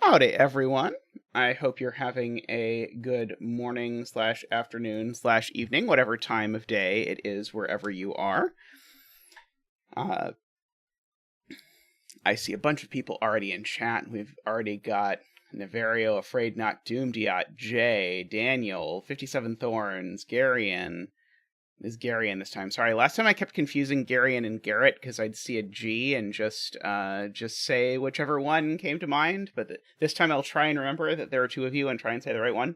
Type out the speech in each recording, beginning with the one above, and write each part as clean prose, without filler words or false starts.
Howdy, everyone. I hope you're having a good morning slash afternoon slash evening, whatever time of day it is wherever you are. I see a bunch of people already in chat. We've already got Naverio, Afraid Not, dumediat, Jay, Daniel, 57 Thorns, Garion. Is Garion this time? Sorry, last time I kept confusing Garion and Garrett because I'd see a G and just say whichever one came to mind. But this time I'll try and remember that there are two of you and try and say the right one.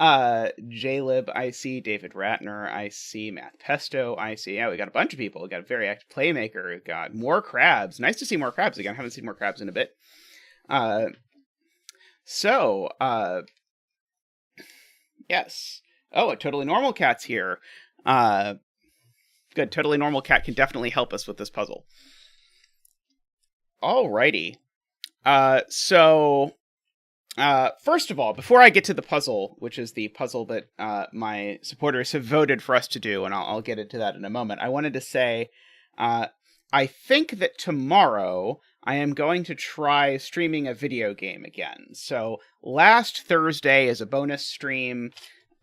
Jalib, I see. David Ratner, I see. Matt Pesto, I see. Yeah, we got a bunch of people. We got a very active Playmaker. We've got more crabs. Nice to see more crabs again. I haven't seen more crabs in a bit. Yes. Oh, a Totally Normal Cat's here. Good. TotallyNormalCat can definitely help us with this puzzle. Alrighty. First of all, before I get to the puzzle, which is the puzzle that my supporters have voted for us to do, and I'll get into that in a moment, I wanted to say, I think that tomorrow I am going to try streaming a video game again. So last Thursday as a bonus stream,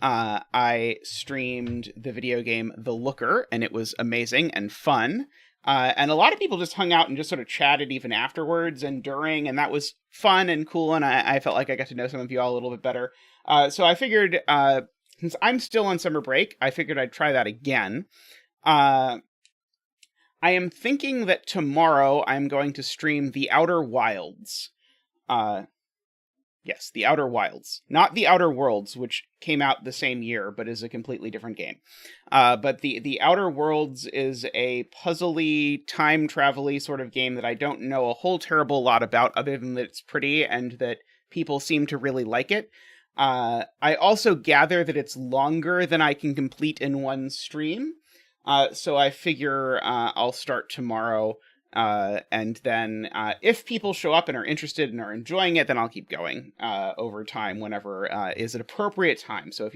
I streamed the video game The Looker, and it was amazing and fun. And a lot of people just hung out and just sort of chatted even afterwards and during, and that was fun and cool, and I felt like I got to know some of you all a little bit better. So I figured, since I'm still on summer break, I figured I'd try that again. I am thinking that tomorrow I'm going to stream The Outer Wilds. Yes, The Outer Wilds. Not The Outer Worlds, which came out the same year, but is a completely different game. But the Outer Worlds is a puzzly, time-travel-y sort of game that I don't know a whole terrible lot about, other than that it's pretty and that people seem to really like it. I also gather that it's longer than I can complete in one stream. So I figure I'll start tomorrow. And then if people show up and are interested and are enjoying it, then I'll keep going over time whenever is an appropriate time. So if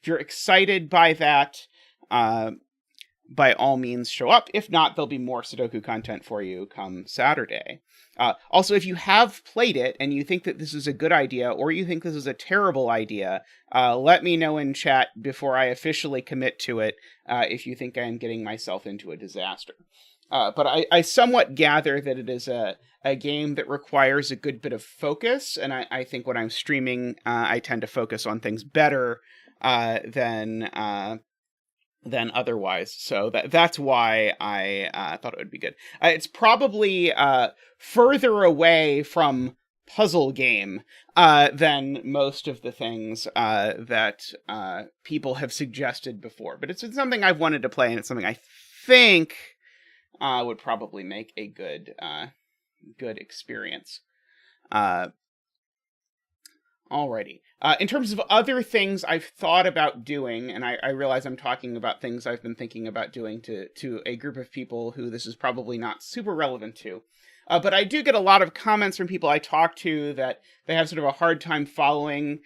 you're excited by that, by all means show up. If not, there'll be more Sudoku content for you come Saturday. Also, if you have played it and you think that this is a good idea or you think this is a terrible idea, let me know in chat before I officially commit to it if you think I am getting myself into a disaster. But I somewhat gather that it is a game that requires a good bit of focus, and I think when I'm streaming, I tend to focus on things better than otherwise. So that's why I thought it would be good. It's probably further away from puzzle game than most of the things that people have suggested before. But it's something I've wanted to play, and it's something I think would probably make a good experience. Alrighty. In terms of other things I've thought about doing, and I realize I'm talking about things I've been thinking about doing to a group of people who this is probably not super relevant to. But I do get a lot of comments from people I talk to that they have sort of a hard time following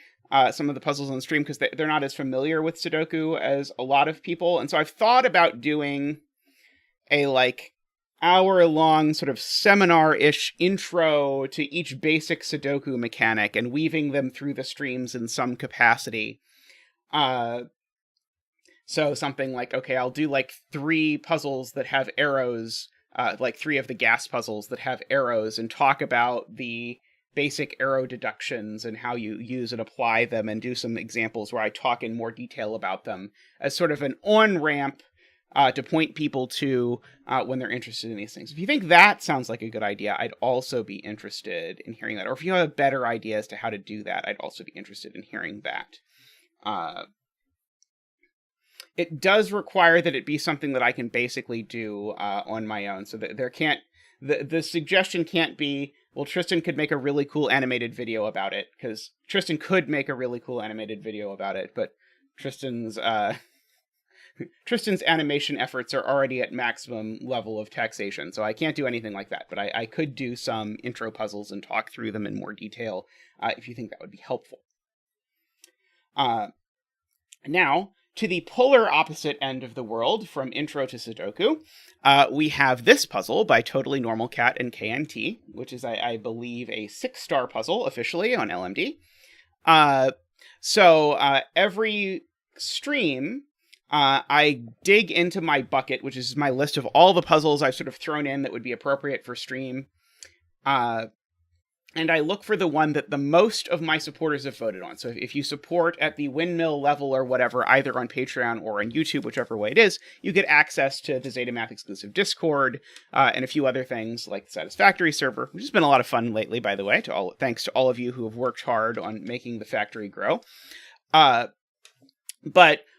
some of the puzzles on stream because they're not as familiar with Sudoku as a lot of people. And so I've thought about doing a hour-long sort of seminar-ish intro to each basic Sudoku mechanic and weaving them through the streams in some capacity. So something like, okay, I'll do 3 puzzles that have arrows, 3 of the gas puzzles that have arrows, and talk about the basic arrow deductions and how you use and apply them, and do some examples where I talk in more detail about them as sort of an on-ramp to point people to when they're interested in these things. If you think that sounds like a good idea, I'd also be interested in hearing that. Or if you have a better idea as to how to do that, I'd also be interested in hearing that. It does require that it be something that I can basically do on my own. So that the suggestion can't be, well, Tristan could make a really cool animated video about it, because Tristan could make a really cool animated video about it, but Tristan's animation efforts are already at maximum level of taxation, so I can't do anything like that. But I could do some intro puzzles and talk through them in more detail if you think that would be helpful. Now, To the polar opposite end of the world, from Intro to Sudoku, we have this puzzle by TotallyNormalCat and KNT, which is, I believe, a 6-star puzzle officially on LMD. So every stream, I dig into my bucket, which is my list of all the puzzles I've sort of thrown in that would be appropriate for stream. And I look for the one that the most of my supporters have voted on. So if you support at the windmill level or whatever, either on Patreon or on YouTube, whichever way it is, you get access to the zetamath exclusive Discord, and a few other things like the Satisfactory server, which has been a lot of fun lately, by the way, thanks to all of you who have worked hard on making the factory grow. But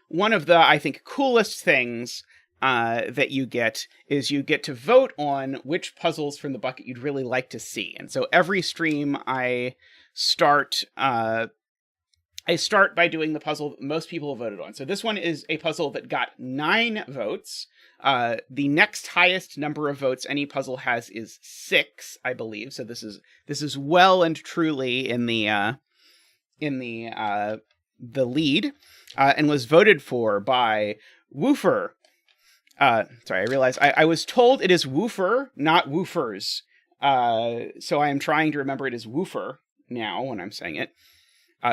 one of the, I think, coolest things that you get is you get to vote on which puzzles from the bucket you'd really like to see. And so every stream I start by doing the puzzle that most people have voted on. So this one is a puzzle that got 9 votes. The next highest number of votes any puzzle has is 6, I believe. So this is well and truly in the lead, and was voted for by Woofer. Sorry, I realized I was told it is woofer, not woofers. So I am trying to remember it is woofer now when I'm saying it.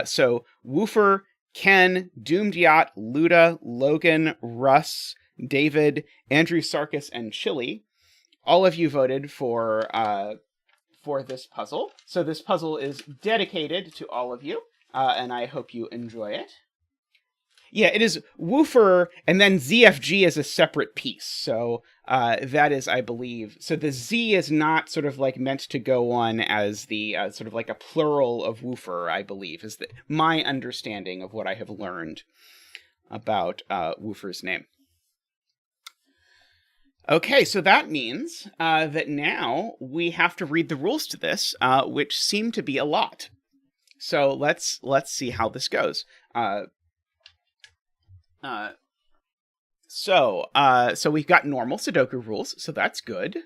So woofer, Ken, dumediat, Luda, Logan, Russ, David, Andrew Sarkis, and Chili. All of you voted for this puzzle. So this puzzle is dedicated to all of you, and I hope you enjoy it. Yeah, it is woofer, and then ZFG is a separate piece. So that is, I believe, so the Z is not sort of like meant to go on as the sort of like a plural of woofer, I believe, is my understanding of what I have learned about woofer's name. Okay, so that means that now we have to read the rules to this, which seem to be a lot. So let's see how this goes. So we've got normal Sudoku rules, so that's good.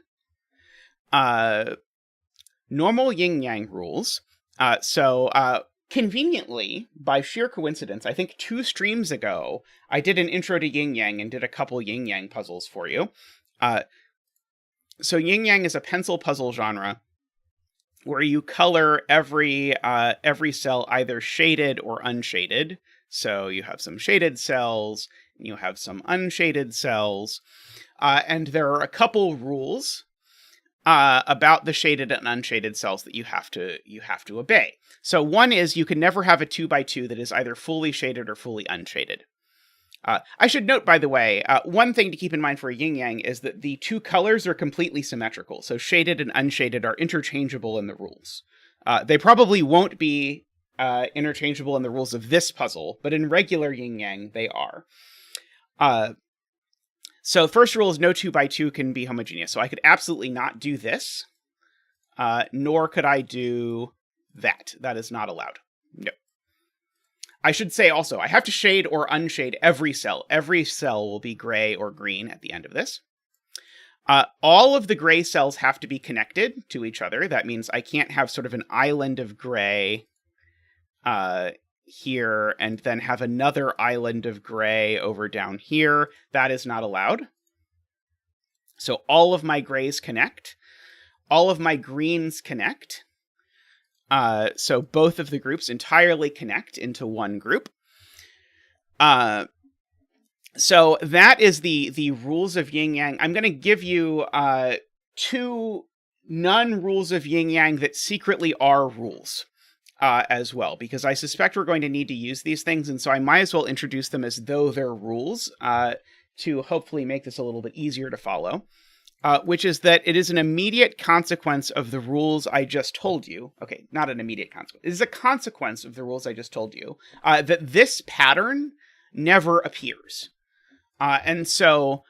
Normal Yin Yang rules. Conveniently, by sheer coincidence, I think 2 streams ago, I did an intro to Yin Yang and did a couple Yin Yang puzzles for you. So Yin Yang is a pencil puzzle genre where you color every cell either shaded or unshaded. So you have some shaded cells, and you have some unshaded cells, and there are a couple rules about the shaded and unshaded cells that you have to obey. So one is you can never have a 2x2 that is either fully shaded or fully unshaded. I should note, by the way, one thing to keep in mind for a yin yang is that the 2 colors are completely symmetrical. So shaded and unshaded are interchangeable in the rules. They probably won't be interchangeable in the rules of this puzzle, but in regular yin yang, they are. So first rule is no 2x2 can be homogeneous. So I could absolutely not do this, nor could I do that. That is not allowed. No. I should say also, I have to shade or unshade every cell. Every cell will be gray or green at the end of this. All of the gray cells have to be connected to each other. That means I can't have sort of an island of gray here and then have another island of gray over down here. That is not allowed. So all of my grays connect. All of my greens connect. So both of the groups entirely connect into one group. So that is the rules of yin yang. I'm going to give you 2 non-rules of yin yang that secretly are rules. As well, because I suspect we're going to need to use these things, and so I might as well introduce them as though they're rules to hopefully make this a little bit easier to follow, which is that it is an immediate consequence of the rules I just told you. Okay, not an immediate consequence. It is a consequence of the rules I just told you that this pattern never appears. And so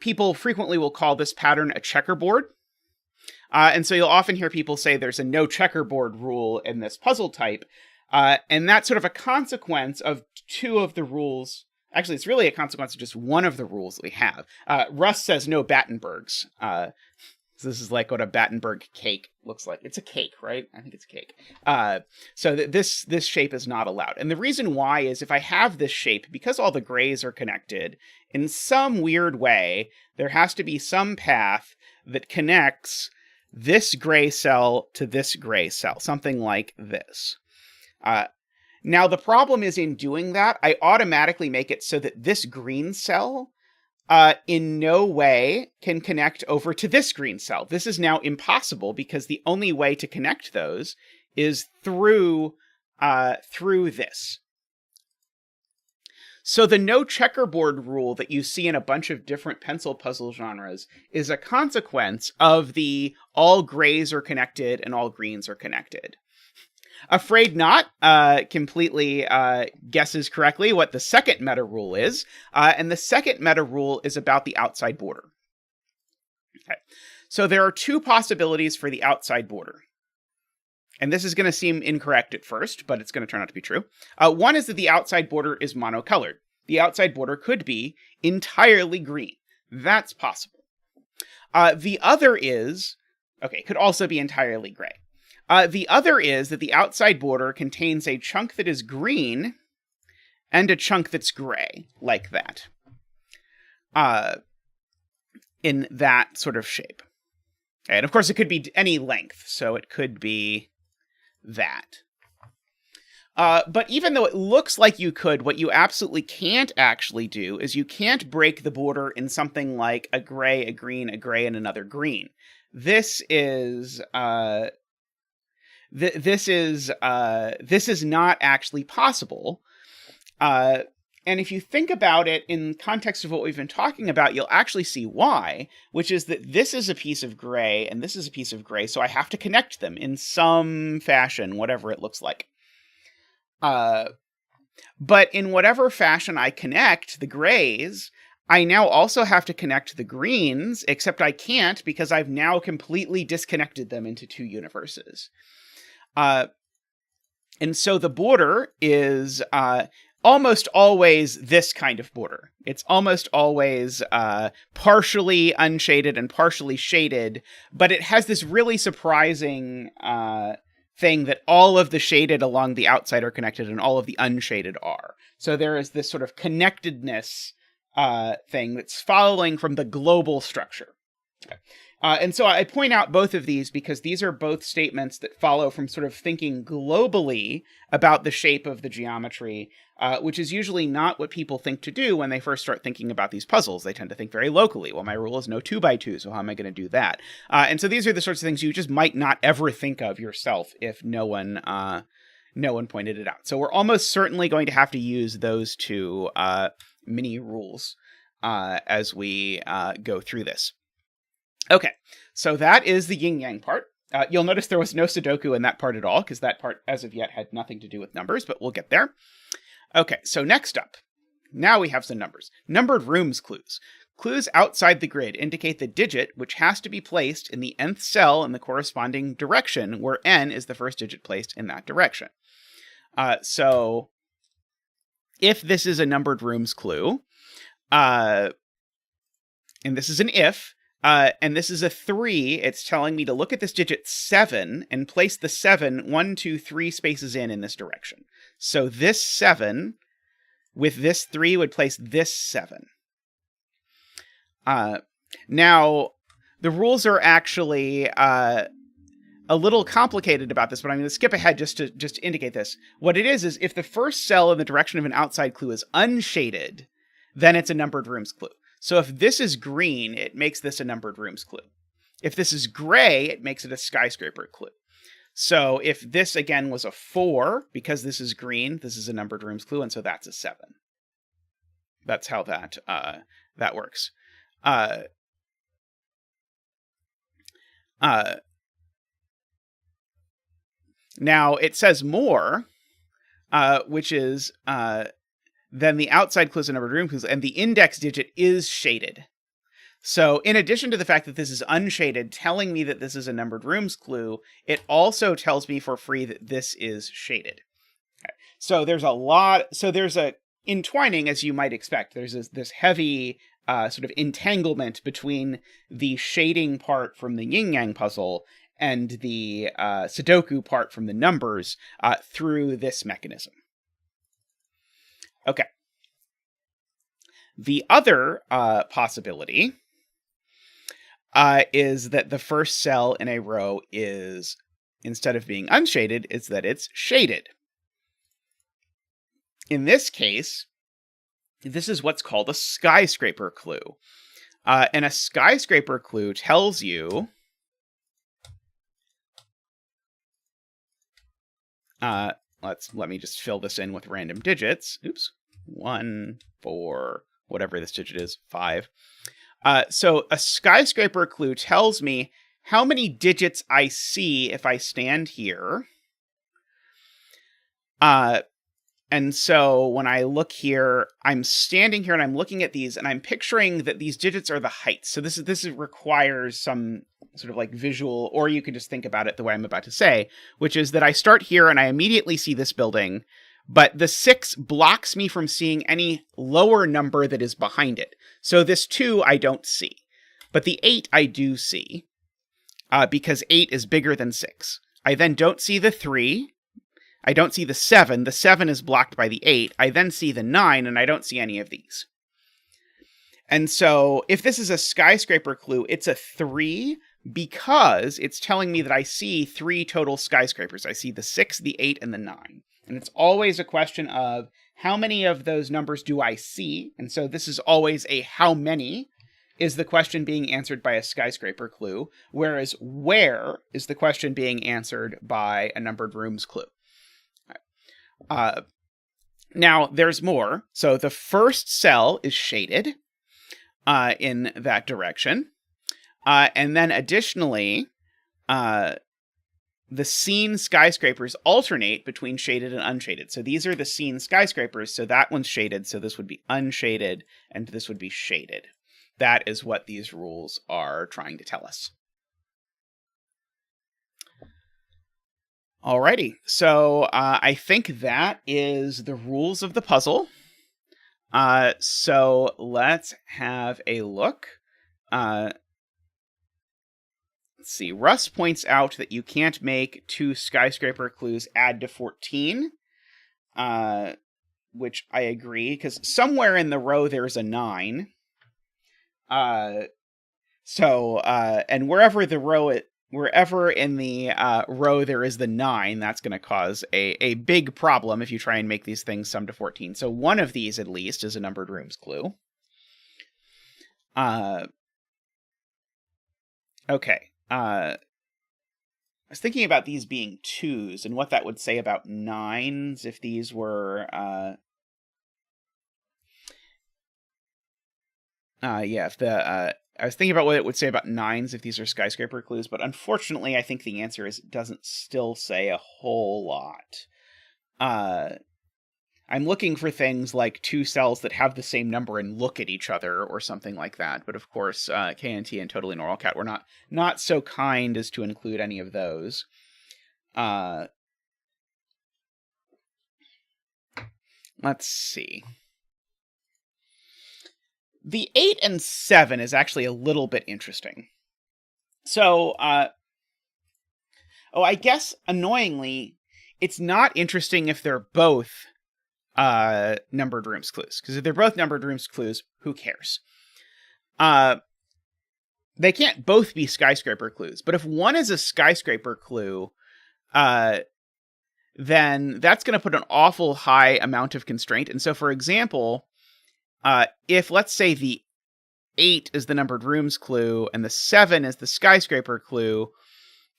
people frequently will call this pattern a checkerboard. And so you'll often hear people say there's a no checkerboard rule in this puzzle type. And that's sort of a consequence of 2 of the rules. Actually, it's really a consequence of just one of the rules that we have. Russ says no Battenbergs. So this is like what a Battenberg cake looks like. It's a cake, right? I think it's a cake. So this shape is not allowed. And the reason why is if I have this shape, because all the grays are connected, in some weird way, there has to be some path that connects this gray cell to this gray cell, something like this. Now, the problem is in doing that, I automatically make it so that this green cell in no way can connect over to this green cell. This is now impossible because the only way to connect those is through this. So the no checkerboard rule that you see in a bunch of different pencil puzzle genres is a consequence of the all grays are connected and all greens are connected. Afraid Not completely guesses correctly what the second meta rule is, and the second meta rule is about the outside border. Okay. So there are two possibilities for the outside border. And this is going to seem incorrect at first, but it's going to turn out to be true. One is that the outside border is monocolored. The outside border could be entirely green. That's possible. The other is, okay, it could also be entirely gray. The other is that the outside border contains a chunk that is green and a chunk that's gray, like that. In that sort of shape. And of course, it could be any length, so it could be that. But even though it looks like you could, what you absolutely can't actually do is you can't break the border in something like a gray, a green, a gray, and another green. This is this is not actually possible. And if you think about it in context of what we've been talking about, you'll actually see why, which is that this is a piece of gray and this is a piece of gray, so I have to connect them in some fashion, whatever it looks like. But in whatever fashion I connect the grays, I now also have to connect the greens, except I can't because I've now completely disconnected them into two universes. And so the border is almost always this kind of border. It's almost always partially unshaded and partially shaded, but it has this really surprising thing that all of the shaded along the outside are connected and all of the unshaded are. So there is this sort of connectedness thing that's following from the global structure. Okay. And so I point out both of these because these are both statements that follow from sort of thinking globally about the shape of the geometry, which is usually not what people think to do when they first start thinking about these puzzles. They tend to think very locally. Well, my rule is no 2x2, so how am I going to do that? And so these are the sorts of things you just might not ever think of yourself if no one pointed it out. So we're almost certainly going to have to use those two mini rules as we go through this. Okay, so that is the Yin Yang part. You'll notice there was no Sudoku in that part at all, because that part, as of yet, had nothing to do with numbers, but we'll get there. Okay, so next up, now we have some numbers. Numbered rooms clues. Clues outside the grid indicate the digit which has to be placed in the nth cell in the corresponding direction, where n is the first digit placed in that direction. So, if this is a numbered rooms clue, and this is an if, and this is a 3, it's telling me to look at this digit 7 and place the 7 1, 2, 3 spaces in this direction. So this 7 with this 3 would place this 7. Now, the rules are actually a little complicated about this, but I'm going to skip ahead just to indicate this. What it is if the first cell in the direction of an outside clue is unshaded, then it's a numbered rooms clue. So if this is green, it makes this a numbered rooms clue. If this is gray, it makes it a skyscraper clue. So if this, again, was a 4, because this is green, this is a numbered rooms clue, and so that's a 7. That's how that works. Now, it says more, which is... then the outside clues are numbered room clues, and the index digit is shaded. So in addition to the fact that this is unshaded, telling me that this is a numbered rooms clue, it also tells me for free that this is shaded. Okay. So there's a entwining, as you might expect. There's this heavy sort of entanglement between the shading part from the Yin Yang puzzle and the Sudoku part from the numbers through this mechanism. Okay. The other possibility is that the first cell in a row is, instead of being unshaded, is that it's shaded. In this case, this is what's called a skyscraper clue. And a skyscraper clue tells you let me just fill this in with random digits. Oops. 1, 4, whatever this digit is, 5. So a skyscraper clue tells me how many digits I see if I stand here. And so when I look here, I'm standing here and I'm looking at these and I'm picturing that these digits are the heights. So this requires some sort of like visual, or you can just think about it the way I'm about to say, which is that I start here and I immediately see this building, but the 6 blocks me from seeing any lower number that is behind it. So this 2 I don't see, but the 8 I do see, because 8 is bigger than 6. I then don't see the 3. I don't see the 7. The 7 is blocked by the 8. I then see the 9, and I don't see any of these. And so if this is a skyscraper clue, it's a 3 because it's telling me that I see 3 total skyscrapers. I see the 6, the 8, and the 9. And it's always a question of how many of those numbers do I see? And so this is always a how many is the question being answered by a skyscraper clue, whereas where is the question being answered by a numbered rooms clue. Now, there's more. So the first cell is shaded in that direction. And then additionally, the scene skyscrapers alternate between shaded and unshaded. So these are the scene skyscrapers. So that one's shaded. So this would be unshaded, and this would be shaded. That is what these rules are trying to tell us. Alrighty, so I think that is the rules of the puzzle. So let's have a look. Let's see, Russ points out that you can't make 2 skyscraper clues add to 14, which I agree, because somewhere in the row there's a 9. And wherever in the row there is the 9, that's going to cause a big problem if you try and make these things sum to 14. So one of these, at least, is a numbered rooms clue. Okay. I was thinking about these being 2s and what that would say about 9s if these were... I was thinking about what it would say about 9s if these are skyscraper clues, but unfortunately I think the answer is it doesn't still say a whole lot. I'm looking for things like 2 cells that have the same number and look at each other or something like that, but of course KNT and TotallyNormalCat were not so kind as to include any of those. Let's see. The 8 and 7 is actually a little bit interesting. So, I guess, annoyingly, it's not interesting if they're both numbered rooms clues. Because if they're both numbered rooms clues, who cares? They can't both be skyscraper clues. But if one is a skyscraper clue, then that's going to put an awful high amount of constraint. And so, for example... if, let's say, the 8 is the numbered rooms clue and the 7 is the skyscraper clue,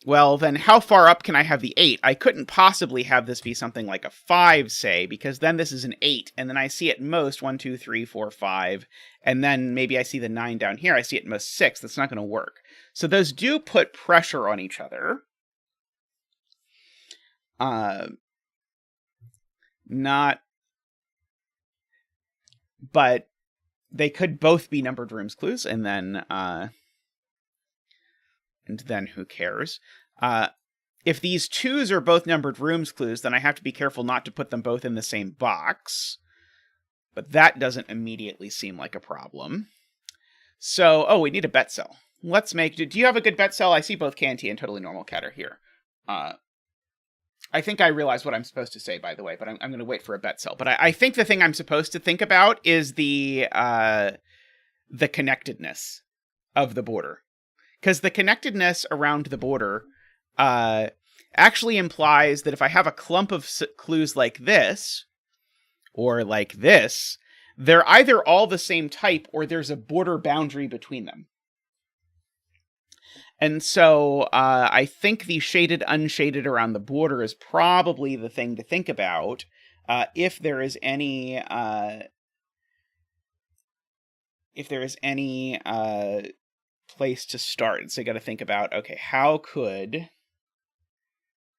well, then how far up can I have the 8? I couldn't possibly have this be something like a 5, say, because then this is an 8, and then I see at most 1, 2, 3, 4, 5, and then maybe I see the 9 down here. I see at most 6. That's not going to work. So those do put pressure on each other. But they could both be numbered rooms clues, and then who cares? If these 2s are both numbered rooms clues, then I have to be careful not to put them both in the same box. But that doesn't immediately seem like a problem. So, oh, we need a bet cell. Let's make... Do you have a good bet cell? I see both KNT and TotallyNormalCat are here. I think I realize what I'm supposed to say, by the way, but I'm going to wait for a bet cell. But I think the thing I'm supposed to think about is the connectedness of the border. Because the connectedness around the border actually implies that if I have a clump of clues like this, or like this, they're either all the same type or there's a border boundary between them. And so I think the shaded, unshaded around the border is probably the thing to think about if there is any place to start. So you got to think about, okay, how could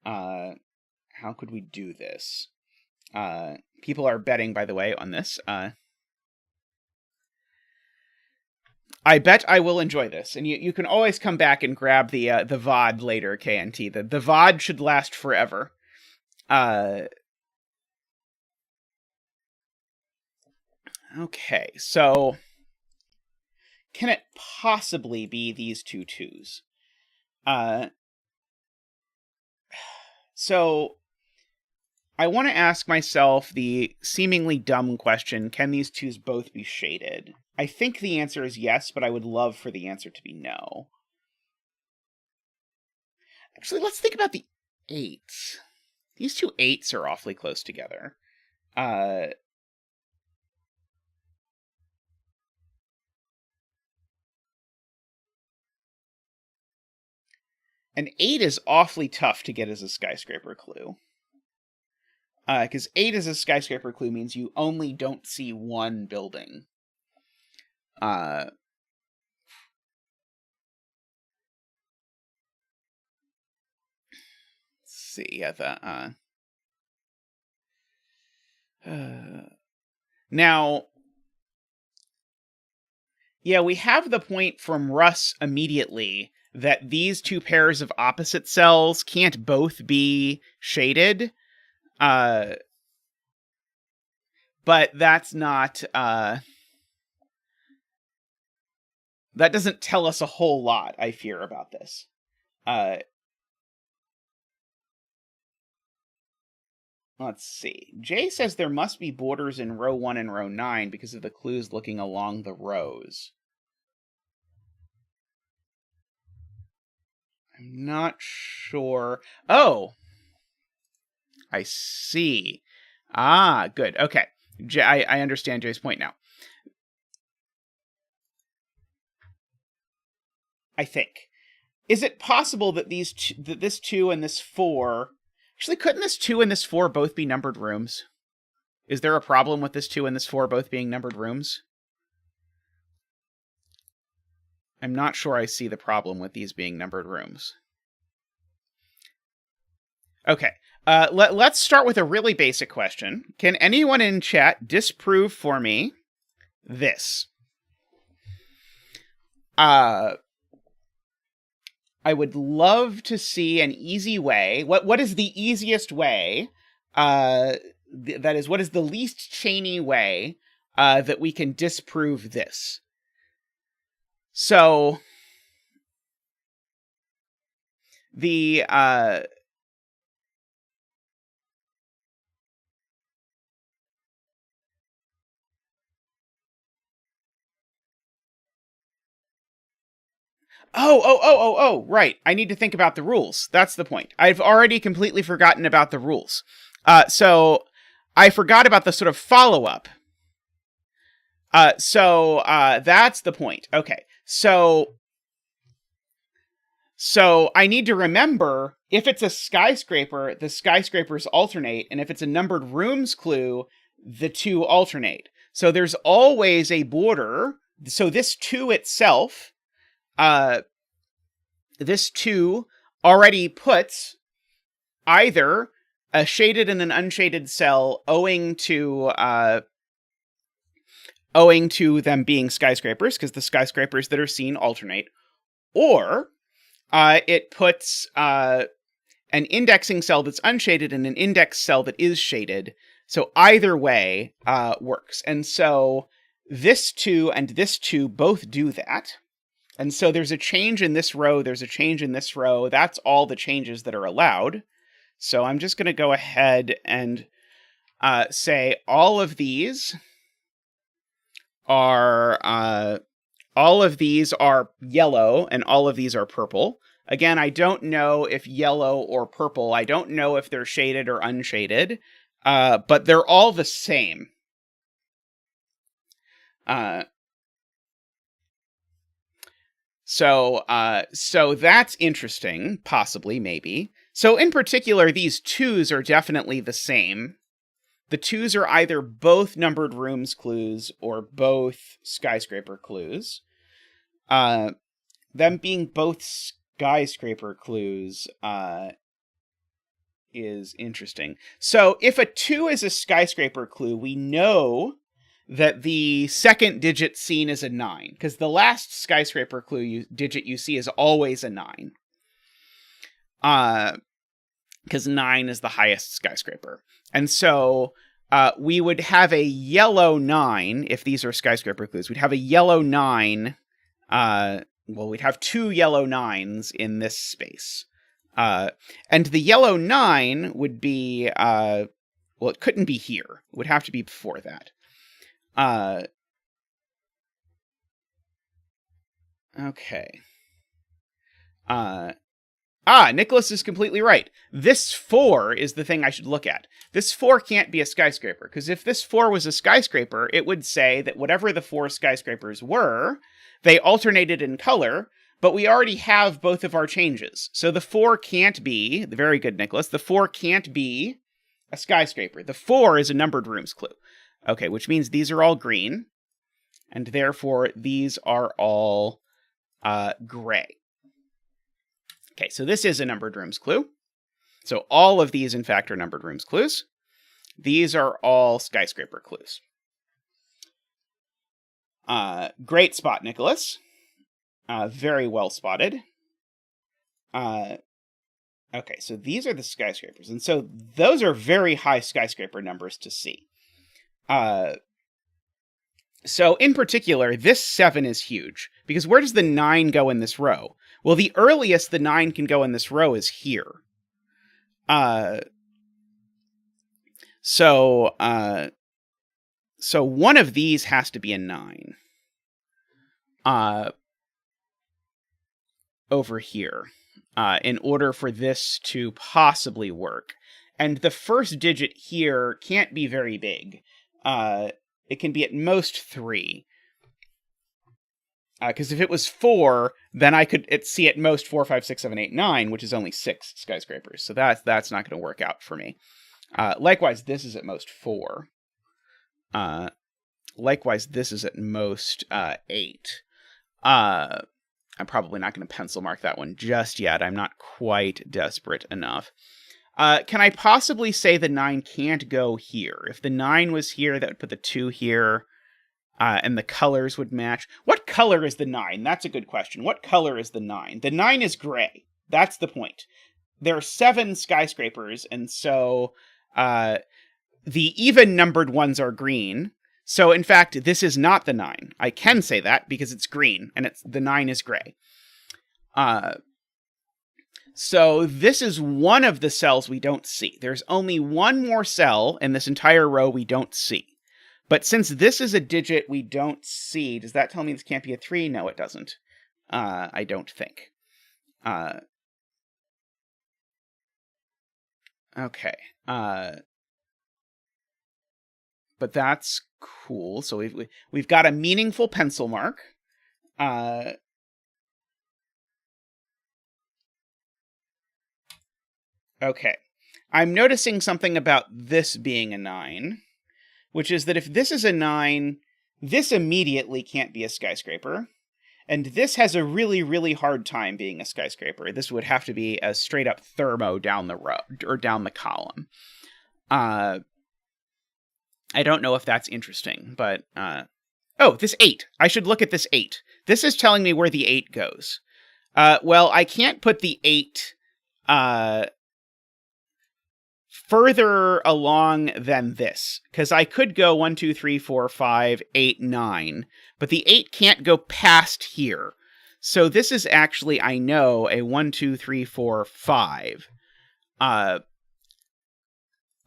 we do this? People are betting, by the way, on this. I bet I will enjoy this, and you can always come back and grab the VOD later, KNT. The VOD should last forever. Okay, so can it possibly be these two twos? So I want to ask myself the seemingly dumb question, can these twos both be shaded? I think the answer is yes, but I would love for the answer to be no. Actually, let's think about the 8s. These two 8s are awfully close together. An 8 is awfully tough to get as a skyscraper clue. Because 8 as a skyscraper clue means you only don't see one building. Let's see, yeah, now, yeah, we have the point from Russ immediately that these two pairs of opposite cells can't both be shaded, but that's not, that doesn't tell us a whole lot, I fear, about this. Let's see. Jay says there must be borders in row 1 and row 9 because of the clues looking along the rows. I'm not sure. Oh! I see. Ah, good. Okay. I understand Jay's point now. I think. Is it possible that this 2 and this 4... Actually, couldn't this 2 and this 4 both be numbered rooms? Is there a problem with this 2 and this 4 both being numbered rooms? I'm not sure I see the problem with these being numbered rooms. Okay, let's start with a really basic question. Can anyone in chat disprove for me this? I would love to see an easy way. What is the easiest way? That is, what is the least chainy way that we can disprove this? So the right. I need to think about the rules. That's the point. I've already completely forgotten about the rules. So I forgot about the sort of follow-up. So that's the point. Okay. So I need to remember, if it's a skyscraper, the skyscrapers alternate, and if it's a numbered rooms clue, the two alternate. So there's always a border. So this 2 itself, this 2 already puts either a shaded and an unshaded cell owing to them being skyscrapers, because the skyscrapers that are seen alternate, or it puts an indexing cell that's unshaded and an index cell that is shaded. So either way works. And so this 2 and this 2 both do that. And so there's a change in this row, there's a change in this row. That's all the changes that are allowed. So I'm just going to go ahead and say all of these are yellow and all of these are purple. Again, I don't know if yellow or purple, I don't know if they're shaded or unshaded, but they're all the same. So that's interesting, possibly, maybe. So in particular, these 2s are definitely the same. The 2s are either both numbered rooms clues or both skyscraper clues. Them being both skyscraper clues is interesting. So if a 2 is a skyscraper clue, we know that the second digit seen is a 9, because the last skyscraper clue digit you see is always a 9. Because 9 is the highest skyscraper. And so we would have a yellow 9, if these are skyscraper clues. We'd have a yellow 9, we'd have 2 yellow 9s in this space. And the yellow 9 would be, it couldn't be here. It would have to be before that. Okay. Nicholas is completely right. This 4 is the thing I should look at. This 4 can't be a skyscraper, because if this 4 was a skyscraper, it would say that whatever the 4 skyscrapers were, they alternated in color, but we already have both of our changes. So the 4 can't be, very good, Nicholas, the 4 can't be a skyscraper. The 4 is a numbered rooms clue. Okay, which means these are all green, and therefore these are all gray. Okay, so this is a numbered rooms clue. So all of these, in fact, are numbered rooms clues. These are all skyscraper clues. Great spot, Nicholas. Very well spotted. Okay, so these are the skyscrapers. And so those are very high skyscraper numbers to see. So in particular, this 7 is huge, because where does the 9 go in this row? Well, the earliest the 9 can go in this row is here. So one of these has to be a 9. Over here, in order for this to possibly work. And the first digit here can't be very big. It can be at most 3. Because if it was 4, then I could see at most 4, 5, 6, 7, 8, 9, which is only 6 skyscrapers. So that's not going to work out for me. Likewise, this is at most 4. Likewise, this is at most 8. I'm probably not going to pencil mark that one just yet. I'm not quite desperate enough. Can I possibly say the 9 can't go here? If the 9 was here, that would put the 2 here, and the colors would match. What color is the 9? That's a good question. What color is the 9? The 9 is gray. That's the point. There are 7 skyscrapers, and so the even-numbered ones are green. So, in fact, this is not the 9. I can say that because it's green, and the 9 is gray. So this is one of the cells we don't see. There's only one more cell in this entire row we don't see. But since this is a digit we don't see, does that tell me this can't be a 3? No, it doesn't. I don't think. Okay. But that's cool. So we've got a meaningful pencil mark. Okay. I'm noticing something about this being a 9, which is that if this is a 9, this immediately can't be a skyscraper. And this has a really, really hard time being a skyscraper. This would have to be a straight-up thermo down the row, or down the column. I don't know if that's interesting, but... oh, this 8. I should look at this 8. This is telling me where the 8 goes. Well, I can't put the 8... further along than this, because I could go 1, 2, 3, 4, 5, 8, 9, but the 8 can't go past here. So this is actually, I know, a 1, 2, 3, 4, 5.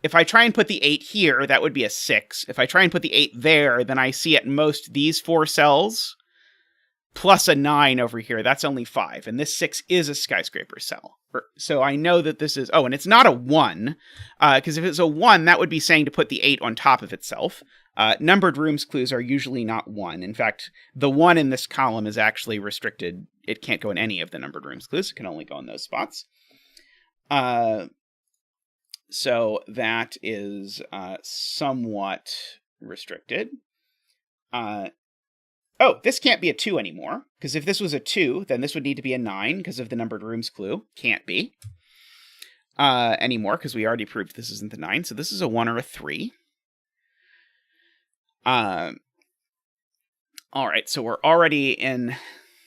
If I try and put the 8 here, that would be a 6. If I try and put the 8 there, then I see at most these 4 cells, plus a 9 over here. That's only 5, and this 6 is a skyscraper cell. So I know that this is... Oh, and it's not a 1, because if it's a 1, that would be saying to put the 8 on top of itself. Numbered rooms clues are usually not 1. In fact, the 1 in this column is actually restricted. It can't go in any of the numbered rooms clues. It can only go in those spots. So that is somewhat restricted. Oh, this can't be a 2 anymore, because if this was a 2, then this would need to be a 9 because of the numbered rooms clue. Can't be anymore, because we already proved this isn't the 9. So this is a 1 or a 3. All right, so we're already in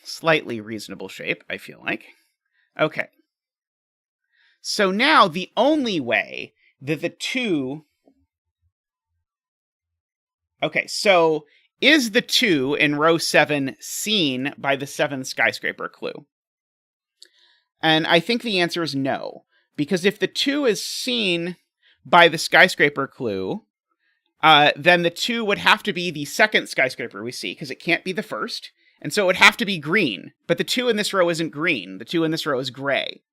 slightly reasonable shape, I feel like. Okay. So now the only way that the 2... Okay, so... Is the 2 in row 7 seen by the 7 skyscraper clue? And I think the answer is no. Because if the 2 is seen by the skyscraper clue, then the 2 would have to be the second skyscraper we see, because it can't be the first. And so it would have to be green. But the 2 in this row isn't green. The 2 in this row is gray.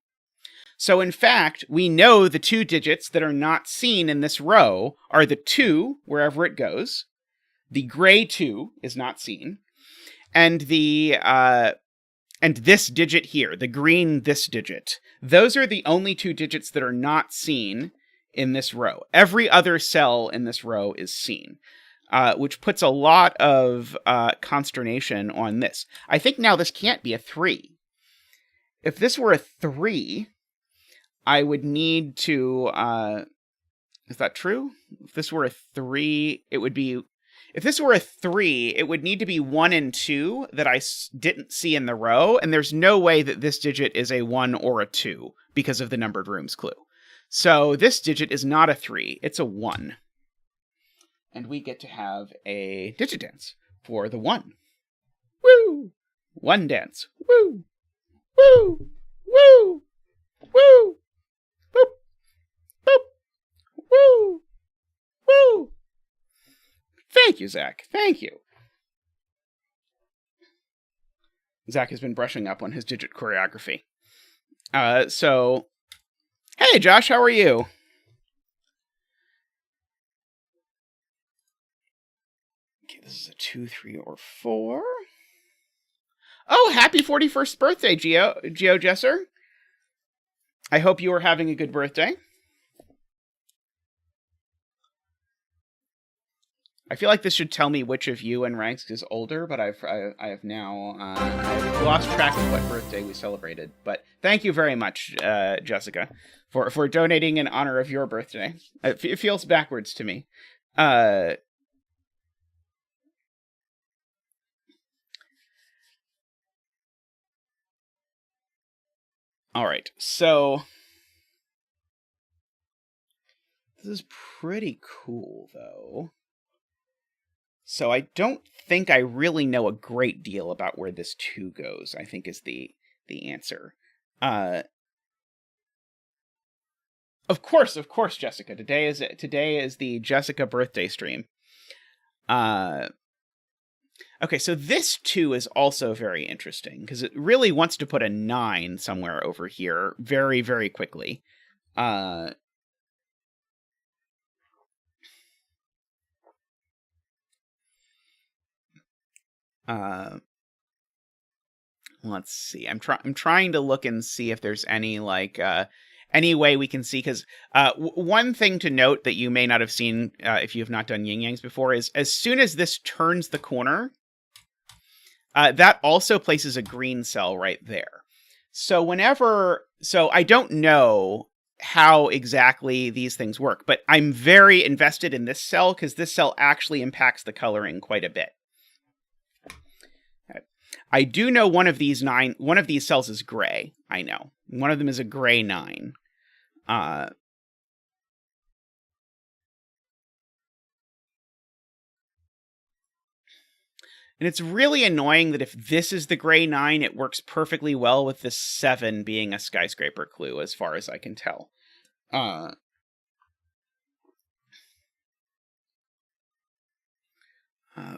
So in fact, we know the 2 digits that are not seen in this row are the 2, wherever it goes. The gray 2 is not seen, and and this digit here, the green this digit, those are the only 2 digits that are not seen in this row. Every other cell in this row is seen, which puts a lot of consternation on this. I think now this can't be a 3. If this were a 3, I would need to... is that true? If this were a 3, it would be... If this were a 3, it would need to be 1 and 2 that I didn't see in the row, and there's no way that this digit is a 1 or a 2 because of the numbered rooms clue. So this digit is not a 3, it's a 1. And we get to have a digit dance for the 1. Woo! 1 dance. Woo! Woo! Woo! Woo! Boop! Boop! Woo! Woo! Thank you, Zach. Thank you. Zach has been brushing up on his digit choreography. So, hey, Josh, how are you? Okay, this is a 2, 3, or 4. Oh, happy 41st birthday, Geo Jesser. I hope you are having a good birthday. I feel like this should tell me which of you in ranks is older, but I have now I've lost track of what birthday we celebrated. But thank you very much, Jessica, for donating in honor of your birthday. It feels backwards to me. All right, so this is pretty cool, though. So I don't think I really know a great deal about where this 2 goes, I think is the answer. Of course, Jessica. Today is the Jessica birthday stream. Okay, so this 2 is also very interesting, because it really wants to put a 9 somewhere over here very, very quickly. Let's see. I'm trying to look and see if there's any any way we can see, because one thing to note that you may not have seen if you have not done Yin Yangs before is as soon as this turns the corner, that also places a green cell right there. So I don't know how exactly these things work, but I'm very invested in this cell because this cell actually impacts the coloring quite a bit. I do know one of these cells is gray. I know. One of them is a gray 9. And it's really annoying that if this is the gray 9, it works perfectly well with this 7 being a skyscraper clue, as far as I can tell.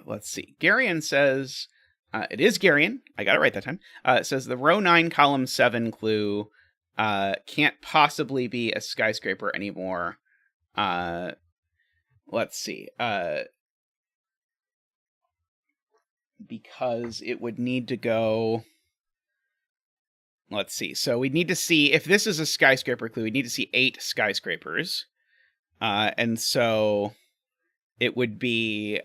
Let's see. Garion says, it is Garion, I got it right that time, says the row 9, column 7 clue can't possibly be a skyscraper anymore. Let's see. Because it would need to go... Let's see. So we'd need to see, if this is a skyscraper clue, we'd need to see 8 skyscrapers. And so it would be...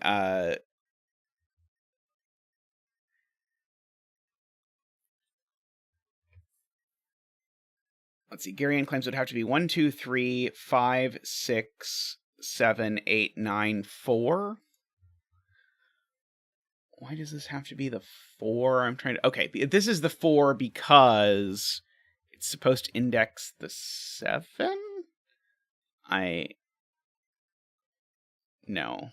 let's see. Garion claims it would have to be 1, 2, 3, 5, 6, 7, 8, 9, 4. Why does this have to be the 4? I'm trying to... Okay, this is the 4 because it's supposed to index the 7? No.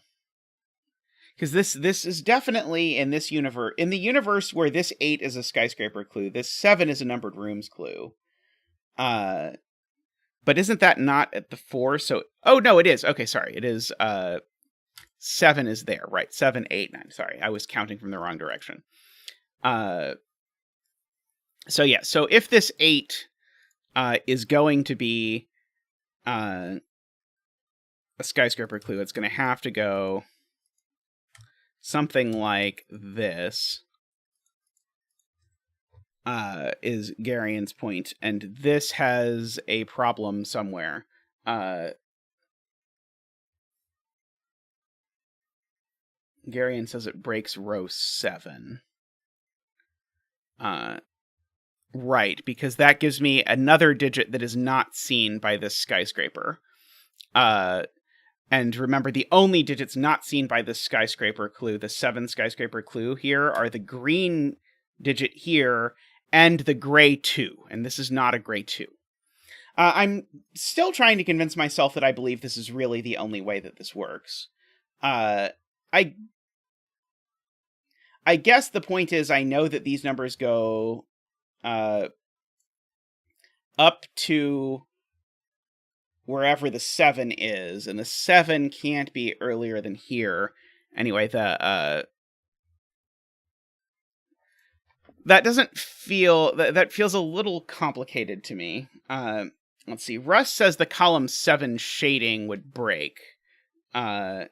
Because this is definitely in this universe... In the universe where this 8 is a skyscraper clue, this 7 is a numbered rooms clue. But isn't that not at the 4? So... Oh, no, it is. Okay, sorry. It is... 7 is there, right? 7, 8, 9. Sorry, I was counting from the wrong direction. So yeah, so if this 8 is going to be a skyscraper clue, it's going to have to go something like this, is Garion's point, and this has a problem somewhere. Garion says it breaks row 7. Right, because that gives me another digit that is not seen by this skyscraper. And remember, the only digits not seen by this skyscraper clue, the 7 skyscraper clue here, are the green digit here and the gray 2. And this is not a gray 2. I'm still trying to convince myself that I believe this is really the only way that this works. I guess the point is I know that these numbers go up to wherever the 7 is, and the 7 can't be earlier than here. Anyway, that doesn't feel... That feels a little complicated to me. Let's see. Russ says the column 7 shading would break. I'm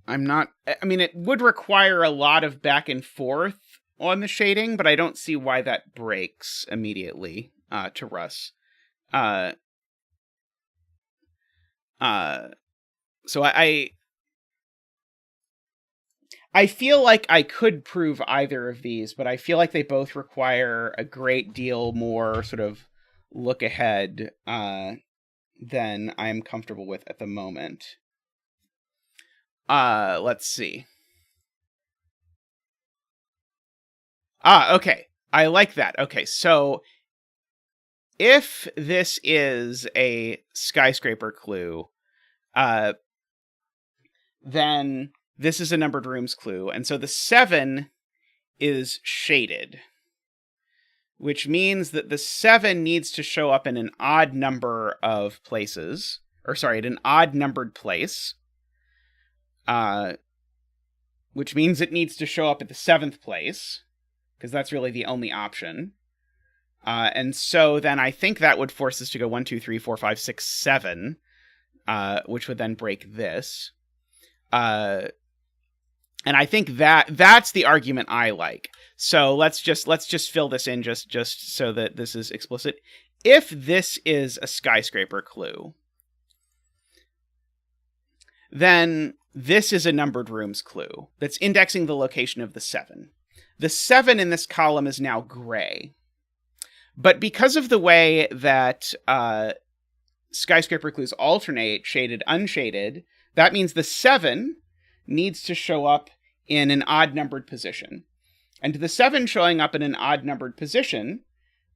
not... I mean, it would require a lot of back and forth on the shading, but I don't see why that breaks immediately to Russ. So I feel like I could prove either of these, but I feel like they both require a great deal more sort of look ahead than I'm comfortable with at the moment. Let's see. Okay. I like that. Okay, so if this is a skyscraper clue, then this is a numbered rooms clue, and so the 7 is shaded, which means that the 7 needs to show up in an odd number of places, or sorry, at an odd numbered place, which means it needs to show up at the 7th place, because that's really the only option. And so then I think that would force us to go 1, 2, 3, 4, 5, 6, 7, which would then break this. And I think that's the argument I like. So let's just fill this in just so that this is explicit. If this is a skyscraper clue, then this is a numbered rooms clue that's indexing the location of the 7. The 7 in this column is now gray. But because of the way that skyscraper clues alternate, shaded, unshaded, that means the 7 needs to show up in an odd-numbered position. And the 7 showing up in an odd-numbered position,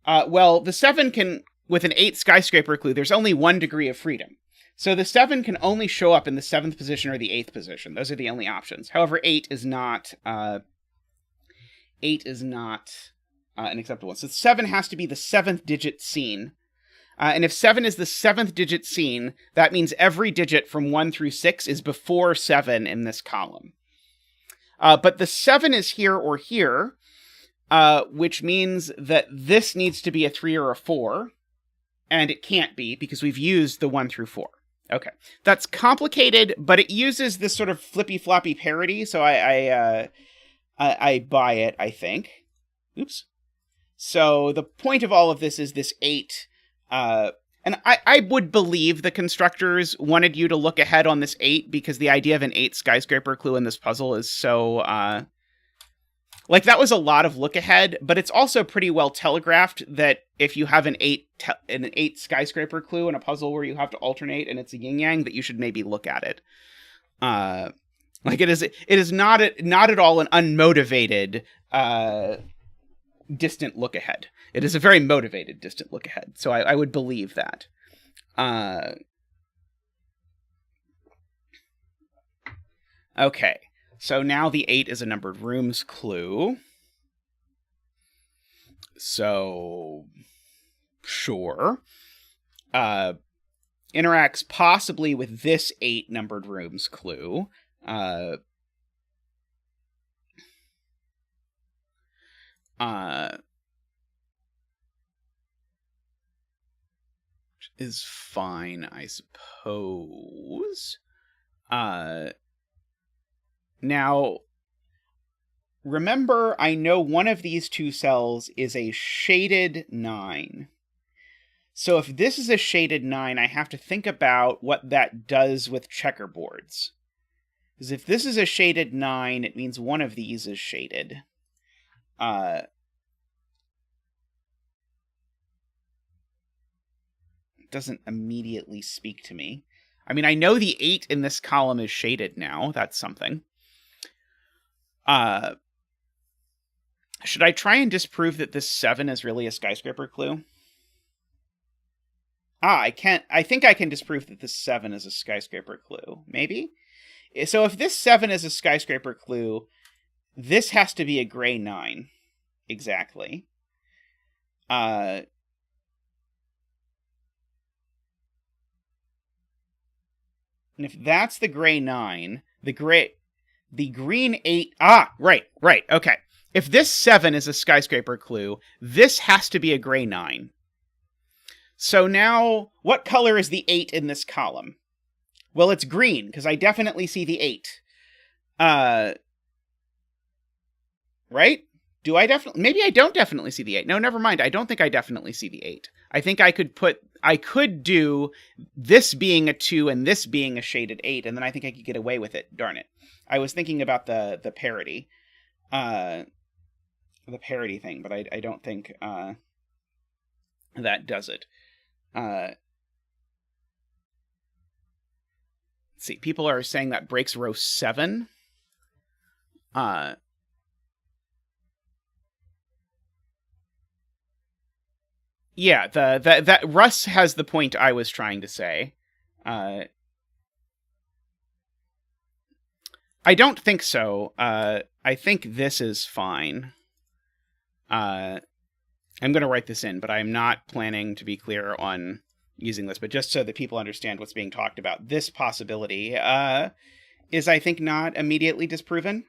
well, the 7 can, with an 8 skyscraper clue, there's only 1 degree of freedom. So the 7 can only show up in the 7th position or the 8th position. Those are the only options. However, 8 is not an acceptable one. So 7 has to be the 7th digit seen. And if 7 is the 7th digit seen, that means every digit from 1 through 6 is before 7 in this column. But the 7 is here or here, which means that this needs to be a 3 or a 4, and it can't be because we've used the 1 through 4. Okay, that's complicated, but it uses this sort of flippy-floppy parity, so I buy it, I think. Oops. So the point of all of this is this 8, and I would believe the constructors wanted you to look ahead on this 8, because the idea of an 8 skyscraper clue in this puzzle is so, like, that was a lot of look ahead, but it's also pretty well telegraphed that if you have an 8 skyscraper clue in a puzzle where you have to alternate and it's a yin yang, that you should maybe look at it. Like, it is not at all an unmotivated distant look ahead. It is a very motivated distant look ahead. So I would believe that. Okay. So now the 8 is a numbered rooms clue. So, sure. Interacts possibly with this 8 numbered rooms clue. Is fine, I suppose. Now, remember, I know one of these two cells is a shaded 9. So if this is a shaded 9, I have to think about what that does with checkerboards. Because if this is a shaded 9, it means one of these is shaded. It doesn't immediately speak to me. I mean, I know the 8 in this column is shaded now. That's something. Should I try and disprove that this 7 is really a skyscraper clue? I can't. I think I can disprove that this 7 is a skyscraper clue. Maybe? So if this 7 is a skyscraper clue, this has to be a gray 9. Exactly. And if that's the gray 9, the green 8... right, okay. If this 7 is a skyscraper clue, this has to be a gray 9. So now, what color is the 8 in this column? Well, it's green, because I definitely see the 8. Right? Do I definitely... Maybe I don't definitely see the 8. No, never mind. I don't think I definitely see the 8. I think I could do this being a 2 and this being a shaded 8, and then I think I could get away with it. Darn it. I was thinking about the parity. The parity thing, but I don't think that does it. Let's see. People are saying that breaks row 7. Yeah, that Russ has the point I was trying to say. I don't think so. I think this is fine. I'm going to write this in, but I'm not planning to be clear on using this. But just so that people understand what's being talked about, this possibility is, I think, not immediately disproven.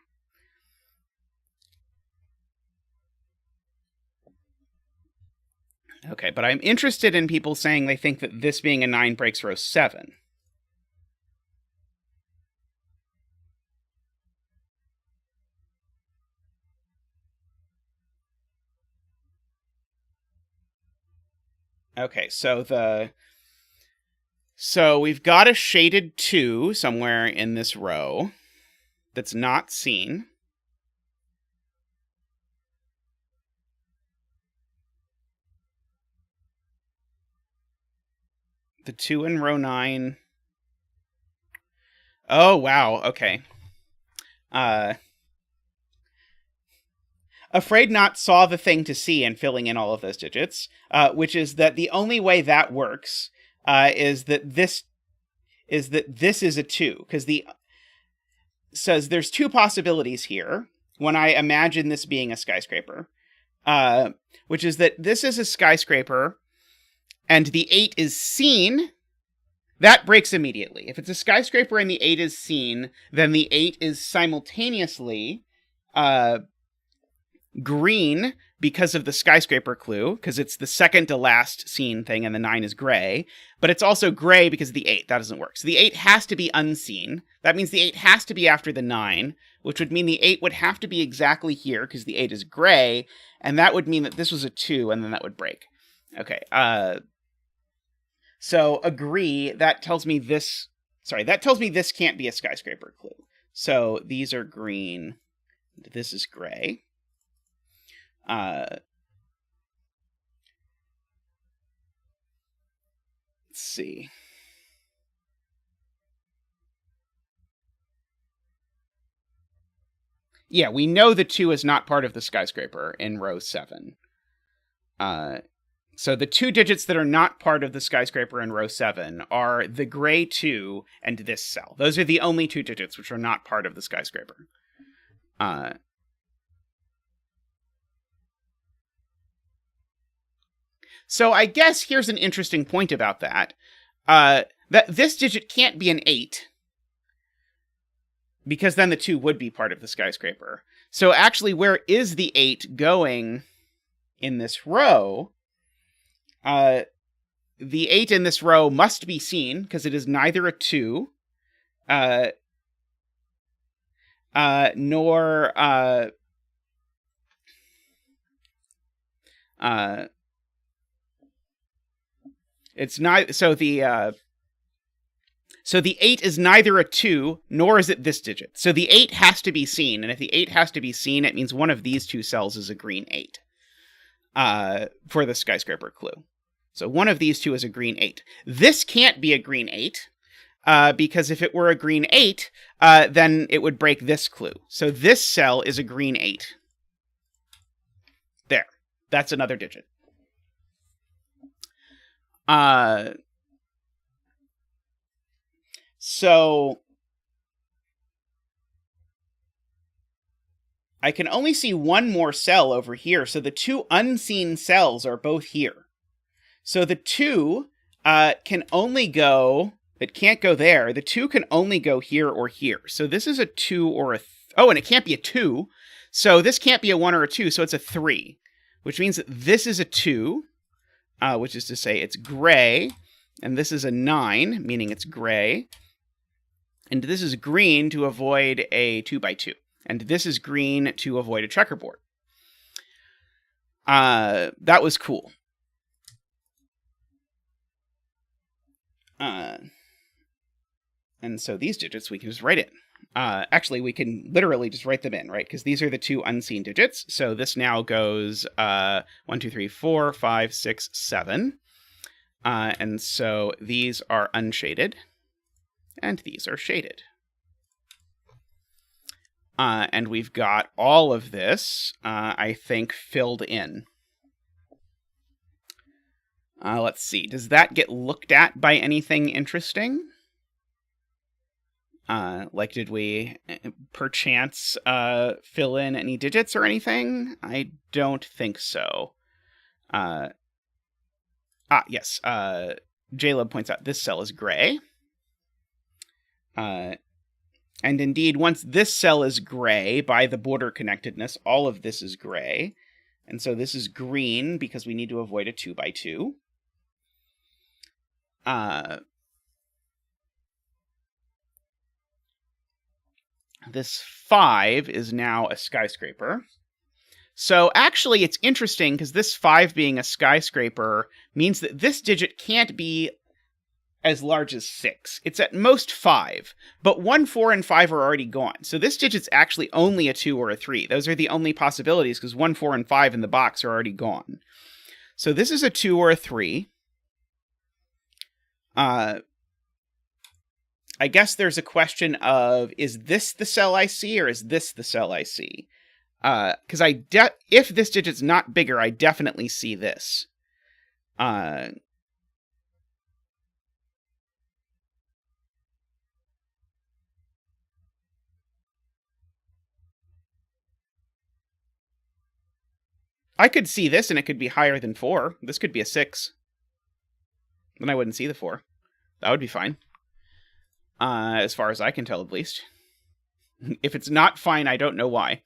Okay, but I'm interested in people saying they think that this being a 9 breaks row 7. Okay, so we've got a shaded 2 somewhere in this row that's not seen. The 2 in row 9. Oh, wow, okay. Afraid Not saw the thing to see in filling in all of those digits, which is that the only way that works is that this... is that this is a 2, because says there's two possibilities here when I imagine this being a skyscraper, which is that this is a skyscraper and the 8 is seen. That breaks immediately. If it's a skyscraper and the 8 is seen, then the 8 is simultaneously green because of the skyscraper clue, because it's the second to last seen thing and the 9 is gray, but it's also gray because of the 8. That doesn't work. So the 8 has to be unseen. That means the 8 has to be after the 9, which would mean the 8 would have to be exactly here because the 8 is gray, and that would mean that this was a 2, and then that would break. Okay, so agree, that tells me this can't be a skyscraper clue. So these are green, this is gray. Let's see. Yeah, we know the 2 is not part of the skyscraper in row 7. So the 2 digits that are not part of the skyscraper in row 7 are the gray 2 and this cell. Those are the only 2 digits which are not part of the skyscraper. So I guess here's an interesting point about that. That this digit can't be an 8, because then the 2 would be part of the skyscraper. So actually, where is the 8 going in this row? The 8 in this row must be seen, because it is neither a 2, nor it's not. So the 8 is neither a 2, nor is it this digit. So the 8 has to be seen, and if the 8 has to be seen, it means one of these 2 cells is a green 8 for the skyscraper clue. So one of these 2 is a green 8. This can't be a green 8, because if it were a green 8, then it would break this clue. So this cell is a green 8. There. That's another digit. So I can only see one more cell over here, so the 2 unseen cells are both here. So the 2 can only go, it can't go there, the 2 can only go here or here. So this is a 2 or a, oh, and it can't be a 2, so this can't be a 1 or a 2, so it's a 3, which means that this is a 2, which is to say it's gray, and this is a 9, meaning it's gray, and this is green to avoid a 2x2, and this is green to avoid a checkerboard. That was cool. And so these digits we can just write in. Actually, we can literally just write them in, right? Because these are the 2 unseen digits. So this now goes 1, 2, 3, 4, 5, 6, 7. And so these are unshaded, and these are shaded. And we've got all of this, I think, filled in. Let's see. Does that get looked at by anything interesting? Like, did we perchance fill in any digits or anything? I don't think so. Yes. Jaleb points out this cell is gray. And indeed, once this cell is gray, by the border connectedness, all of this is gray. And so this is green because we need to avoid a 2x2. This 5 is now a skyscraper. So actually it's interesting because this 5 being a skyscraper means that this digit can't be as large as 6. It's at most 5, but 1, 4, and 5 are already gone. So this digit's actually only a 2 or a 3. Those are the only possibilities because 1, 4, and 5 in the box are already gone. So this is a 2 or a 3. I guess there's a question of, is this the cell I see or is this the cell I see? Because if this digit's not bigger, I definitely see this. I could see this and it could be higher than 4. This could be a 6. Then I wouldn't see the 4. That would be fine. As far as I can tell, at least. If it's not fine, I don't know why.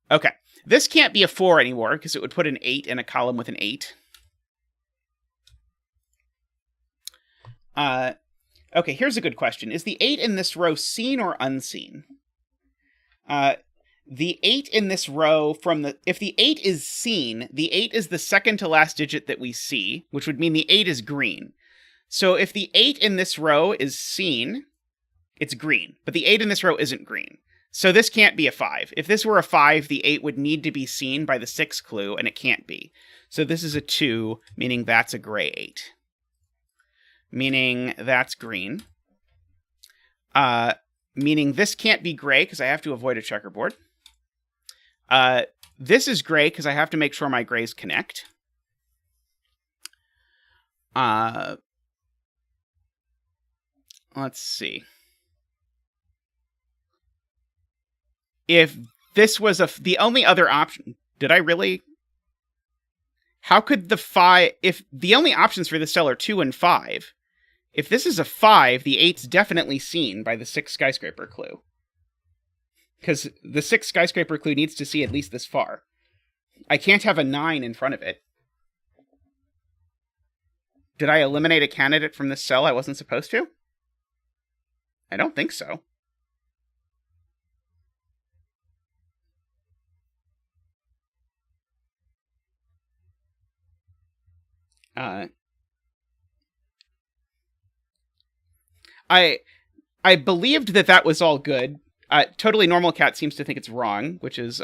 Okay. This can't be a 4 anymore, because it would put an 8 in a column with an 8. Okay, here's a good question. Is the 8 in this row seen or unseen? The 8 in this row if the 8 is seen, the 8 is the second to last digit that we see, which would mean the 8 is green. So if the 8 in this row is seen, it's green, but the 8 in this row isn't green. So this can't be a 5. If this were a 5, the 8 would need to be seen by the 6 clue, and it can't be. So this is a 2, meaning that's a gray 8. Meaning that's green. Meaning this can't be gray, because I have to avoid a checkerboard. This is gray, because I have to make sure my grays connect. Let's see. If this was the only other option... Did I really... How could the 5... If the only options for this cell are 2 and 5... If this is a 5, the 8's definitely seen by the 6 skyscraper clue. Because the 6 skyscraper clue needs to see at least this far. I can't have a 9 in front of it. Did I eliminate a candidate from this cell I wasn't supposed to? I don't think so. I believed that was all good. TotallyNormalCat seems to think it's wrong, which is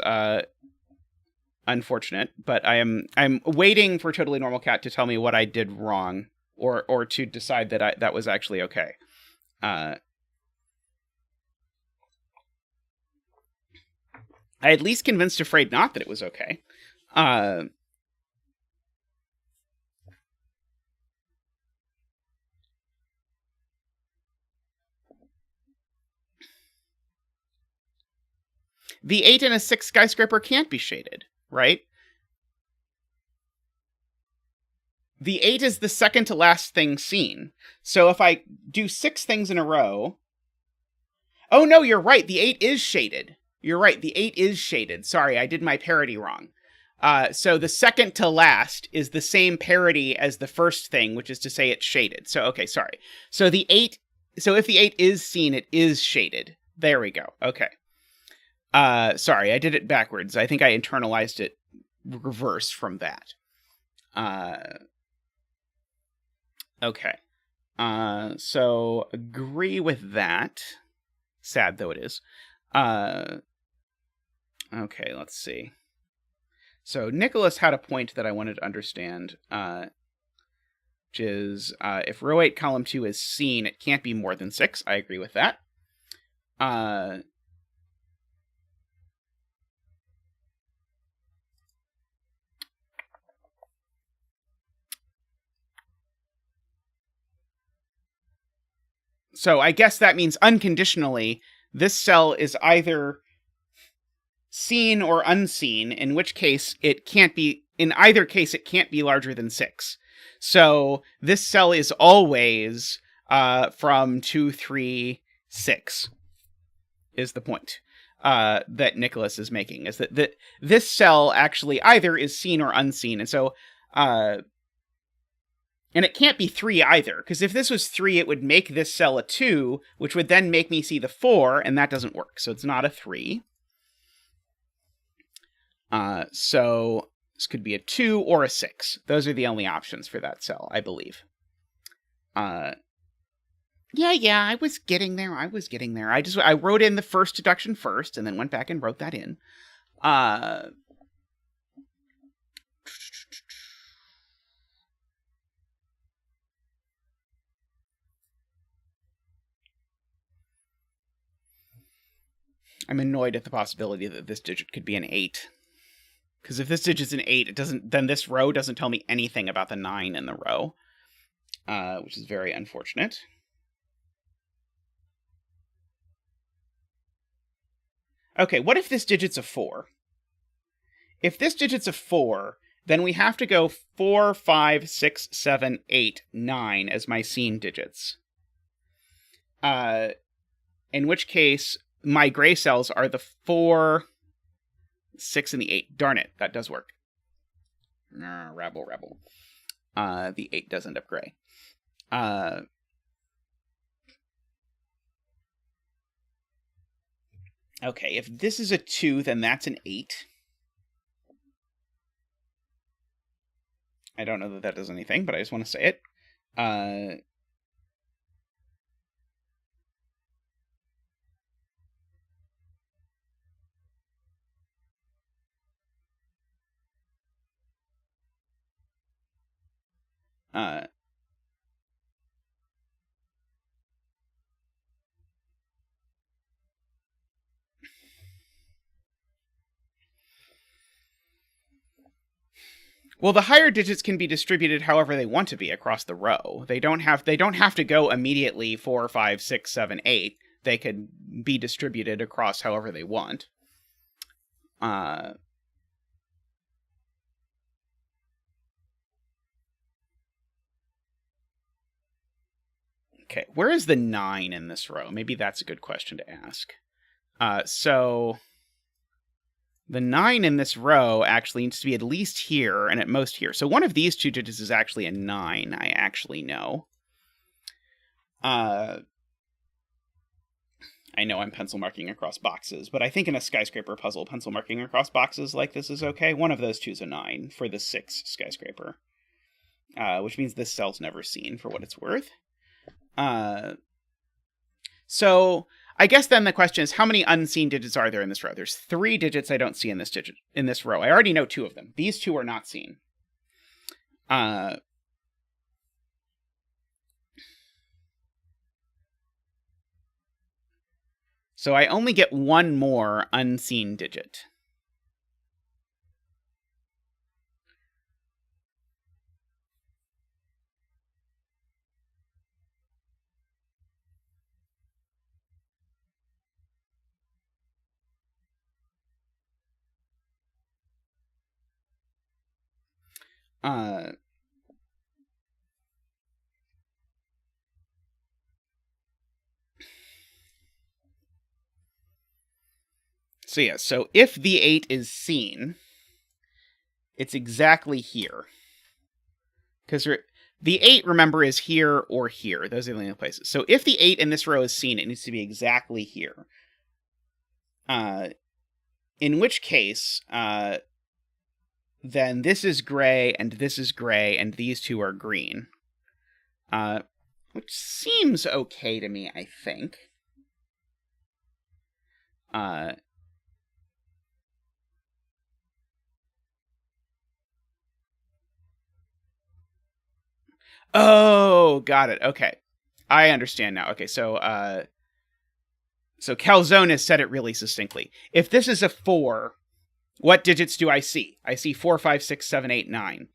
unfortunate. But I'm waiting for TotallyNormalCat to tell me what I did wrong, or to decide that that was actually okay. I at least convinced Afraid Not that it was okay. The 8 and a 6 skyscraper can't be shaded, right? The 8 is the second to last thing seen. So if I do 6 things in a row... Oh, no, you're right. The 8 is shaded. You're right. The 8 is shaded. Sorry, I did my parity wrong. So the second to last is the same parity as the first thing, which is to say it's shaded. So, okay, sorry. So the 8... So if the 8 is seen, it is shaded. There we go. Okay. Sorry, I did it backwards. I think I internalized it reverse from that. Okay. So agree with that. Sad though it is. Okay, let's see. So Nicholas had a point that I wanted to understand, which is, if row 8, column 2 is seen, it can't be more than 6. I agree with that. So I guess that means unconditionally, this cell is either seen or unseen, in which case it can't be, in either case, it can't be larger than 6. So this cell is always from 2, 3, 6, is the point that Nicholas is making, is that this cell actually either is seen or unseen. And so... And it can't be 3 either, because if this was 3, it would make this cell a 2, which would then make me see the 4, and that doesn't work. So it's not a 3. So this could be a 2 or a 6. Those are the only options for that cell, I believe. Yeah, I was getting there. I wrote in the first deduction first, and then went back and wrote that in. I'm annoyed at the possibility that this digit could be an 8. Because if this digit's an 8, then this row doesn't tell me anything about the 9 in the row. Which is very unfortunate. Okay, what if this digit's a 4? If this digit's a 4, then we have to go 4, 5, 6, 7, 8, 9 as my scene digits. In which case, my gray cells are the 4, 6, and the 8. Darn it, that does work. Rabble. The 8 does end up gray. Okay, if this is a 2, then that's an 8. I don't know that that does anything, but I just want to say it. Well, the higher digits can be distributed however they want to be across the row. They don't have to go immediately 4, 5, 6, 7, 8. They could be distributed across however they want. Okay, where is the 9 in this row? Maybe that's a good question to ask. So the 9 in this row actually needs to be at least here and at most here. So one of these two digits is actually a 9, I actually know. I know I'm pencil marking across boxes, but I think in a skyscraper puzzle, pencil marking across boxes like this is okay. One of those two is a 9 for the 6 skyscraper, which means this cell's never seen for what it's worth. So I guess then the question is, how many unseen digits are there in this row? There's 3 digits I don't see in this row. I already know 2 of them. These 2 are not seen. So I only get 1 more unseen digit. So yeah, so if the 8 is seen, it's exactly here. Because the 8, remember, is here or here. Those are the only places. So if the 8 in this row is seen, it needs to be exactly here. In which case, then this is gray, and this is gray, and these 2 are green. Which seems okay to me, I think. Oh, got it. Okay. I understand now. Okay, so Calzone has said it really succinctly. If this is a 4, what digits do I see? I see 4, 5, 6, 7, 8, 9.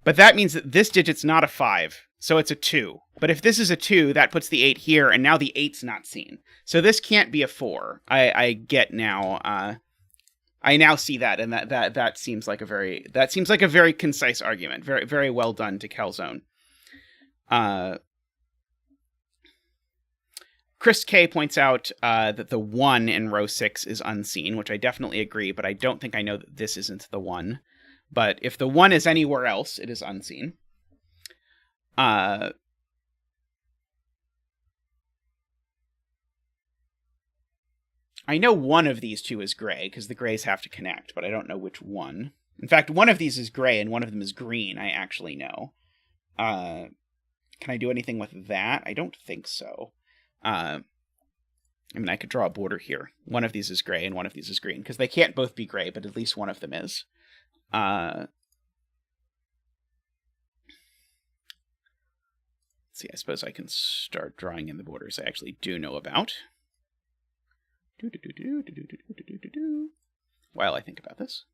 But that means that this digit's not a 5, so it's a 2. But if this is a 2, that puts the 8 here, and now the 8's not seen. So this can't be a 4. I get now. I now see that, and that seems like a very concise argument. Very, very well done to Calzone. Chris K points out that the 1 in row 6 is unseen, which I definitely agree, but I don't think I know that this isn't the 1. But if the 1 is anywhere else, it is unseen. I know one of these 2 is gray, because the grays have to connect, but I don't know which one. In fact, one of these is gray, and one of them is green, I actually know. Can I do anything with that? I don't think so. I mean, I could draw a border here. One of these is gray, and one of these is green, because they can't both be gray, but at least one of them is. Let's see, I suppose I can start drawing in the borders I actually do know about. While I think about this.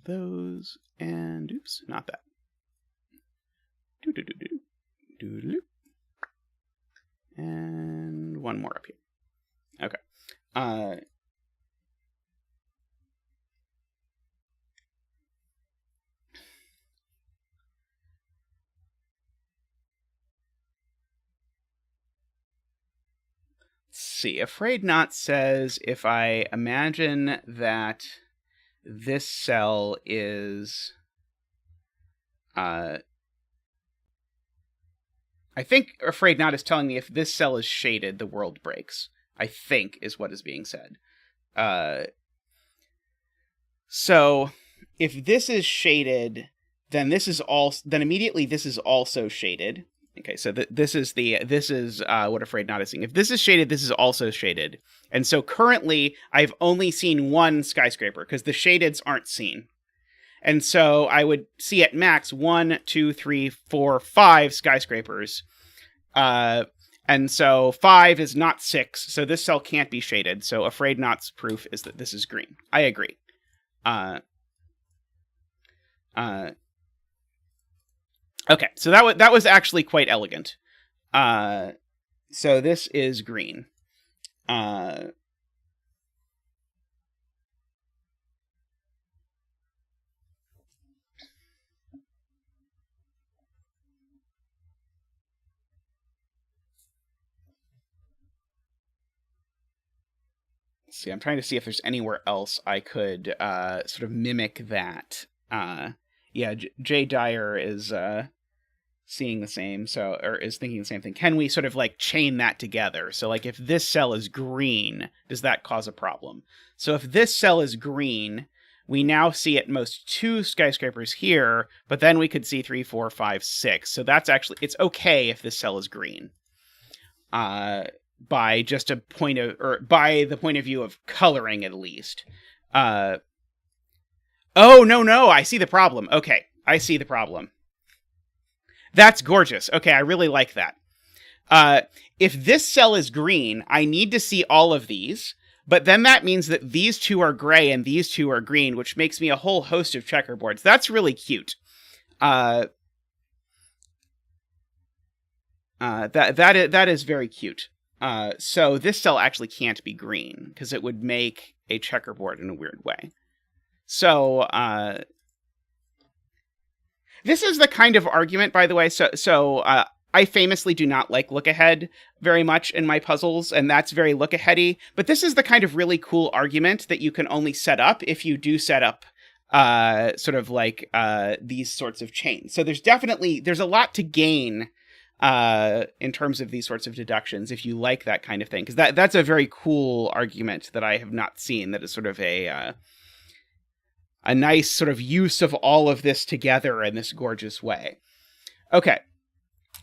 Those, and oops, not that. And one more up here. Okay. Let's see. Afraid Not says, if I imagine that this cell is... I think Afraid Not is telling me if this cell is shaded, the world breaks. I think is what is being said. So if this is shaded, then immediately this is also shaded. Okay, so this is what Afraid Not is saying. If this is shaded, this is also shaded. And so currently I've only seen one skyscraper because the shadeds aren't seen. And so I would see at max 1, 2, 3, 4, 5 skyscrapers. And so 5 is not 6, so this cell can't be shaded. So Afraid Not's proof is that this is green. I agree. Okay, so that was actually quite elegant. So this is green. See, I'm trying to see if there's anywhere else I could sort of mimic that. Yeah, Jay Dyer is seeing the same, or is thinking the same thing. Can we sort of like chain that together? So like if this cell is green, does that cause a problem? So if this cell is green, we now see at most 2 skyscrapers here, but then we could see 3, 4, 5, 6. So that's actually, it's okay if this cell is green. By just a point of, or by the point of view of coloring at least. Oh, no, I see the problem. Okay, I see the problem. That's gorgeous. Okay, I really like that. If this cell is green, I need to see all of these, but then that means that these 2 are gray and these 2 are green, which makes me a whole host of checkerboards. That's really cute. That is very cute. So this cell actually can't be green because it would make a checkerboard in a weird way. So this is the kind of argument, by the way. So I famously do not like look ahead very much in my puzzles, and that's very look aheady. But this is the kind of really cool argument that you can only set up if you do set up sort of like these sorts of chains. So there's a lot to gain in terms of these sorts of deductions, if you like that kind of thing, because that's a very cool argument that I have not seen. That is sort of a nice sort of use of all of this together in this gorgeous way. Okay,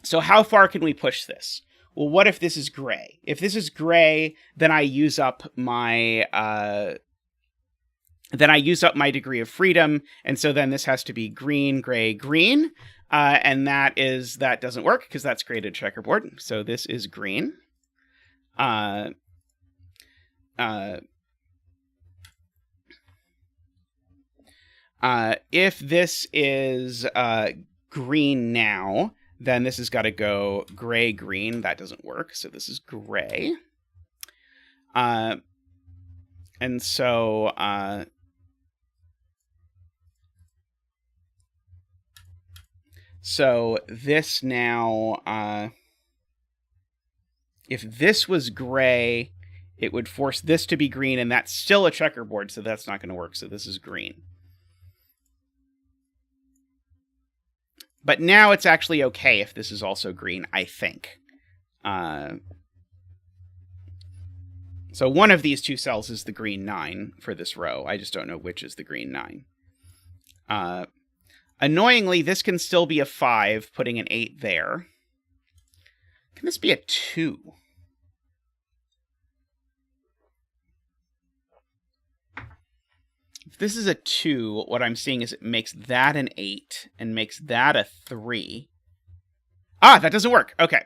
so how far can we push this? Well, what if this is gray? If this is gray, then I use up my degree of freedom, and so then this has to be green, gray, green. And that doesn't work because that's created checkerboard. So this is green. If this is green now, then this has got to go gray, green. That doesn't work. So this is gray. And so So this now, if this was gray, it would force this to be green, and that's still a checkerboard, so that's not going to work. So this is green. But now it's actually okay if this is also green, I think. So one of these 2 cells is the green 9 for this row. I just don't know which is the green 9. Annoyingly, this can still be a 5, putting an 8 there. Can this be a 2? If this is a 2, what I'm seeing is it makes that an 8 and makes that a 3. Ah, that doesn't work. Okay.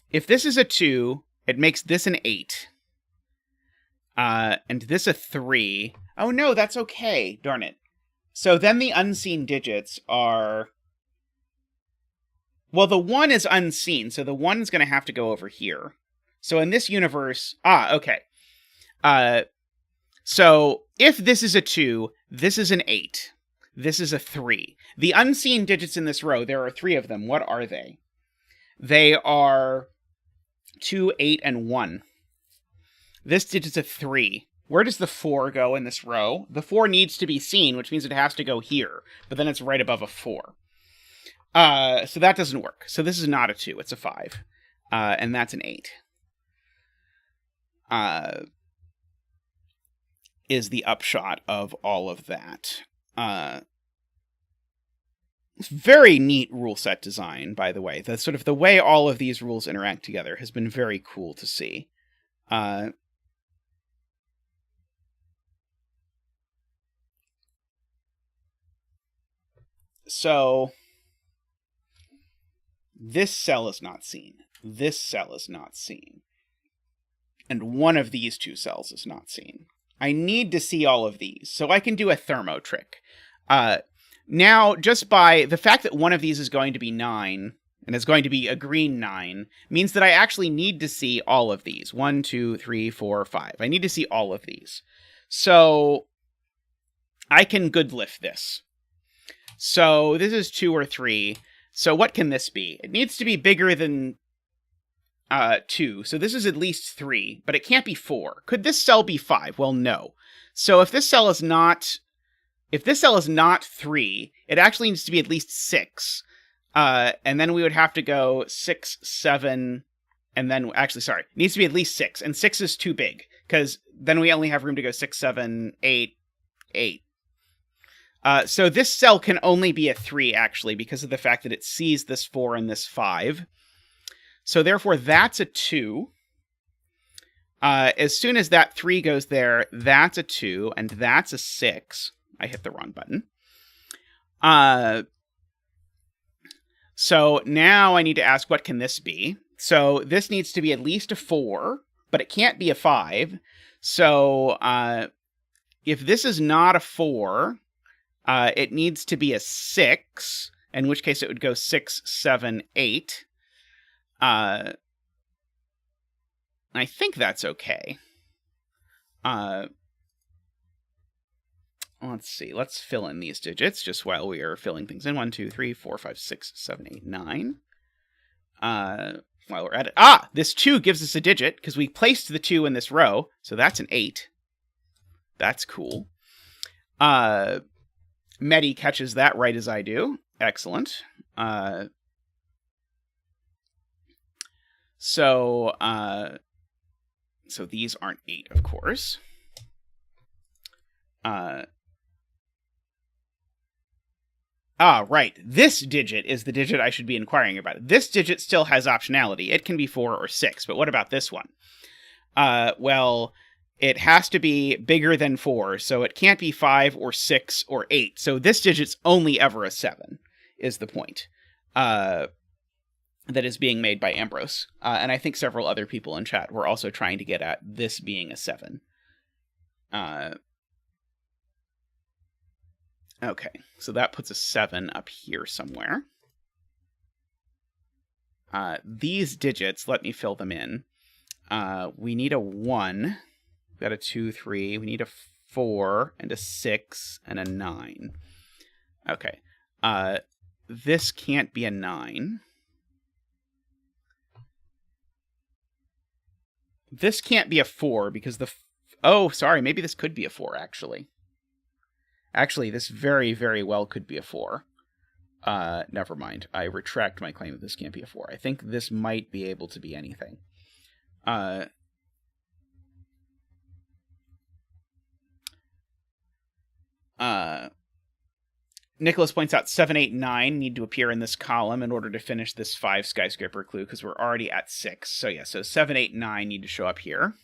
If this is a 2, it makes this an 8. And this a 3. Oh no, that's okay. Darn it. So then the unseen digits are Well, the 1 is unseen, so the 1 is going to have to go over here. So in this universe... okay. So if this is a 2, this is an 8. This is a 3. The unseen digits in this row, there are 3 of them. What are they? They are 2, 8, and 1. This digit's a 3. Where does the 4 go in this row? The 4 needs to be seen, which means it has to go here. But then it's right above a 4. So that doesn't work. So this is not a 2, it's a 5. And that's an 8. Is the upshot of all of that. Very neat rule set design, by the way. The sort of the way all of these rules interact together has been very cool to see. So this cell is not seen. This cell is not seen. And one of these 2 cells is not seen. I need to see all of these, so I can do a thermo trick. Now, just by the fact that one of these is going to be 9, and is going to be a green 9, means that I actually need to see all of these. 1, 2, 3, 4, 5. I need to see all of these. So I can good lift this. So this is 2 or 3. So what can this be? It needs to be bigger than 2. So this is at least 3, but it can't be 4. Could this cell be 5? Well, no. So if this cell is not 3, it actually needs to be at least 6. And then we would have to go 6, 7, and then actually, sorry, it needs to be at least 6, and 6 is too big because then we only have room to go 6, 7, 8, 8. So this cell can only be a 3, actually, because of the fact that it sees this 4 and this 5. So therefore, that's a 2. As soon as that 3 goes there, that's a 2, and that's a 6. I hit the wrong button. So now I need to ask, what can this be? So this needs to be at least a 4, but it can't be a 5. So if this is not a 4... it needs to be a 6, in which case it would go 6, 7, 8. I think that's okay. Let's see. Let's fill in these digits just while we are filling things in. 1, 2, 3, 4, 5, 6, 7, 8, 9. While we're at it. This 2 gives us a digit because we placed the 2 in this row. So that's an 8. That's cool. Medi catches that right as I do. Excellent. So these aren't 8, of course. Right. This digit is the digit I should be inquiring about. This digit still has optionality. It can be 4 or 6, but what about this one? Well, it has to be bigger than 4, so it can't be 5 or 6 or 8. So this digit's only ever a 7, is the point. That is being made by Ambrose. And I think several other people in chat were also trying to get at this being a 7. Okay, so that puts a 7 up here somewhere. These digits, let me fill them in. We need a 1. We've got a 2, 3. We need a 4 and a 6 and a 9. Okay. This can't be a 9. This can't be a 4 because oh, sorry, maybe this could be a 4, actually. Actually, this very, very well could be a 4. Never mind. I retract my claim that this can't be a 4. I think this might be able to be anything. Nicholas points out 7, 8, 9 need to appear in this column in order to finish this 5 skyscraper clue, because we're already at 6. So yeah, so 7, 8, 9 need to show up here.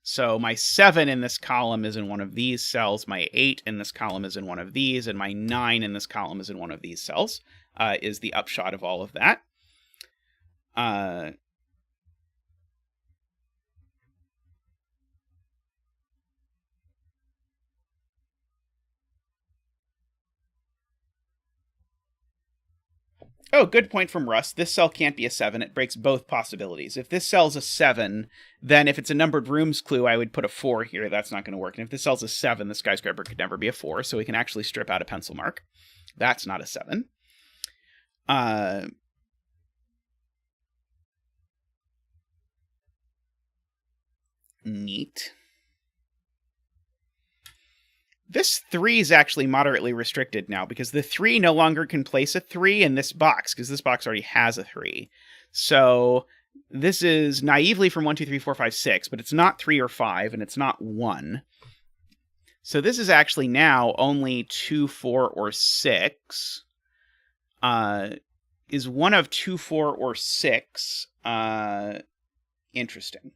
So my 7 in this column is in one of these cells, my 8 in this column is in one of these, and my 9 in this column is in one of these cells, is the upshot of all of that. Oh, good point from Russ. This cell can't be a 7. It breaks both possibilities. If this cell's a 7, then if it's a numbered rooms clue, I would put a 4 here. That's not going to work. And if this cell's a 7, the skyscraper could never be a 4, so we can actually strip out a pencil mark. That's not a 7. Neat. This 3 is actually moderately restricted now, because the 3 no longer can place a 3 in this box, because this box already has a 3. So this is naively from 1, 2, 3, 4, 5, 6, but it's not 3 or 5, and it's not 1. So this is actually now only 2, 4, or 6. Is one of 2, 4, or 6 interesting?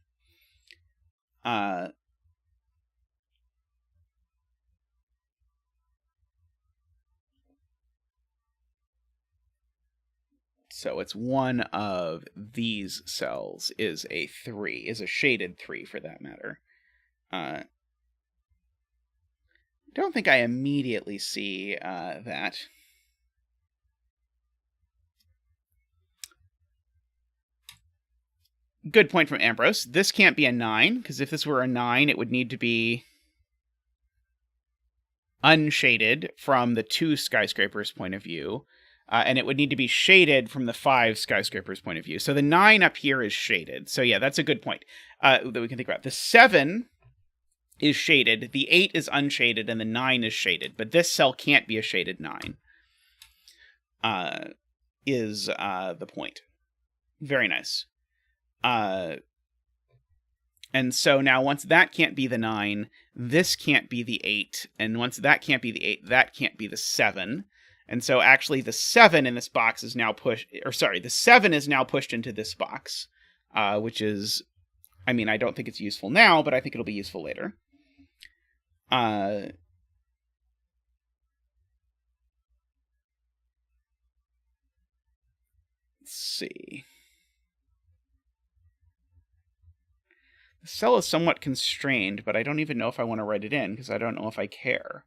So it's one of these cells is a 3, is a shaded 3 for that matter. Don't think I immediately see that. Good point from Ambrose. This can't be a 9, because if this were a 9, it would need to be unshaded from the 2 skyscrapers point of view. And it would need to be shaded from the 5 skyscrapers point of view. So the 9 up here is shaded. So yeah, that's a good point that we can think about. The 7 is shaded, the 8 is unshaded, and the 9 is shaded. But this cell can't be a shaded 9, is the point. Very nice. And so now once that can't be the 9, this can't be the 8. And once that can't be the 8, that can't be the 7. And so actually the 7 in this box is now pushed, or sorry, the 7 is now pushed into this box, which is, I mean, I don't think it's useful now, but I think it'll be useful later. Let's see. The cell is somewhat constrained, but I don't even know if I want to write it in, because I don't know if I care.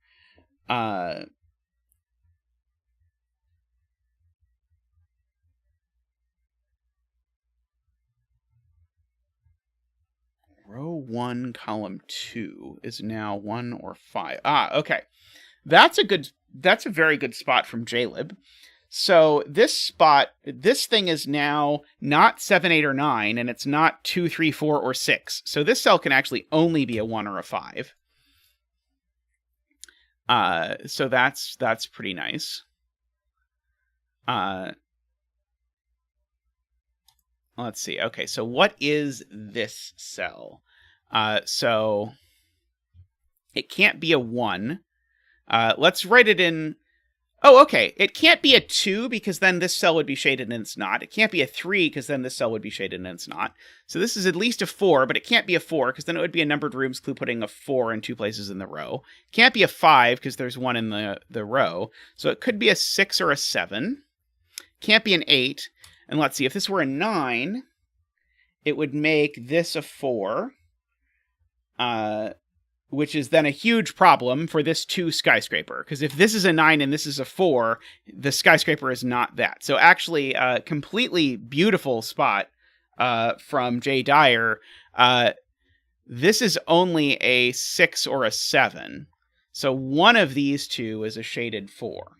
Row 1, column 2 is now 1 or 5. Okay. That's a very good spot from JLib. So this thing is now not 7, 8, or 9, and it's not 2, 3, 4, or 6. So this cell can actually only be a 1 or a 5. So that's pretty nice. Let's see. Okay, so what is this cell? So it can't be a 1. Let's write it in. Oh, okay. It can't be a 2 because then this cell would be shaded and it's not. It can't be a 3 because then this cell would be shaded and it's not. So this is at least a 4, but it can't be a 4 because then it would be a numbered rooms clue putting a 4 in 2 places in the row. It can't be a 5 because there's 1 in the row. So it could be a 6 or a 7. Can't be an 8. And let's see, if this were a 9, it would make this a 4, which is then a huge problem for this 2 skyscraper. Because if this is a 9 and this is a 4, the skyscraper is not that. So actually, a completely beautiful spot from Jay Dyer. This is only a 6 or a 7. So one of these two is a shaded 4.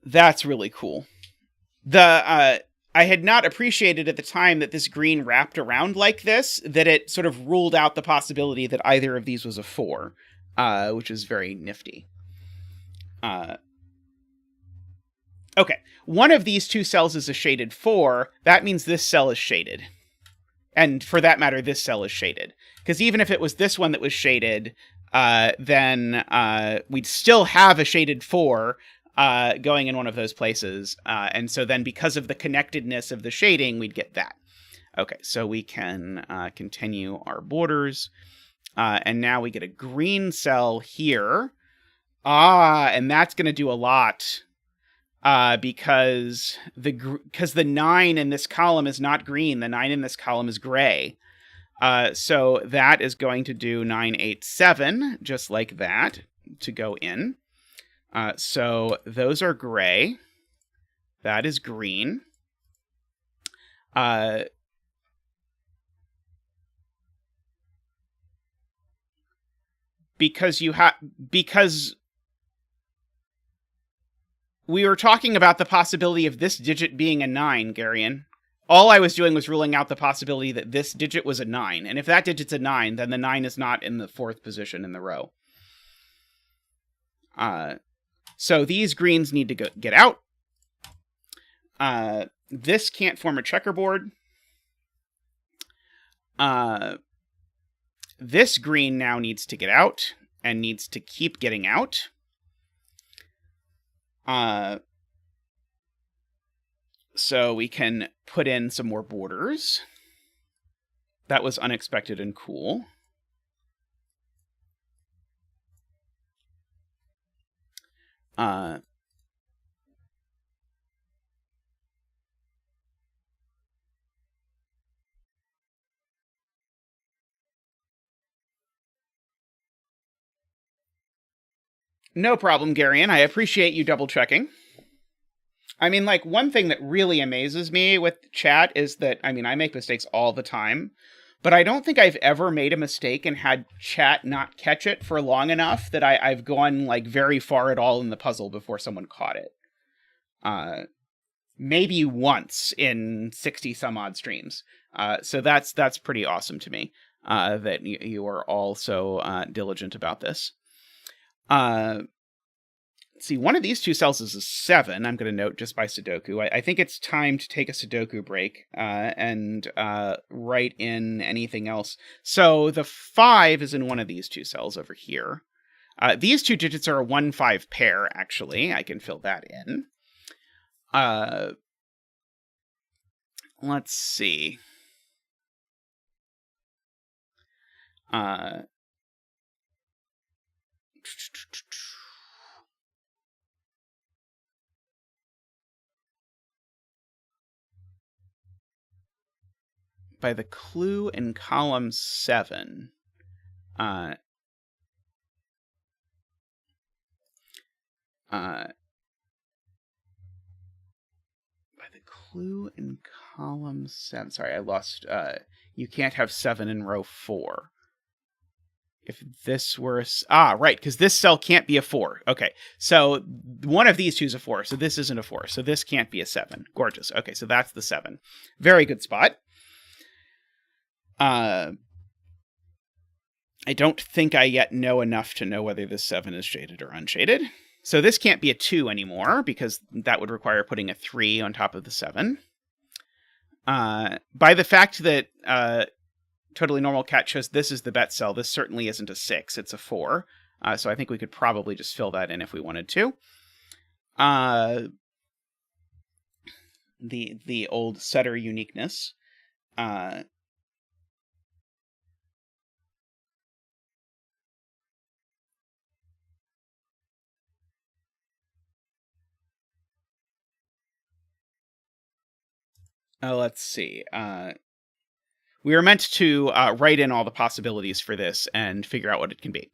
That's really cool. I had not appreciated at the time that this green wrapped around like this, that it sort of ruled out the possibility that either of these was a 4, which is very nifty. Okay, one of these 2 cells is a shaded 4. That means this cell is shaded. And for that matter, this cell is shaded. Because even if it was this one that was shaded, then we'd still have a shaded 4 going in one of those places. And so then because of the connectedness of the shading, we'd get that. Okay, so we can continue our borders. And now we get a green cell here. And that's going to do a lot. Because the 9 in this column is not green. The 9 in this column is gray. So that is going to do 9, 8, 7, just like that. to go in. So those are gray. That is green. Because we were talking about the possibility of this digit being a 9, Garion. All I was doing was ruling out the possibility that this digit was a 9. And if that digit's a 9, then the 9 is not in the 4th position in the row. So these greens need to get out. This can't form a checkerboard. This green now needs to get out and needs to keep getting out. So we can put in some more borders. That was unexpected and cool. No problem, Garion. I appreciate you double checking. I mean, like, one thing that really amazes me with chat is that, I mean, I make mistakes all the time, but I don't think I've ever made a mistake and had chat not catch it for long enough that I've gone, like, very far at all in the puzzle before someone caught it. Maybe once in 60 some odd streams. So that's pretty awesome to me, that you are all so diligent about this. See, one of these two cells is a 7, I'm going to note just by Sudoku. I think it's time to take a Sudoku break and write in anything else. So the 5 is in one of these two cells over here. These two digits are a 1-5 pair, actually. I can fill that in. Let's see. By the clue in column 7, by the clue in column 7, sorry, I lost, you can't have 7 in row 4. If this were right, because this cell can't be a 4. Okay, so one of these two is a 4, so this isn't a 4, so this can't be a 7. Gorgeous. Okay, so that's the 7. Very good spot. I don't think I yet know enough to know whether this 7 is shaded or unshaded. So this can't be a 2 anymore, because that would require putting a 3 on top of the 7. By the fact that TotallyNormalCat chose this is the bet cell, this certainly isn't a 6, it's a 4. So I think we could probably just fill that in if we wanted to. The old setter uniqueness. Let's see. We were meant to write in all the possibilities for this and figure out what it can be.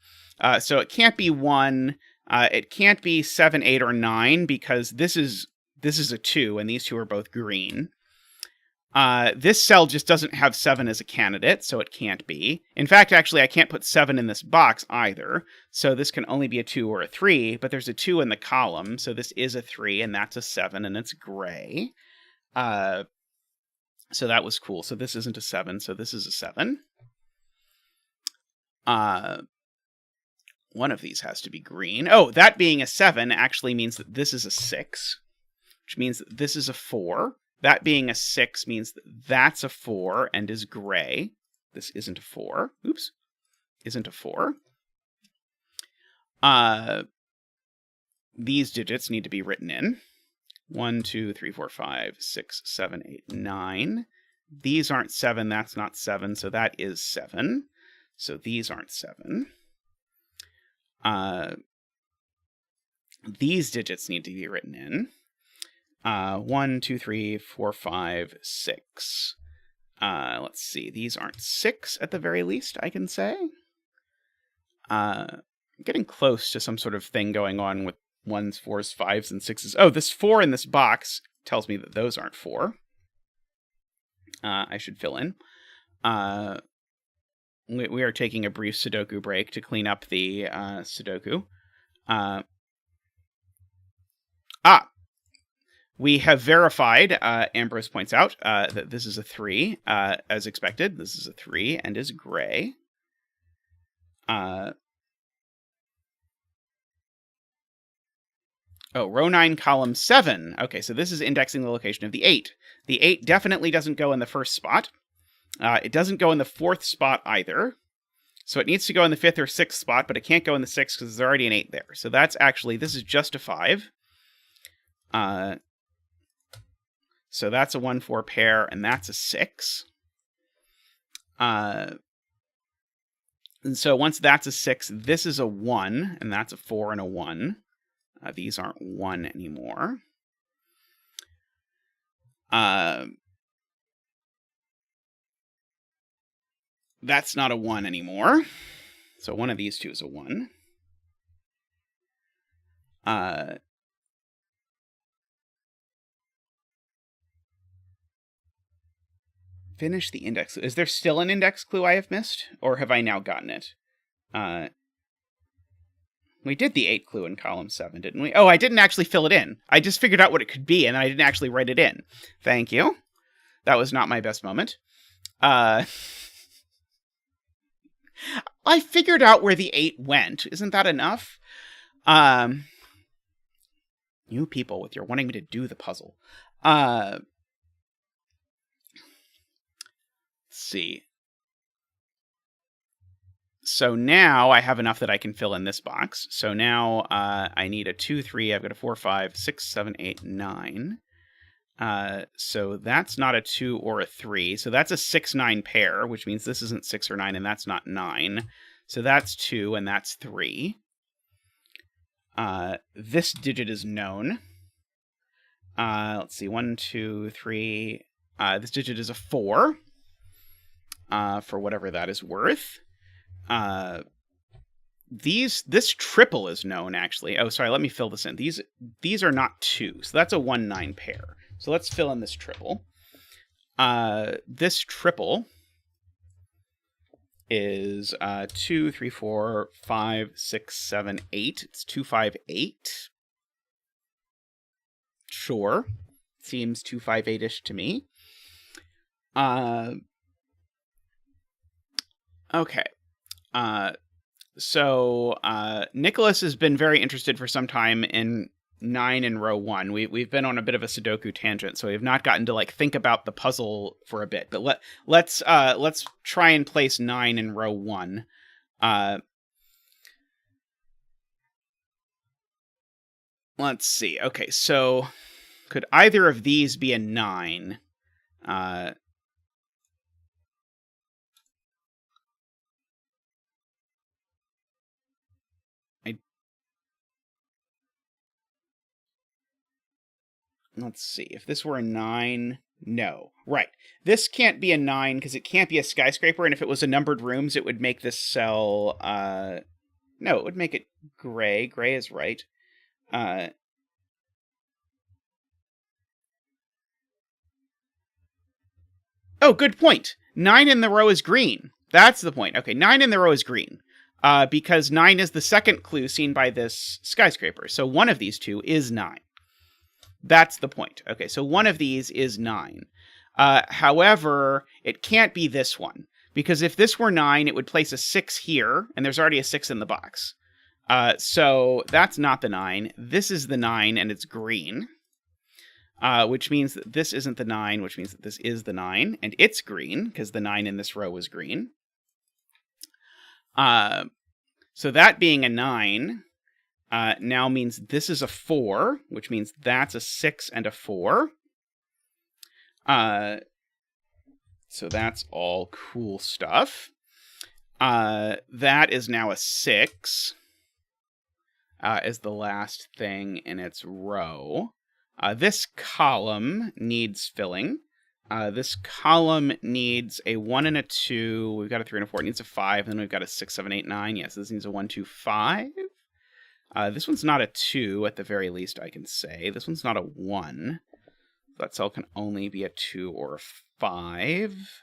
So it can't be 1. It can't be 7, 8, or 9 because this is a 2, and these two are both green. This cell just doesn't have 7 as a candidate, so it can't be. In fact, actually, I can't put 7 in this box either, so this can only be a 2 or a 3, but there's a 2 in the column, so this is a 3, and that's a 7, and it's gray. So that was cool. So this isn't a 7, so this is a 7. One of these has to be green. Oh, that being a 7 actually means that this is a 6, which means that this is a 4. That being a 6 means that that's a 4 and is gray. This isn't a 4. Oops. Isn't a 4. These digits need to be written in. 1, 2, 3, 4, 5, 6, 7, 8, 9. These aren't 7, that's not 7, so that is 7. So these aren't 7. These digits need to be written in. 1, 2, 3, 4, 5, 6. Let's see, these aren't 6 at the very least, I can say. getting close to some sort of thing going on with 1s, 4s, 5s, and 6s. Oh, this 4 in this box tells me that those aren't 4. I should fill in. We are taking a brief Sudoku break to clean up the Sudoku. We have verified, Ambrose points out, that this is a 3, as expected. This is a 3 and is gray. Row 9, column 7. Okay, so this is indexing the location of the 8. The 8 definitely doesn't go in the first spot. It doesn't go in the 4th spot either. So it needs to go in the 5th or 6th spot, but it can't go in the 6th because there's already an 8 there. So that's actually, this is just a 5. So that's a 1-4 pair, and that's a 6. And so once that's a 6, this is a 1, and that's a 4 and a 1. These aren't 1 anymore. That's not a 1 anymore. So one of these two is a 1. Finish the index. Is there still an index clue I have missed? Or have I now gotten it? We did the 8 clue in column 7, didn't we? Oh, I didn't actually fill it in. I just figured out what it could be, and I didn't actually write it in. Thank you. That was not my best moment. I figured out where the 8 went. Isn't that enough? You people with your wanting me to do the puzzle. Let's see. So now I have enough that I can fill in this box. So now I need a 2, 3. I've got a 4, 5, 6, 7, 8, 9. So that's not a 2 or a 3. So that's a 6, 9 pair, which means this isn't 6 or 9, and that's not 9. So that's 2, and that's 3. This digit is known. Let's see, 1, 2, 3. This digit is a 4. For whatever that is worth. This triple is known, actually. Oh, sorry, let me fill this in. These are not 2, so that's a 1, 9 pair. So let's fill in this triple. This triple is 2, 3, 4, 5, 6, 7, 8. It's 2, 5, 8. Sure. Seems 2, 5, 8-ish to me. Okay. So Nicholas has been very interested for some time in 9 in row 1. We've been on a bit of a Sudoku tangent, so we've not gotten to think about the puzzle for a bit. But let's try and place 9 in row 1. Let's see. Okay, so could either of these be a 9? Let's see. If this were a 9, no. Right. This can't be a 9 because it can't be a skyscraper, and if it was a numbered rooms, it would make this cell... no, it would make it gray. Gray is right. Oh, good point. 9 in the row is green. That's the point. Okay, 9 in the row is green. Because 9 is the second clue seen by this skyscraper. So one of these two is 9. That's the point. Okay, so one of these is 9. However, it can't be this one. Because if this were 9, it would place a 6 here, and there's already a 6 in the box. So that's not the 9. This is the 9, and it's green. Which means that this isn't the 9, which means that this is the 9, and it's green, because the 9 in this row was green. So that being a 9... now means this is a 4, which means that's a 6 and a 4. So that's all cool stuff. That is now a 6 as the last thing in its row. This column needs filling. This column needs a 1 and a 2. We've got a 3 and a 4. It needs a 5. And then we've got a 6, 7, 8, 9. Yes, this needs a 1, 2, 5. This one's not a 2 at the very least, I can say. This one's not a 1. That cell can only be a 2 or a 5.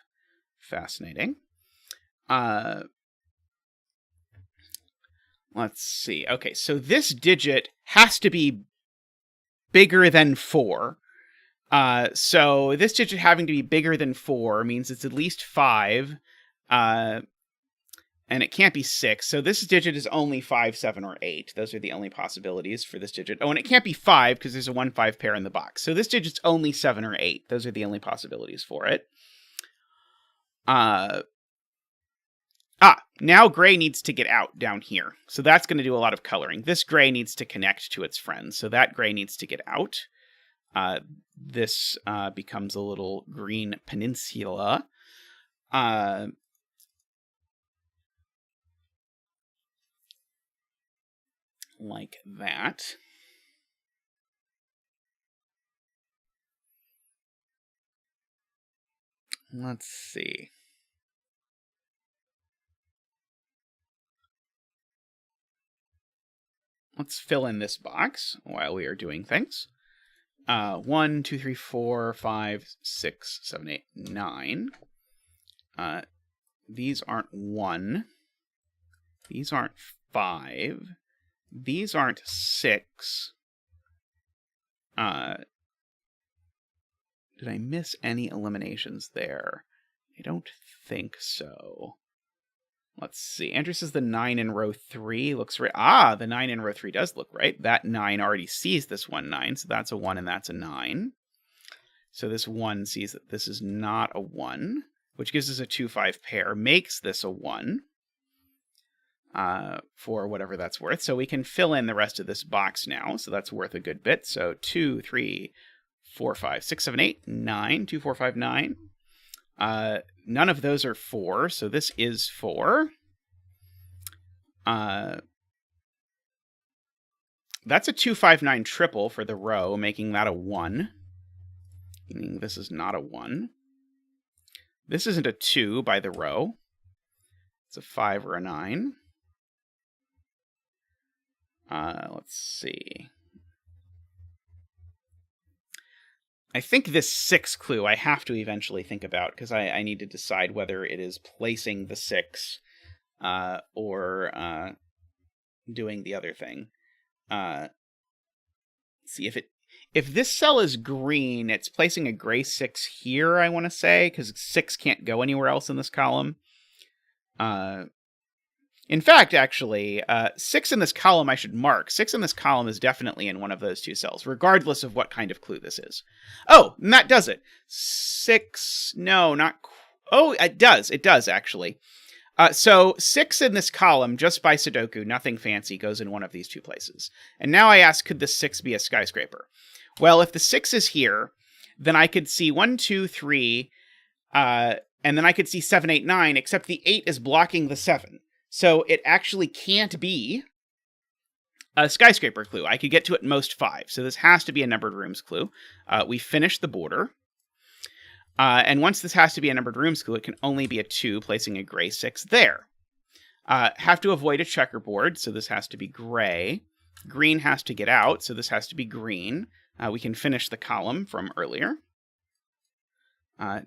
Fascinating. Let's see. Okay, so this digit has to be bigger than 4. So this digit having to be bigger than 4 means it's at least 5, and it can't be 6. So this digit is only 5, 7, or 8. Those are the only possibilities for this digit. Oh, and it can't be 5 because there's a 1-5 pair in the box. So this digit's only 7 or 8. Those are the only possibilities for it. Now gray needs to get out down here. So that's going to do a lot of coloring. This gray needs to connect to its friends. So that gray needs to get out. This becomes a little green peninsula. Like that. Let's see. Let's fill in this box while we are doing things. 1, 2, 3, 4, 5, 6, 7, 8, 9. These aren't 1. These aren't 5. These aren't 6. Did I miss any eliminations there? I don't think so. Let's see. Andrew says the 9 in row 3 looks right. The 9 in row 3 does look right. That 9 already sees this 1, 9, so that's a 1 and that's a 9. So this 1 sees that this is not a 1, which gives us a 2, 5 pair, makes this a 1 for whatever that's worth. So we can fill in the rest of this box now, so that's worth a good bit. So 2, 3, 4, 5, 6, 7, 8, 9, 2, 4, 5, 9. None of those are 4, so this is 4. That's a 2, 5, 9 triple for the row, making that a 1. Meaning this is not a 1. This isn't a 2 by the row. It's a 5 or a 9. Let's see. I think this 6 clue I have to eventually think about, because I need to decide whether it is placing the 6 or doing the other thing. See, if this cell is green, it's placing a gray 6 here, I want to say, because 6 can't go anywhere else in this column. In fact, actually, 6 in this column I should mark. 6 in this column is definitely in one of those two cells, regardless of what kind of clue this is. Oh, and that does it. 6, no, not... Oh, it does. It does, actually. So 6 in this column, just by Sudoku, nothing fancy, goes in one of these two places. And now I ask, could the 6 be a skyscraper? Well, if the 6 is here, then I could see 1, 2, 3, and then I could see 7, 8, 9, except the 8 is blocking the 7. So it actually can't be a skyscraper clue. I could get to at most 5. So this has to be a numbered rooms clue. We finished the border. And once this has to be a numbered rooms clue, it can only be a 2, placing a gray 6 there. Have to avoid a checkerboard, so this has to be gray. Green has to get out, so this has to be green. We can finish the column from earlier.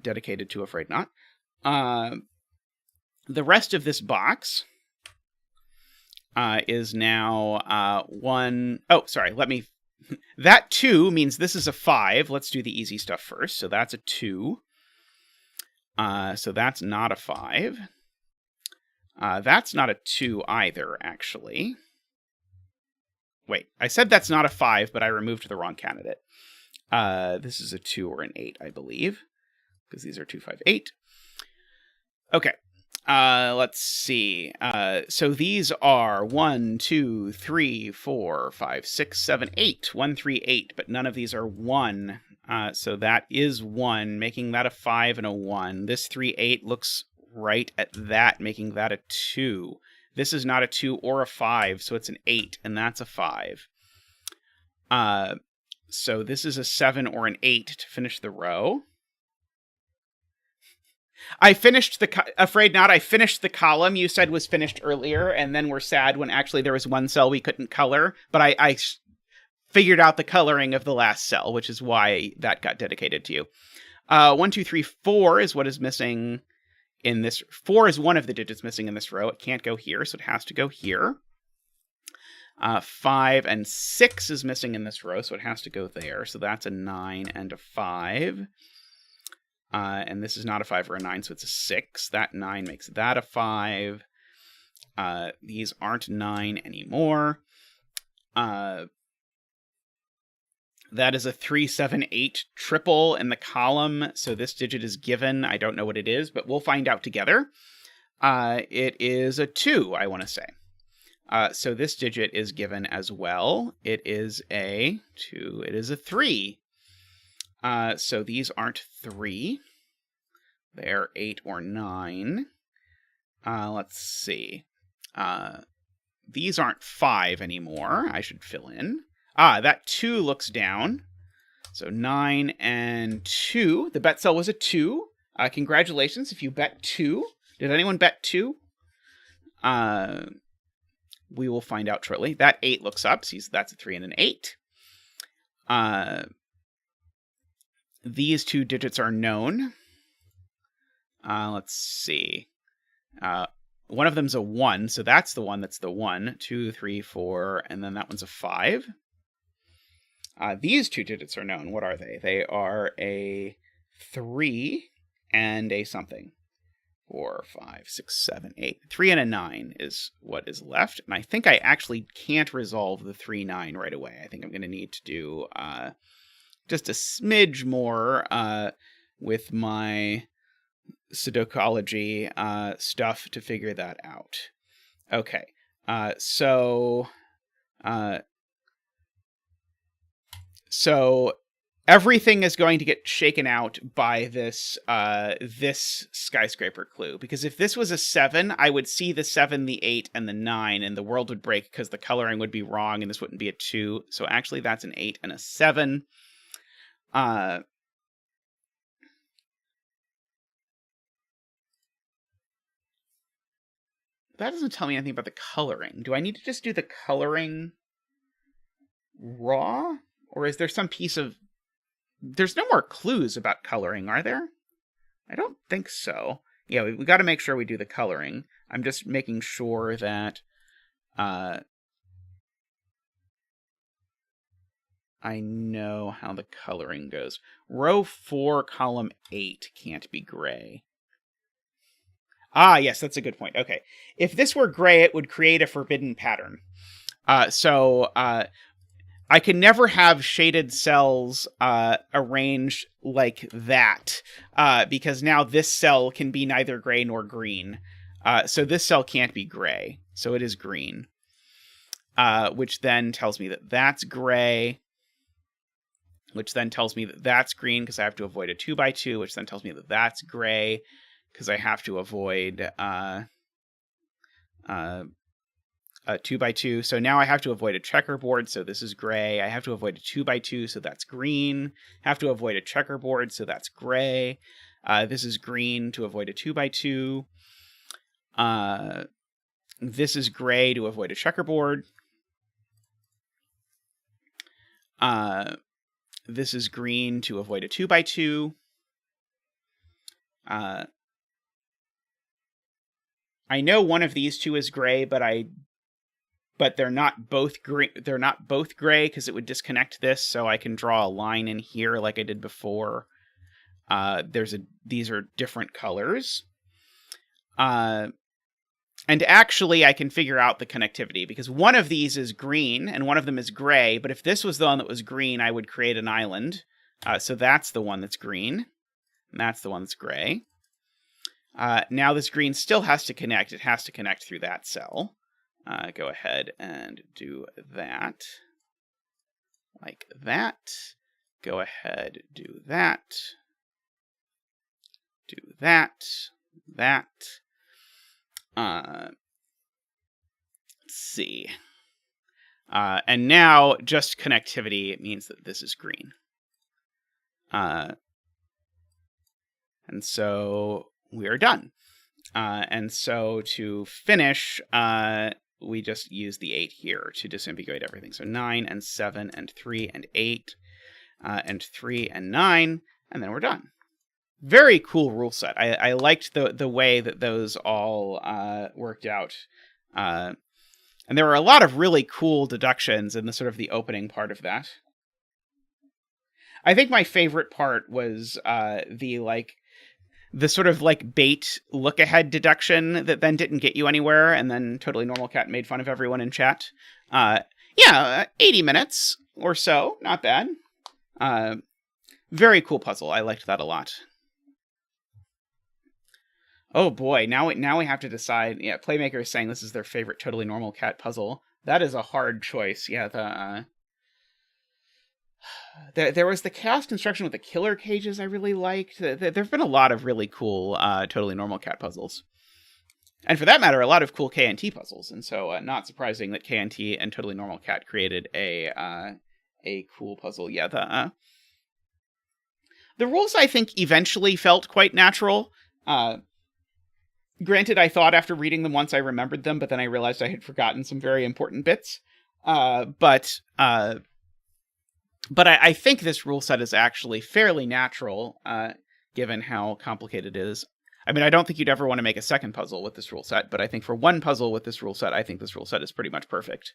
Dedicated to Afraid Not. The rest of this box is now 1... Oh, sorry, let me... That 2 means this is a 5. Let's do the easy stuff first. So that's a 2. So that's not a 5. That's not a 2 either, actually. Wait, I said that's not a 5, but I removed the wrong candidate. This is a 2 or an 8, I believe, because these are 2, 5, 8. Okay. Let's see. So these are 1, 2, 3, 4, 5, 6, 7, 8. 1, 3, 8, but none of these are 1. So that is 1, making that a 5 and a 1. This 3, 8 looks right at that, making that a 2. This is not a 2 or a 5, so it's an 8, and that's a 5. So this is a 7 or an 8 to finish the row. I finished Afraid Not. I finished the column you said was finished earlier, and then we're sad when actually there was one cell we couldn't color. But I figured out the coloring of the last cell, which is why that got dedicated to you. 1, 2, 3, 4 is what is missing in this. 4 is one of the digits missing in this row. It can't go here, so it has to go here. 5 and 6 is missing in this row, so it has to go there. So that's a 9 and a 5. And this is not a 5 or a 9, so it's a 6. That 9 makes that a 5. These aren't 9 anymore. That is a 3, 7, 8 triple in the column, so this digit is given. I don't know what it is, but we'll find out together. It is a 2, I want to say. So this digit is given as well. It is a 2. It is a 3. So these aren't 3. They're 8 or 9. Let's see. These aren't 5 anymore. I should fill in. That 2 looks down. So 9 and 2. The bet cell was a 2. Congratulations if you bet 2. Did anyone bet 2? We will find out shortly. That 8 looks up. See, so that's a 3 and an 8. These two digits are known. Let's see. One of them's a 1, so that's the one that's the 1. 2, 3, 4, and then that one's a 5. These two digits are known. What are they? They are a 3 and a something. 4, 5, 6, 7, 8. 3 and a 9 is what is left. And I think I actually can't resolve the 3, 9 right away. I think I'm going to need to do just a smidge more with my Sudokology stuff to figure that out. Okay, so everything is going to get shaken out by this this skyscraper clue, because if this was a 7, I would see the 7, the 8, and the 9, and the world would break because the coloring would be wrong, and this wouldn't be a 2. So actually, that's an 8 and a 7. That doesn't tell me anything about the coloring. Do I need to just do the coloring raw? Or is there some piece of... There's no more clues about coloring, are there? I don't think so. Yeah, we got to make sure we do the coloring. I'm just making sure that I know how the coloring goes. Row 4, column 8 can't be gray. Ah, yes, that's a good point. Okay. If this were gray, it would create a forbidden pattern. So I can never have shaded cells arranged like that, because now this cell can be neither gray nor green. So this cell can't be gray, so it is green, which then tells me that that's gray, which then tells me that that's green because I have to avoid a 2x2, which then tells me that that's gray because I have to avoid a 2x2. So now I have to avoid a checkerboard, so this is gray. I have to avoid a 2x2, so that's green. I have to avoid a checkerboard, so that's gray. This is green to avoid a 2x2. This is gray to avoid a checkerboard. This is green to avoid a 2x2. I know one of these two is gray, but they're not both green. They're not both gray because it would disconnect this. So I can draw a line in here like I did before. These are different colors. And actually, I can figure out the connectivity because one of these is green and one of them is gray. But if this was the one that was green, I would create an island. So that's the one that's green. And that's the one that's gray. Now this green still has to connect. It has to connect through that cell. Go ahead and do that. Like that. Go ahead, do that. Do that. That. Let's see. And now just connectivity means that this is green. And so we are done. And so to finish, we just use the 8 here to disambiguate everything. So 9 and 7 and 3 and 8 and 3 and 9, and then we're done. Very cool rule set. I liked the way that those all worked out. And there were a lot of really cool deductions in the sort of the opening part of that. I think my favorite part was the sort of like bait look ahead deduction that then didn't get you anywhere, and then TotallyNormalCat made fun of everyone in chat. 80 minutes or so, not bad. Very cool puzzle. I liked that a lot. Oh boy, now we have to decide. Yeah, Playmaker is saying this is their favorite TotallyNormalCat puzzle. That is a hard choice. Yeah, there was the chaos construction with the killer cages I really liked. There've been a lot of really cool TotallyNormalCat puzzles. And for that matter, a lot of cool KNT puzzles. And so not surprising that KNT and TotallyNormalCat created a cool puzzle. Yeah, the rules, I think, eventually felt quite natural. Granted, I thought after reading them once I remembered them, but then I realized I had forgotten some very important bits. But I think this rule set is actually fairly natural, given how complicated it is. I mean, I don't think you'd ever want to make a second puzzle with this rule set, but I think for one puzzle with this rule set, I think this rule set is pretty much perfect.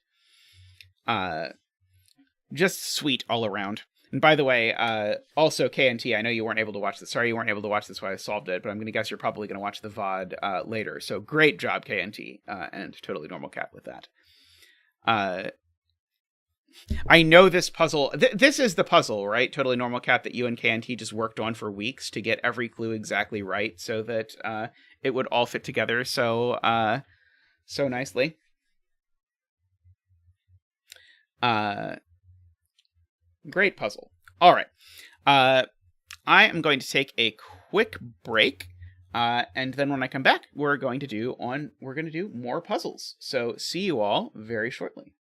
Just sweet all around. And by the way, also KNT, I know you weren't able to watch this. Sorry you weren't able to watch this while I solved it, but I'm going to guess you're probably going to watch the VOD later. So great job, KNT, and TotallyNormalCat with that. I know this puzzle. This is the puzzle, right? TotallyNormalCat that you and KNT just worked on for weeks to get every clue exactly right so that it would all fit together so nicely. Great puzzle. All right. I am going to take a quick break, and then when I come back, we're going to do more puzzles. So see you all very shortly.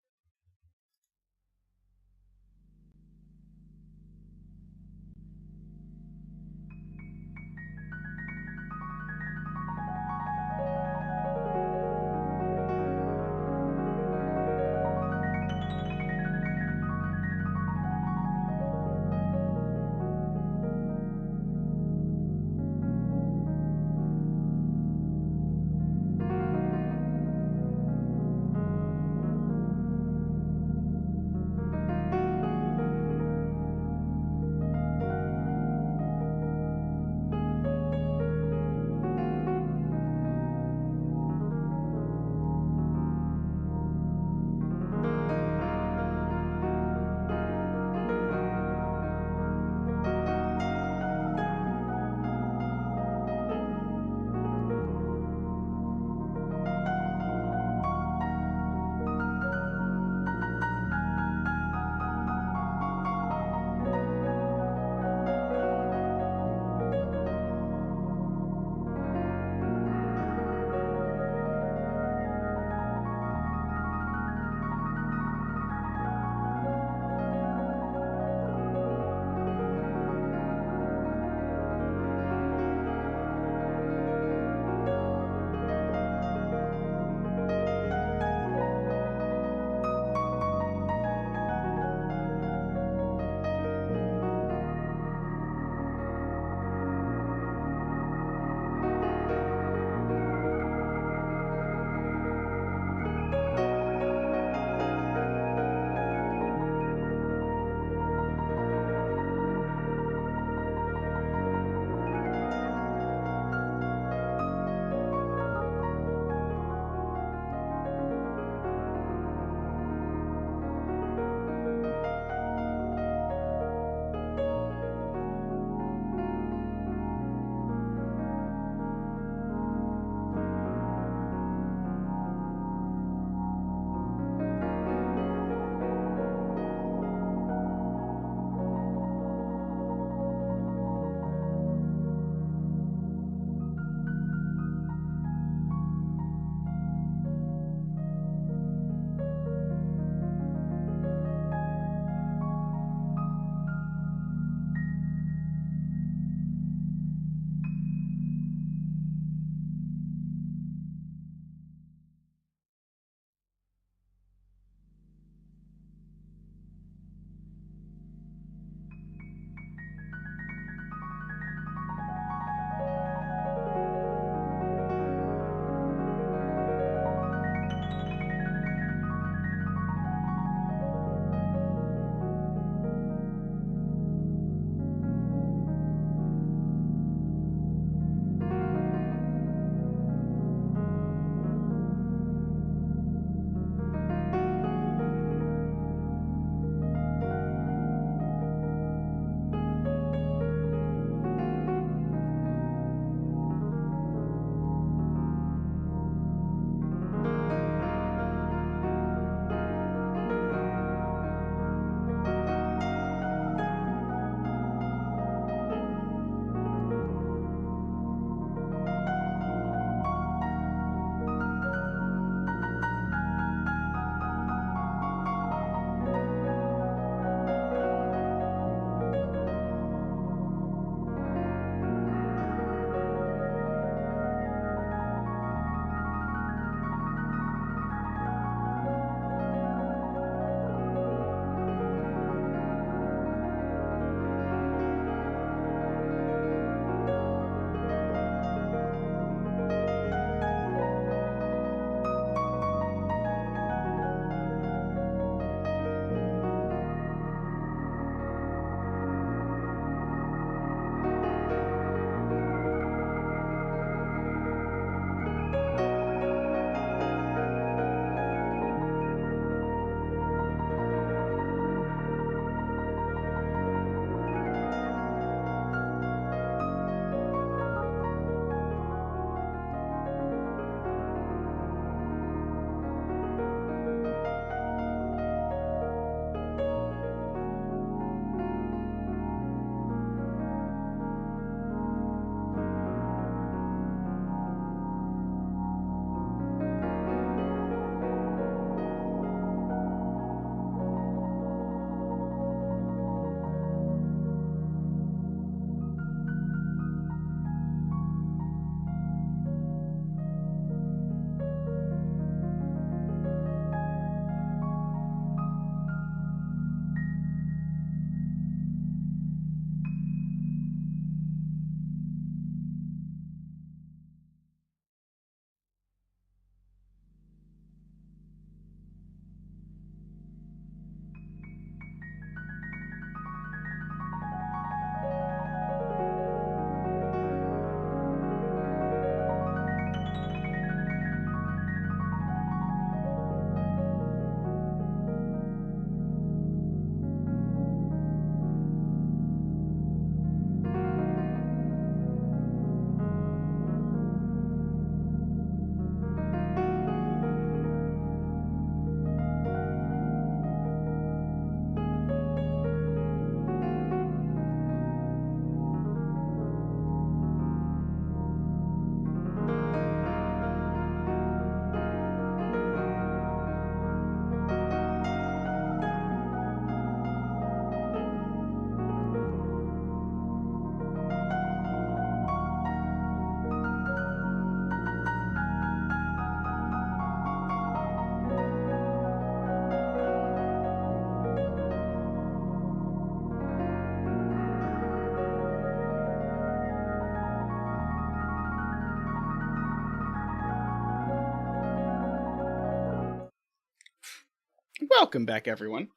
Welcome back, everyone.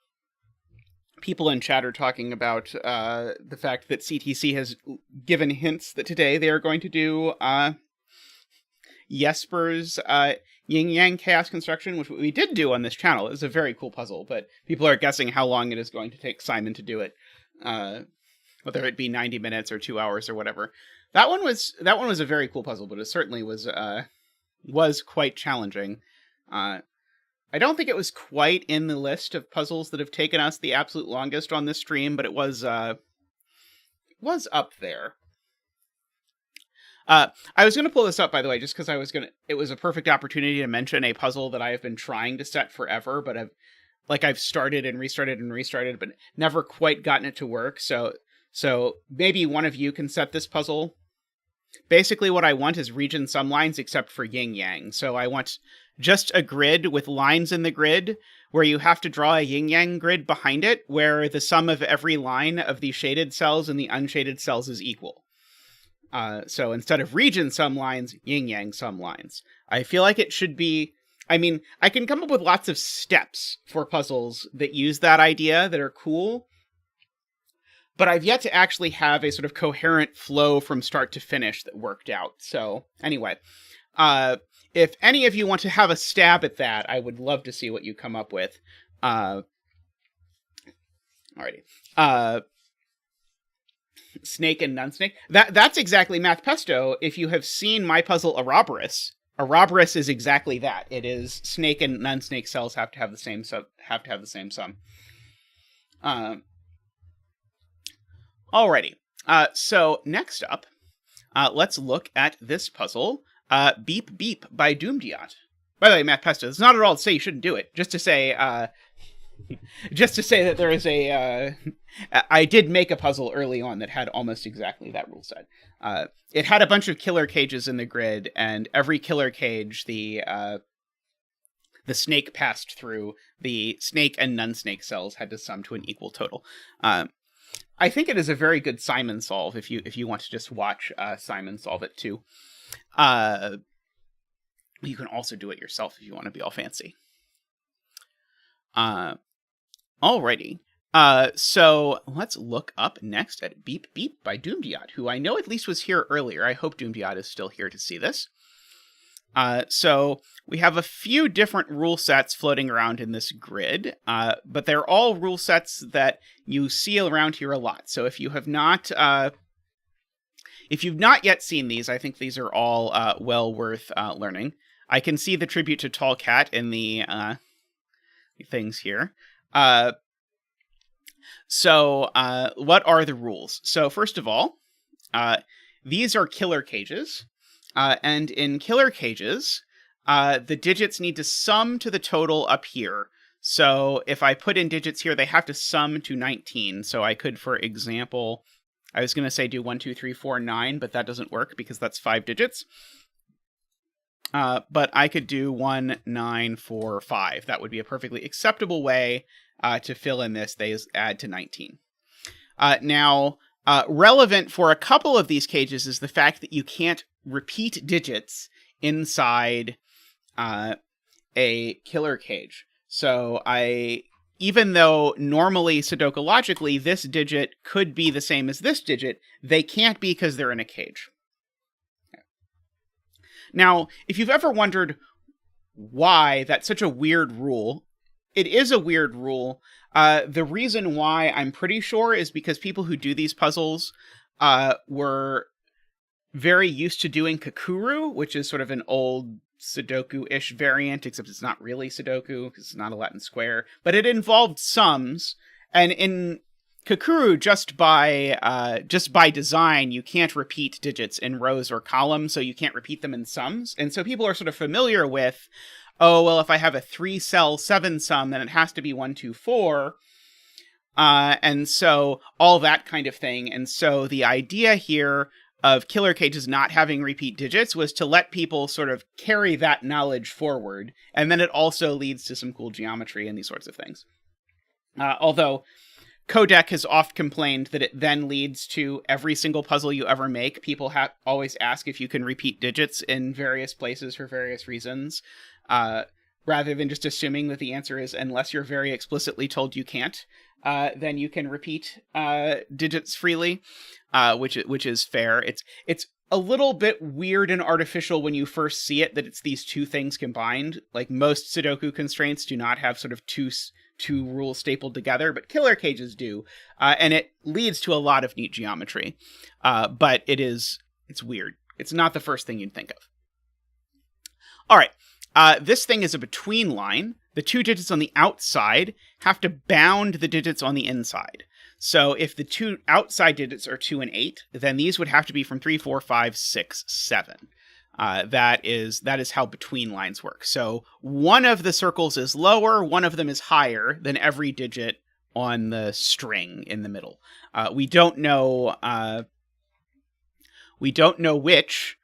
People in chat are talking about the fact that CTC has given hints that today they are going to do Jesper's Yin Yang Chaos Construction, which we did do on this channel. It's a very cool puzzle, but people are guessing how long it is going to take Simon to do it, whether it be 90 minutes or 2 hours or whatever. That one was a very cool puzzle, but it certainly was quite challenging. I don't think it was quite in the list of puzzles that have taken us the absolute longest on this stream, but it was up there. I was going to pull this up, by the way, just because it was a perfect opportunity to mention a puzzle that I have been trying to set forever, but I've started and restarted, but never quite gotten it to work. So maybe one of you can set this puzzle. Basically, what I want is region sum lines except for yin yang. So I want just a grid with lines in the grid where you have to draw a yin yang grid behind it, where the sum of every line of the shaded cells and the unshaded cells is equal. So instead of region sum lines, yin yang sum lines. I feel like it should be. I mean, I can come up with lots of steps for puzzles that use that idea that are cool, but I've yet to actually have a sort of coherent flow from start to finish that worked out. So anyway, if any of you want to have a stab at that, I would love to see what you come up with. Alrighty. Snake and non-snake. That's exactly Math Pesto. If you have seen my puzzle Ouroboros is exactly that. It is snake and non-snake cells have to have the same sum. Alrighty. So next up, let's look at this puzzle. Beep Beep by dumediat. By the way, Matt Pesto, it's not at all to say you shouldn't do it. Just to say that there is I did make a puzzle early on that had almost exactly that rule set. It had a bunch of killer cages in the grid, and every killer cage, the snake passed through, the snake and non-snake cells had to sum to an equal total. I think it is a very good Simon solve if you want to just watch Simon solve it too. You can also do it yourself if you want to be all fancy. Alrighty. So let's look up next at Beep Beep by dumediat, who I know at least was here earlier. I hope dumediat is still here to see this. So we have a few different rule sets floating around in this grid, but they're all rule sets that you see around here a lot. So if you have not, if you've not yet seen these, I think these are all well worth learning. I can see the tribute to Tall Cat in the things here. So what are the rules? So first of all, these are killer cages. And in killer cages, the digits need to sum to the total up here. So if I put in digits here, they have to sum to 19. So I could, for example, I was going to say do 1, 2, 3, 4, 9, but that doesn't work because that's 5 digits. But I could do 1, 9, 4, 5. That would be a perfectly acceptable way to fill in this. They add to 19. Now, relevant for a couple of these cages is the fact that you can't repeat digits inside a killer cage. So even though normally Sudoku-logically this digit could be the same as this digit, they can't be because they're in a cage. Now, if you've ever wondered why that's such a weird rule, it is a weird rule. The reason why I'm pretty sure is because people who do these puzzles were very used to doing Kakuru, which is sort of an old Sudoku-ish variant, except it's not really Sudoku because it's not a Latin square, but it involved sums. And in Kakuru, just by design, you can't repeat digits in rows or columns, so you can't repeat them in sums. And so people are sort of familiar with, oh, well, if I have a 3-cell 7 sum, then it has to be 1, 2, 4. And so all that kind of thing. And so the idea here of killer cages not having repeat digits was to let people sort of carry that knowledge forward. And then it also leads to some cool geometry and these sorts of things. Although Codec has oft complained that it then leads to every single puzzle you ever make. People always ask if you can repeat digits in various places for various reasons. rather than just assuming that the answer is unless you're very explicitly told you can't, then you can repeat digits freely, which is fair. It's a little bit weird and artificial when you first see it that it's these two things combined. Like most Sudoku constraints do not have sort of two rules stapled together, but killer cages do, and it leads to a lot of neat geometry. But it's weird. It's not the first thing you'd think of. All right. This thing is a between line. The two digits on the outside have to bound the digits on the inside. So if the two outside digits are 2 and 8, then these would have to be from 3, 4, 5, 6, 7. That is how between lines work. So one of the circles is lower, one of them is higher than every digit on the string in the middle. We don't know which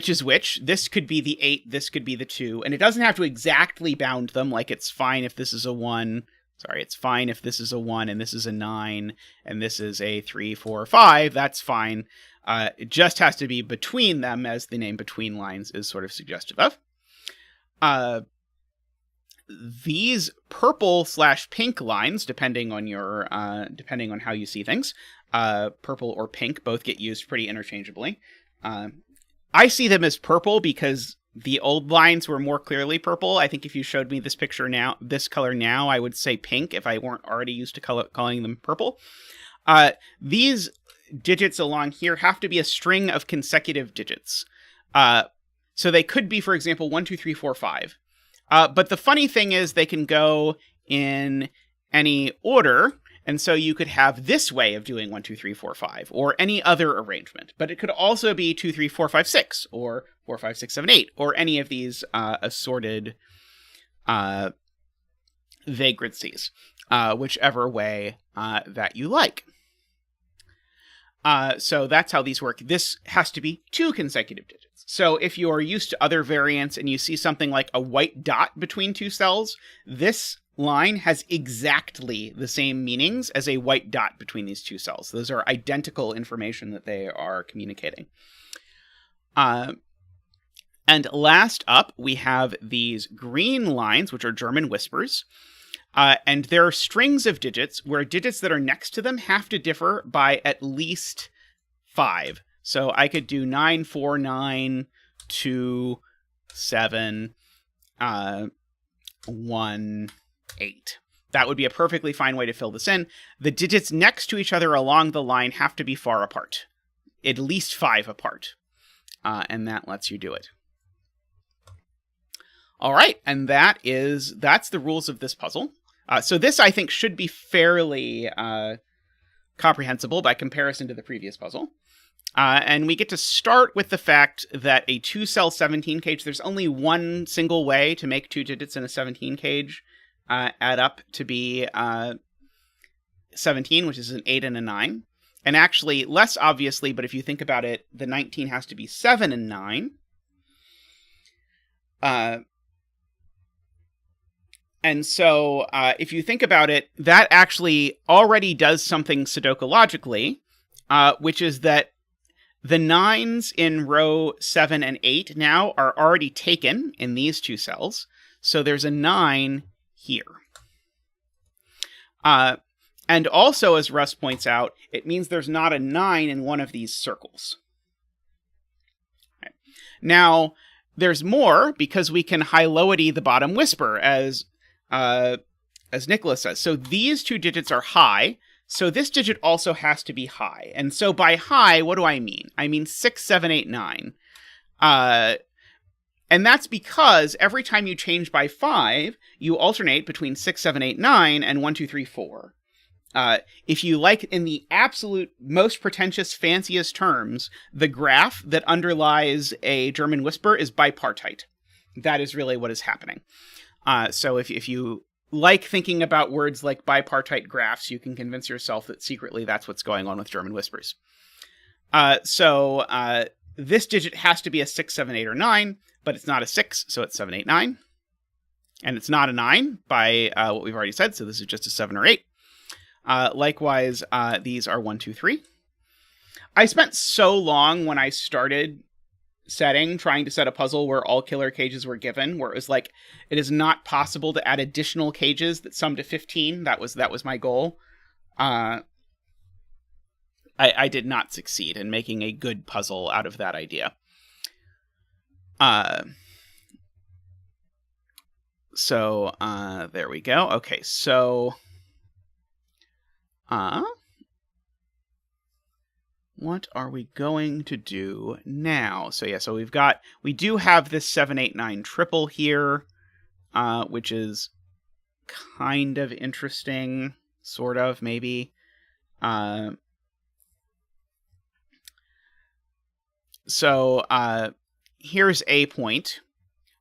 is which. This could be the 8, this could be the 2, and it doesn't have to exactly bound them, like it's fine if this is a 1. Sorry, it's fine if this is a 1 and this is a 9 and this is a 3, 4, 5. That's fine. It just has to be between them, as the name between lines is sort of suggestive of. These purple/pink lines, depending on how you see things, purple or pink both get used pretty interchangeably. I see them as purple because the old lines were more clearly purple. I think if you showed me this color now, I would say pink if I weren't already used to calling them purple. These digits along here have to be a string of consecutive digits. So they could be, for example, 1, 2, 3, 4, 5. But the funny thing is they can go in any order. And so you could have this way of doing 1, 2, 3, 4, 5, or any other arrangement. But it could also be 2, 3, 4, 5, 6, or 4, 5, 6, 7, 8, or any of these assorted vagrancies, whichever way that you like. So that's how these work. This has to be 2 consecutive digits. So if you are used to other variants and you see something like a white dot between 2 cells, this line has exactly the same meanings as a white dot between these 2 cells. Those are identical information that they are communicating. And last up, we have these green lines, which are German whispers. And there are strings of digits where digits that are next to them have to differ by at least 5. So I could do 9, 4, 9, 2, 7, 1, 8. That would be a perfectly fine way to fill this in. The digits next to each other along the line have to be far apart, at least 5 apart. And that lets you do it. All right, and that's the rules of this puzzle. So this, I think, should be fairly comprehensible by comparison to the previous puzzle. And we get to start with the fact that a 2-cell 17 cage, there's only one single way to make 2 digits in a 17 cage add up to be 17, which is an 8 and a 9. And actually, less obviously, but if you think about it, the 19 has to be 7 and 9. And so if you think about it, that actually already does something Sudoku-logically, which is that the 9s in row 7 and 8 now are already taken in these 2 cells. So there's a 9 here. And also, as Russ points out, it means there's not a 9 in one of these circles. Right. Now, there's more because we can high-lowity the bottom whisper, as Nicholas says. So these 2 digits are high, so this digit also has to be high. And so by high, what do I mean? I mean 6, 7, 8, 9. And that's because every time you change by 5, you alternate between 6, 7, 8, 9, and 1, 2, 3, 4. If you like, in the absolute most pretentious, fanciest terms, the graph that underlies a German whisper is bipartite. That is really what is happening. So if you like thinking about words like bipartite graphs, you can convince yourself that secretly that's what's going on with German whispers. So this digit has to be a 6, 7, 8, or 9, but it's not a 6, so it's 7, 8, 9. And it's not a 9 by what we've already said, so this is just a 7 or 8. Likewise, these are 1, 2, 3. I spent so long when I started setting, trying to set a puzzle where all killer cages were given, where it was like, it is not possible to add additional cages that sum to 15. That was my goal. I did not succeed in making a good puzzle out of that idea. So there we go. Okay, so what are we going to do now? So yeah, so we do have this 7, 8, 9 triple here, which is kind of interesting, sort of, maybe. So here's a point.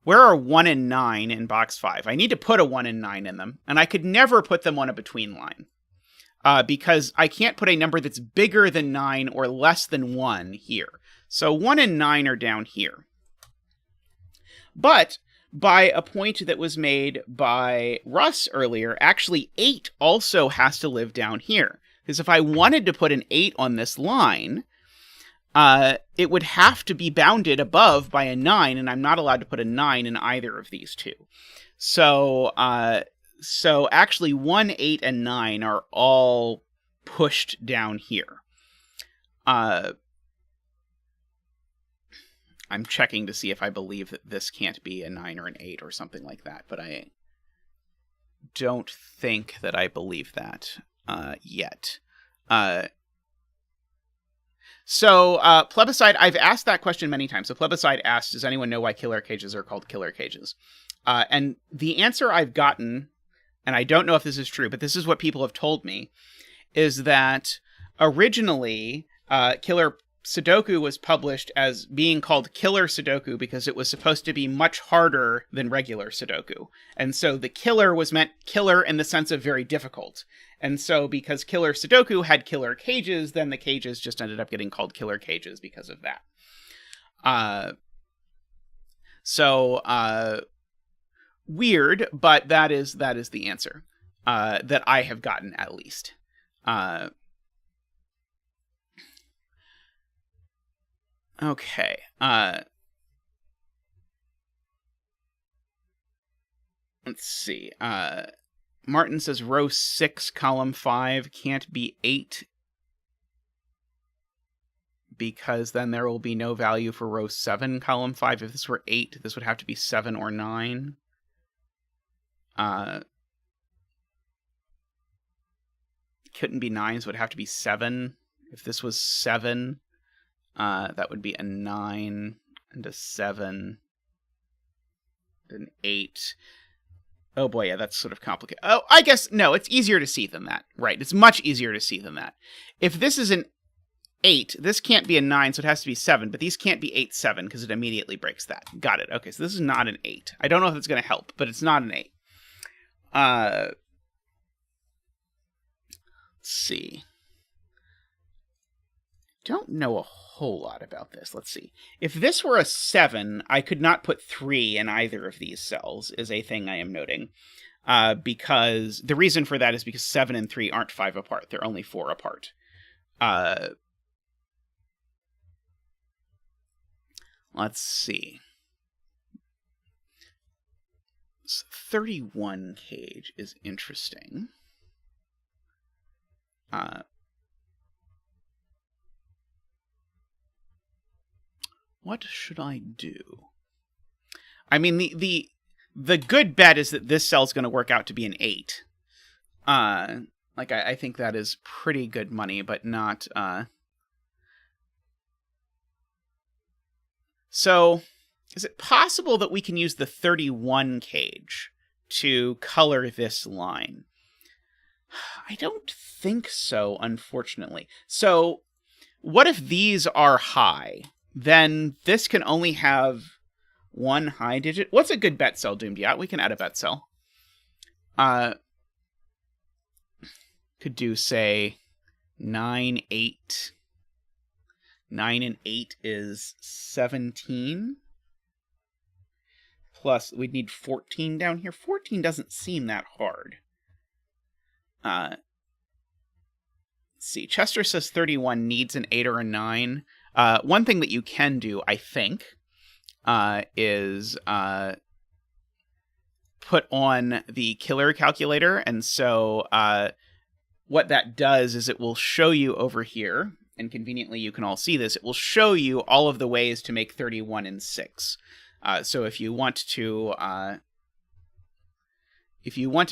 Where are 1 and 9 in box 5? I need to put a 1 and 9 in them, and I could never put them on a between line. Because I can't put a number that's bigger than 9 or less than 1 here. So 1 and 9 are down here. But by a point that was made by Russ earlier, actually 8 also has to live down here. Because if I wanted to put an 8 on this line, it would have to be bounded above by a 9, and I'm not allowed to put a 9 in either of these two. So actually 1, 8, and 9 are all pushed down here. I'm checking to see if I believe that this can't be a 9 or an 8 or something like that, but I don't think that I believe that yet. So Plebiscite, I've asked that question many times. So Plebiscite asked, does anyone know why killer cages are called killer cages? And the answer I've gotten, and I don't know if this is true, but this is what people have told me, is that originally Killer Sudoku was published as being called Killer Sudoku because it was supposed to be much harder than regular Sudoku. And so the killer was meant killer in the sense of very difficult. And so because Killer Sudoku had killer cages, then the cages just ended up getting called killer cages because of that. Weird, but that is the answer that I have gotten, at least. Okay. Let's see. Martin says row 6, column 5 can't be 8 because then there will be no value for row 7, column 5. If this were 8, this would have to be 7 or 9. Couldn't be 9, so it would have to be 7. If this was 7, that would be a 9 and a 7 and an 8. Oh boy, yeah, that's sort of complicated. Oh, I guess, no, it's easier to see than that. Right, it's much easier to see than that. If this is an 8, this can't be a 9, so it has to be 7, but these can't be 8, 7, because it immediately breaks that. Got it. Okay, so this is not an 8. I don't know if it's going to help, but it's not an 8. Let's see. Don't know a whole lot about this. Let's see. If this were a 7, I could not put 3 in either of these cells, is a thing I am noting. Because the reason for that is because 7 and 3 aren't 5 apart. They're only 4 apart. Let's see. 31 cage is interesting. What should I do? I mean, the good bet is that this cell's going to work out to be an 8. I think that is pretty good money, but not... So, is it possible that we can use the 31 cage to color this line? I don't think so, unfortunately. So, what if these are high? Then this can only have one high digit. What's a good bet cell, dumediat? We can add a bet cell. Could do, say, 9, 8. 9 and 8 is 17. Plus, we'd need 14 down here. 14 doesn't seem that hard. Let's see. Chester says 31 needs an 8 or a 9. One thing that you can do, I think, is put on the killer calculator. And so what that does is it will show you over here, and conveniently you can all see this, it will show you all of the ways to make 31 and 6. So if you want to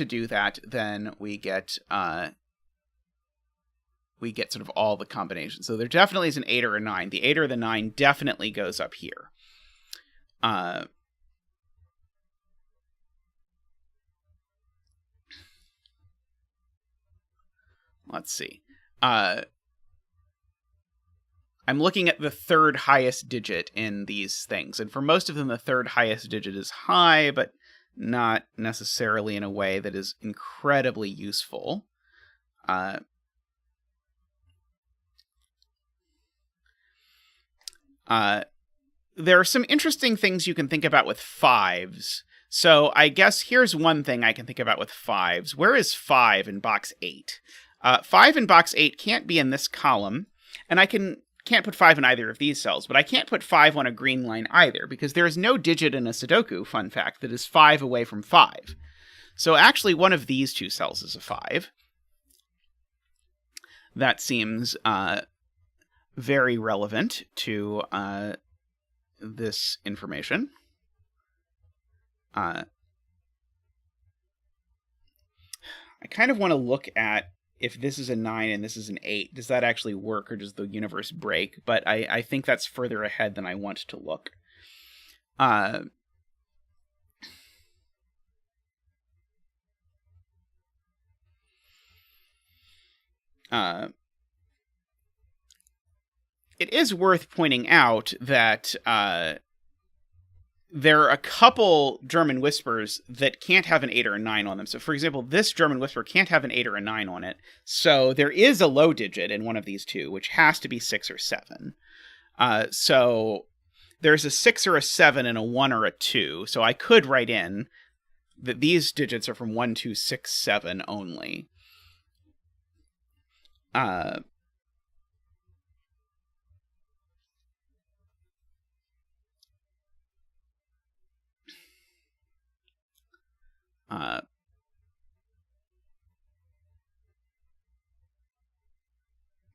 do that, then we get sort of all the combinations. So there definitely is an 8 or a 9. The 8 or the 9 definitely goes up here. Let's see. I'm looking at the third highest digit in these things. And for most of them, the third highest digit is high, but not necessarily in a way that is incredibly useful. There are some interesting things you can think about with 5s. So I guess here's one thing I can think about with 5s. Where is 5 in box 8? 5 in box 8 can't be in this column, and I can't put 5 in either of these cells, but I can't put 5 on a green line either, because there is no digit in a Sudoku, fun fact, that is 5 away from 5. So actually one of these two cells is a 5. That seems very relevant to this information. I kind of want to look at if this is a 9 and this is an 8, does that actually work, or does the universe break? But I think that's further ahead than I want to look. It is worth pointing out that there are a couple German whispers that can't have an 8 or a 9 on them. So, for example, this German whisper can't have an 8 or a 9 on it. So there is a low digit in one of these two, which has to be 6 or 7. So there's a 6 or a 7 and a 1 or a 2. So I could write in that these digits are from 1, 2, 6, 7 only.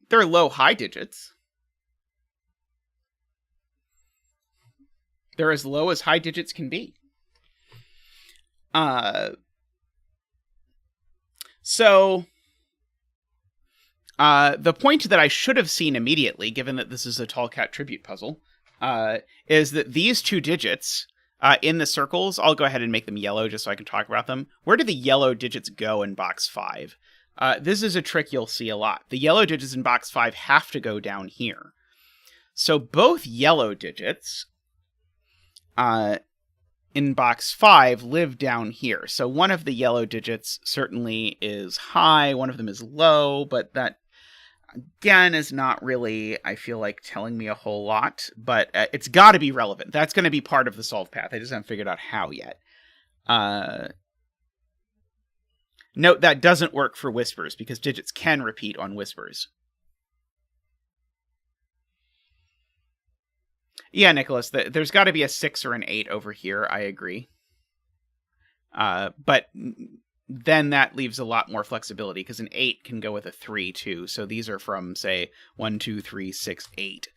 They're low-high digits. They're as low as high digits can be. So the point that I should have seen immediately, given that this is a Tall Cat tribute puzzle, is that these two digits in the circles, I'll go ahead and make them yellow just so I can talk about them. Where do the yellow digits go in box 5? This is a trick you'll see a lot. The yellow digits in box 5 have to go down here. So both yellow digits in box 5 live down here. So one of the yellow digits certainly is high, one of them is low, but that, again, is not really, I feel like, telling me a whole lot. But it's got to be relevant. That's going to be part of the solve path. I just haven't figured out how yet. Note that doesn't work for whispers, because digits can repeat on whispers. Yeah, Nicholas, there's got to be a 6 or an 8 over here, I agree. But then that leaves a lot more flexibility, because an 8 can go with a 3, too. So these are from, say, 1, 2, 3, 6, 8.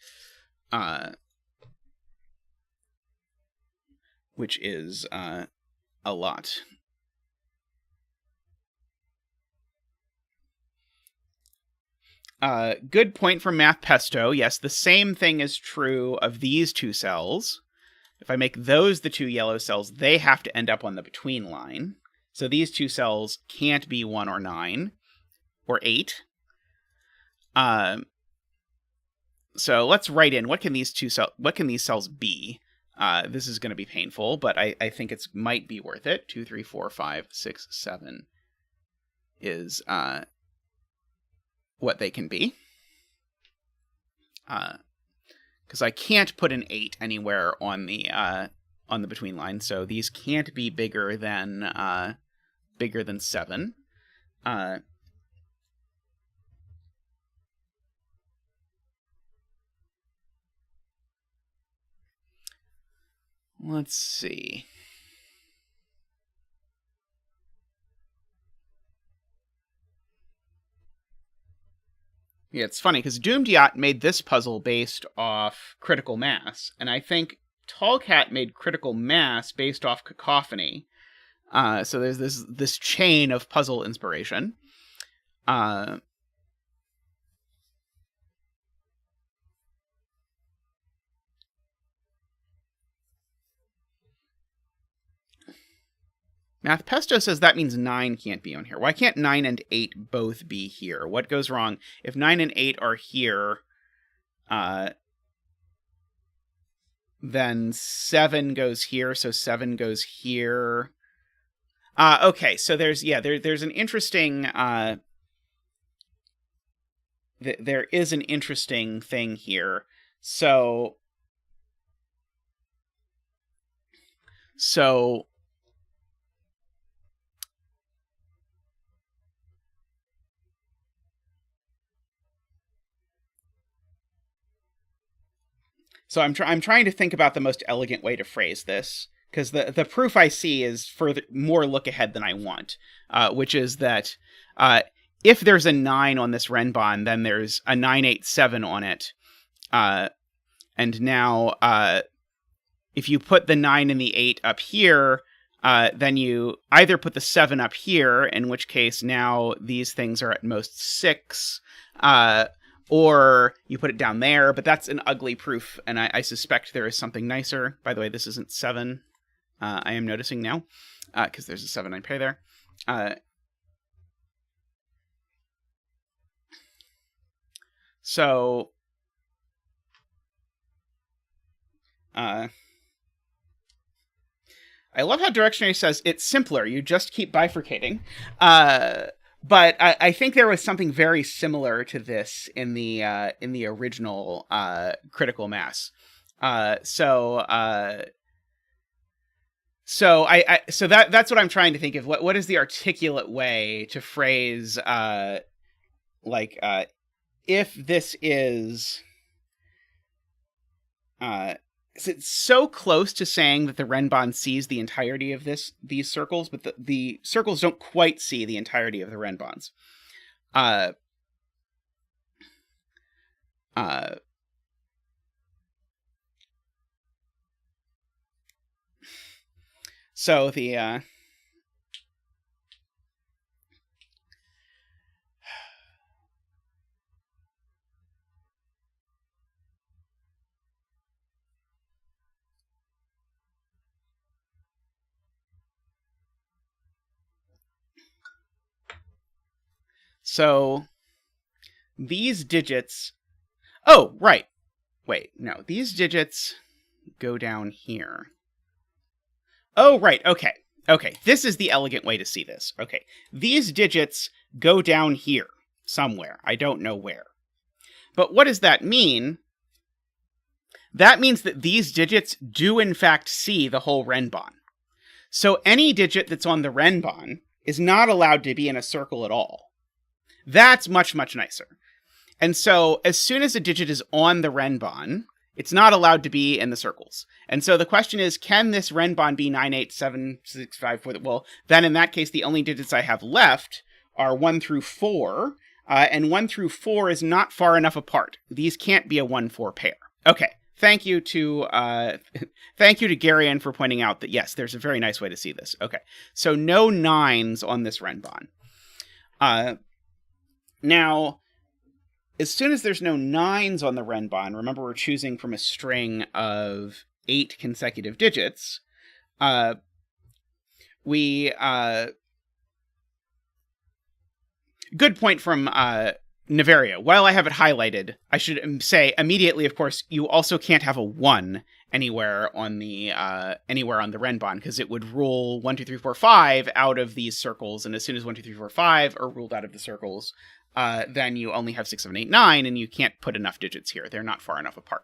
Which is a lot. Good point from Math Pesto. Yes, the same thing is true of these two cells. If I make those the two yellow cells, they have to end up on the between line. So these two cells can't be 1 or 9 or 8. So let's write in what can these cells be? This is going to be painful, but I think it might be worth it. 2, 3, 4, 5, 6, 7 is what they can be. Because I can't put an 8 anywhere on the between line, so these can't be bigger than 7. Let's see. Yeah, it's funny because dumediat made this puzzle based off critical mass, and I think TotallyNormalCat made critical mass based off cacophony. So there's this chain of puzzle inspiration. MathPesto says that means 9 can't be on here. Why can't 9 and 8 both be here? What goes wrong? If 9 and 8 are here, then 7 goes here, so 7 goes here. Okay, so there's an interesting there is an interesting thing here. So I'm trying to think about the most elegant way to phrase this, because the proof I see is further more look ahead than I want, which is that if there's a 9 on this Renbon, then there's a 9, 8, 7 on it, and now if you put the 9 and the 8 up here, then you either put the 7 up here, in which case now these things are at most 6, or you put it down there, but that's an ugly proof, and I suspect there is something nicer. By the way, this isn't 7. I am noticing now, because there's a 7 I pay there. So I love how Derektionary says it's simpler. You just keep bifurcating. But I think there was something very similar to this in the original critical mass. So that's what I'm trying to think of. What is the articulate way to phrase if this is it's so close to saying that the Renbon sees the entirety of these circles, but the circles don't quite see the entirety of the Renbons. So the So these digits... Oh, right. Wait, no. These digits go down here. Oh, right. Okay. Okay. This is the elegant way to see this. Okay. These digits go down here somewhere. I don't know where. But what does that mean? That means that these digits do in fact see the whole Renbon. So any digit that's on the Renbon is not allowed to be in a circle at all. That's much, much nicer. And so as soon as a digit is on the Renbon, it's not allowed to be in the circles. And so the question is, can this Renbon be 9, 8, 7, 6, 5, 4? Well, then in that case, the only digits I have left are 1 through 4. And 1 through 4 is not far enough apart. These can't be a 1-4 pair. Okay. Thank you to Garian for pointing out that, yes, there's a very nice way to see this. Okay. So no 9s on this Renbon. Now, as soon as there's no 9s on the Renbon, remember we're choosing from a string of 8 consecutive digits, good point from Naveria. While I have it highlighted, I should say immediately, of course, you also can't have a 1 anywhere on the Renbon, because it would rule 1, 2, 3, 4, 5 out of these circles, and as soon as 1, 2, 3, 4, 5 are ruled out of the circles, then you only have 6, 7, 8, 9, and you can't put enough digits here. They're not far enough apart.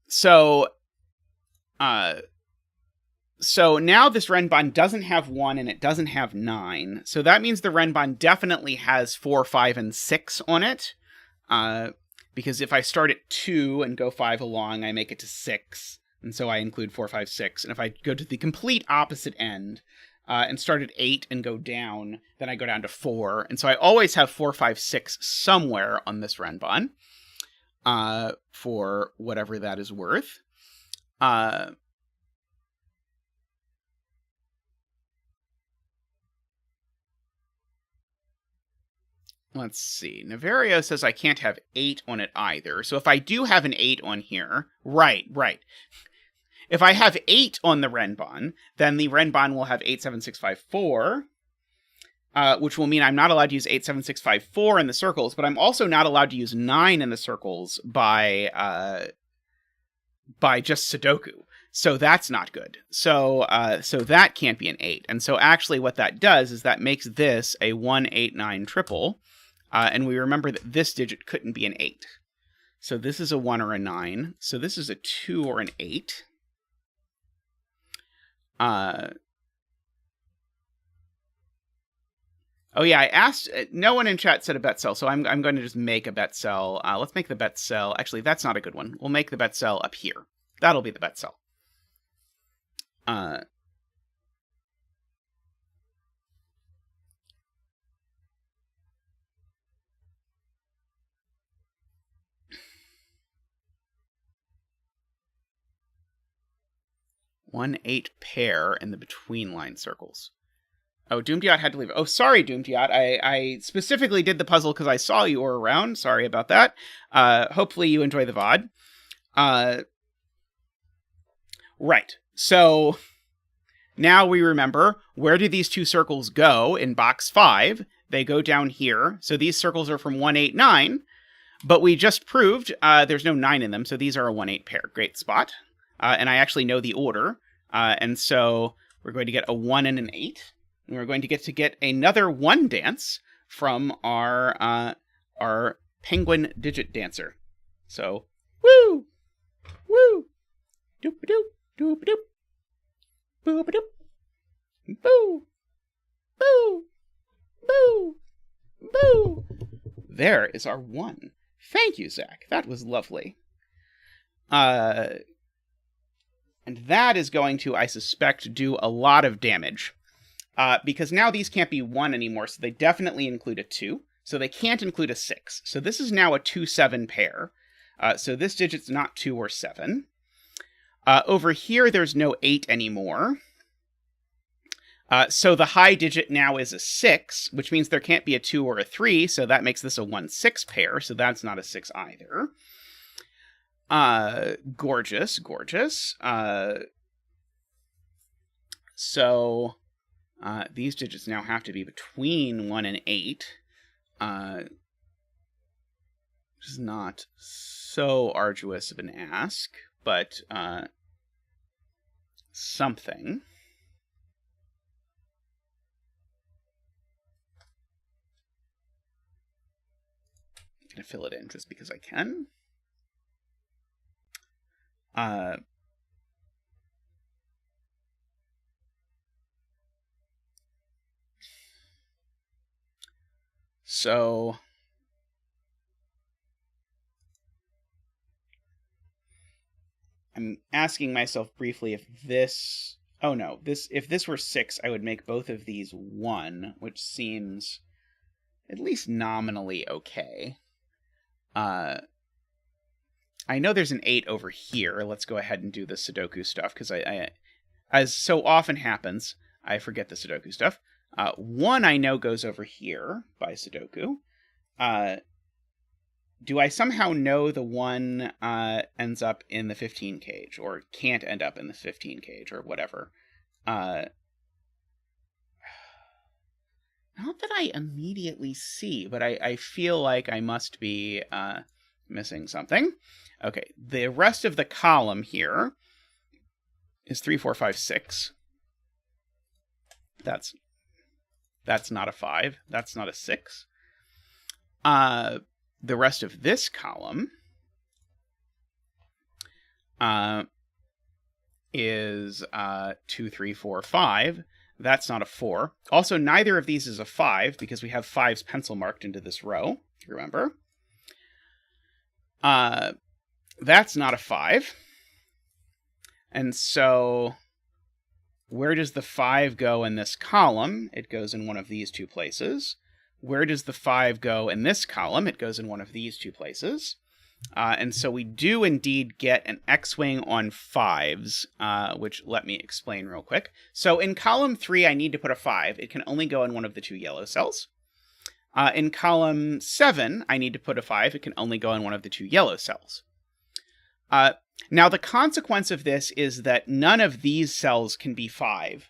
So now this Renbon doesn't have 1 and it doesn't have 9. So that means the Renbon definitely has 4, 5, and 6 on it. because if I start at 2 and go 5 along, I make it to 6, and so I include 4, 5, 6. And if I go to the complete opposite end and start at 8 and go down, then I go down to 4. And so I always have 4, 5, 6 somewhere on this renbon for whatever that is worth. Let's see. Navario says I can't have 8 on it either. So if I do have an 8 on here, right. If I have 8 on the renbon, then the renbon will have 87654, which will mean I'm not allowed to use 87654 in the circles, but I'm also not allowed to use 9 in the circles by just Sudoku. So that's not good. So that can't be an 8. And so actually what that does is that makes this a 189 triple. And we remember that this digit couldn't be an 8. So this is a 1 or a 9. So this is a 2 or an 8. Oh yeah, I asked, no one in chat said a bet cell, so I'm going to just make a bet cell. Let's make the bet cell. Actually, that's not a good one. We'll make the bet cell up here. That'll be the bet cell. 1-8 pair in the between line circles. Oh, dumediat had to leave. Oh, sorry, dumediat. I specifically did the puzzle because I saw you were around. Sorry about that. Hopefully you enjoy the VOD. Right. So now we remember, where do these two circles go in box 5? They go down here. So these circles are from 1, 8, 9. But we just proved there's no 9 in them, so these are a 1-8 pair. Great spot. And I actually know the order. And so we're going to get a 1 and an 8. And we're going to get another 1 dance from our penguin digit dancer. So, woo! Woo! Doop-a-doop, doop-a-doop. Boop-a-doop. Boo! Boo! Boo! Boo! There is our 1. Thank you, Zach. That was lovely. And that is going to, I suspect, do a lot of damage. Because now these can't be 1 anymore, so they definitely include a 2. So they can't include a 6. So this is now a 2-7 pair. So this digit's not 2 or 7. Over here, there's no 8 anymore. So the high digit now is a 6, which means there can't be a 2 or a 3, so that makes this a 1-6 pair, so that's not a 6 either. Gorgeous, gorgeous. So these digits now have to be between 1 and 8, which is not so arduous of an ask, but something. I'm going to fill it in just because I can. So I'm asking myself briefly if this, oh no, if this were 6, I would make both of these 1, which seems at least nominally okay. I know there's an 8 over here. Let's go ahead and do the Sudoku stuff, because I as so often happens, I forget the Sudoku stuff. 1 I know goes over here by Sudoku. Do I somehow know the 1 ends up in the 15 cage, or can't end up in the 15 cage, or whatever? Not that I immediately see, but I feel like I must be missing something. Okay, the rest of the column here is 3, 4, 5, 6. That's not a 5. That's not a 6. The rest of this column is 2, 3, 4, 5. That's not a 4. Also, neither of these is a 5, because we have 5s pencil marked into this row, remember? That's not a 5. And so where does the 5 go in this column? It goes in one of these two places. Where does the 5 go in this column? It goes in one of these two places. And so we do indeed get an X-wing on 5s, which let me explain real quick. So in column 3, I need to put a 5. It can only go in one of the two yellow cells. In column 7, I need to put a 5. It can only go in one of the two yellow cells. Now, the consequence of this is that none of these cells can be 5,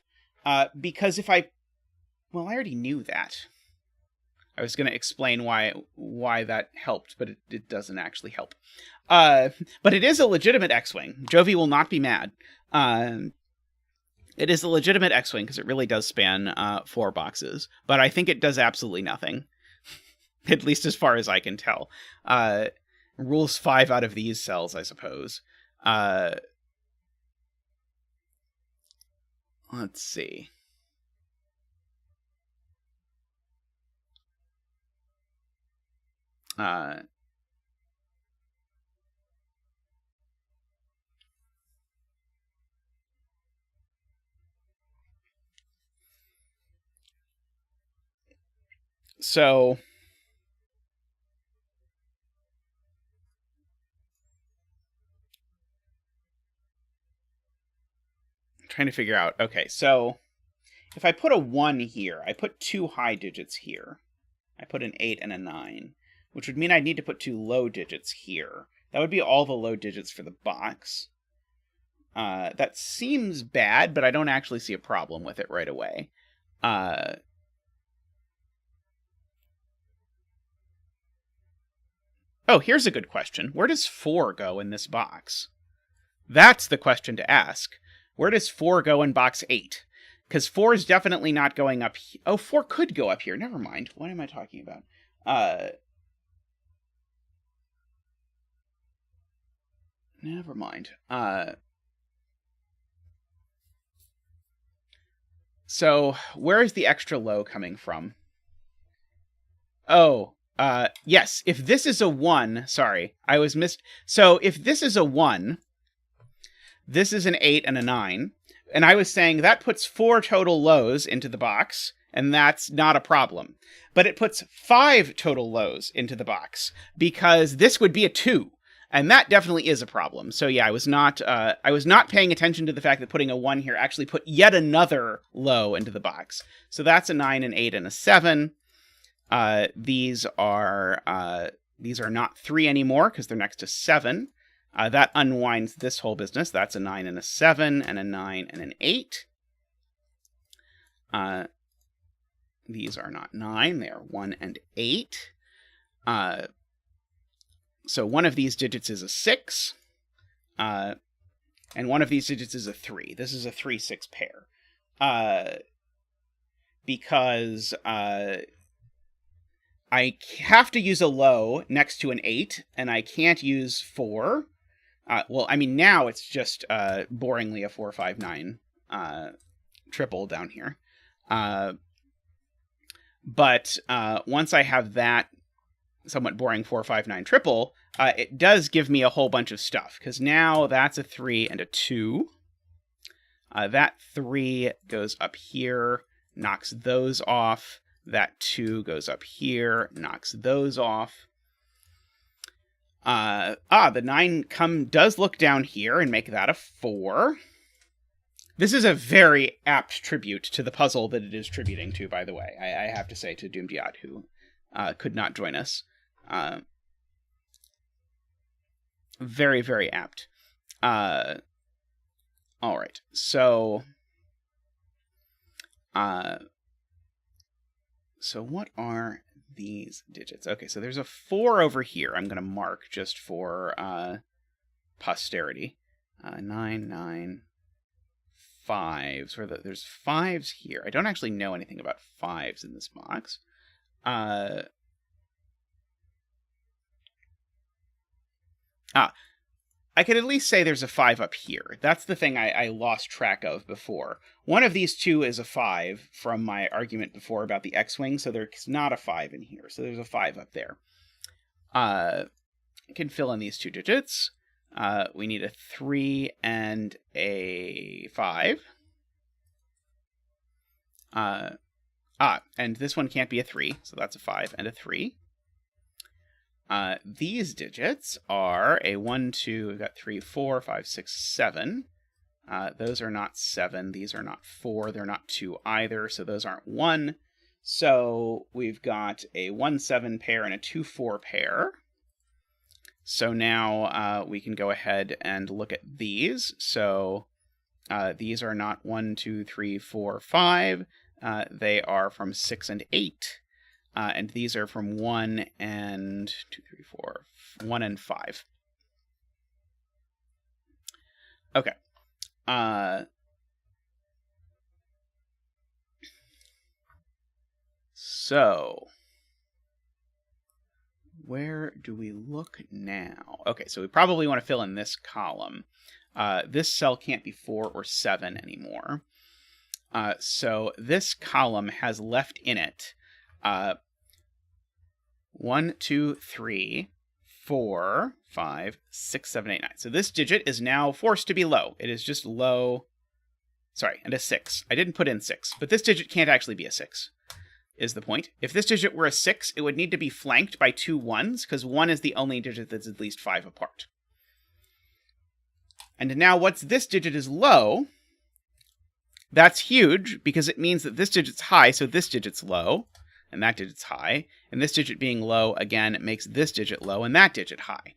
because if I... Well, I already knew that. I was going to explain why that helped, but it doesn't actually help. But it is a legitimate X-Wing. Jovi will not be mad. It is a legitimate X-Wing, because it really does span 4 boxes, but I think it does absolutely nothing. At least as far as I can tell. Rules 5 out of these cells, I suppose. Let's see. So I'm trying to figure out. Okay, so if I put a 1 here, I put 2 high digits here. I put an 8 and a 9, which would mean I'd need to put 2 low digits here. That would be all the low digits for the box. That seems bad, but I don't actually see a problem with it right away. Oh, here's a good question. Where does 4 go in this box? That's the question to ask. Where does 4 go in box 8? Because 4 is definitely not going up. Oh, 4 could go up here. Never mind. What am I talking about? Never mind. So where is the extra low coming from? Oh, yes. If this is a 1, sorry, I was missed. So if this is a 1, this is an 8 and a 9. And I was saying that puts 4 total lows into the box, and that's not a problem. But it puts 5 total lows into the box, because this would be a 2. And that definitely is a problem. So yeah, I was not paying attention to the fact that putting a 1 here actually put yet another low into the box. So that's a 9, an 8, and a 7. These are not 3 anymore because they're next to 7. That unwinds this whole business. That's a 9 and a 7, and a 9 and an 8. These are not 9. They are 1 and 8. So one of these digits is a 6. And one of these digits is a 3. This is a 3-6 pair. Because I have to use a low next to an 8, and I can't use 4. Well, I mean, now it's just boringly a 4, 5, 9 triple down here. But once I have that somewhat boring 4, 5, 9 triple, it does give me a whole bunch of stuff, because now that's a 3 and a 2. That 3 goes up here, knocks those off. That 2 goes up here, knocks those off. The 9 does look down here and make that a 4. This is a very apt tribute to the puzzle that it is tributing to, by the way. I have to say, to dumediat, who could not join us. Very, very apt. All right, so... So what are these digits? Okay, so there's a 4 over here. I'm going to mark just for posterity. 9, 9, 5s. There's 5s here. I don't actually know anything about 5s in this box. I could at least say there's a 5 up here. That's the thing I lost track of before. One of these two is a 5 from my argument before about the X-Wing, so there's not a 5 in here. So there's a 5 up there. can fill in these 2 digits. We need a 3 and a 5. And this one can't be a 3, so that's a 5 and a 3. These digits are a 1, 2, we've got 3, 4, 5, 6, 7. Those are not 7, these are not 4, they're not 2 either, so those aren't 1. So we've got a 1, 7 pair and a 2, 4 pair. So now we can go ahead and look at these. So these are not 1, 2, 3, 4, 5. They are from 6 and 8. And these are from 1 and 2, 3, 4, 1 and 5. Okay. So where do we look now? Okay, so we probably want to fill in this column. This cell can't be 4 or 7 anymore. So this column has left in it 1, 2, 3, 4, 5, 6, 7, 8, 9. So this digit is now forced to be low. It is just low. Sorry, and a 6. I didn't put in 6, but this digit can't actually be a 6, is the point. If this digit were a 6, it would need to be flanked by 2 1s, because 1 is the only digit that's at least 5 apart. And now once this digit is low, that's huge, because it means that this digit's high, so this digit's low, and that digit's high. And this digit being low, again, it makes this digit low and that digit high.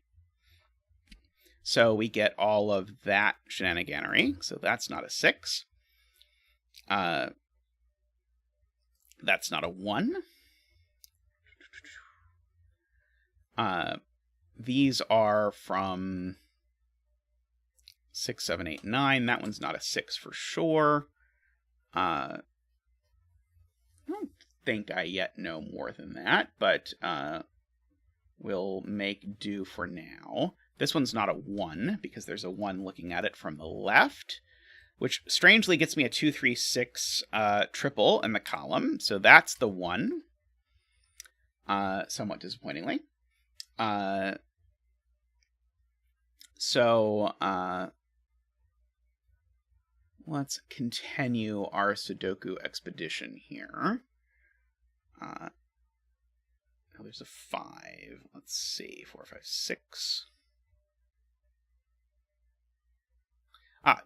So we get all of that shenaniganery. So that's not a 6. That's not a 1. These are from 6, 7, 8, 9. That one's not a 6 for sure. I don't think I yet know more than that, but we'll make do for now. This one's not a 1, because there's a 1 looking at it from the left, which strangely gets me a 2, 3, 6 triple in the column. So that's the 1, somewhat disappointingly. Let's continue our Sudoku expedition here. Now there's a 5. Let's see, 4, 5, 6.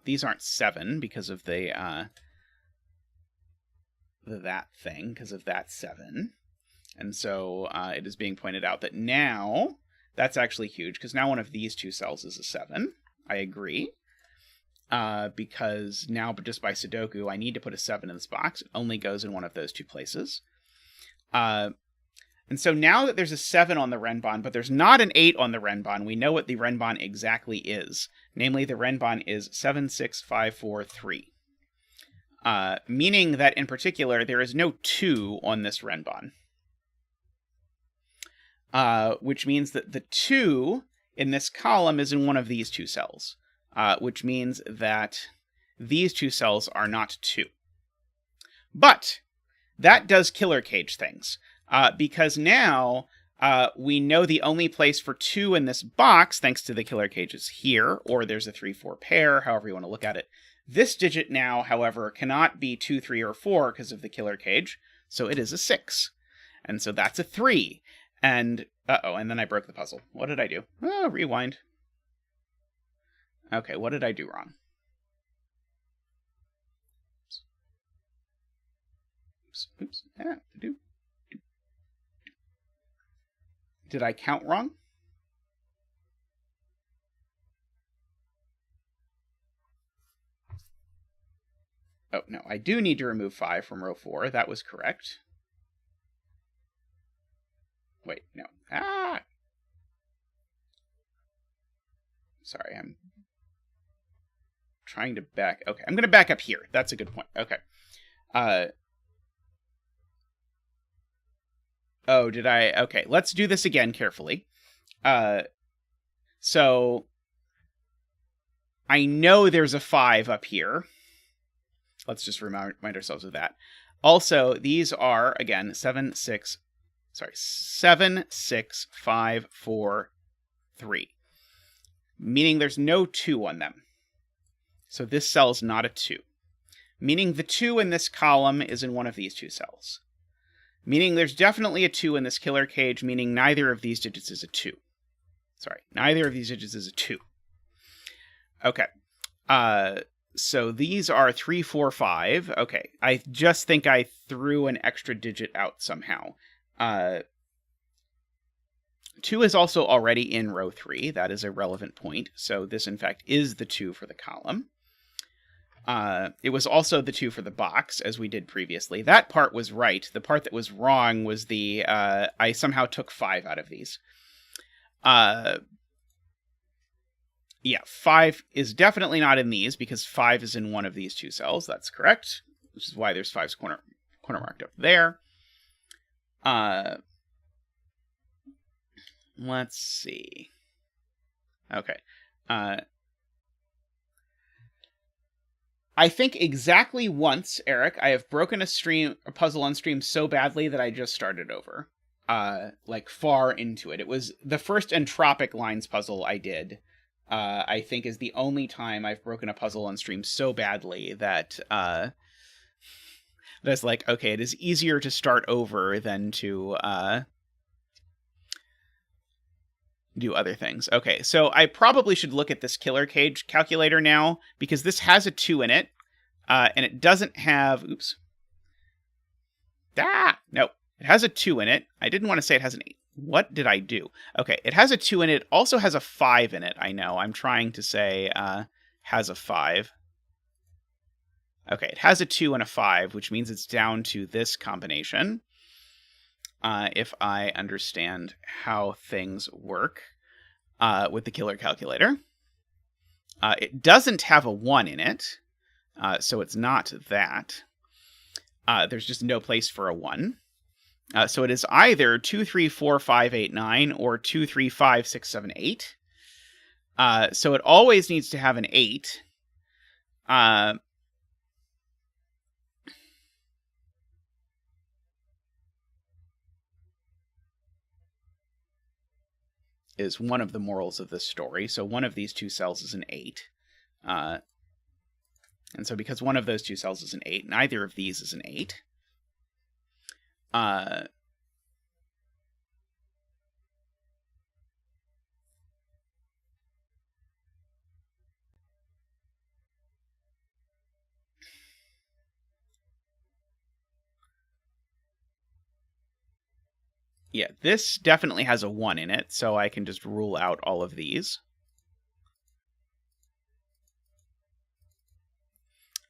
These aren't 7 because of the that thing, because of that 7. And so it is being pointed out that now that's actually huge, because now one of these 2 cells is a 7. I agree. Because now, just by Sudoku, I need to put a 7 in this box. It only goes in one of those 2 places. And so now that there's a 7 on the Renbon, but there's not an 8 on the Renbon, we know what the Renbon exactly is. Namely, the Renbon is 7, 6, 5, 4, 3. Meaning that, in particular, there is no 2 on this Renbon. Which means that the 2 in this column is in one of these 2 cells. Which means that these 2 cells are not 2. But that does killer cage things. Because now we know the only place for 2 in this box, thanks to the killer cage, is here, or there's a 3, 4 pair, however you want to look at it. This digit now, however, cannot be 2, 3, or 4 because of the killer cage, so it is a 6. And so that's a 3. And, and then I broke the puzzle. What did I do? Oh, rewind. Okay, what did I do wrong? Oops. Yeah, Did I count wrong? Oh, no, I do need to remove 5 from row 4. That was correct. Wait, no. Sorry, I'm trying to back. Okay, I'm going to back up here. That's a good point. Okay. Oh, did I? Okay, let's do this again carefully. So I know there's a 5 up here. Let's just remind ourselves of that. Also, these are, again, 7, 6, 5, 4, 3, meaning there's no 2 on them. So this cell is not a 2, meaning the 2 in this column is in one of these 2 cells. Meaning there's definitely a 2 in this killer cage, meaning neither of these digits is a 2. Sorry, neither of these digits is a 2. Okay. So these are 3, 4, 5. Okay, I just think I threw an extra digit out somehow. 2 is also already in row 3. That is a relevant point. So this, in fact, is the 2 for the column. It was also the 2 for the box, as we did previously. That part was right. The part that was wrong was the, I somehow took 5 out of these. Yeah, 5 is definitely not in these, because 5 is in one of these 2 cells. That's correct, which is why there's 5's corner marked up there. Let's see. Okay. I think exactly once, Eric, I have broken a puzzle on stream so badly that I just started over. Like far into it. It was the first Entropic Lines puzzle I did. I think is the only time I've broken a puzzle on stream so badly that that's like, okay, it is easier to start over than to do other things. Okay, so I probably should look at this killer cage calculator now, because this has a 2 in it, and it doesn't have, oops. No, it has a 2 in it. I didn't want to say it has an 8. What did I do? Okay, it has a 2 in it. It also has a 5 in it, I know. I'm trying to say has a 5. Okay, it has a 2 and a 5, which means it's down to this combination. If I understand how things work with the killer calculator. It doesn't have a 1 in it, so it's not that. There's just no place for a 1. So it is either 2, 3, 4, 5, 8, 9, or 2, 3, 5, 6, 7, 8. So it always needs to have an 8. Is one of the morals of this story. So one of these 2 cells is an 8. And so because one of those 2 cells is an 8, neither of these is an 8. Yeah, this definitely has a 1 in it, so I can just rule out all of these.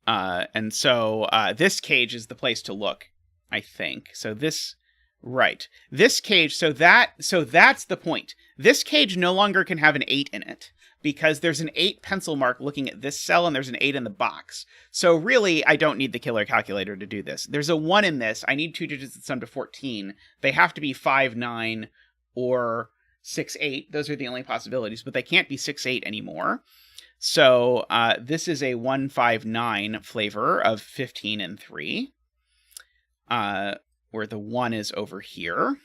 And so this cage is the place to look, I think. So this, right. This cage, so that's the point. This cage no longer can have an 8 in it, because there's an 8 pencil mark looking at this cell, and there's an 8 in the box. So really, I don't need the killer calculator to do this. There's a 1 in this. I need 2 digits that sum to 14. They have to be 5, 9, or 6, 8. Those are the only possibilities, but they can't be 6, 8 anymore. So this is a 1, 5, 9 flavor of 15 and 3, where the 1 is over here.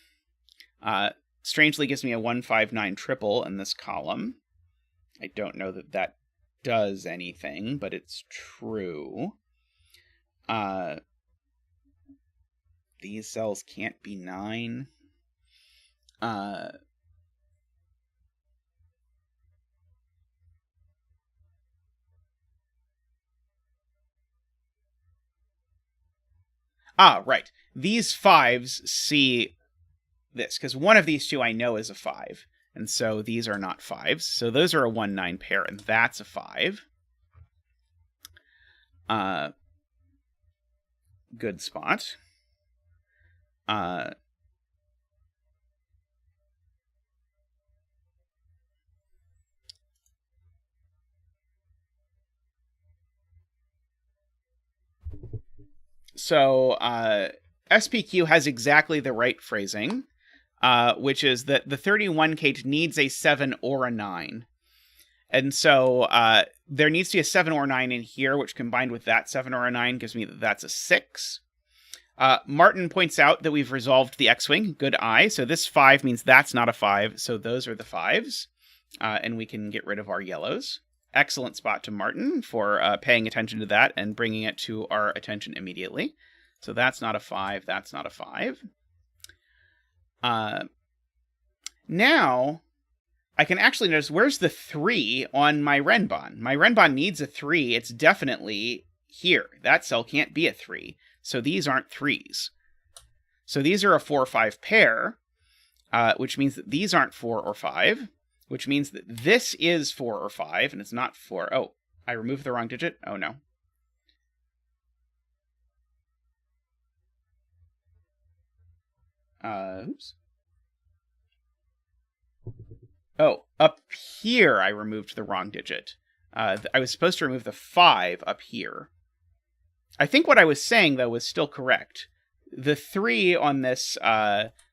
Strangely gives me a 1, 5, 9 triple in this column. I don't know that that does anything, but it's true. These cells can't be 9. Right. These 5s see this, because one of these 2 I know is a 5. And so these are not 5s. So those are a 1, 9 pair, and that's a 5. Good spot. So SPQ has exactly the right phrasing, which is that the 31 cage needs a 7 or a 9. And so there needs to be a 7 or a 9 in here, which combined with that 7 or a 9 gives me that that's a 6. Martin points out that we've resolved the X-Wing. Good eye. So this 5 means that's not a 5, so those are the 5s. and we can get rid of our yellows. Excellent spot to Martin for paying attention to that and bringing it to our attention immediately. So that's not a 5, that's not a 5. Now, I can actually notice, where's the 3 on my Renbon? My Renbon needs a 3, it's definitely here. That cell can't be a 3, so these aren't 3s. So these are a 4-5 pair, which means that these aren't 4 or 5, which means that this is 4 or 5, and it's not 4. Oh, I removed the wrong digit? Oh, no. Oops. Oh, up here I removed the wrong digit. I was supposed to remove the 5 up here. I think what I was saying, though, was still correct. The 3 on this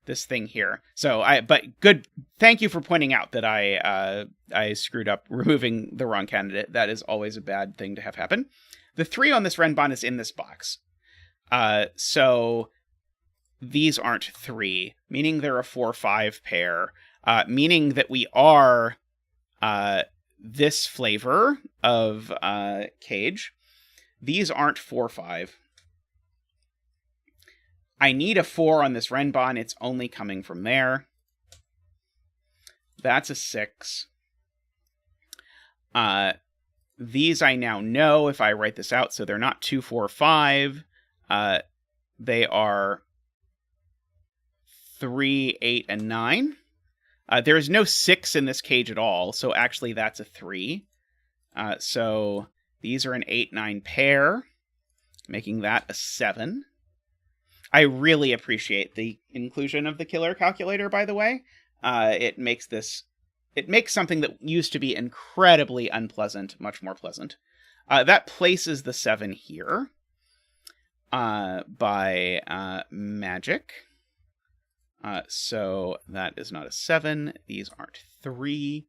this thing here. So but good. Thank you for pointing out that I screwed up removing the wrong candidate. That is always a bad thing to have happen. The 3 on this Renbon is in this box. So these aren't 3, meaning they're a 4-5 pair, meaning that we are this flavor of cage. These aren't 4-5. I need a 4 on this Renbon. It's only coming from there. That's a 6. These I now know if I write this out, so they're not 2, 4, 5. They are 3, 8, and 9. There is no 6 in this cage at all, so actually that's a 3. So these are an 8, 9 pair, making that a 7. I really appreciate the inclusion of the killer calculator, by the way. It makes something that used to be incredibly unpleasant much more pleasant. That places the 7 here by magic. So that is not a 7. These aren't 3.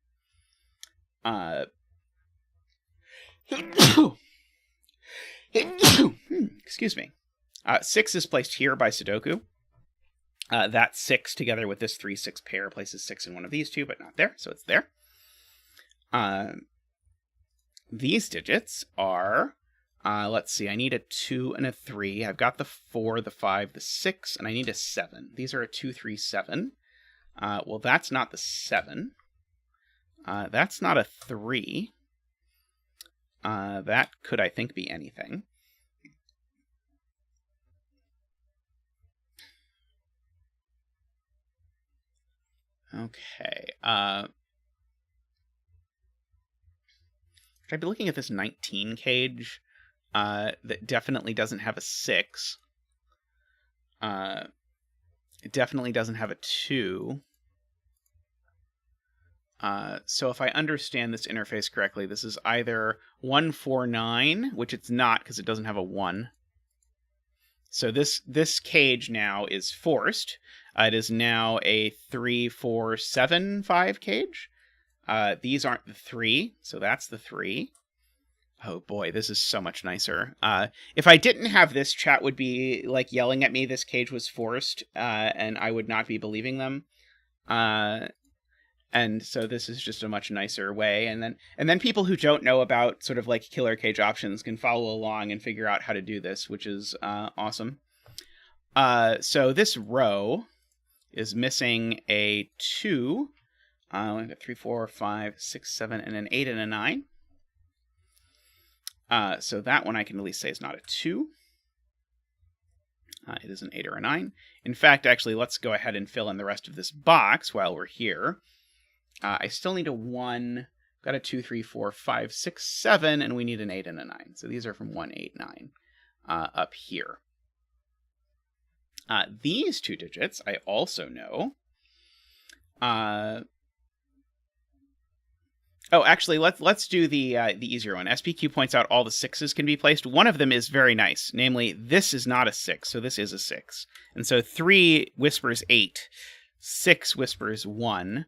Excuse me. 6 is placed here by Sudoku. That 6 together with this 3-6 pair places 6 in one of these two, but not there, so it's there. These digits are, let's see, I need a 2 and a 3. I've got the 4, the 5, the 6, and I need a 7. These are a 2, 3, 7. Well, that's not the 7. That's not a 3. That could, I think, be anything. Okay. Should I be looking at this 19 cage that definitely doesn't have a 6? It definitely doesn't have a 2. So if I understand this interface correctly, this is either 149, which it's not because it doesn't have a 1. So this cage now is forced. It is now a 3, 4, 7, 5 cage. These aren't the 3, so that's the 3. Oh boy, this is so much nicer. If I didn't have this, chat would be like yelling at me this cage was forced, and I would not be believing them. And so this is just a much nicer way. And then people who don't know about sort of like killer cage options can follow along and figure out how to do this, which is awesome. So this row is missing a 2. We've got 3, 4, 5, 6, 7, and an 8 and a 9. So that one I can at least say is not a 2. It is an 8 or a 9. In fact, actually, let's go ahead and fill in the rest of this box while we're here. I still need a 1. Got a 2, 3, 4, 5, 6, 7, and we need an 8 and a 9. So these are from 1, 8, 9 up here. These two digits I also know. Oh, actually, let's do the easier one. SPQ points out all the 6s can be placed. One of them is very nice. Namely, this is not a 6, so this is a 6. And so 3 whispers 8. 6 whispers 1.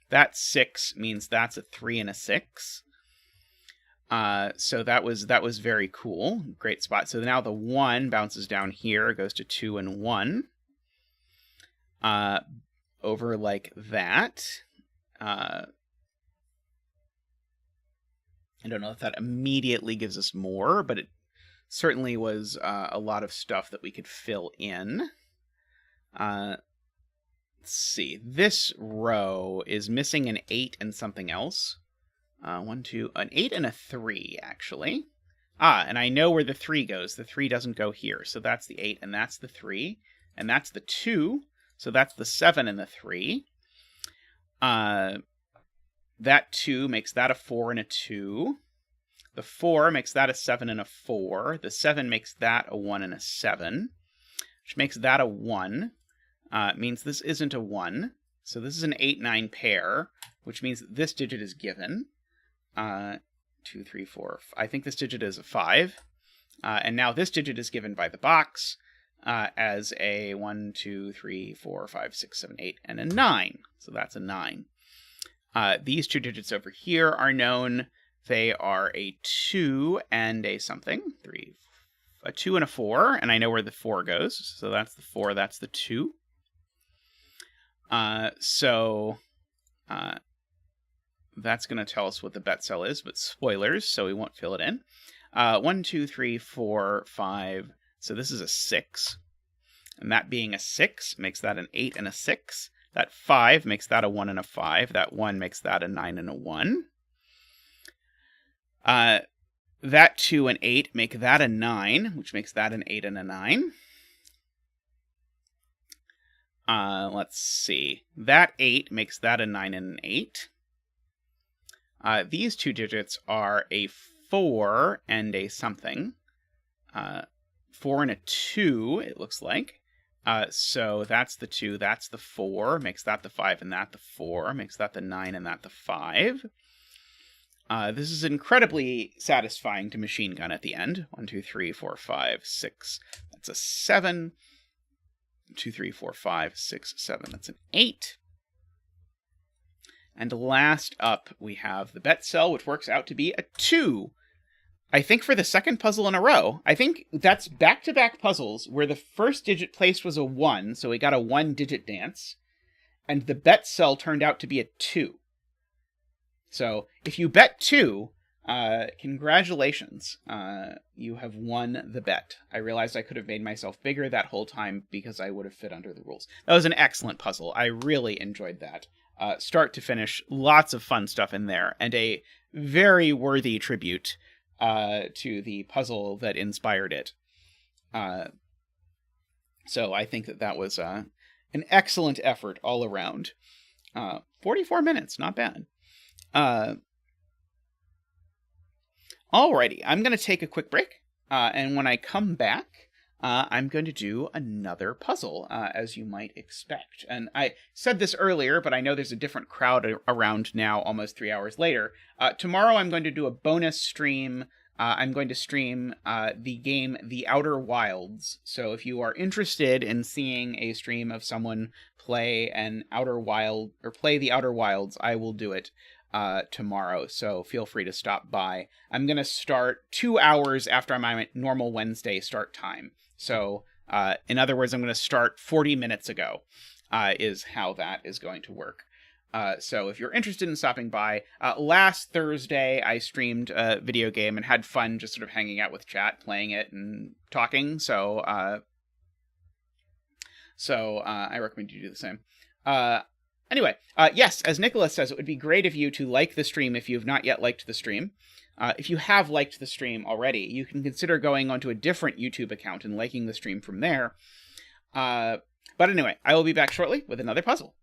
That 6 means that's a 3 and a 6. So that was very cool. Great spot. So now the 1 bounces down here, goes to 2 and 1. Over like that. I don't know if that immediately gives us more, but it certainly was a lot of stuff that we could fill in. Let's see. This row is missing an 8 and something else. 1, 2, an 8 and a 3, actually. And I know where the 3 goes. The 3 doesn't go here. So that's the 8, and that's the 3. And that's the 2. So that's the 7 and the 3. That 2 makes that a 4 and a 2. The 4 makes that a 7 and a 4. The 7 makes that a 1 and a 7, which makes that a 1. Means this isn't a 1. So this is an 8-9 pair, which means that this digit is given. 2, 3, 4. I think this digit is a 5. And now this digit is given by the box as a 1, 2, 3, 4, 5, 6, 7, 8, and a 9. So that's a 9. These two digits over here are known. They are a 2 and a something. 3, a 2 and a 4, and I know where the 4 goes. So that's the 4, that's the 2. So that's going to tell us what the bet cell is, but spoilers, so we won't fill it in. 1, 2, 3, 4, 5. So this is a 6. And that being a 6 makes that an 8 and a 6. That 5 makes that a 1 and a 5. That 1 makes that a 9 and a 1. That 2 and 8 make that a 9, which makes that an 8 and a 9. Let's see. That 8 makes that a 9 and an 8. These two digits are a 4 and a something. 4 and a 2, it looks like. So that's the 2, that's the 4, makes that the 5 and that the 4, makes that the 9 and that the 5. This is incredibly satisfying to machine gun at the end. 1, 2, 3, 4, 5, 6. That's a 7. 2, 3, 4, 5, 6, 7. That's an 8. And last up, we have the bet cell, which works out to be a 2. I think for the second puzzle in a row. I think that's back-to-back puzzles where the first digit placed was a 1, so we got a 1-digit dance, and the bet cell turned out to be a 2. So if you bet 2, congratulations. You have won the bet. I realized I could have made myself bigger that whole time because I would have fit under the rules. That was an excellent puzzle. I really enjoyed that. Start to finish, lots of fun stuff in there, and a very worthy tribute to the puzzle that inspired it. So I think that was an excellent effort all around. 44 minutes, not bad. Alrighty, I'm going to take a quick break, and when I come back, I'm going to do another puzzle, as you might expect. And I said this earlier, but I know there's a different crowd around now, almost 3 hours later. Tomorrow I'm going to do a bonus stream. I'm going to stream the game The Outer Wilds. So if you are interested in seeing a stream of someone play an Outer Wild, or play The Outer Wilds, I will do it tomorrow, so feel free to stop by. I'm going to start 2 hours after my normal Wednesday start time. So, in other words, I'm going to start 40 minutes ago, is how that is going to work. So if you're interested in stopping by, last Thursday I streamed a video game and had fun just sort of hanging out with chat, playing it and talking. So I recommend you do the same. Anyway, yes, as Nicholas says, it would be great of you to like the stream if you have not yet liked the stream. If you have liked the stream already, you can consider going onto a different YouTube account and liking the stream from there. But anyway, I will be back shortly with another puzzle.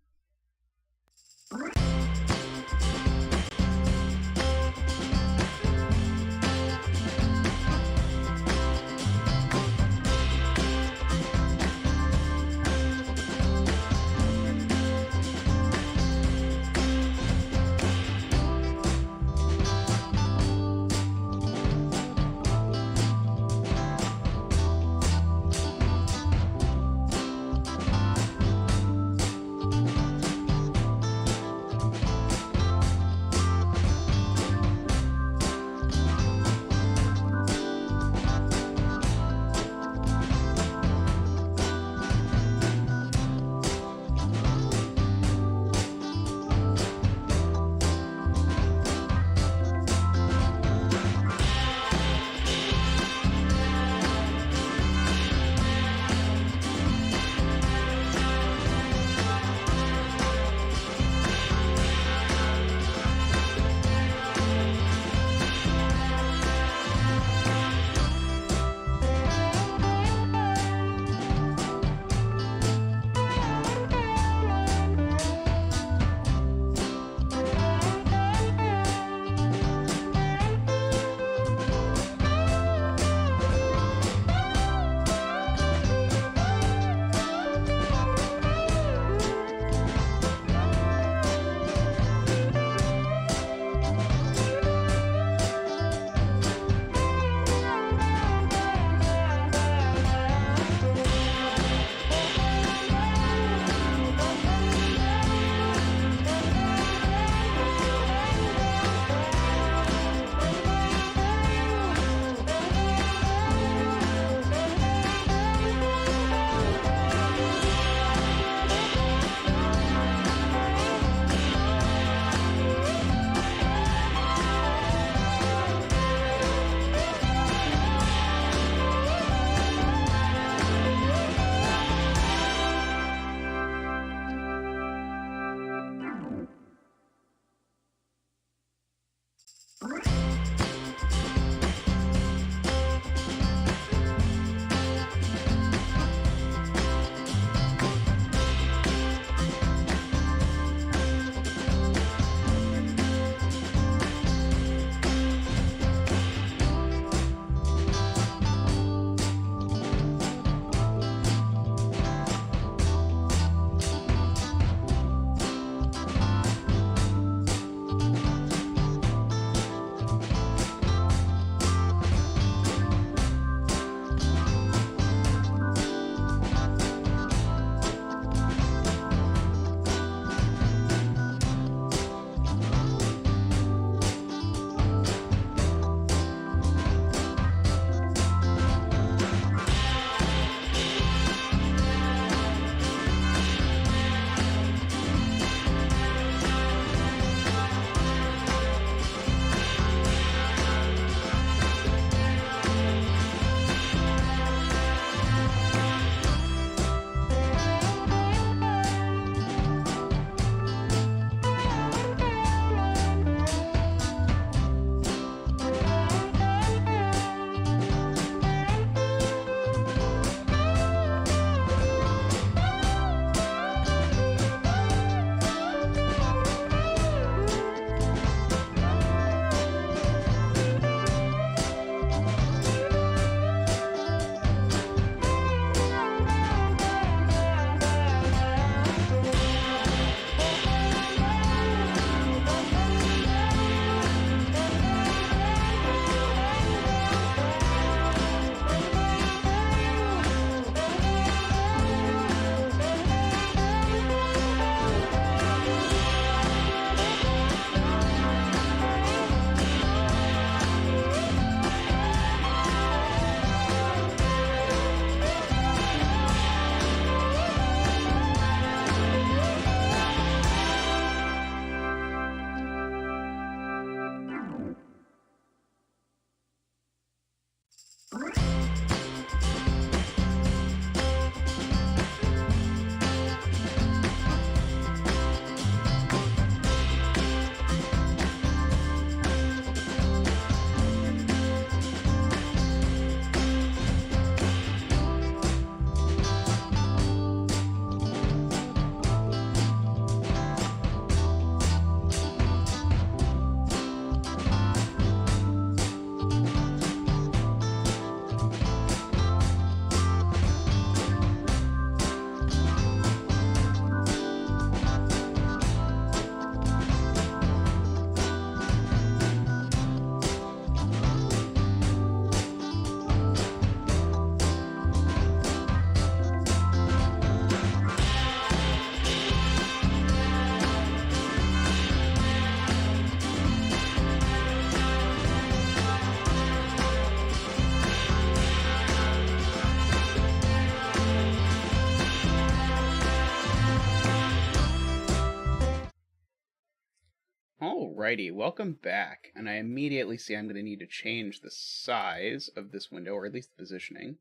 Alrighty, welcome back. And I immediately see I'm going to need to change the size of this window, or at least the positioning.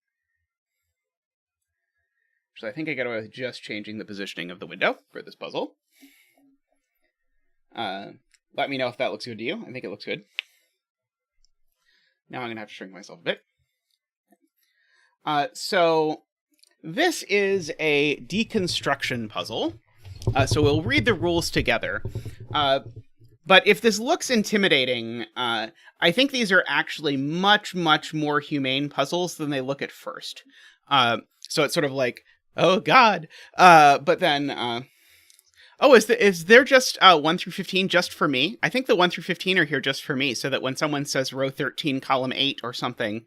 So I think I got away with just changing the positioning of the window for this puzzle. Let me know if that looks good to you. I think it looks good. Now I'm going to have to shrink myself a bit. So this is a deconstruction puzzle. So we'll read the rules together. But if this looks intimidating, I think these are actually much, much more humane puzzles than they look at first. So it's sort of like, oh God. But then, is there just 1 through 15 just for me? I think the 1 through 15 are here just for me, so that when someone says row 13, column 8 or something,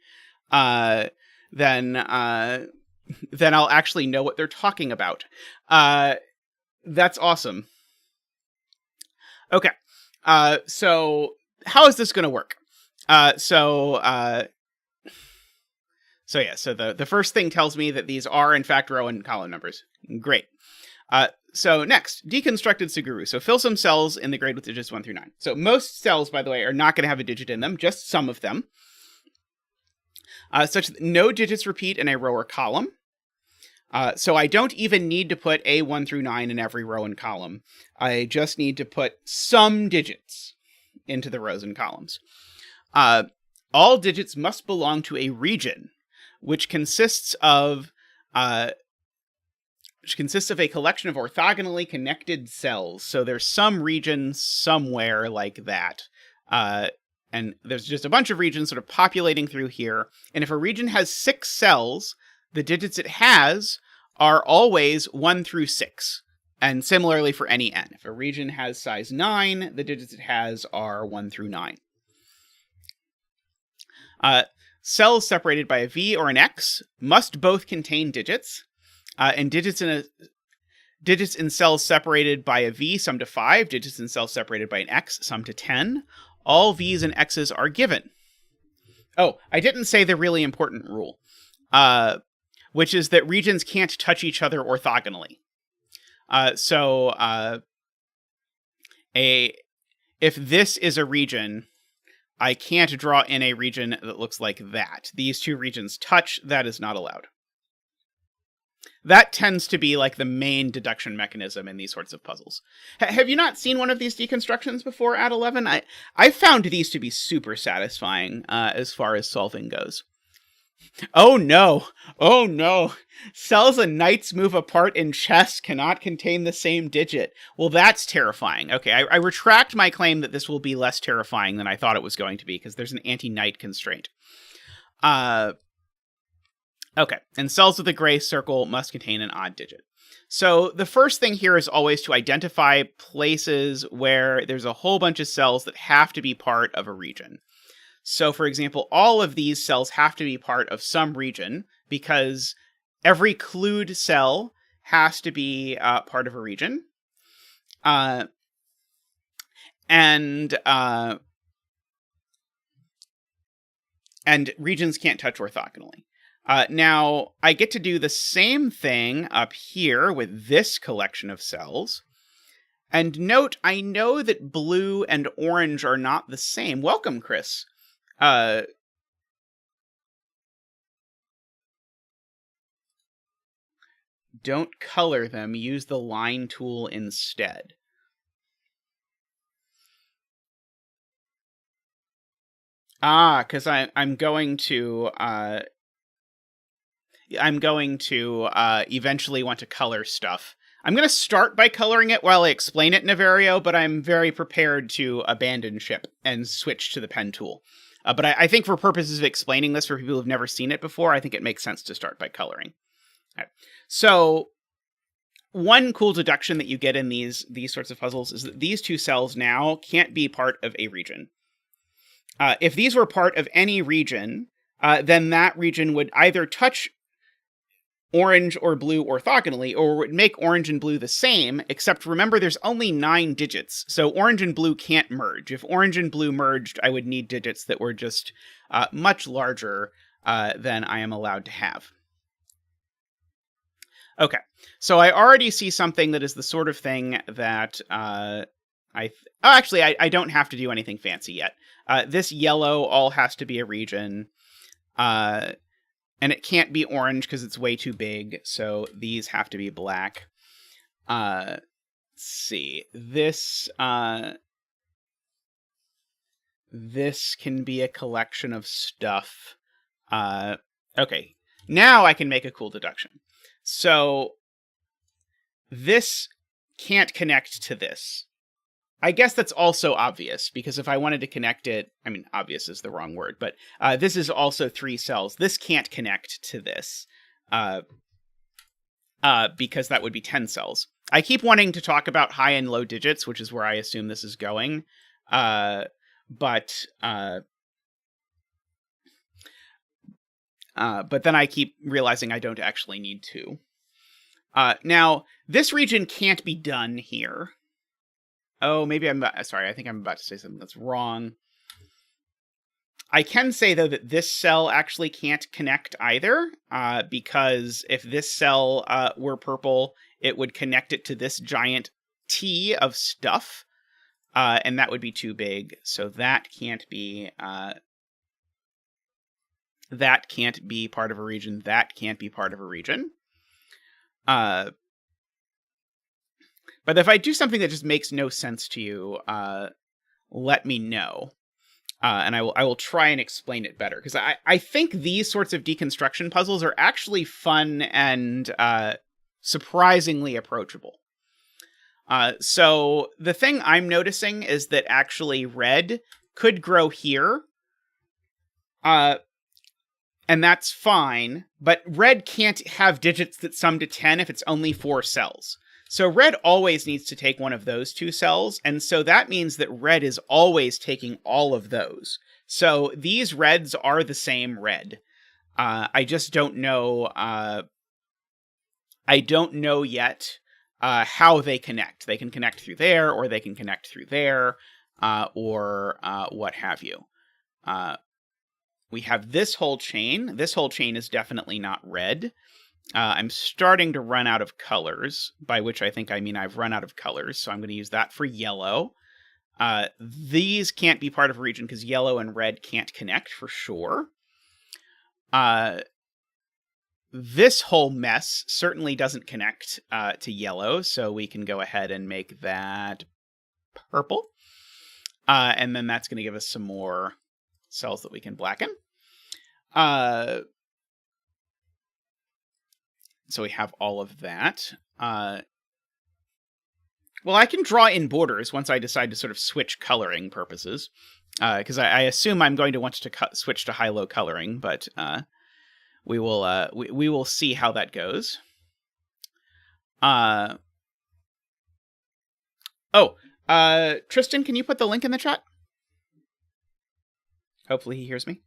then I'll actually know what they're talking about. That's awesome. Okay. So how is this going to work? So the first thing tells me that these are in fact row and column numbers. Great. So next, deconstructed Suguru. So fill some cells in the grid with digits 1 through 9. So most cells, by the way, are not going to have a digit in them, just some of them. Such that no digits repeat in a row or column. So I don't even need to put a 1 through 9 in every row and column. I just need to put some digits into the rows and columns. All digits must belong to a region, which consists of a collection of orthogonally connected cells. So there's some region somewhere like that. And there's just a bunch of regions sort of populating through here. And if a region has 6 cells, the digits it has are always 1 through 6. And similarly for any n. If a region has size 9, the digits it has are 1 through 9. Cells separated by a v or an x must both contain digits. And digits in cells separated by a v sum to 5, digits in cells separated by an x sum to 10. All v's and x's are given. Oh, I didn't say the really important rule, which is that regions can't touch each other orthogonally. If this is a region, I can't draw in a region that looks like that. These two regions touch, that is not allowed. That tends to be like the main deduction mechanism in these sorts of puzzles. Have you not seen one of these deconstructions before at 11? I found these to be super satisfying as far as solving goes. Oh no! Oh no! Cells and knights move apart in chess cannot contain the same digit. Well, that's terrifying. Okay, I retract my claim that this will be less terrifying than I thought it was going to be, because there's an anti-knight constraint. Okay, and cells with a gray circle must contain an odd digit. So the first thing here is always to identify places where there's a whole bunch of cells that have to be part of a region. So, for example, all of these cells have to be part of some region, because every clued cell has to be part of a region. And regions can't touch orthogonally. Now, I get to do the same thing up here with this collection of cells. And note, I know that blue and orange are not the same. Welcome, Chris. Don't color them, use the line tool instead. Because I'm going to eventually want to color stuff. I'm going to start by coloring it while I explain it in a Vario, but I'm very prepared to abandon ship and switch to the pen tool. But I think for purposes of explaining this for people who've never seen it before, I think it makes sense to start by coloring. Okay. So one cool deduction that you get in these sorts of puzzles is that these two cells now can't be part of a region. If these were part of any region, then that region would either touch orange or blue orthogonally, or would make orange and blue the same, except remember there's only 9 digits, so orange and blue can't merge. If orange and blue merged, I would need digits that were just much larger than I am allowed to have. Okay, so I already see something that is the sort of thing that Actually, I don't have to do anything fancy yet. This yellow all has to be a region. And it can't be orange because it's way too big, so these have to be black. Let's see. This can be a collection of stuff. Okay. Now I can make a cool deduction. So this can't connect to this. I guess that's also obvious, because if I wanted to connect it, I mean, obvious is the wrong word, but this is also 3 cells. This can't connect to this, because that would be 10 cells. I keep wanting to talk about high and low digits, which is where I assume this is going, but then I keep realizing I don't actually need to. Now, this region can't be done here. Oh, maybe sorry, I think I'm about to say something that's wrong. I can say, though, that this cell actually can't connect either, because if this cell were purple, it would connect it to this giant T of stuff, and that would be too big, so that can't be part of a region, that can't be part of a region. But if I do something that just makes no sense to you, let me know. And I will try and explain it better. Because I think these sorts of deconstruction puzzles are actually fun and surprisingly approachable. So the thing I'm noticing is that actually red could grow here. And that's fine. But red can't have digits that sum to 10 if it's only 4 cells. So red always needs to take one of those 2 cells, and so that means that red is always taking all of those. So these reds are the same red. I just don't know. I don't know yet how they connect. They can connect through there, or they can connect through there, or what have you. We have this whole chain. This whole chain is definitely not red. I'm starting to run out of colors, by which I think I mean I've run out of colors, so I'm going to use that for yellow. These can't be part of a region because yellow and red can't connect for sure. This whole mess certainly doesn't connect to yellow, so we can go ahead and make that purple. And then that's going to give us some more cells that we can blacken. So we have all of that. Well, I can draw in borders once I decide to sort of switch coloring purposes, because I assume I'm going to want to switch to high-low coloring, but we will see how that goes. Tristan, can you put the link in the chat? Hopefully he hears me.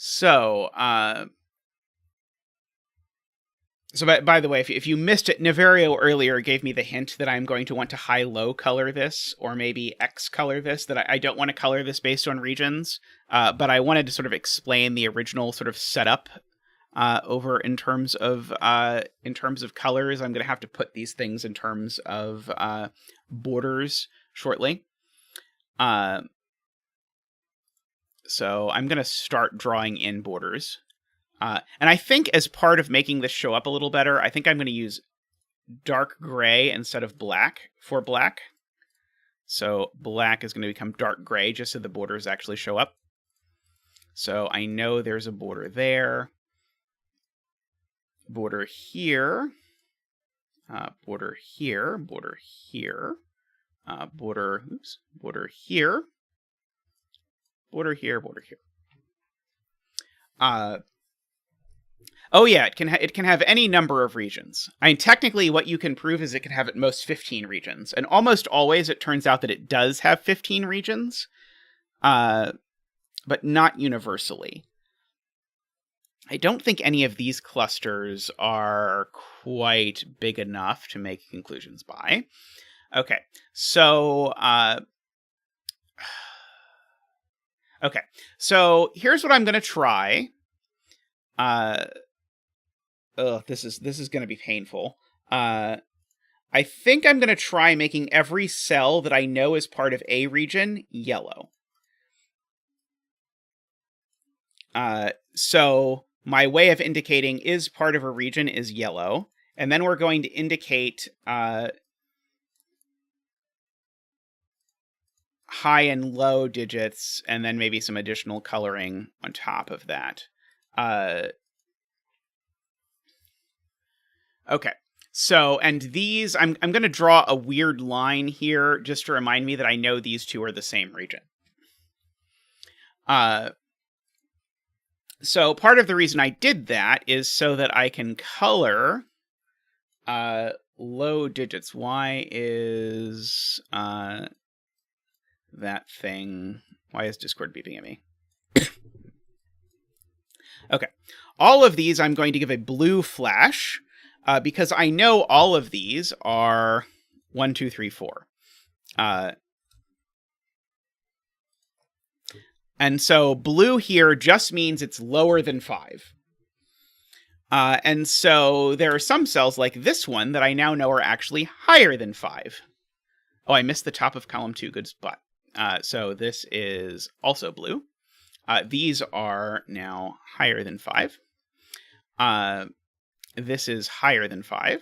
So by the way, if you missed it, Naverio earlier gave me the hint that I'm going to want to high-low color this, or maybe X color this, that I don't want to color this based on regions, but I wanted to sort of explain the original sort of setup over in terms of colors. I'm going to have to put these things in terms of borders shortly. So I'm going to start drawing in borders. And I think as part of making this show up a little better, I think I'm going to use dark gray instead of black for black. So black is going to become dark gray just so the borders actually show up. So I know there's a border there. Border here. Border here. Border here. Border here. Border here, border here. Oh yeah, it can have any number of regions. I mean, technically what you can prove is it can have at most 15 regions. And almost always it turns out that it does have 15 regions, but not universally. I don't think any of these clusters are quite big enough to make conclusions by. Okay, so okay, so here's what I'm going to try. ugh, this is going to be painful. I think I'm going to try making every cell that I know is part of a region yellow. So my way of indicating is part of a region is yellow, and then we're going to indicate high and low digits, and then maybe some additional coloring on top of that. Okay. So, and these, I'm going to draw a weird line here just to remind me that I know these two are the same region. So part of the reason I did that is so that I can color low digits. Why is that thing? Why is Discord beeping at me? Okay. All of these I'm going to give a blue flash because I know all of these are 1, 2, 3, 4. And so blue here just means it's lower than 5. And so there are some cells like this one that I now know are actually higher than 5. Oh, I missed the top of column 2. Good spot. So this is also blue. These are now higher than 5. This is higher than 5.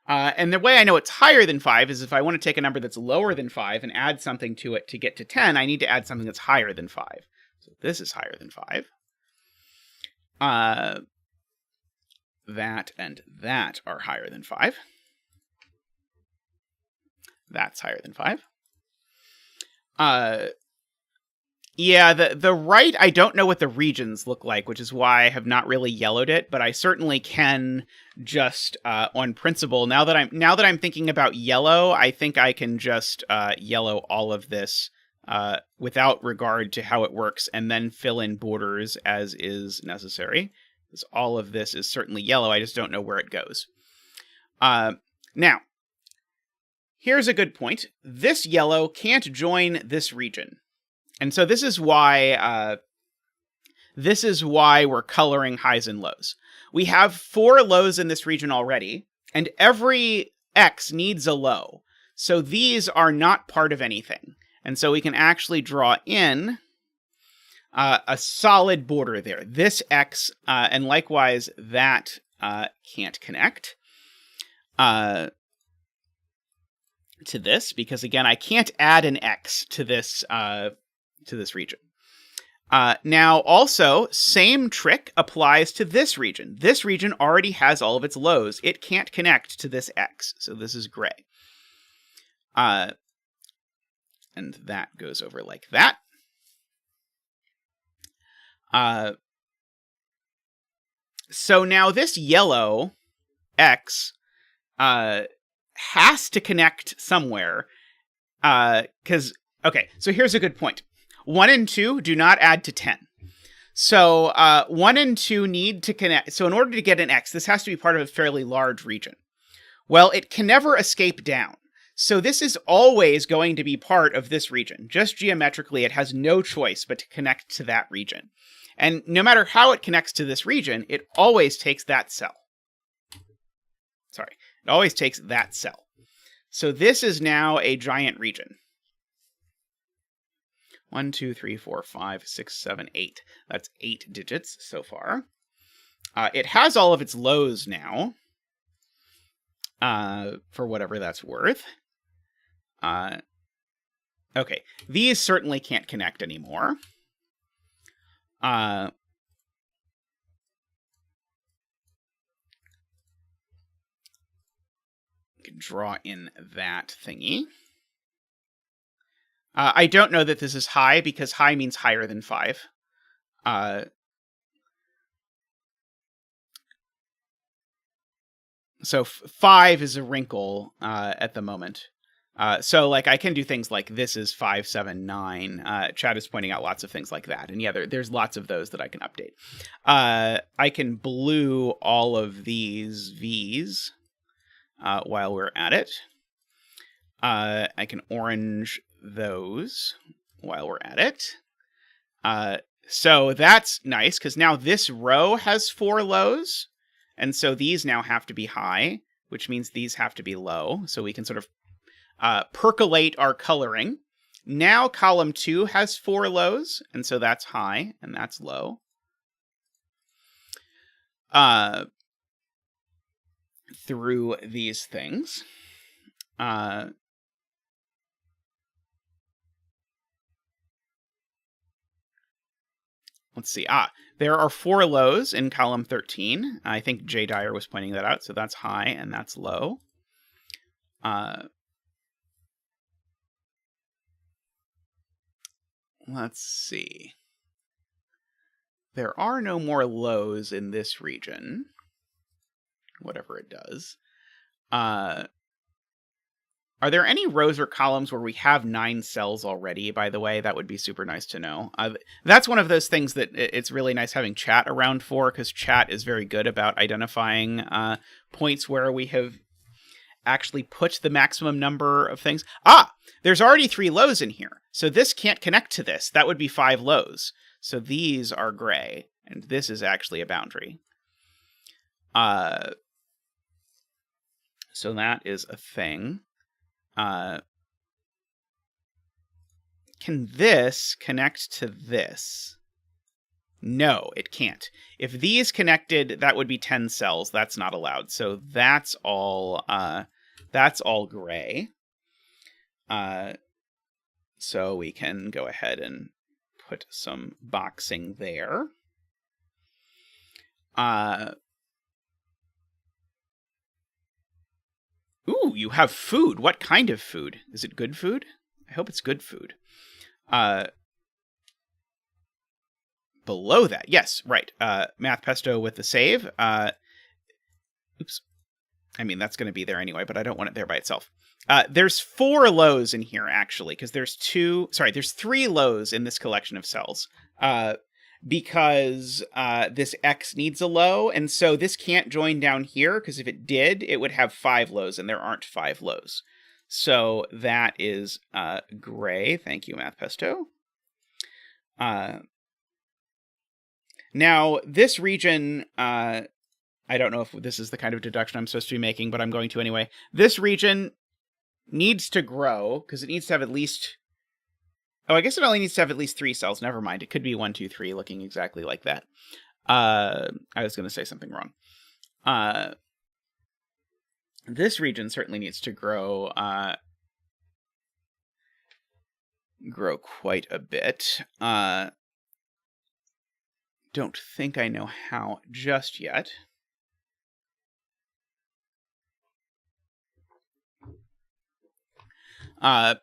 And the way I know it's higher than 5 is if I want to take a number that's lower than 5 and add something to it to get to 10, I need to add something that's higher than 5. So this is higher than 5. That and that are higher than 5. That's higher than 5. Yeah, the right, I don't know what the regions look like, which is why I have not really yellowed it, but I certainly can just on principle. Now that I'm thinking about yellow, I think I can just yellow all of this without regard to how it works, and then fill in borders as is necessary. Because all of this is certainly yellow, I just don't know where it goes. Now, here's a good point. This yellow can't join this region. And so this is why we're coloring highs and lows. We have 4 lows in this region already, and every X needs a low. So these are not part of anything. And so we can actually draw in a solid border there. This X, and likewise that can't connect to this, because again, I can't add an X to this region. Now, also, same trick applies to this region. This region already has all of its lows. It can't connect to this X, so this is gray. And that goes over like that. So now this yellow X has to connect somewhere. Because, okay, so here's a good point. 1 and 2 do not add to 10. So 1 and 2 need to connect. So in order to get an X, this has to be part of a fairly large region. Well, it can never escape down. So this is always going to be part of this region. Just geometrically, it has no choice but to connect to that region. And no matter how it connects to this region, it always takes that cell. Sorry, it always takes that cell. So this is now a giant region. 1, 2, 3, 4, 5, 6, 7, 8. That's 8 digits so far. It has all of its lows now, for whatever that's worth. Okay, these certainly can't connect anymore. Draw in that thingy. I don't know that this is high, because high means higher than 5. So 5 is a wrinkle at the moment. So like I can do things like this is 5, 7, 9. Chad is pointing out lots of things like that. And yeah, there's lots of those that I can update. I can blue all of these V's while we're at it. I can orange those while we're at it. So that's nice, because now this row has 4 lows, and so these now have to be high, which means these have to be low, so we can sort of percolate our coloring. Now column 2 has 4 lows, and so that's high, and that's low. Through these things. Let's see. There are 4 lows in column 13. I think Jay Dyer was pointing that out, so that's high and that's low. Let's see. There are no more lows in this region, whatever it does. Are there any rows or columns where we have 9 cells already, by the way? That would be super nice to know. That's one of those things that it's really nice having chat around for, because chat is very good about identifying points where we have actually put the maximum number of things. There's already 3 lows in here, so this can't connect to this. That would be 5 lows. So these are gray, and this is actually a boundary. So that is a thing. Can this connect to this? No, it can't. If these connected, that would be 10 cells. That's not allowed. So that's all gray. So we can go ahead and put some boxing there. Ooh, you have food. What kind of food? Is it good food? I hope it's good food. Below that, yes, right. Math Pesto with the save. Oops. I mean, that's going to be there anyway, but I don't want it there by itself. There's 4 lows in here, actually, because there's 3 lows in this collection of cells. Because this X needs a low, and so this can't join down here, because if it did, it would have 5 lows, and there aren't 5 lows. So that is gray. Thank you, Math Pesto. Now, this region, I don't know if this is the kind of deduction I'm supposed to be making, but I'm going to anyway. This region needs to grow, because it needs to have at least... Oh, I guess it only needs to have at least 3 cells. Never mind. It could be 1, 2, 3, looking exactly like that. I was going to say something wrong. This region certainly needs to grow quite a bit. Don't think I know how just yet. We're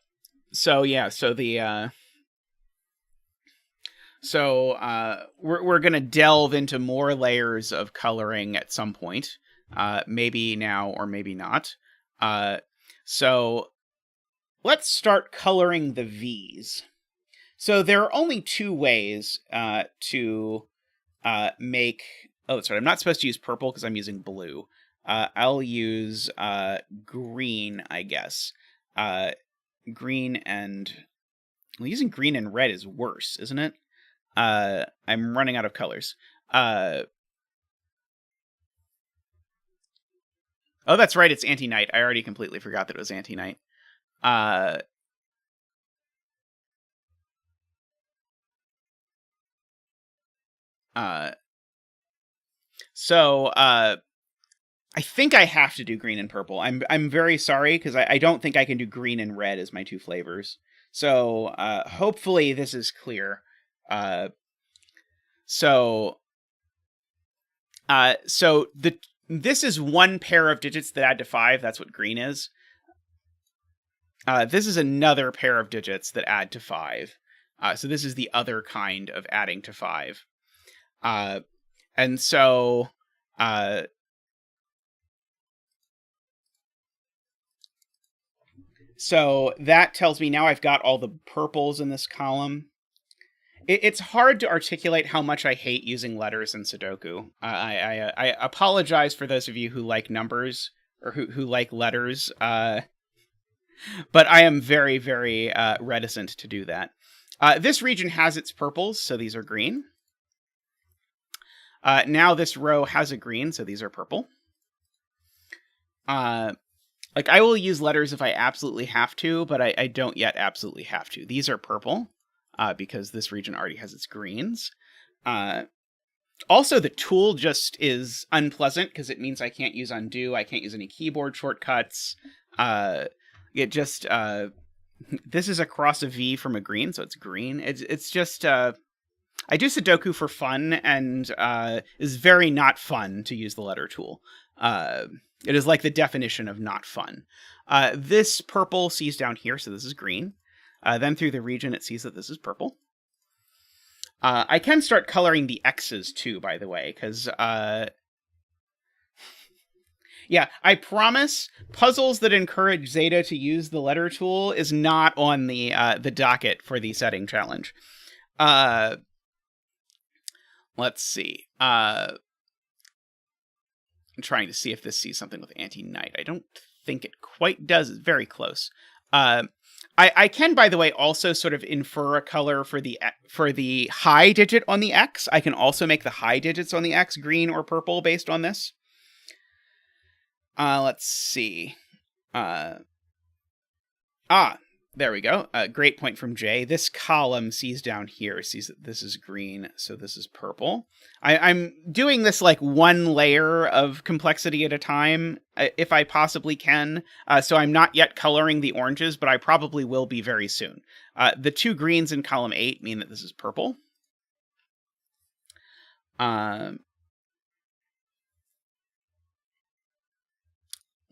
gonna delve into more layers of coloring at some point, maybe now or maybe not. So let's start coloring the V's. So there are only 2 ways to make. Oh, sorry, I'm not supposed to use purple because I'm using blue. I'll use green, I guess. Green and... Well, using green and red is worse, isn't it? I'm running out of colors. Oh, that's right, it's anti-night. I already completely forgot that it was anti-night. I think I have to do green and purple. I'm very sorry, because I don't think I can do green and red as my 2 flavors. So hopefully this is clear. This is 1 pair of digits that add to 5. That's what green is. This is another pair of digits that add to 5. So this is the other kind of adding to 5. And so... So that tells me now I've got all the purples in this column. It's hard to articulate how much I hate using letters in Sudoku. I apologize for those of you who like numbers, or who like letters, but I am very, very reticent to do that. This region has its purples, so these are green. Now this row has a green, so these are purple. Like, I will use letters if I absolutely have to, but I don't yet absolutely have to. These are purple, because this region already has its greens. Also, the tool just is unpleasant, because it means I can't use undo, I can't use any keyboard shortcuts. It just, this is across a V from a green, so it's green. It's just, I do Sudoku for fun, and is very not fun to use the letter tool. It is like the definition of not fun. This purple sees down here, so this is green. Then through the region, it sees that this is purple. I can start coloring the X's too, by the way, because yeah, I promise puzzles that encourage Zeta to use the letter tool is not on the docket for the setting challenge. Let's see. I'm trying to see if this sees something with anti-night. I don't think it quite does. It's very close. I can, by the way, also sort of infer a color for the high digit on the X. I can also make the high digits on the X green or purple based on this. Let's see. There we go. Great point from Jay. This column sees down here, sees that this is green, so this is purple. I'm doing this like one layer of complexity at a time, if I possibly can. So I'm not yet coloring the oranges, but I probably will be very soon. The two greens in column 8 mean that this is purple.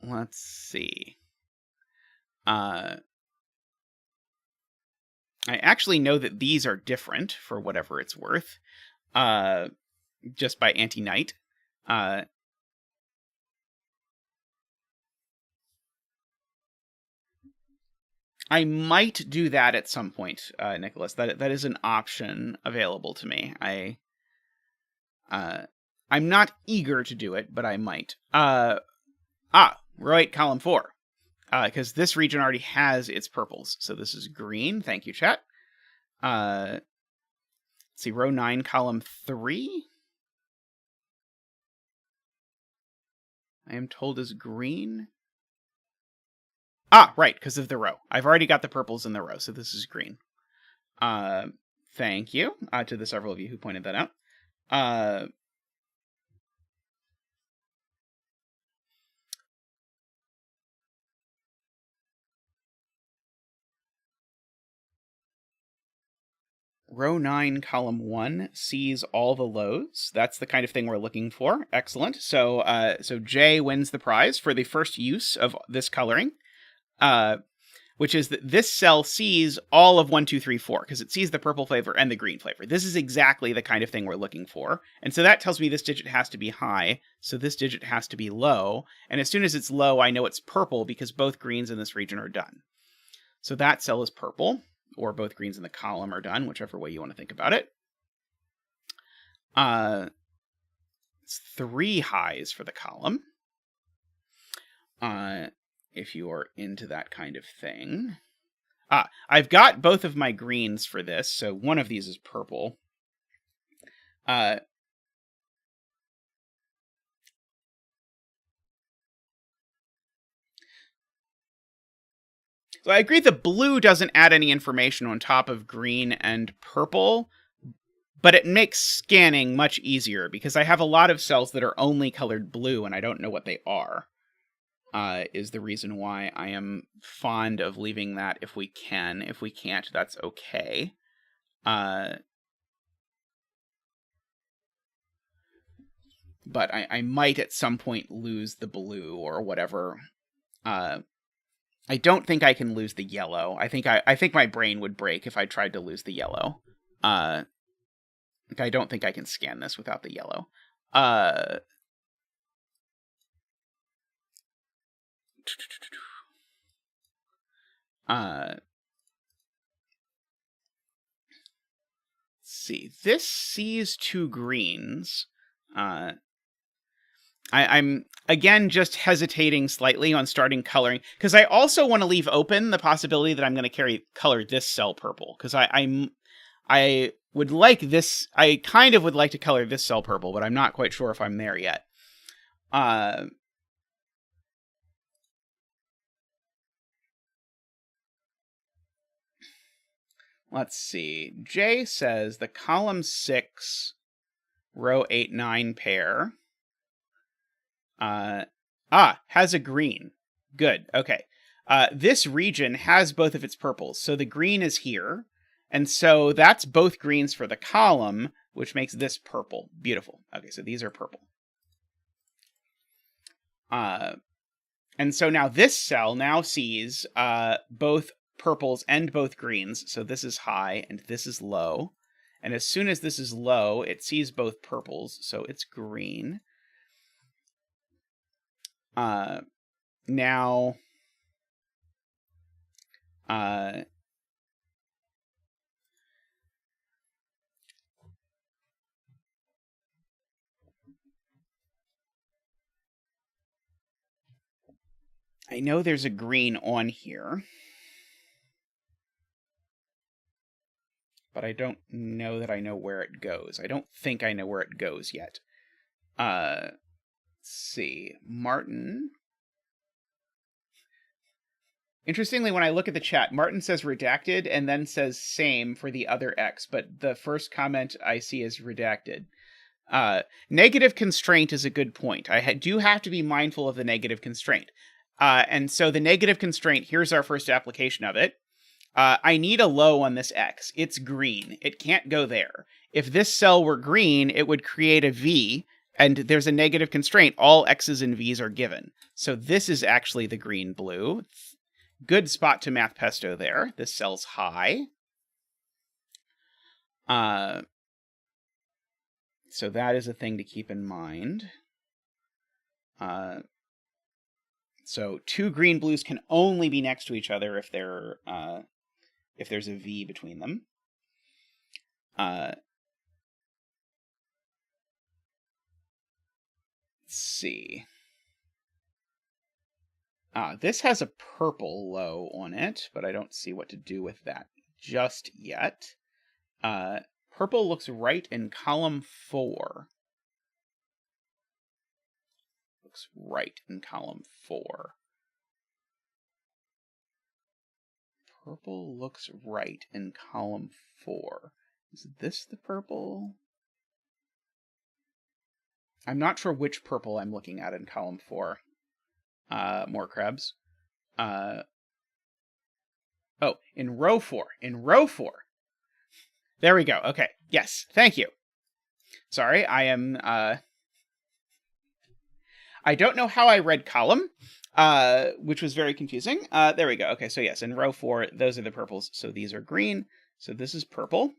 Let's see. I actually know that these are different, for whatever it's worth, just by anti-night. I might do that at some point, Nicholas. That is an option available to me. I'm not eager to do it, but I might. Row 8, column 4. Because this region already has its purples. So this is green. Thank you, chat. Let's see, row 9, column 3. I am told is green. Right, because of the row. I've already got the purples in the row, so this is green. Thank you to the several of you who pointed that out. Row 9, column 1 sees all the lows. That's the kind of thing we're looking for. Excellent. So Jay wins the prize for the first use of this coloring, which is that this cell sees all of 1, 2, 3, 4, because it sees the purple flavor and the green flavor. This is exactly the kind of thing we're looking for. And so that tells me this digit has to be high, so this digit has to be low. And as soon as it's low, I know it's purple because both greens in this region are done. So that cell is purple, or both greens in the column are done, whichever way you want to think about it. It's 3 highs for the column. If you are into that kind of thing. I've got both of my greens for this, so one of these is purple. So I agree the blue doesn't add any information on top of green and purple, but it makes scanning much easier because I have a lot of cells that are only colored blue and I don't know what they are, is the reason why I am fond of leaving that if we can. If we can't, that's okay. But I might at some point lose the blue or whatever. I don't think I can lose the yellow. I think my brain would break if I tried to lose the yellow. I don't think I can scan this without the yellow. Let's see. This sees 2 greens. I'm again just hesitating slightly on starting coloring, because I also want to leave open the possibility that I'm going to color this cell purple, because I would like this. I kind of would like to color this cell purple, but I'm not quite sure if I'm there yet. Let's see. Jay says the column 6, row 8, 9 pair has a green. Good. Okay. This region has both of its purples. So the green is here. And so that's both greens for the column, which makes this purple. Beautiful. Okay, so these are purple. And so now this cell now sees both purples and both greens. So this is high and this is low. And as soon as this is low, it sees both purples. So it's green. Now, I know there's a green on here, but I don't know that I know where it goes. I don't think I know where it goes yet. Let's see. Martin. Interestingly, when I look at the chat, Martin says redacted and then says same for the other X, but the first comment I see is redacted. Negative constraint is a good point. I do have to be mindful of the negative constraint. And so the negative constraint, here's our first application of it. I need a low on this X. It's green. It can't go there. If this cell were green, it would create a V, and there's a negative constraint. All X's and V's are given. So this is actually the green-blue. Good spot to math pesto there. This cell's high. So that is a thing to keep in mind. So two green blues can only be next to each other if they're if there's a V between them. Let's see. This has a purple low on it, but I don't see what to do with that just yet. Purple looks right in column 4. Looks right in column 4. Purple looks right in column 4. Is this the purple? I'm not sure which purple I'm looking at in column 4. More Krebs. Oh, in row 4. In row 4. There we go. Okay. Yes. Thank you. Sorry, I am... I don't know how I read column, which was very confusing. There we go. Okay, so yes, in row 4, those are the purples. So these are green. So this is purple.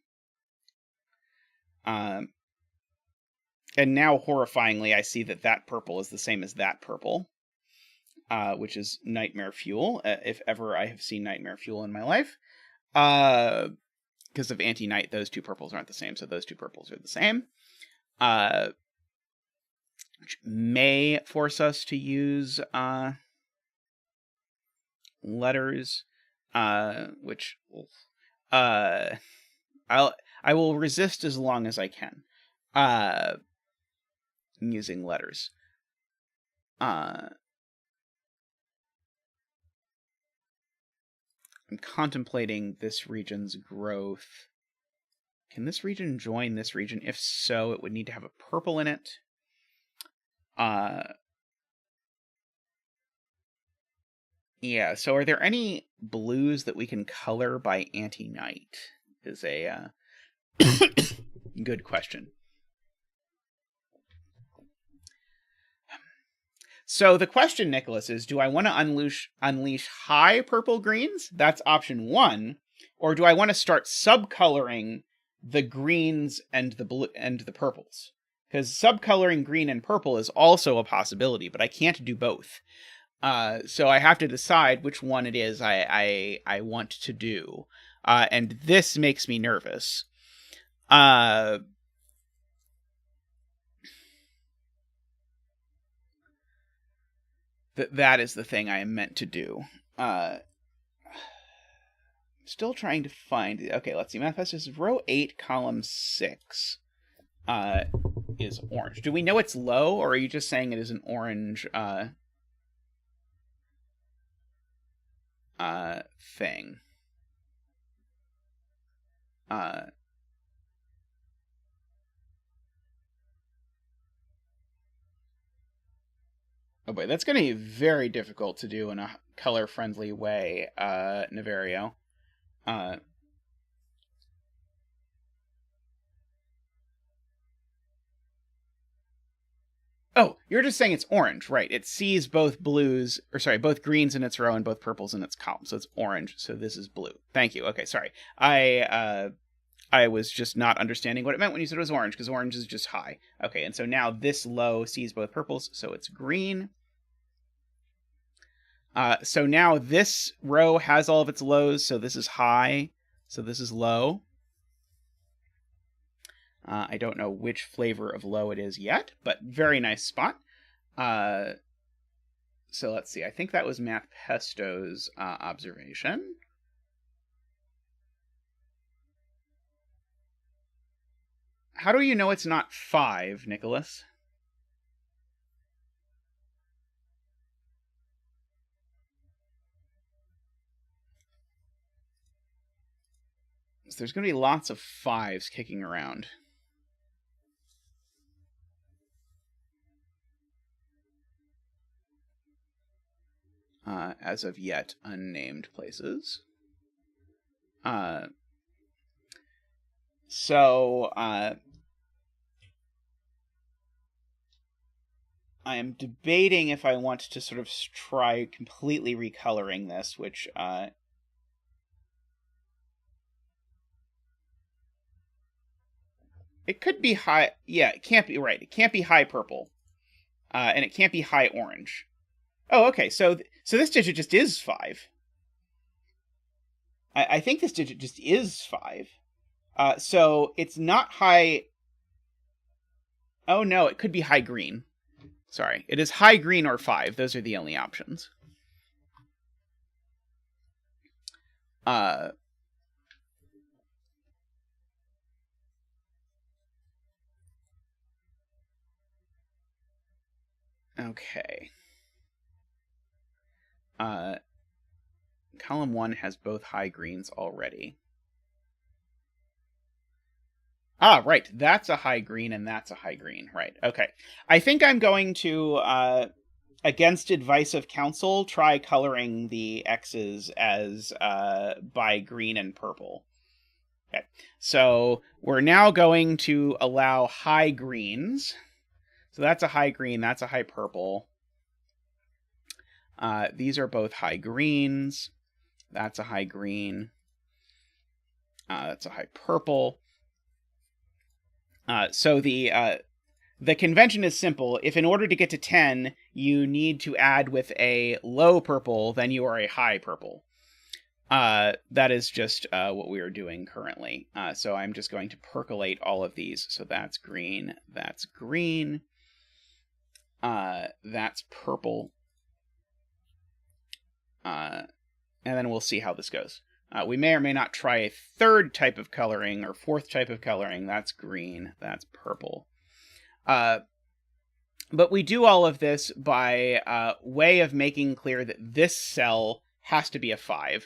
And now, horrifyingly, I see that that purple is the same as that purple, which is Nightmare Fuel, if ever I have seen Nightmare Fuel in my life. Because of anti-night, those two purples aren't the same, so those two purples are the same. Which may force us to use letters, which I will resist as long as I can using letters. I'm contemplating this region's growth. Can this region join this region? If so, it would need to have a purple in it. Yeah, so are there any blues that we can color by anti-night? Is a good question. So the question, Nicholas, is do I want to unleash high purple greens? That's option 1. Or do I want to start subcoloring the greens and the blue and the purples? Because subcoloring green and purple is also a possibility, but I can't do both. So I have to decide which one it is I want to do. And this makes me nervous. that is the thing I am meant to do. Still trying to find... Okay, let's see. Manifest is row 8, column 6 is orange. Do we know it's low, or are you just saying it is an orange thing? Oh boy, that's going to be very difficult to do in a color-friendly way, Naverio. Oh, you're just saying it's orange, right? It sees both blues, or sorry, both greens in its row and both purples in its column, so it's orange, so this is blue. Thank you. Okay, sorry. I was just not understanding what it meant when you said it was orange, because orange is just high. Okay, and so now this low sees both purples, so it's green. So now this row has all of its lows, so this is high, so this is low. I don't know which flavor of low it is yet, but very nice spot. So let's see. I think that was Matt Pesto's observation. How do you know it's not 5, Nicholas? So there's going to be lots of 5s kicking around. As of yet, unnamed places. So I am debating if I want to sort of try completely recoloring this, which it could be high. Yeah, it can't be right. It can't be high purple, and it can't be high orange. Oh, okay. So this digit just is 5. I think this digit just is 5. So it's not high. Oh no, it could be high green. Sorry, it is high green or 5. Those are the only options. Okay. Column 1 has both high greens already. Ah, right. That's a high green and that's a high green. Right. Okay. I think I'm going to, against advice of counsel, try coloring the X's as by green and purple. Okay. So we're now going to allow high greens. So that's a high green. That's a high purple. These are both high greens. That's a high green. That's a high purple. So the convention is simple. If in order to get to 10, you need to add with a low purple, then you are a high purple. That is just what we are doing currently. So I'm just going to percolate all of these. So that's green. That's green. That's purple. And then we'll see how this goes. We may or may not try a third type of coloring or fourth type of coloring. That's green. That's purple. But we do all of this by way of making clear that this cell has to be a 5.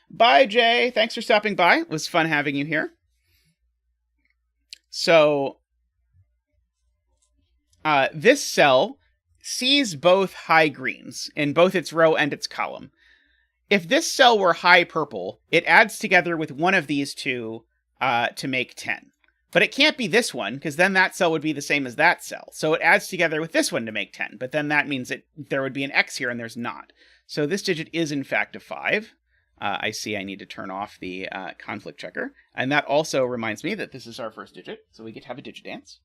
Bye, Jay. Thanks for stopping by. It was fun having you here. So this cell sees both high greens in both its row and its column. If this cell were high purple, it adds together with one of these two to make 10. But it can't be this one, because then that cell would be the same as that cell. So it adds together with this one to make 10. But then that means that there would be an X here, and there's not. So this digit is, in fact, a 5. I see I need to turn off the conflict checker. And that also reminds me that this is our first digit, so we get to have a digit dance.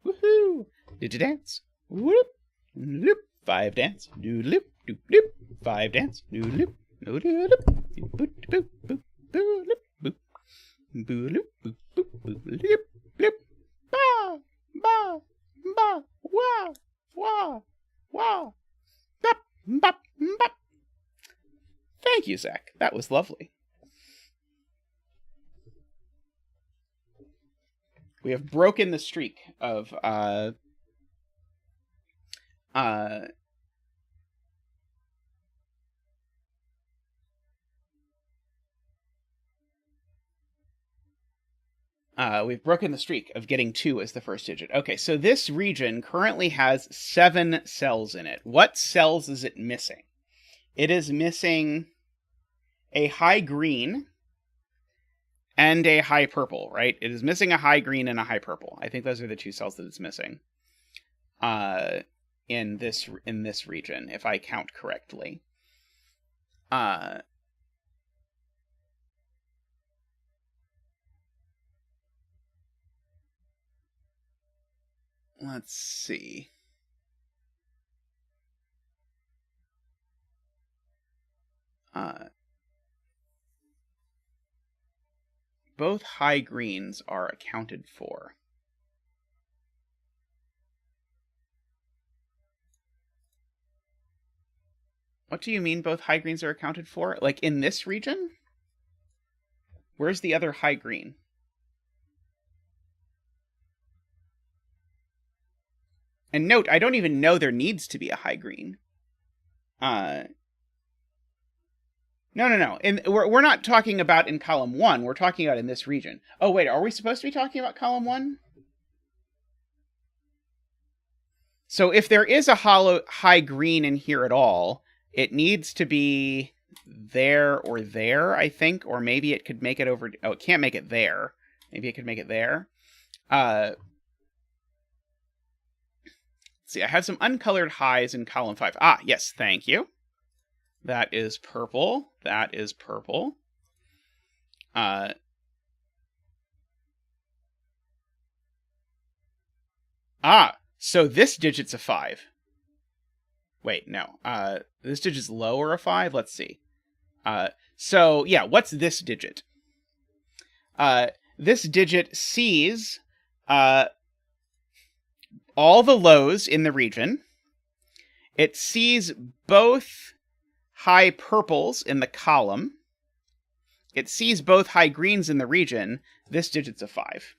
Woohoo! Digit dance. Whoop! Loop. 5 dance. Doodle-loop. Doop-loop. 5 dance. Doodle-loop. Doodle-loop. Boop-boop. Boop. Boop-loop. Boop. Boop-loop. Boop. Boop. Boop-loop. Loop. Ba. Ba. Ba. Wah. Wah. Wah. Bop, bop, bop. Thank you, Zach. That was lovely. We have broken the streak of we've broken the streak of getting 2 as the first digit. Okay, so this region currently has 7 cells in it. What cells is it missing? It is missing a high green and a high purple, right? It is missing a high green and a high purple. I think those are the 2 cells that it's missing in this region, if I count correctly. Let's see. Both high greens are accounted for. What do you mean both high greens are accounted for? Like in this region? Where's the other high green? And note, I don't even know there needs to be a high green. No. We're not talking about in column 1. We're talking about in this region. Oh, wait, are we supposed to be talking about column 1? So if there is a high green in here at all, it needs to be there or there, I think. Or maybe it could make it over... Oh, it can't make it there. Maybe it could make it there. Let's see, I have some uncolored highs in column 5. Ah, yes, thank you. That is purple. That is purple. So this digit's a 5. Wait, no. This digit's low or a 5? Let's see. So, yeah, what's this digit? This digit sees all the lows in the region. It sees both high purples in the column. It sees both high greens in the region. This digit's a 5.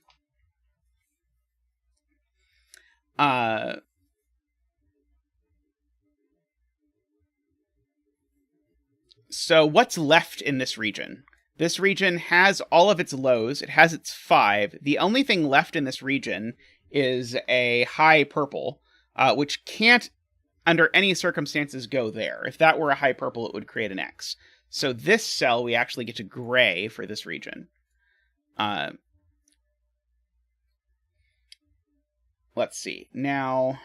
So what's left in this region? This region has all of its lows. It has its 5. The only thing left in this region is a high purple, which can't, under any circumstances, go there. If that were a high purple, it would create an X. So this cell, we actually get to gray for this region. Let's see. Now,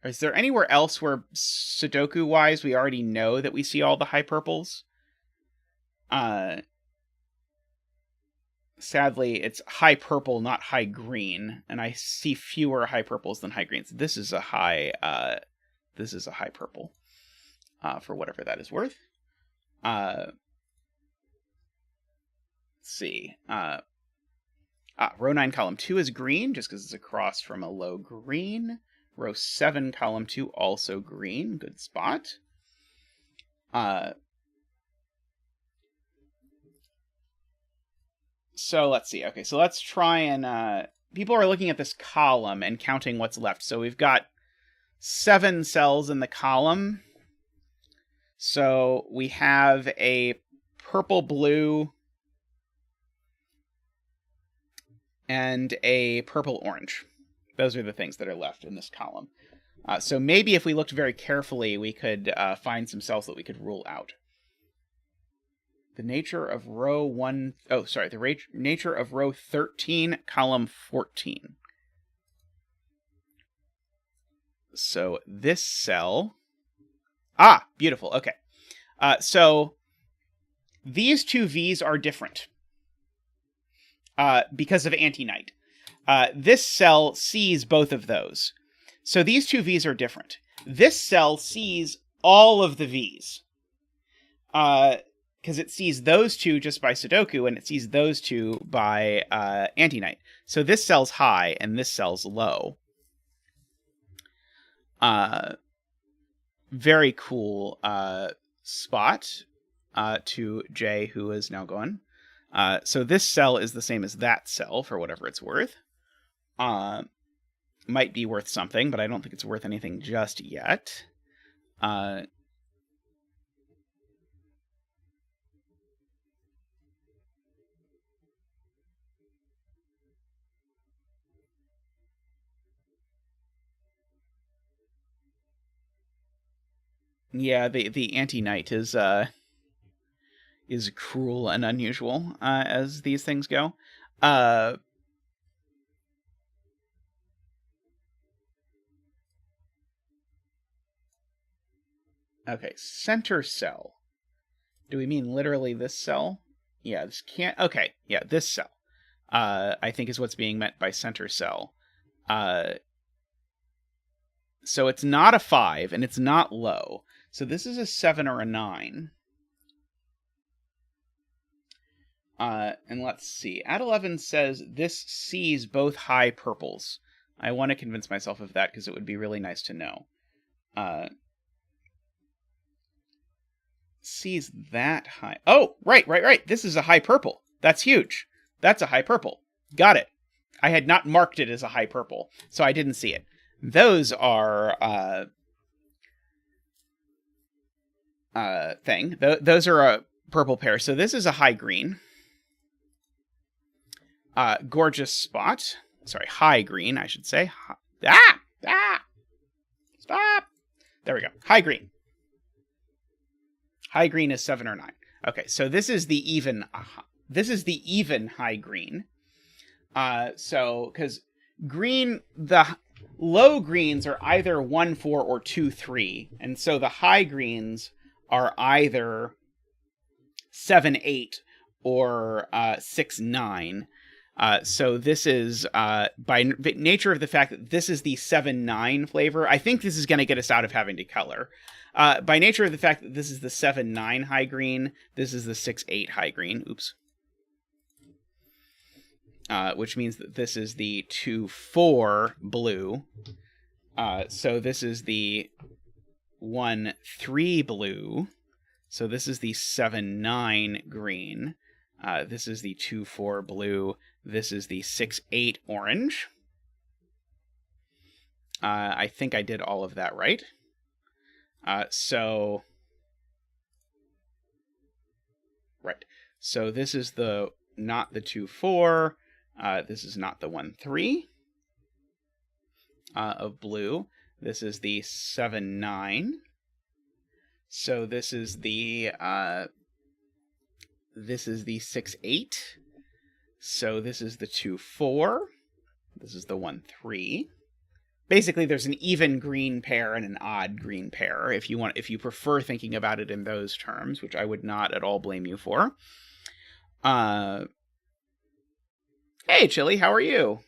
is there anywhere else where Sudoku-wise we already know that we see all the high purples? Sadly, it's high purple, not high green, and I see fewer high purples than high greens. This is a high purple, for whatever that is worth. Let's see. Row 9, column 2 is green, just because it's across from a low green. Row 7, column 2, also green. Good spot. So let's see. Okay, so let's try and... people are looking at this column and counting what's left. So we've got 7 cells in the column. So we have a purple-blue and a purple-orange. Those are the things that are left in this column. So maybe if we looked very carefully, we could find some cells that we could rule out. The nature of row 1... Oh, sorry. The nature of row 13, column 14. So this cell... beautiful. Okay. So these 2 V's are different because of anti-night. This cell sees both of those. So these 2 V's are different. This cell sees all of the V's. Because it sees those 2 just by Sudoku, and it sees those 2 by anti-night. So this cell's high, and this cell's low. very cool spot to Jay, who is now gone. So this cell is the same as that cell, for whatever it's worth. Might be worth something, but I don't think it's worth anything just yet. Yeah, the anti-knight is cruel and unusual as these things go. Okay, center cell. Do we mean literally this cell? Yeah, this can't... Okay, yeah, this cell. I think is what's being meant by center cell. So it's not a 5, and it's not low. So this is a 7 or a 9. And let's see. At 11 says this sees both high purples. I want to convince myself of that because it would be really nice to know. Sees that high. Oh, right. This is a high purple. That's huge. That's a high purple. Got it. I had not marked it as a high purple, so I didn't see it. Those are those are a purple pair. So this is a high green. Gorgeous spot. Sorry, high green, I should say. Stop. There we go. High green. High green is 7 or 9. Okay, so this is the even. This is the even high green. So because green, the low greens are either 1-4 or 2-3, and so the high greens are either 7-8 or 6-9. So this is, by nature of the fact that this is the 7-9 flavor, I think this is going to get us out of having to color. By nature of the fact that this is the 7-9 high green, this is the 6-8 high green. Oops. Which means that this is the 2-4 blue. So this is the 1-3 blue. So this is the 7-9 green. This is the 2-4 blue. This is the 6-8 orange. I think I did all of that right. So this is not the 2-4. This is not the 1-3 of blue. This is the 7-9. So this is the 6-8. So this is the 2-4. This is the 1-3. Basically, there's an even green pair and an odd green pair, if you prefer thinking about it in those terms, which I would not at all blame you for. Hey, Chili, how are you?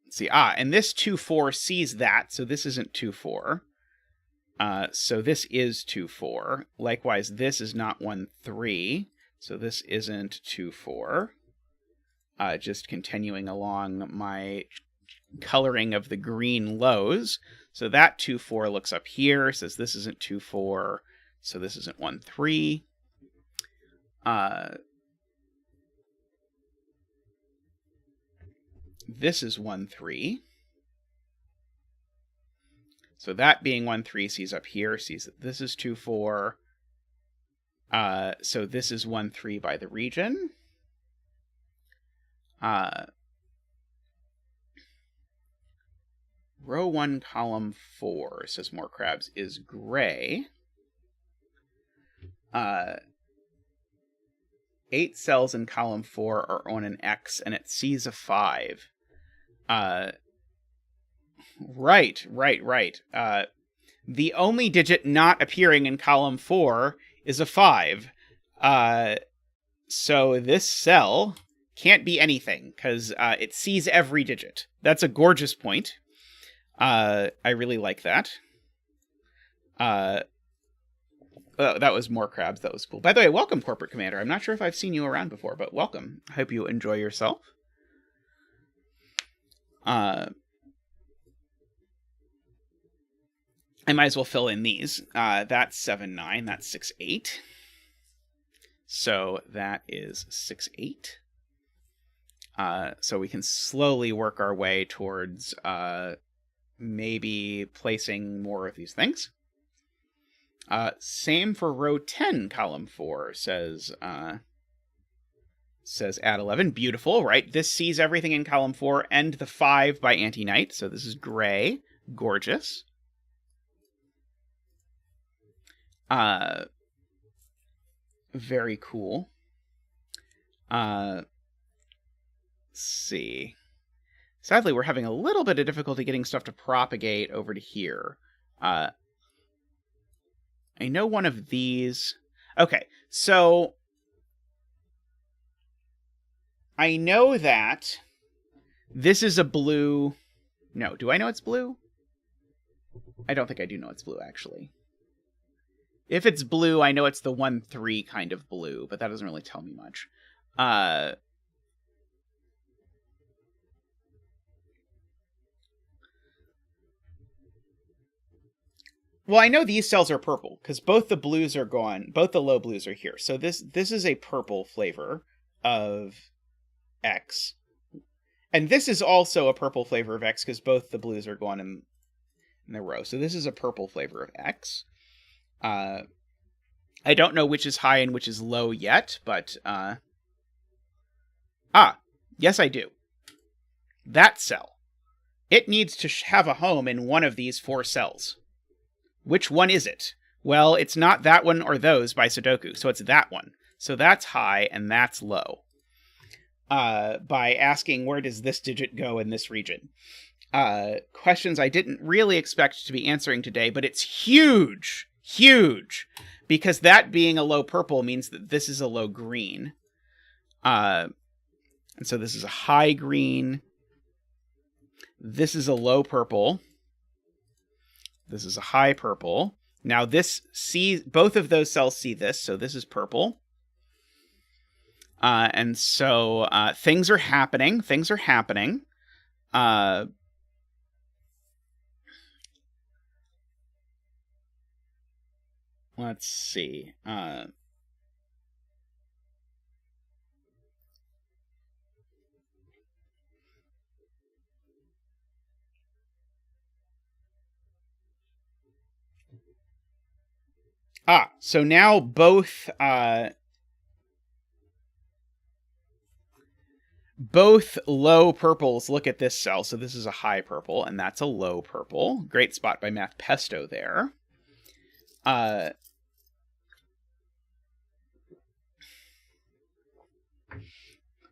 See, and this 2-4 sees that, so this isn't 2-4. So this is 2-4. Likewise, this is not 1-3, so this isn't 2-4. Just continuing along my coloring of the green lows. So that 2-4 looks up here, says this isn't 2-4, so this isn't 1-3. This is 1-3. So that being 1-3 sees up here, sees that this is 2-4. So this is 1-3 by the region. Row 1, column 4, says More Crabs, is gray. 8 cells in column 4 are on an X, and it sees a 5. Right. The only digit not appearing in column 4 is a 5. So this cell can't be anything, because it sees every digit. That's a gorgeous point. I really like that. Oh, that was more crabs. That was cool. By the way, welcome, Corporate Commander. I'm not sure if I've seen you around before, but welcome. I hope you enjoy yourself. I might as well fill in these. That's 7-9. That's 6-8. So that is 6-8. So we can slowly work our way towards maybe placing more of these things. Same for row 10, column 4, says add 11. Beautiful, right? This sees everything in column 4 and the 5 by Anti-Knight. So this is gray. Gorgeous. Very cool. Let's see. Sadly, we're having a little bit of difficulty getting stuff to propagate over to here. I know one of these... Okay, so... I know that this is a blue... No, do I know it's blue? I don't think I do know it's blue, actually. If it's blue, I know it's the 1-3 kind of blue, but that doesn't really tell me much. Well, I know these cells are purple, because both the blues are gone. Both the low blues are here. So this is a purple flavor of X. And this is also a purple flavor of X, because both the blues are gone in the row. So this is a purple flavor of X. I don't know which is high and which is low yet, but... yes I do. That cell. It needs to have a home in one of these 4 cells. Which one is it? Well, it's not that one or those by Sudoku, so it's that one. So that's high and that's low. By asking where does this digit go in this region. Questions I didn't really expect to be answering today, but it's huge! Huge! Because that being a low purple means that this is a low green. And so this is a high green. This is a low purple. This is a high purple. Now this sees, both of those cells see this, so this is purple. And so things are happening. Things are happening. Let's see. So now both low purples look at this cell. So this is a high purple, and that's a low purple. Great spot by Math Pesto there.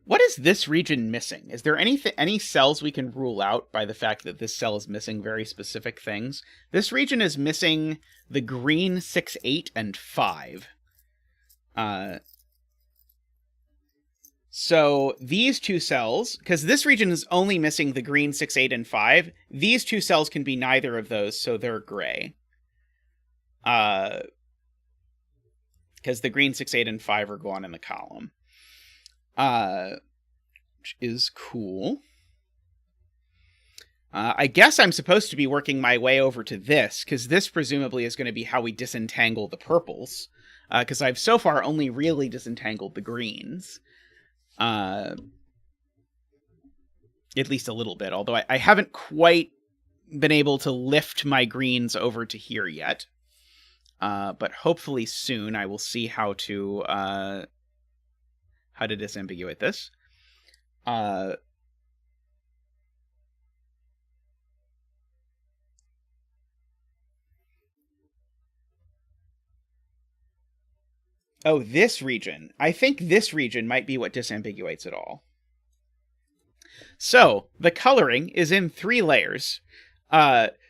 What is this region missing? Is there any cells we can rule out by the fact that this cell is missing very specific things? This region is missing the green 6, 8, and 5. So these 2 cells, because this region is only missing the green 6, 8, and 5, these 2 cells can be neither of those, so they're gray. Because the green 6, 8, and 5 are gone in the column. Which is cool. I guess I'm supposed to be working my way over to this, because this presumably is going to be how we disentangle the purples. Because I've so far only really disentangled the greens. At least a little bit, although I haven't quite been able to lift my greens over to here yet. But hopefully soon I will see how to disambiguate this. Oh, this region. I think this region might be what disambiguates it all. So, the coloring is in 3 layers.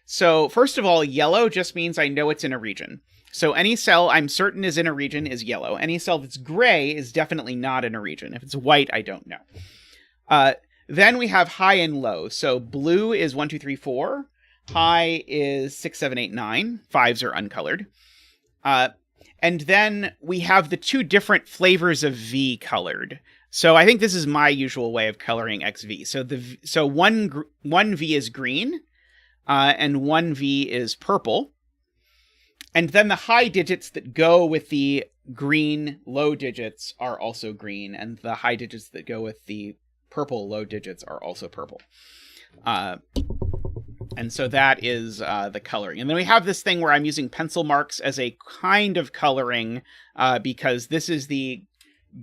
So, first of all, yellow just means I know it's in a region. So any cell I'm certain is in a region is yellow. Any cell that's gray is definitely not in a region. If it's white, I don't know. Then we have high and low. So blue is 1, 2, 3, 4. high is 6, 7, 8, 9. 5s are uncolored. And then we have the two different flavors of V colored. So I think this is my usual way of coloring XV. So one V is green, and one V is purple. And then the high digits that go with the green low digits are also green, and the high digits that go with the purple low digits are also purple. And so that is the coloring. And then we have this thing where I'm using pencil marks as a kind of coloring, because this is the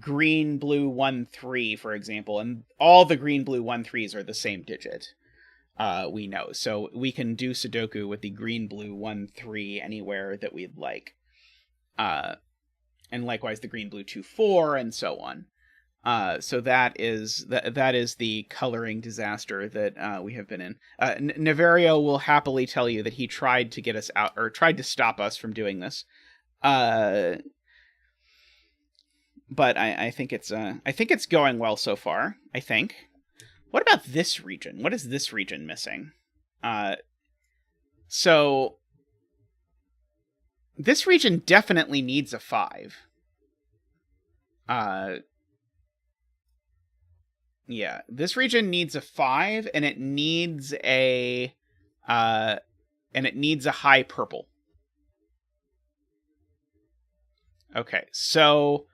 green, blue, 1, 3, for example, and all the green, blue, 1, 3s are the same digit. We know. So we can do Sudoku with the green, blue, 1, 3 anywhere that we'd like. And likewise the green, blue, 2, 4, and so on. So that is the coloring disaster that we have been in. Naverio will happily tell you that he tried to get us out, or tried to stop us from doing this. But I think it's going well so far. I think. What about this region? What is this region missing? So this region definitely needs a 5. Yeah, this region needs a 5, and it needs a high purple. Okay, so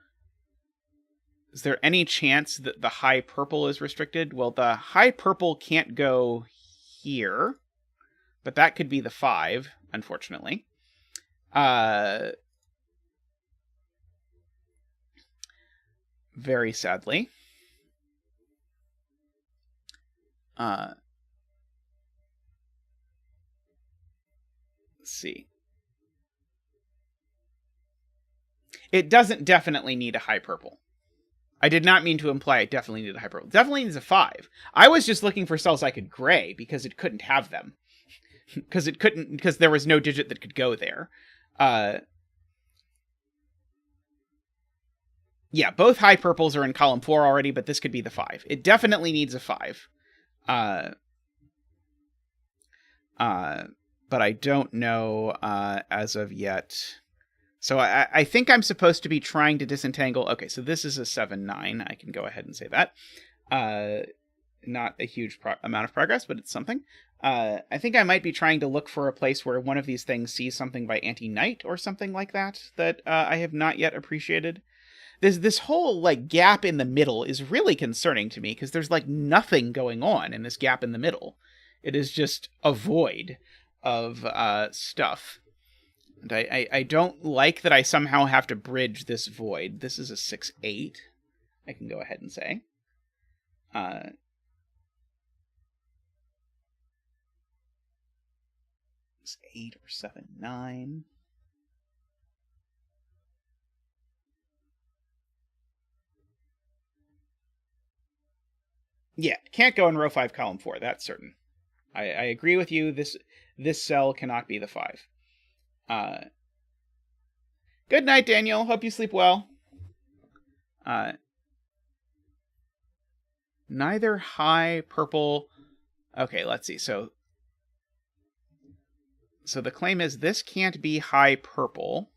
is there any chance that the high purple is restricted? Well, the high purple can't go here, but that could be the 5, unfortunately. Very sadly. Let's see. It doesn't definitely need a high purple. I did not mean to imply it definitely needed a high purple. It definitely needs a 5. I was just looking for cells I could gray because it couldn't have them. because there was no digit that could go there. Yeah, both high purples are in column 4 already, but this could be the 5. It definitely needs a 5. But I don't know as of yet. So I think I'm supposed to be trying to disentangle. Okay, so this is a 7, 9. I can go ahead and say that. Not a huge amount of progress, but it's something. I think I might be trying to look for a place where one of these things sees something by anti-knight or something like that I have not yet appreciated. This whole like gap in the middle is really concerning to me because there's like nothing going on in this gap in the middle. It is just a void of stuff. And I don't like that I somehow have to bridge this void. This is a 6, 8. I can go ahead and say. 8 or 7, 9. Yeah, can't go in row 5, column 4. That's certain. I agree with you. This cell cannot be the 5. Good night, Daniel. Hope you sleep well. Neither high purple. Okay, let's see. So the claim is this can't be high purple.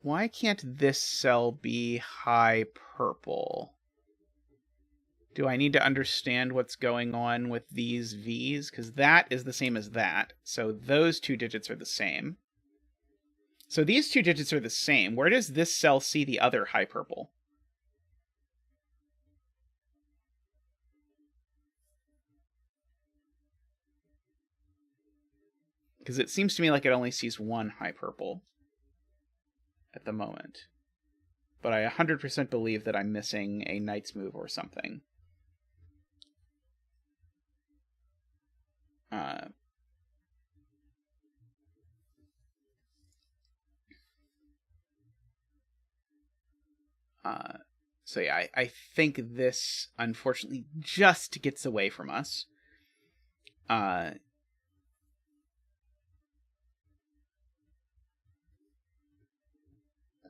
Why can't this cell be high purple? Do I need to understand what's going on with these V's? Because that is the same as that. So those two digits are the same. So these two digits are the same. Where does this cell see the other high purple? Because it seems to me like it only sees one high purple at the moment. But I 100% believe that I'm missing a knight's move or something. So yeah, I think this, unfortunately, just gets away from us.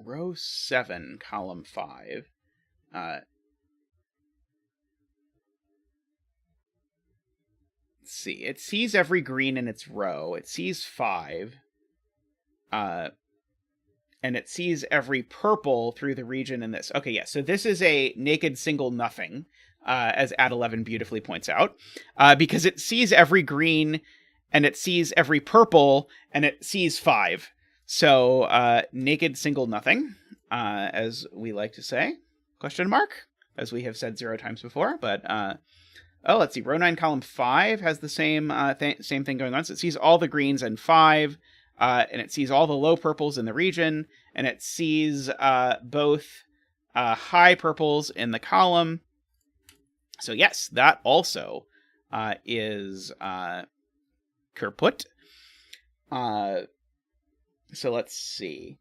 Row 7, column 5. Let's see. It sees every green in its row. It sees 5. And it sees every purple through the region in this. Okay, yeah, so this is a naked single nothing, as Ad11 beautifully points out, because it sees every green, and it sees every purple, and it sees 5. So, naked single nothing, as we like to say, question mark, as we have said 0 times before, but, oh, let's see, row 9, column 5 has the same same thing going on, so it sees all the greens and 5, and it sees all the low purples in the region, and it sees both high purples in the column. So yes, that also is Kerput. So let's see.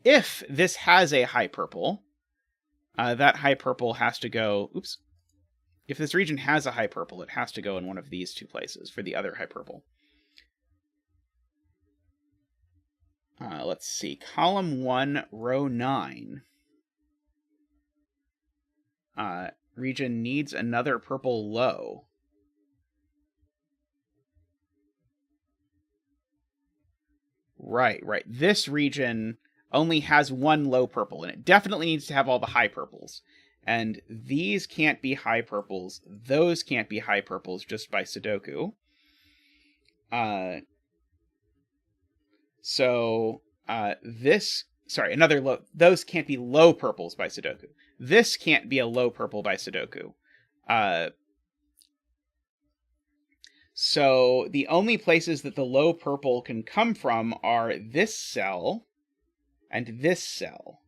If this has a high purple, that high purple has to go... Oops. If this region has a high purple, it has to go in one of these 2 places for the other high purple. Let's see. Column 1, row 9. Region needs another purple low. Right. This region only has 1 low purple, and it definitely needs to have all the high purples. And these can't be high purples. Those can't be high purples just by Sudoku. So, another low, those can't be low purples by Sudoku. This can't be a low purple by Sudoku. So the only places that the low purple can come from are this cell and this cell.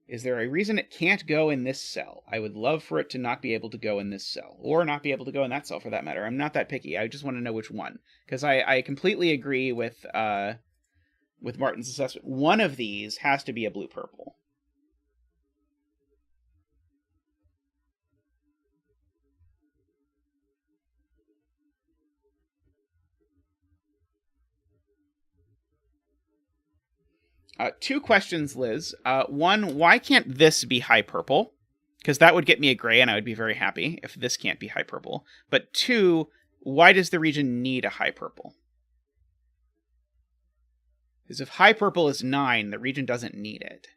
Is there a reason it can't go in this cell? I would love for it to not be able to go in this cell, or not be able to go in that cell for that matter. I'm not that picky. I just want to know which one, because I completely agree with Martin's assessment. One of these has to be a blue-purple. Two questions, Liz. One, why can't this be high purple? Because that would get me a gray, and I would be very happy if this can't be high purple. But 2, why does the region need a high purple? Because if high purple is 9, the region doesn't need it.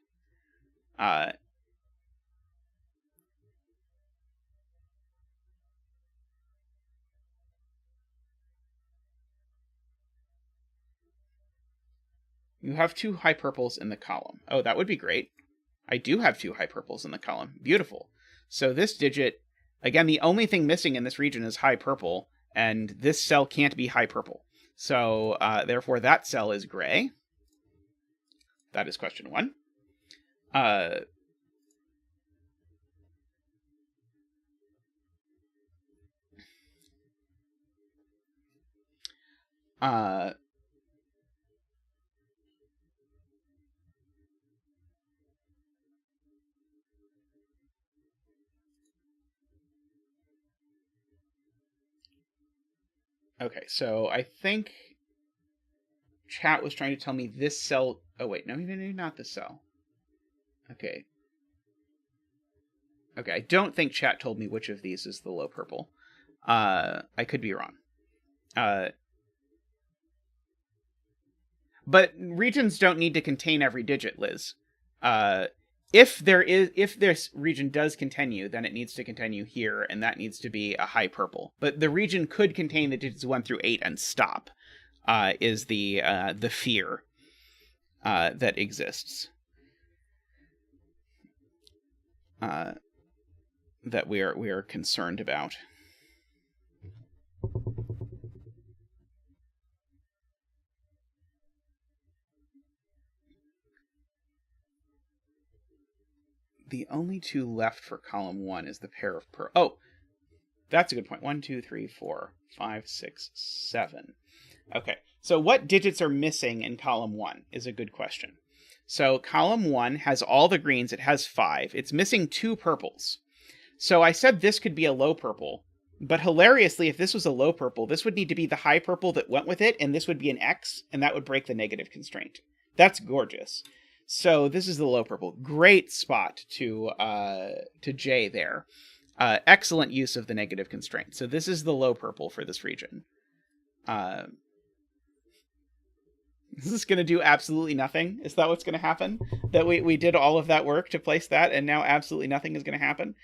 You have 2 high purples in the column. Oh, that would be great. I do have 2 high purples in the column. Beautiful. So this digit, again, the only thing missing in this region is high purple, and this cell can't be high purple. So, therefore, that cell is gray. That is question 1. Okay, so I think chat was trying to tell me this cell... Oh, wait, no, maybe not this cell. Okay. Okay, I don't think chat told me which of these is the low purple. I could be wrong. But regions don't need to contain every digit, Liz. If this region does continue, then it needs to continue here, and that needs to be a high purple. But the region could contain the digits 1 through 8 and stop, is the fear that exists. That we are concerned about. The only 2 left for column 1 is the pair of pearls. Oh, that's a good point. 1, 2, 3, 4, 5, 6, 7. Okay, so what digits are missing in column 1 is a good question. So column 1 has all the greens. It has 5. It's missing 2 purples. So I said this could be a low purple, but hilariously, if this was a low purple, this would need to be the high purple that went with it, and this would be an X, and that would break the negative constraint. That's gorgeous. So this is the low purple. Great spot to J there. Excellent use of the negative constraint. So this is the low purple for this region. Is this going to do absolutely nothing? Is that what's going to happen? That we did all of that work to place that, and now absolutely nothing is going to happen?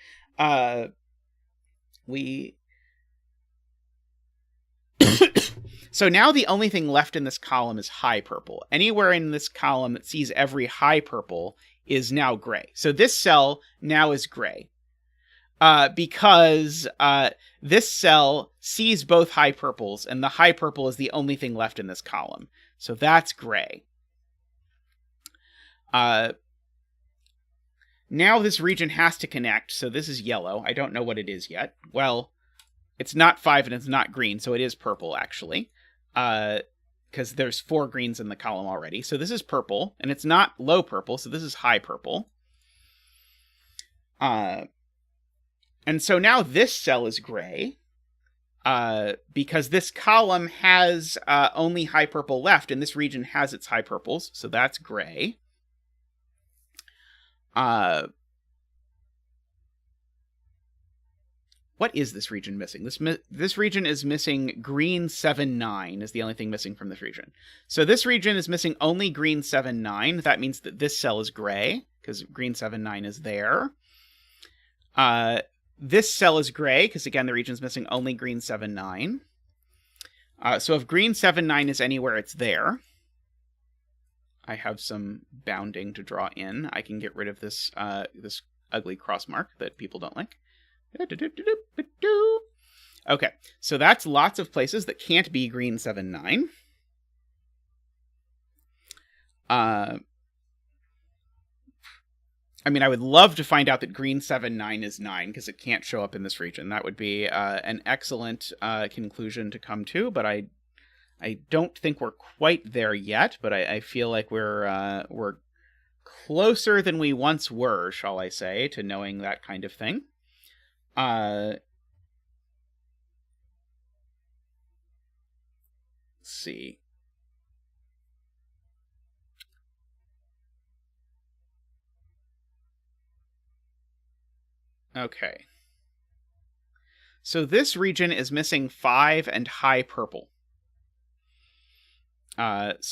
So now the only thing left in this column is high purple. Anywhere in this column that sees every high purple is now gray. So this cell now is gray. Because this cell sees both high purples, and the high purple is the only thing left in this column. So that's gray. Now this region has to connect, so this is yellow. I don't know what it is yet. Well, it's not 5 and it's not green, so it is purple, actually. Because there's 4 greens in the column already. So this is purple, and it's not low purple, so this is high purple. And so now this cell is gray, because this column has only high purple left, and this region has its high purples, so that's gray. What is this region missing? This region is missing green 7, 9 is the only thing missing from this region. So this region is missing only green 7, 9. That means that this cell is gray, because green 7, 9 is there. This cell is gray, because again, the region's missing only green 7, 9. So if green 7, 9 is anywhere, it's there. I have some bounding to draw in. I can get rid of this this ugly cross mark that people don't like. Okay, so that's lots of places that can't be green 7, 9. I mean, I would love to find out that green 7, 9 is 9, because it can't show up in this region. That would be an excellent conclusion to come to, but I don't think we're quite there yet, but I feel like we're closer than we once were, shall I say, to knowing that kind of thing. Let's see. Okay. So this region is missing 5 and high purple. This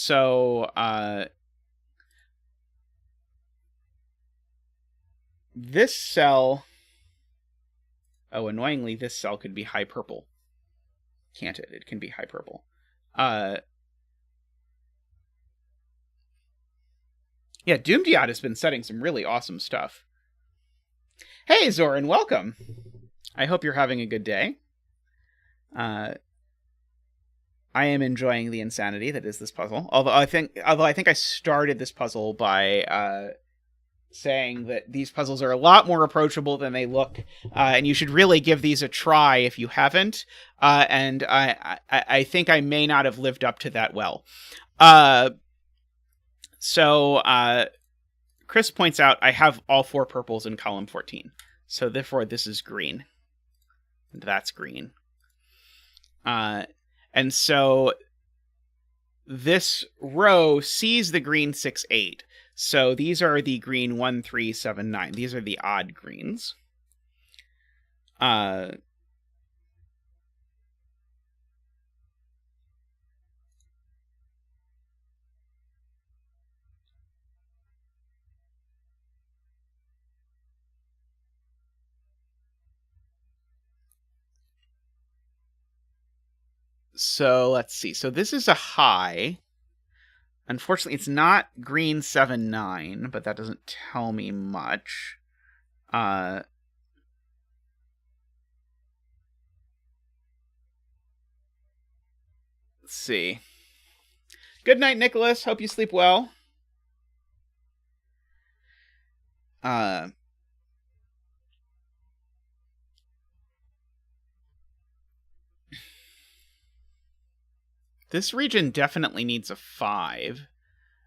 cell... Oh, annoyingly, this cell could be high purple. Can't it? It can be high purple. Yeah, dumediat has been setting some really awesome stuff. Hey, Zoran, welcome. I hope you're having a good day. I am enjoying the insanity that is this puzzle. Although I think I started this puzzle by saying that these puzzles are a lot more approachable than they look, and you should really give these a try if you haven't. And I think I may not have lived up to that well. So Chris points out I have all 4 purples in column 14. So therefore this is green. And that's green. And so this row sees the green 6, 8. So these are the green 1, 3, 7, 9. These are the odd greens. So let's see. So this is a high. Unfortunately, it's not green 7, 9, but that doesn't tell me much. Let's see. Good night, Nicholas. Hope you sleep well. This region definitely needs a 5.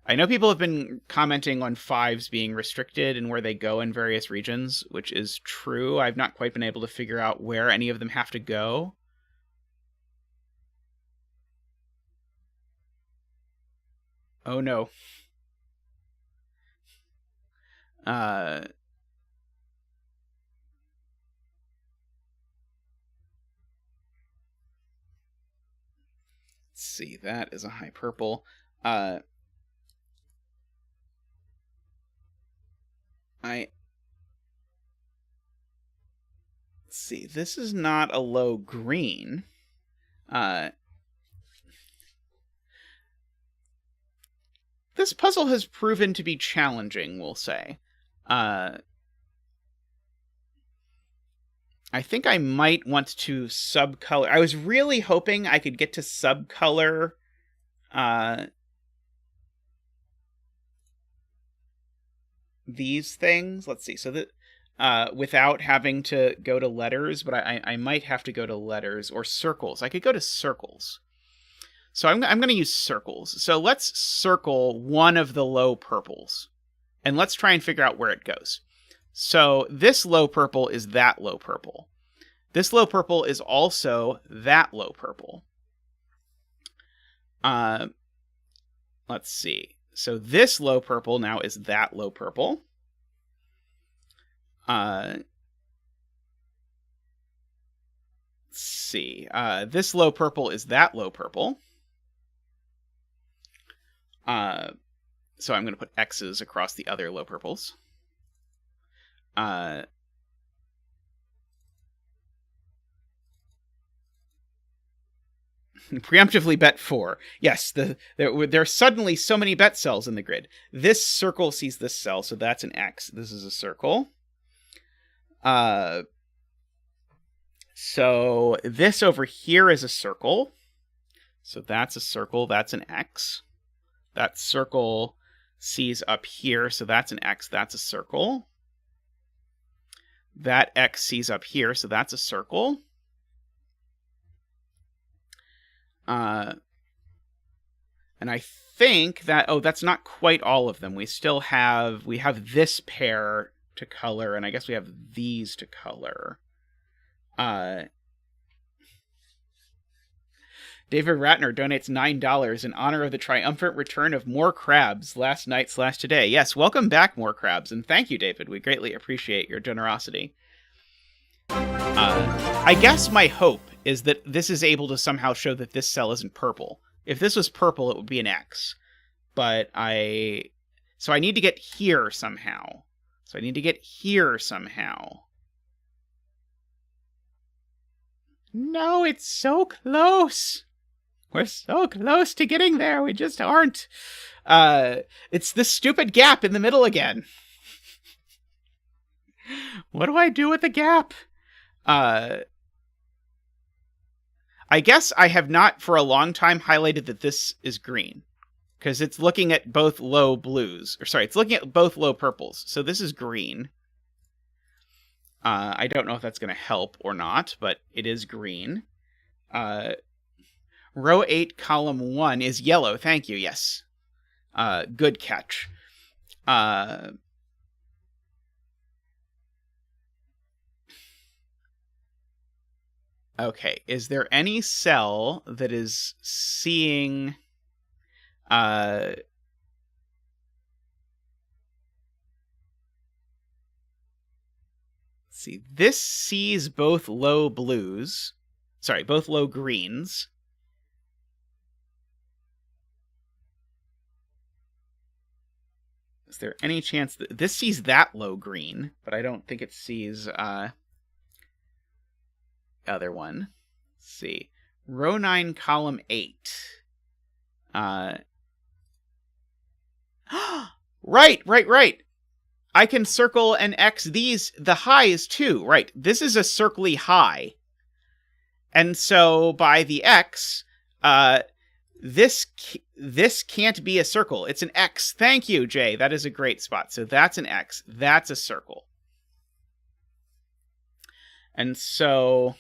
I know people have been commenting on 5s being restricted and where they go in various regions, which is true. I've not quite been able to figure out where any of them have to go. Oh no. Let's see, that is a high purple. Let's see, this is not a low green. This puzzle has proven to be challenging, we'll say. I think I might want to subcolor. I was really hoping I could get to subcolor these things. Let's see. So that without having to go to letters, but I might have to go to letters or circles. I could go to circles. So I'm going to use circles. So let's circle one of the low purples. And let's try and figure out where it goes. So this low purple is that low purple. This low purple is also that low purple. Let's see. So this low purple now is that low purple. Let's see. This low purple is that low purple. So I'm going to put X's across the other low purples. Preemptively bet 4. Yes, there are suddenly so many bet cells in the grid. This circle sees this cell, so that's an X. This is a circle. So this over here is a circle. So that's a circle, that's an X. That circle sees up here, so that's an X, that's a circle. That X sees up here, so that's a circle. And I think that, that's not quite all of them. We have this pair to color, and I guess we have these to color. David Ratner donates $9 in honor of the triumphant return of More Crabs last night/today. Yes, welcome back, More Crabs, and thank you, David. We greatly appreciate your generosity. I guess my hope is that this is able to somehow show that this cell isn't purple. If this was purple, it would be an X. But so I need to get here somehow. No, it's so close. We're so close to getting there. We just aren't. It's this stupid gap in the middle again. What do I do with the gap? I guess I have not for a long time highlighted that this is green. Because it's looking at both low blues. It's looking at both low purples. So this is green. I don't know if that's going to help or not, but it is green. Row 8, column 1 is yellow. Thank you, yes. Good catch. Okay, is there any cell that is seeing... see, this sees both low blues. Sorry, both low greens. Is there any chance that this sees that low green, but I don't think it sees other one. Let's see. Row 9, column 8. Right. I can circle and X these, the highs too. Right. This is a circly high. And so by the X, this can't be a circle. It's an X. Thank you, Jay. That is a great spot. So that's an X. That's a circle. And so...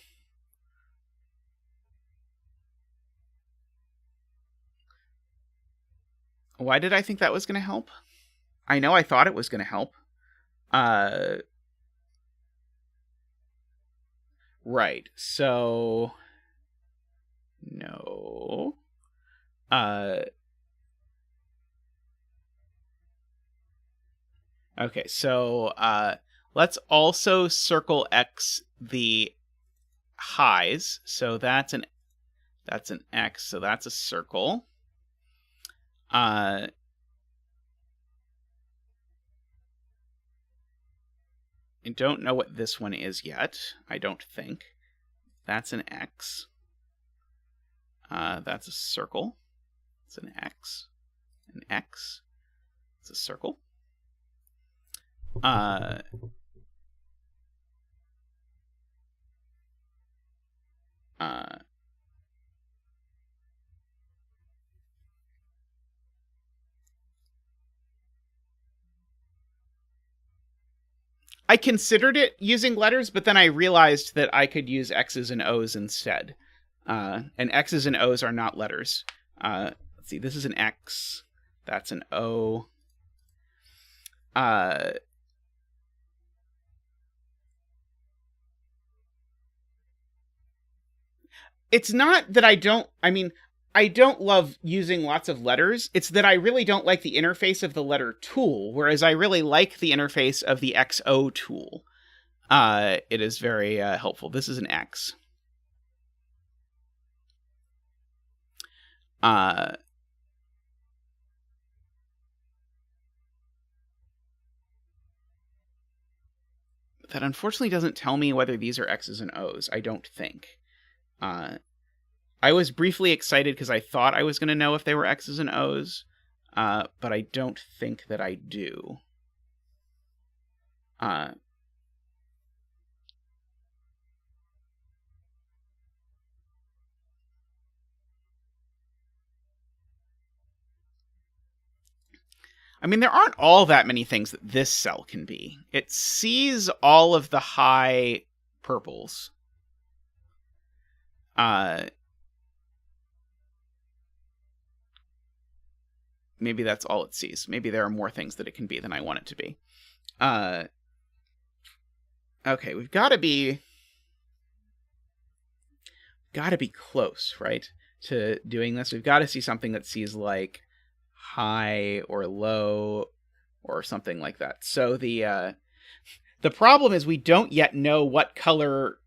why did I think that was going to help? I know I thought it was going to help. Right. So... no. Okay, so let's also circle X the highs. So that's an X, so that's a circle. I don't know what this one is yet. I don't think. That's an X. That's a circle. It's an X. An X. It's a circle. I considered it using letters, but then I realized that I could use X's and O's instead. And X's and O's are not letters. Let's see, this is an X. That's an O. It's not that I don't love using lots of letters. It's that I really don't like the interface of the letter tool, whereas I really like the interface of the XO tool. It is very helpful. This is an X. That unfortunately doesn't tell me whether these are X's and O's, I don't think. I was briefly excited because I thought I was going to know if they were X's and O's, but I don't think that I do. I mean, there aren't all that many things that this cell can be. It sees all of the high purples. Maybe that's all it sees. Maybe there are more things that it can be than I want it to be. Okay, we've got to be close, right, to doing this. We've got to see something that sees like high or low or something like that. So the problem is we don't yet know what color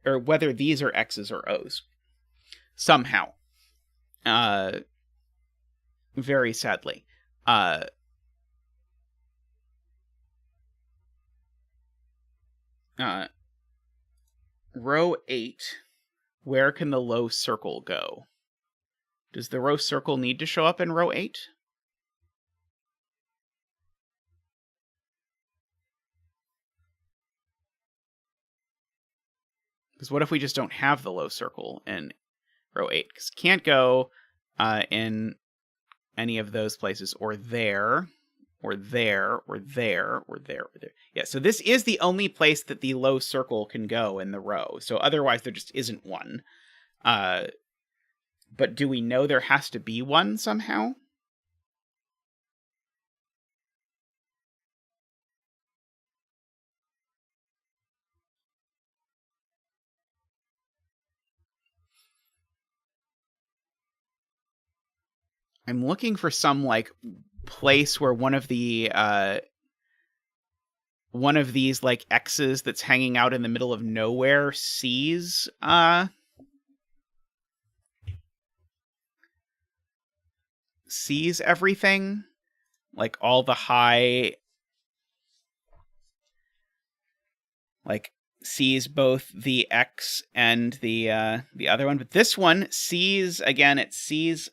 or whether these are X's or O's somehow. Very sadly. Row 8, where can the low circle go? Does the row circle need to show up in row 8? Because what if we just don't have the low circle in row 8? Because it can't go in any of those places, or there, or there, or there, or there, or there. Yeah, so this is the only place that the low circle can go in the row. So otherwise there just isn't one. But do we know there has to be one somehow? I'm looking for some like place where one of these like X's that's hanging out in the middle of nowhere sees everything, like all the high, like sees both the X and the other one, but this one sees, again, it sees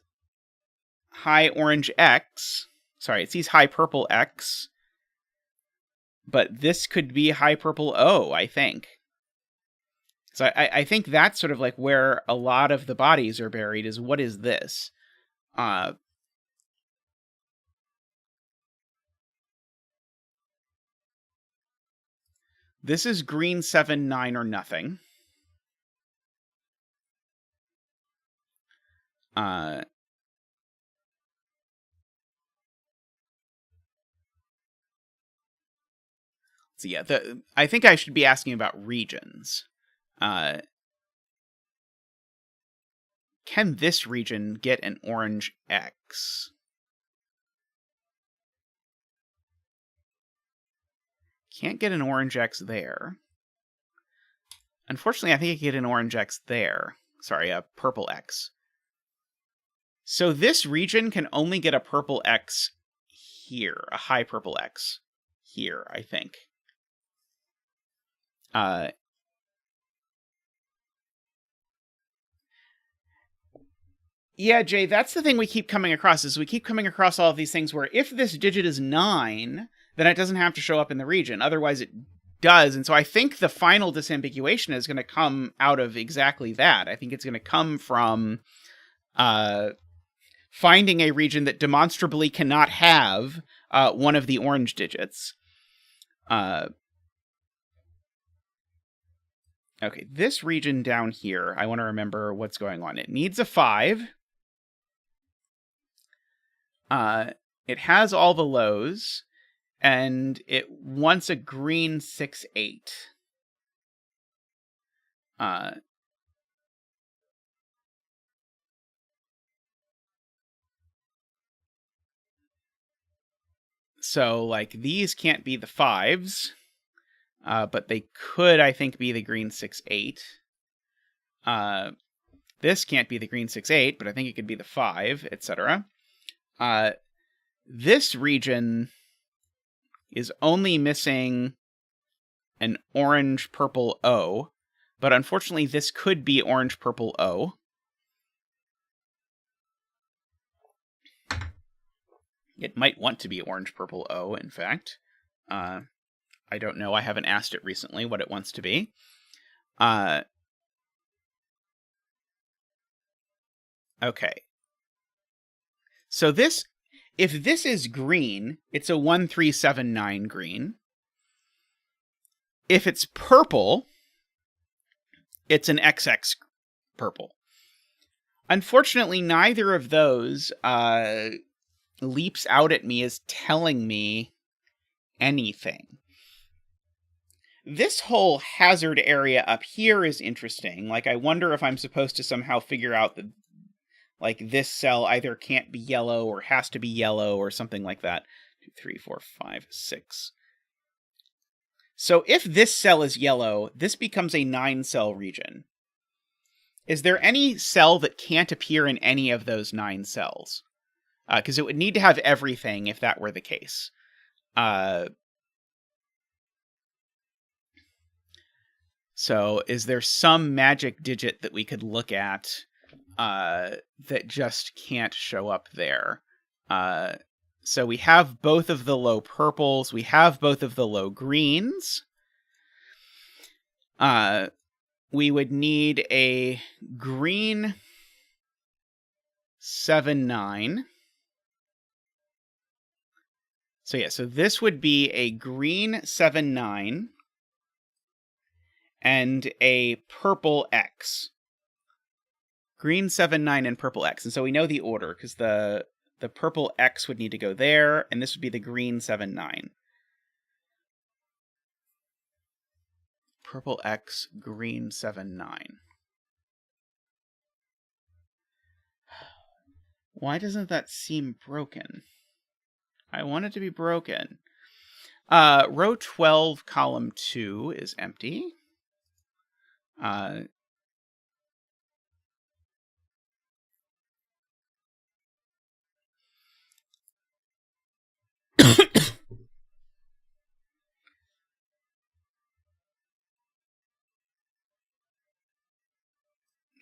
high orange X. Sorry, it sees high purple X. But this could be high purple O, I think. So I think that's sort of like where a lot of the bodies are buried, is what is this? This is green 7, 9, or nothing. So yeah, I think I should be asking about regions. Can this region get an orange X? Can't get an orange X there. Unfortunately, I think I can get an orange X there. Sorry, a purple X. So this region can only get a purple X here. A high purple X here, I think. Yeah, Jay, that's the thing we keep coming across, is we keep coming across all of these things where if this digit is 9, then it doesn't have to show up in the region. Otherwise, it does. And so I think the final disambiguation is going to come out of exactly that. I think it's going to come from finding a region that demonstrably cannot have one of the orange digits. Okay, this region down here, I want to remember what's going on. It needs a 5. It has all the lows, and it wants a green 6-8. So, like, these can't be the 5s, but they could, I think, be the green 6-8. This can't be the green 6-8, but I think it could be the 5, etc. This region is only missing an orange-purple O, but unfortunately this could be orange-purple O. It might want to be orange-purple O, in fact. I don't know, I haven't asked it recently what it wants to be. Okay. So this, if this is green, it's a 1379 green. If it's purple, it's an XX purple. Unfortunately, neither of those leaps out at me as telling me anything. This whole hazard area up here is interesting. Like, I wonder if I'm supposed to somehow figure out that, like, this cell either can't be yellow or has to be yellow or something like that. 2, 3, 4, 5, 6. So if this cell is yellow, this becomes a 9-cell region. Is there any cell that can't appear in any of those 9 cells? Because it would need to have everything if that were the case. So is there some magic digit that we could look at that just can't show up there? So we have both of the low purples. We have both of the low greens. We would need a green 7-9. So yeah, so this would be a green 7-9 and a purple X. Green 7-9 and purple X. And so we know the order, because the purple X would need to go there, and this would be the green 7-9. Purple X, green 7-9. Why doesn't that seem broken? I want it to be broken. Row 12, column 2 is empty.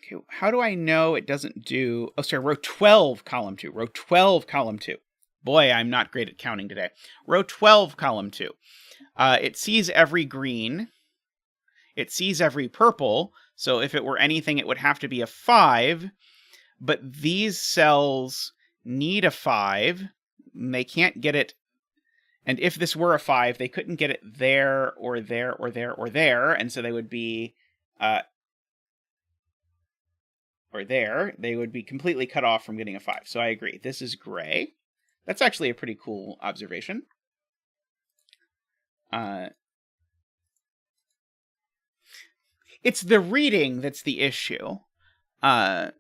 Okay, how do I know it doesn't do... Oh, sorry, row 12, column 2. Row 12, column 2. Boy, I'm not great at counting today. Row 12, column 2. It sees every green. It sees every purple. So if it were anything, it would have to be a 5. But these cells need a 5. They can't get it. And if this were a 5, they couldn't get it there or there or there or there. And so they would be... or there, they would be completely cut off from getting a 5. So I agree. This is gray. That's actually a pretty cool observation. It's the reading that's the issue. I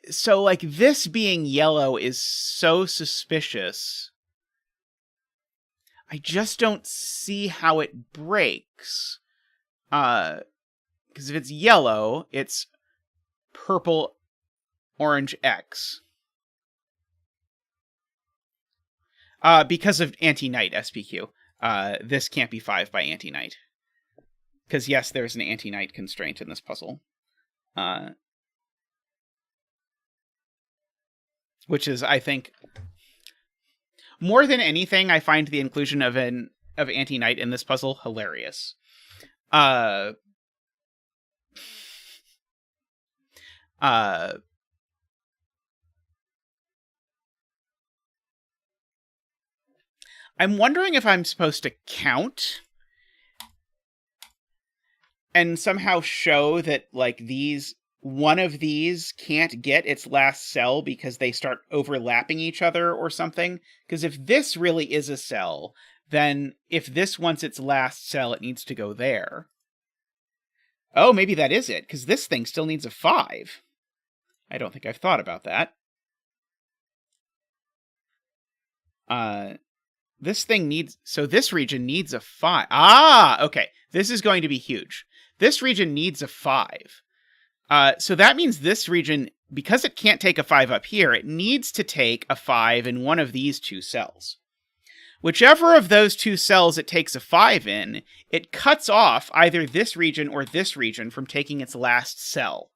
So, like, this being yellow is so suspicious. I just don't see how it breaks. Because if it's yellow, it's purple, orange, X. Because of anti-knight SPQ. This can't be 5 by anti-knight. Because, yes, there's an anti-knight constraint in this puzzle. Which is, I think, more than anything, I find the inclusion of anti-knight in this puzzle hilarious. I'm wondering if I'm supposed to count and somehow show that, like, one of these can't get its last cell because they start overlapping each other or something. Because if this really is a cell, then if this wants its last cell, it needs to go there. Oh, maybe that is it, because this thing still needs a 5. I don't think I've thought about that. This thing needs... So this region needs a 5. Ah, okay. This is going to be huge. This region needs a 5. So that means this region, because it can't take a 5 up here, it needs to take a 5 in one of these two cells. Whichever of those two cells it takes a 5 in, it cuts off either this region or this region from taking its last cell.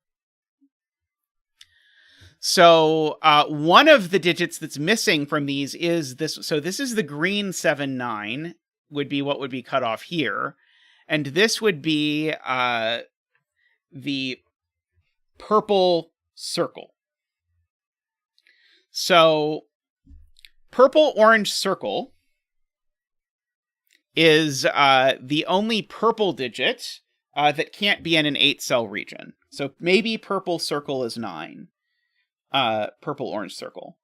So one of the digits that's missing from these is this. So this is the green 7, 9, would be what would be cut off here. And this would be the purple circle. So purple-orange circle is the only purple digit that can't be in an 8-cell region. So maybe purple circle is 9. Purple-orange circle.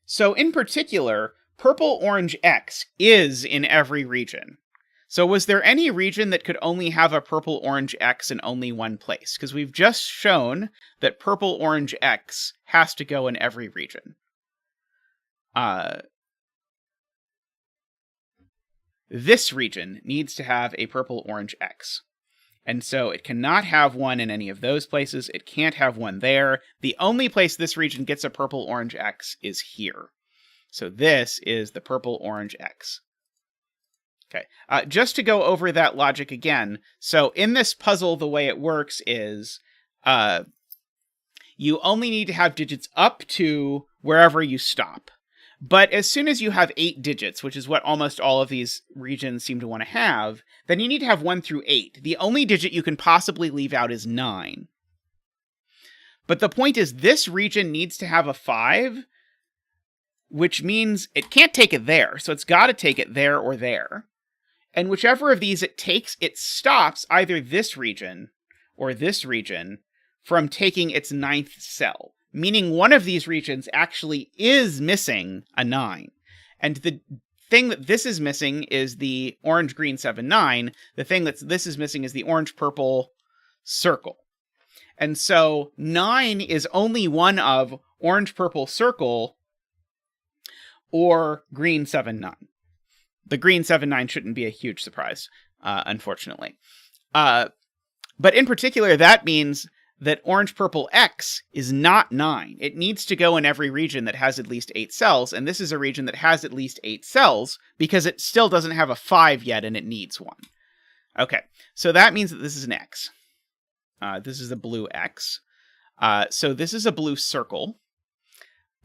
So in particular, purple-orange X is in every region. So was there any region that could only have a purple-orange X in only one place? Because we've just shown that purple-orange X has to go in every region. This region needs to have a purple-orange X. And so it cannot have one in any of those places. It can't have one there. The only place this region gets a purple-orange X is here. So this is the purple-orange X. Okay, just to go over that logic again. So in this puzzle, the way it works is you only need to have digits up to wherever you stop. But as soon as you have 8 digits, which is what almost all of these regions seem to want to have, then you need to have 1 through 8. The only digit you can possibly leave out is 9. But the point is, this region needs to have a 5, which means it can't take it there. So it's got to take it there or there. And whichever of these it takes, it stops either this region or this region from taking its 9th cell. Meaning one of these regions actually is missing a 9. And the thing that this is missing is the orange-green 7, 9. The thing that this is missing is the orange-purple circle. And so 9 is only one of orange-purple circle or green 7, 9. The green 7, 9 shouldn't be a huge surprise, unfortunately. But in particular, that means that orange-purple X is not 9. It needs to go in every region that has at least 8 cells, and this is a region that has at least 8 cells, because it still doesn't have a 5 yet, and it needs one. Okay, so that means that this is an X. This is a blue X. So this is a blue circle,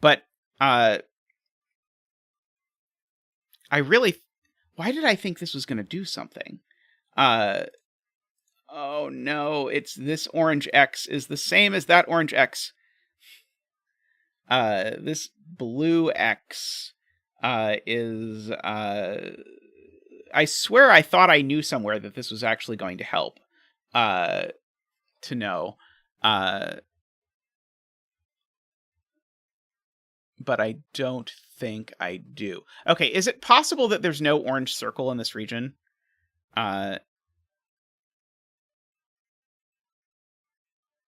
but I really... Why did I think this was going to do something? Oh no, it's this orange X is the same as that orange X. This blue X is... I swear I thought I knew somewhere that this was actually going to help to know. But I don't think I do. Okay, is it possible that there's no orange circle in this region?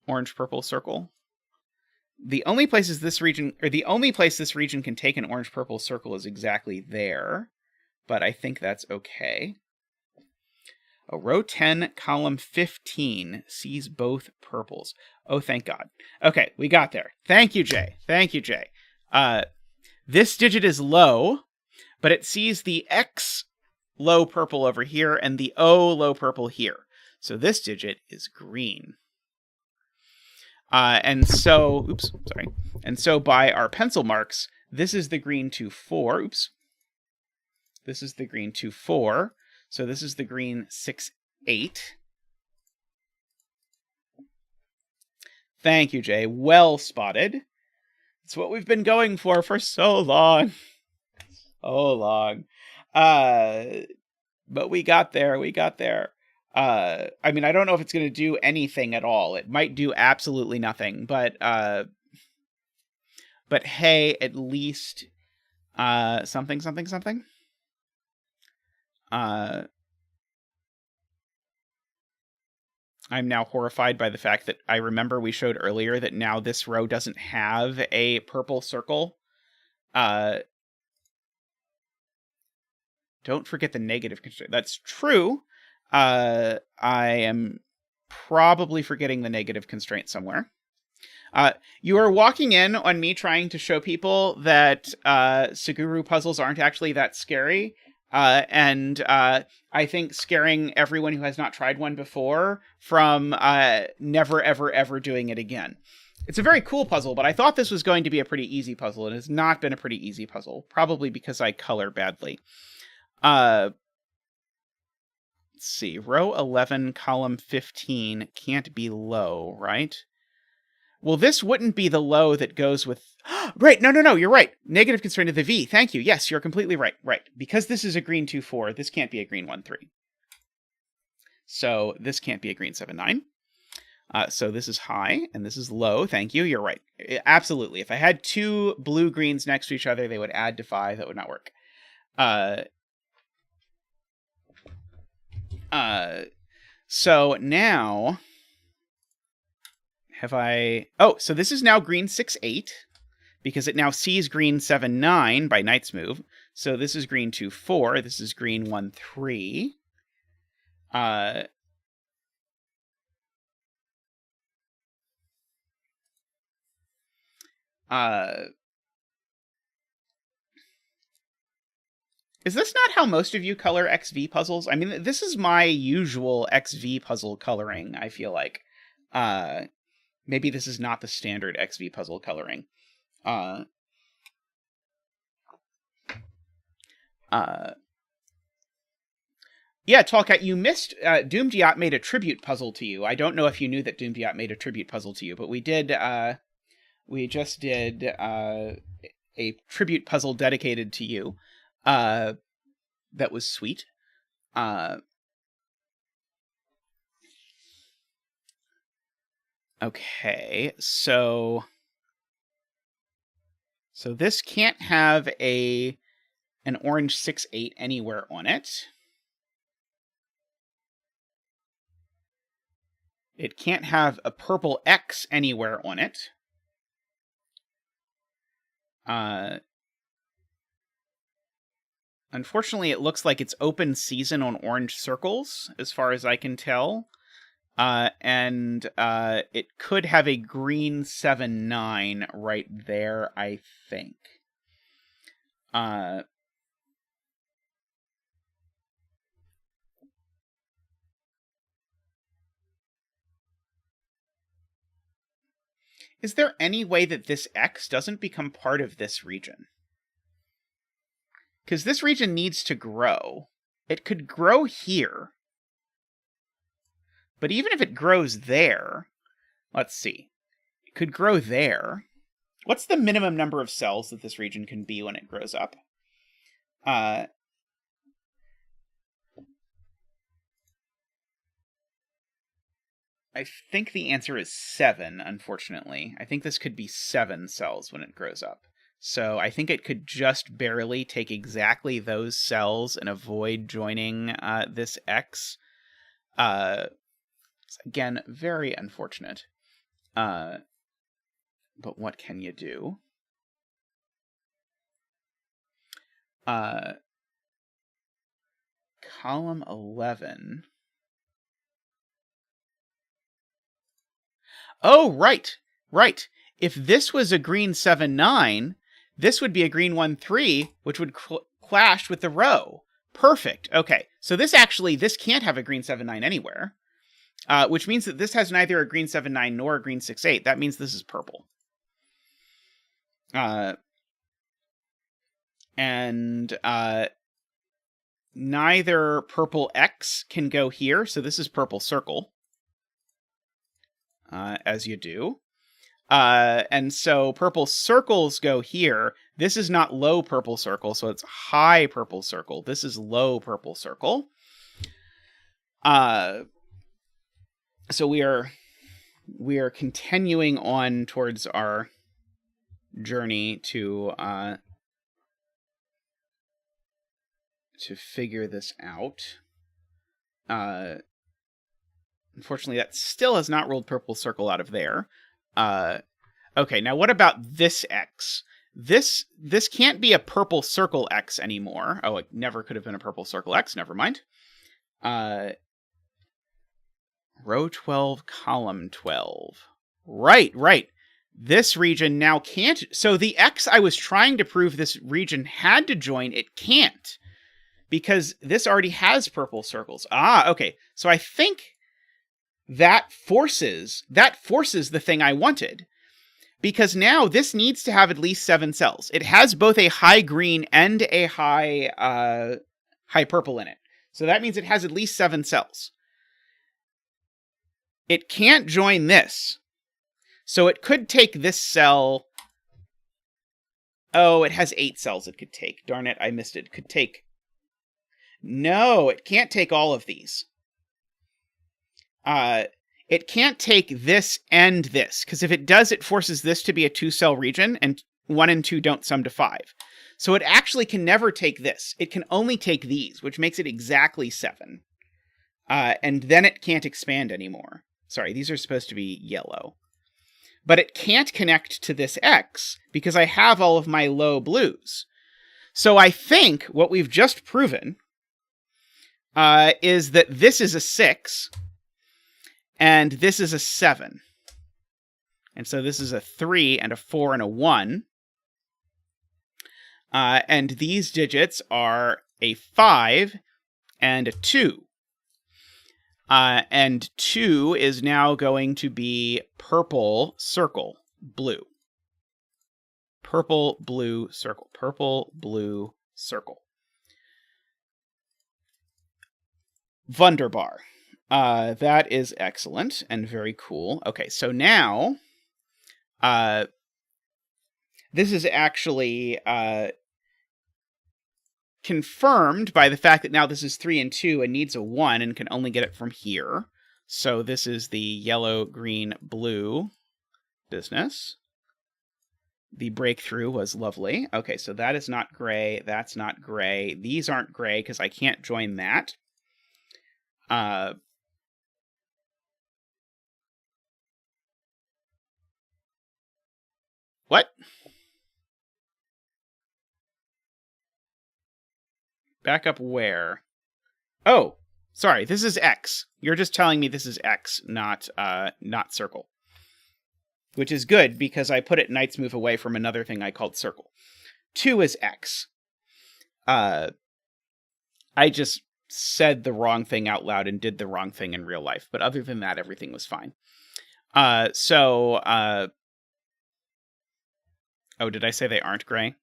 orange-purple circle. The only place this region can take an orange-purple circle is exactly there, but I think that's okay. Oh, row 10, column 15 sees both purples. Oh, thank God. Okay, we got there. Thank you, Jay. Thank you, Jay. This digit is low, but it sees the X low purple over here and the O low purple here. So this digit is green. And so by our pencil marks, this is the green 2-4. Oops. This is the green 2-4. So this is the green 6-8. Thank you, Jay. Well spotted. It's what we've been going for so long. So long. But we got there. I mean, I don't know if it's going to do anything at all. It might do absolutely nothing, but hey, at least something. I'm now horrified by the fact that I remember we showed earlier that now this row doesn't have a purple circle. Don't forget the negative constraint. That's true. I am probably forgetting the negative constraint somewhere. You are walking in on me trying to show people that Suguru puzzles aren't actually that scary. And I think scaring everyone who has not tried one before from never, ever, ever doing it again. It's a very cool puzzle, but I thought this was going to be a pretty easy puzzle. It has not been a pretty easy puzzle, probably because I color badly. Let's see, row 11, column 15 can't be low, right? Well, this wouldn't be the low that goes with... Right, no, you're right. Negative constraint of the V. Thank you. Yes, you're completely right. Right. Because this is a green 2-4, this can't be a green 1-3. So this can't be a green 7-9. So this is high, and this is low. Thank you. You're right. Absolutely. If I had two blue greens next to each other, they would add to 5. That would not work. So now... Have I... Oh, so this is now green 6-8, because it now sees green 7-9 by knight's move. So this is green 2-4. This is green 1-3. Is this not how most of you color XV puzzles? I mean, this is my usual XV puzzle coloring, I feel like. Maybe this is not the standard XV puzzle coloring. Yeah, Tallcat, you missed... dumediat made a tribute puzzle to you. I don't know if you knew that dumediat made a tribute puzzle to you, but we did... we just did a tribute puzzle dedicated to you. That was sweet. Okay, so this can't have an orange 6-8 anywhere on it. It can't have a purple X anywhere on it. Unfortunately, it looks like it's open season on orange circles, as far as I can tell. And it could have a green 7-9 right there, I think. Is there any way that this X doesn't become part of this region? Because this region needs to grow. It could grow here. But even if it grows there, let's see. It could grow there. What's the minimum number of cells that this region can be when it grows up? I think the answer is 7, unfortunately. I think this could be 7 cells when it grows up. So I think it could just barely take exactly those cells and avoid joining this X. Again, very unfortunate. But what can you do? Column 11. Oh, right. Right. If this was a green 7-9, this would be a green 1-3, which would clash with the row. Perfect. Okay. So this can't have a green 7-9 anywhere, which means that this has neither a green 7-9 nor a green 6-8. That means this is purple. And neither purple X can go here, so this is purple circle, as you do. And so purple circles go here. This is not low purple circle, so it's high purple circle. This is low purple circle. So we are continuing on towards our journey to figure this out. Unfortunately, that still has not ruled purple circle out of there. Okay, now what about this X? This can't be a purple circle X anymore. Oh, it never could have been a purple circle X. Never mind. Row 12, column 12. Right. This region now can't... So the X I was trying to prove this region had to join, it can't. Because this already has purple circles. Ah, okay. So I think that forces the thing I wanted. Because now this needs to have at least 7 cells. It has both a high green and a high purple in it. So that means it has at least 7 cells. It can't join this. So it could take this cell. Oh, it has 8 cells it could take. Darn it, I missed it. It could take... No, it can't take all of these. It can't take this and this, because if it does, it forces this to be a 2-cell region, and 1 and 2 don't sum to 5. So it actually can never take this. It can only take these, which makes it exactly 7. And then it can't expand anymore. Sorry, these are supposed to be yellow. But it can't connect to this X, because I have all of my low blues. So I think what we've just proven is that this is a 6, and this is a 7. And so this is a 3 and a 4 and a 1. And these digits are a 5 and a 2. And 2 is now going to be purple circle, blue. Purple, blue, circle. Purple, blue, circle. Wunderbar. That is excellent and very cool. Okay, so now, this is actually confirmed by the fact that now this is 3 and 2 and needs a 1 and can only get it from here. So this is the yellow, green, blue business. The breakthrough was lovely. Okay, so that is not gray. That's not gray. These aren't gray because I can't join that. What? Back up where? Oh, sorry, this is X. You're just telling me this is X, not circle. Which is good, because I put it knight's move away from another thing I called circle. 2 is X. I just said the wrong thing out loud and did the wrong thing in real life. But other than that, everything was fine. Oh, did I say they aren't gray?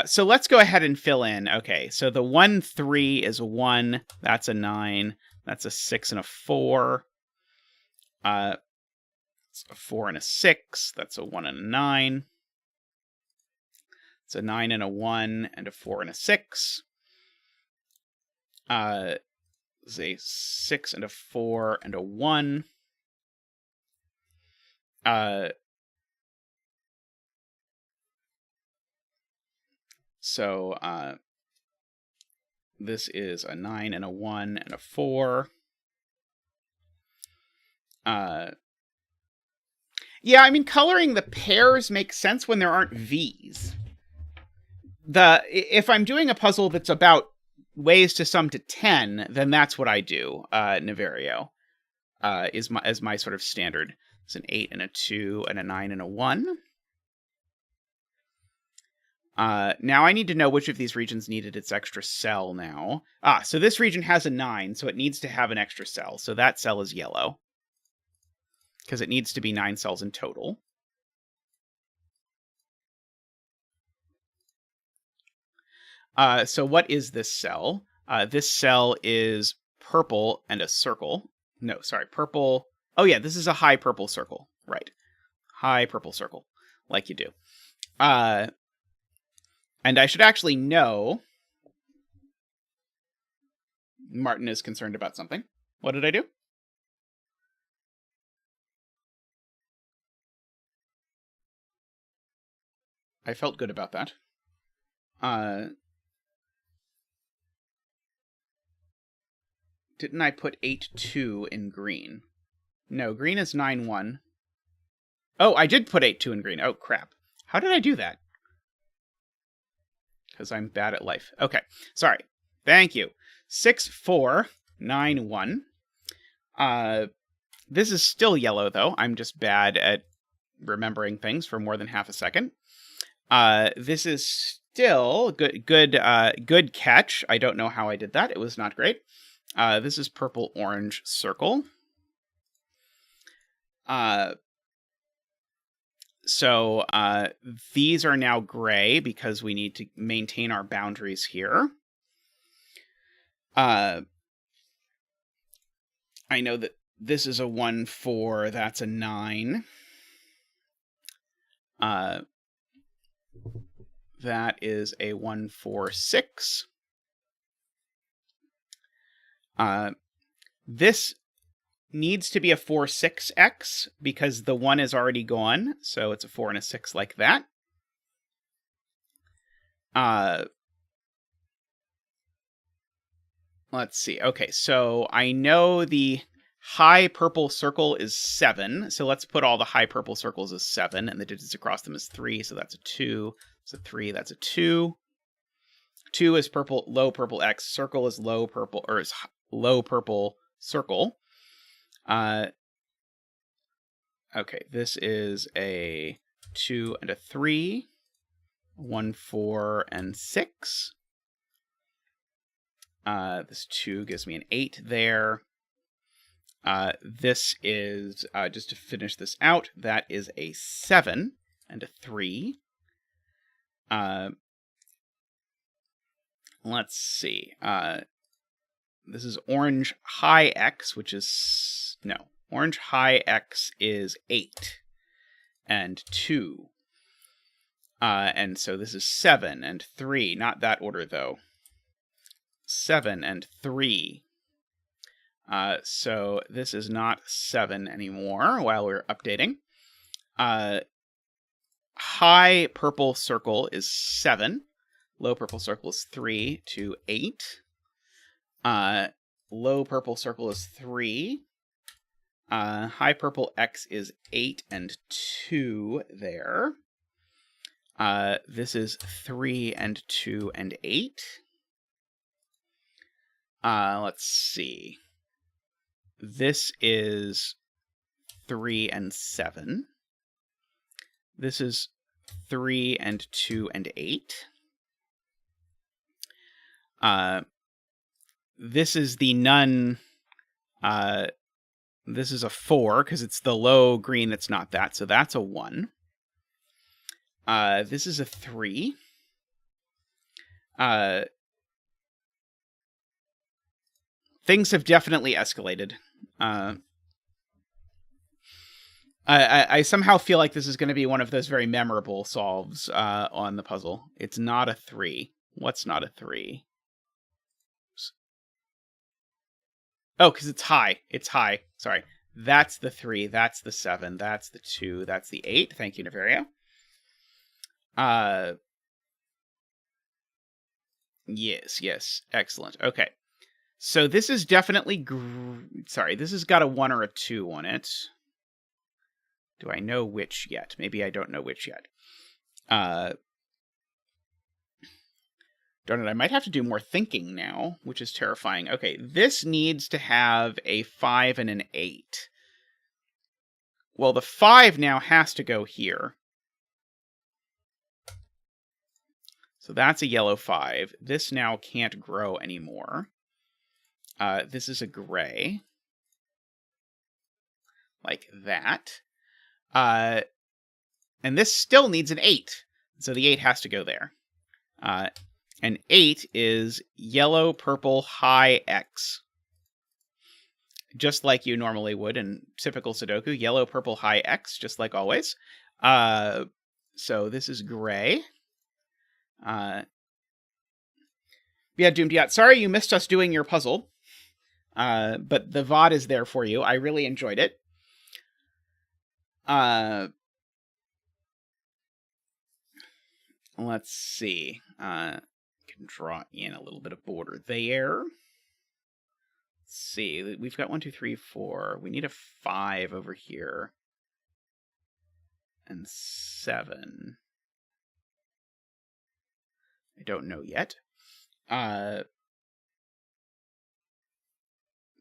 So let's go ahead and fill in. Okay, so the 1, 3 is a 1. That's a 9. That's a 6 and a 4. It's a 4 and a 6. That's a 1 and a 9. It's a 9 and a 1 and a 4 and a 6. It's a 6 and a 4 and a 1. So this is a 9 and a 1 and a 4. Yeah, I mean, coloring the pairs makes sense when there aren't V's. If I'm doing a puzzle that's about ways to sum to 10, then that's what I do, Naverio, is my sort of standard. It's an 8 and a 2 and a 9 and a 1. Now I need to know which of these regions needed its extra cell now. So this region has a 9, so it needs to have an extra cell. So that cell is yellow, because it needs to be 9 cells in total. So what is this cell? This cell is purple and a circle. No, sorry, purple. Oh yeah, this is a high purple circle. Right. High purple circle, like you do. And I should actually know. Martin is concerned about something. What did I do? I felt good about that. Didn't I put 8-2 in green? No, green is 9-1. Oh, I did put 8-2 in green. Oh, crap. How did I do that? Because I'm bad at life. Okay, sorry. Thank you. 6-4-9-1. This is still yellow, though. I'm just bad at remembering things for more than half a second. This is still good catch. I don't know how I did that. It was not great. This is purple-orange circle. So these are now gray because we need to maintain our boundaries here. I know that this is a 1-4, that's a 9. That is a 1-4-6. This needs to be a 4-6x because the 1 is already gone, so it's a 4 and a 6 like that. Let's see. Okay, so I know the high purple circle is 7, so let's put all the high purple circles as 7, and the digits across them is 3, so that's a 2. It's a 3, that's a 2. 2 is purple, low purple X. Circle is low purple, or is low purple circle. Okay, this is a 2 and a 3. 1, 4, and 6. This 2 gives me an 8 there. This is, just to finish this out, that is a 7 and a 3. Let's see. This is orange high X, which is... No. Orange high X is 8 and 2. And so this is 7 and 3. Not that order, though. 7 and 3. So this is not 7 anymore while we're updating. High purple circle is 7. Low purple circle is 3 to 8. Low purple circle is 3. High purple X is 8 and 2 there. This is 3 and 2 and 8. Let's see. This is 3 and 7. This is 3 and 2 and 8. This is the none. This is a 4 because it's the low green that's not that, so that's a 1. This is a 3. Things have definitely escalated. I somehow feel like this is going to be one of those very memorable solves on the puzzle. It's not a 3. What's not a 3? Oh, because it's high. It's high. Sorry. That's the 3. That's the 7. That's the 2. That's the 8. Thank you, Naverio. Yes. Excellent. Okay. So this is definitely... Sorry, this has got a 1 or a 2 on it. Do I know which yet? Maybe I don't know which yet. Darn it, I might have to do more thinking now, which is terrifying. Okay, this needs to have a 5 and an 8. Well, the 5 now has to go here. So that's a yellow 5. This now can't grow anymore. This is a gray. Like that. And this still needs an 8. So the 8 has to go there. And 8 is yellow, purple, high X. Just like you normally would in typical Sudoku. Yellow, purple, high X, just like always. So this is gray. Yeah, dumediat, sorry you missed us doing your puzzle. But the VOD is there for you. I really enjoyed it. Let's see. Can draw in a little bit of border there. Let's see. We've got 1, 2, 3, 4. We need a 5 over here. And 7. I don't know yet.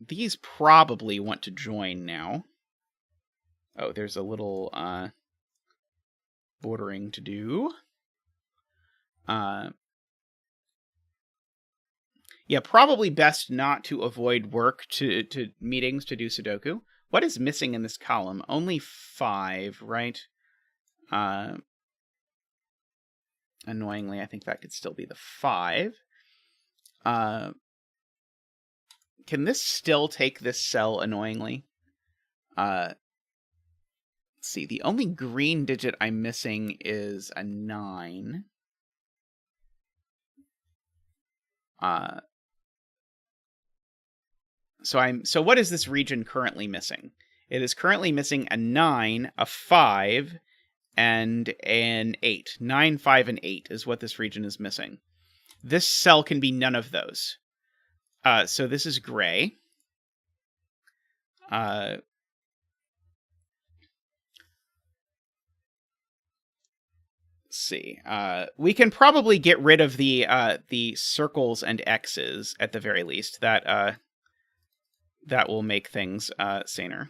These probably want to join now. Oh, there's a little bordering to do. Yeah, probably best not to avoid work to meetings to do Sudoku. What is missing in this column? Only 5, right? Annoyingly, I think that could still be the 5. Can this still take this cell annoyingly? Let's see. The only green digit I'm missing is a 9. So what is this region currently missing? It is currently missing a 9, a 5, and an 8. 9, 5, and 8 is what this region is missing. This cell can be none of those. So this is gray. Let's see. We can probably get rid of the circles and X's at the very least. That will make things saner.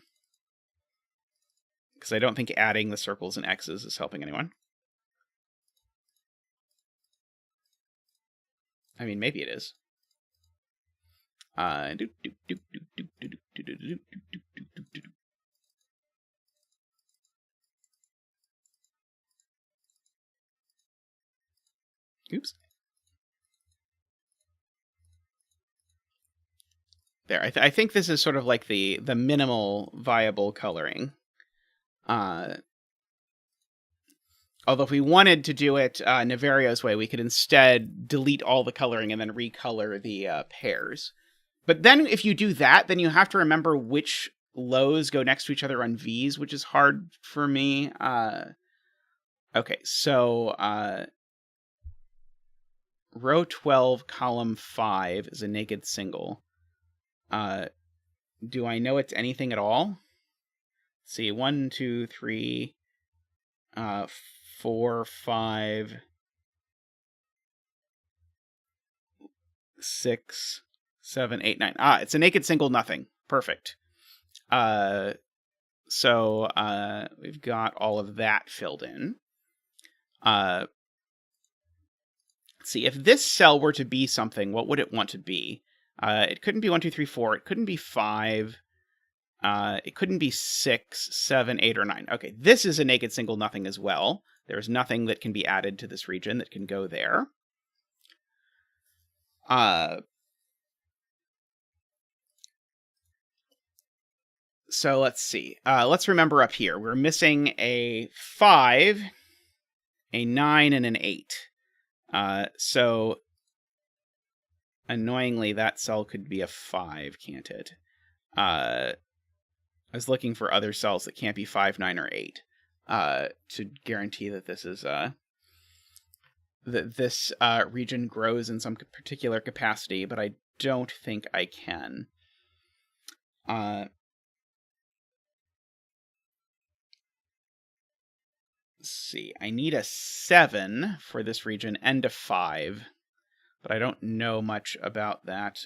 Because I don't think adding the circles and X's is helping anyone. I mean, maybe it is. Oops. There, I think this is sort of like the minimal viable coloring. Although if we wanted to do it Navario's way, we could instead delete all the coloring and then recolor the pairs. But then if you do that, then you have to remember which lows go next to each other on V's, which is hard for me. Okay, so row 12, column 5 is a naked single. Do I know it's anything at all? Let's see, 1, 2, 3, 4, 5, 6, 7, 8, 9. It's a naked single nothing. Perfect. So we've got all of that filled in. Let's see, if this cell were to be something, what would it want to be? It couldn't be 1, 2, 3, 4. It couldn't be 5. It couldn't be 6, 7, 8, or 9. Okay, this is a naked single nothing as well. There's nothing that can be added to this region that can go there. So let's see. Let's remember up here. We're missing a 5, a 9, and an 8. So annoyingly, that cell could be a 5, can't it? I was looking for other cells that can't be 5, 9, or 8 to guarantee that this is that this region grows in some particular capacity, but I don't think I can. Let's see. I need a 7 for this region and a 5, but I don't know much about that.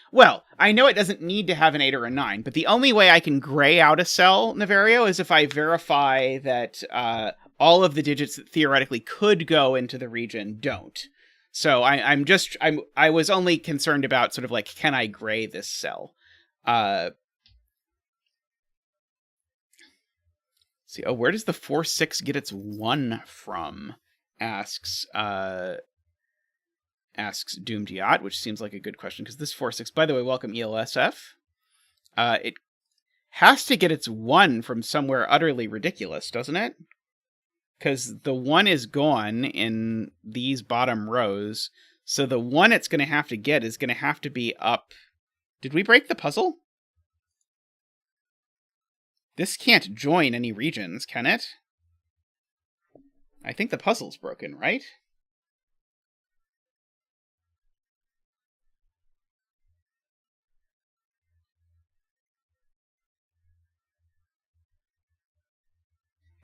Well, I know it doesn't need to have an 8 or a 9, but the only way I can gray out a cell, Naverio, is if I verify that all of the digits that theoretically could go into the region don't. So I was only concerned about sort of like, can I gray this cell? See, oh, where does the 4-6 get its 1 from? Asks dumediat, which seems like a good question, because this 4-6, by the way, welcome ELSF. It has to get its 1 from somewhere utterly ridiculous, doesn't it? Because the 1 is gone in these bottom rows, so the 1 it's going to have to get is going to have to be up. Did we break the puzzle? This can't join any regions, can it? I think the puzzle's broken, right?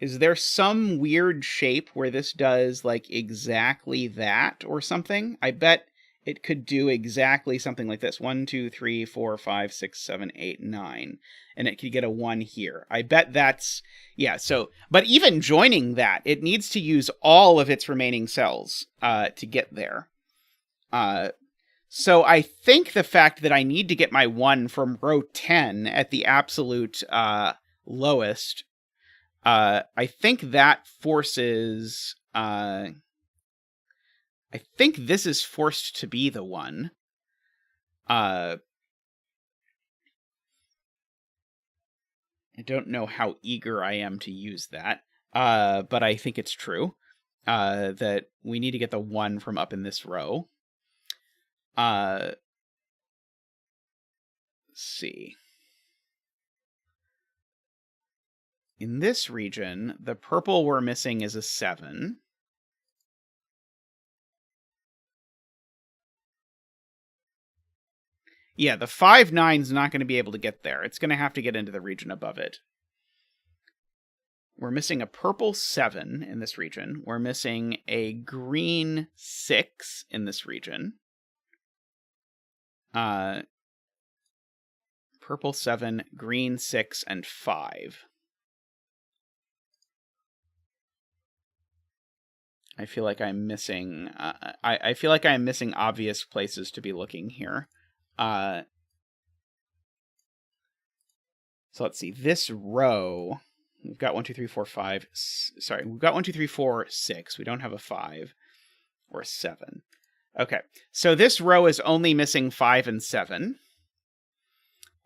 Is there some weird shape where this does, like, exactly that or something? I bet it could do exactly something like this. 1, 2, 3, 4, 5, 6, 7, 8, 9. And it could get a 1 here. I bet that's... Yeah, so... But even joining that, it needs to use all of its remaining cells to get there. So I think the fact that I need to get my 1 from row 10 at the absolute lowest... I think that forces... I think this is forced to be the 1. I don't know how eager I am to use that, but I think it's true that we need to get the 1 from up in this row. Let's see. In this region, the purple we're missing is a 7. Yeah, the 5-9's not going to be able to get there. It's going to have to get into the region above it. We're missing a purple 7 in this region. We're missing a green 6 in this region. Purple 7, green 6, and 5. I feel like I'm missing... I feel like I'm missing obvious places to be looking here. So let's see. This row... We've got 1, 2, 3, 4, 5... Sorry, we've got 1, 2, 3, 4, 6. We don't have a 5 or a 7. Okay, so this row is only missing 5 and 7.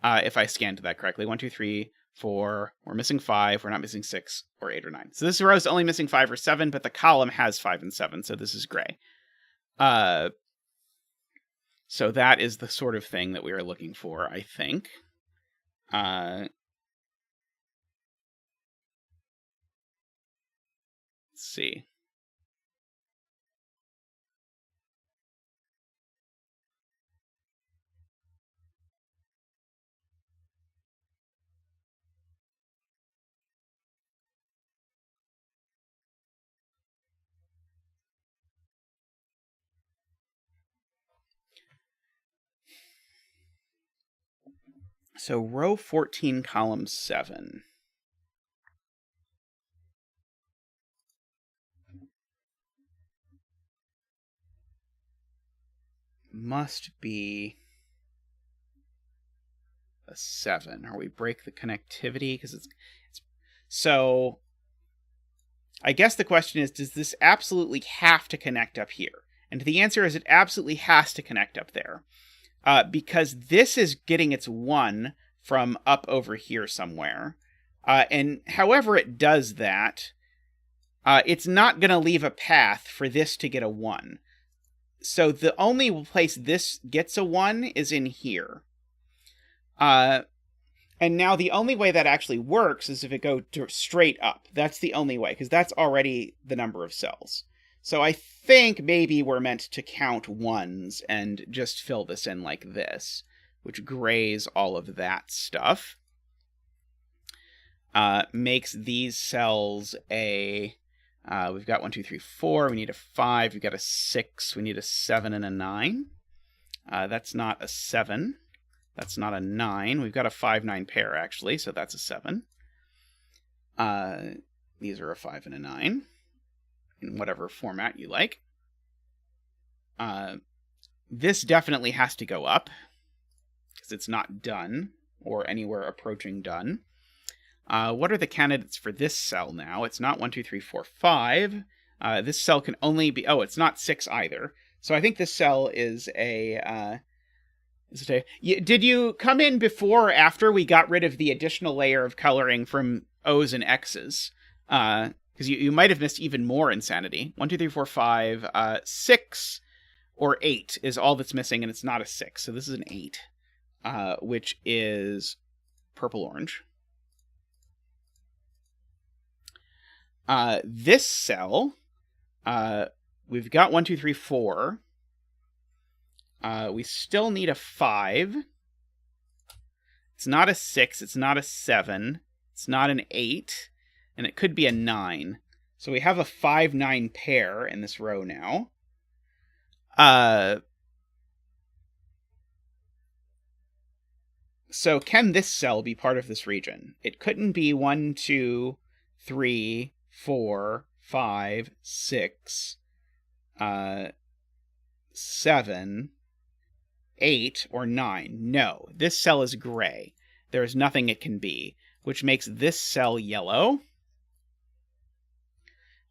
If I scanned that correctly. 1, 2, 3... 4, we're missing 5, we're not missing 6 or 8 or 9. So this row is only missing 5 or 7, but the column has 5 and 7, so this is gray. So that is the sort of thing that we are looking for, I think. Let's see. So row 14, column 7. Must be a 7. Or we break the connectivity because it's so I guess the question is, does this absolutely have to connect up here? And the answer is it absolutely has to connect up there. Because this is getting its 1 from up over here somewhere. And however it does that, it's not going to leave a path for this to get a 1. So the only place this gets a 1 is in here. And now the only way that actually works is if it goes straight up. That's the only way, because that's already the number of cells. So I think maybe we're meant to count 1s and just fill this in like this, which grays all of that stuff. makes these cells a... we've got 1, 2, 3, 4. We need a 5. We've got a 6. We need a 7 and a 9. That's not a 7. That's not a 9. We've got a 5-9 pair, actually, so that's a 7. These are a 5 and a 9, in whatever format you like. This definitely has to go up, because it's not done, or anywhere approaching done. What are the candidates for this cell now? It's not 1, 2, 3, 4, 5. This cell can only be... Oh, it's not 6 either. So I think this cell is a... Did you come in before or after we got rid of the additional layer of coloring from O's and X's? Because you might have missed even more insanity. 1, 2, 3, 4, 5, 6 or 8 is all that's missing, and it's not a 6. So this is an 8, which is purple-orange. This cell, we've got 1, 2, 3, 4. We still need a 5. It's not a 6. It's not a 7. It's not an 8. And it could be a 9. So we have a 5-9 pair in this row now. So can this cell be part of this region? It couldn't be 1, 2, 3, 4, 5, 6, 7, 8, or 9. No, this cell is gray. There is nothing it can be, which makes this cell yellow.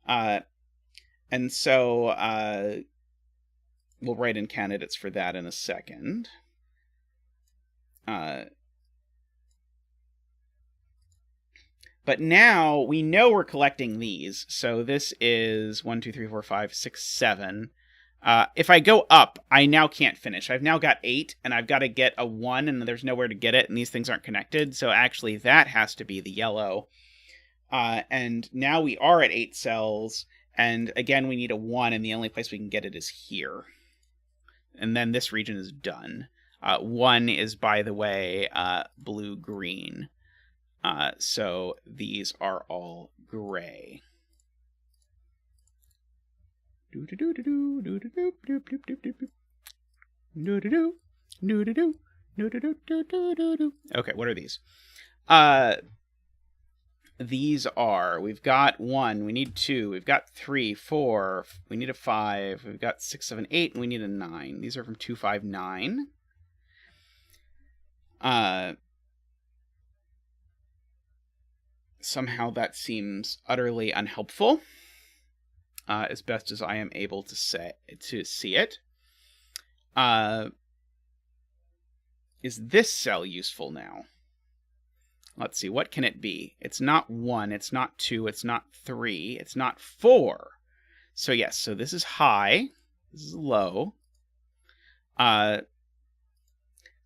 And so we'll write in candidates for that in a second. But now we know we're collecting these. So this is 1, 2, 3, 4, 5, 6, 7. If I go up, I now can't finish. I've now got 8, and I've got to get a 1, and there's nowhere to get it, and these things aren't connected. So actually, that has to be the yellow. And now we are at 8 cells, and again, we need a 1, and the only place we can get it is here. And then this region is done. 1 is, by the way, blue-green. So these are all gray. Okay, what are these? These are, we've got 1, we need 2, we've got 3, 4, we need a 5, we've got 6, 7, 8, and we need a 9. These are from 2, 5, 9. Somehow that seems utterly unhelpful. As best as I am able to see it. Is this cell useful now? Let's see, what can it be? It's not 1, it's not 2, it's not 3, it's not 4. So yes, so this is high, this is low.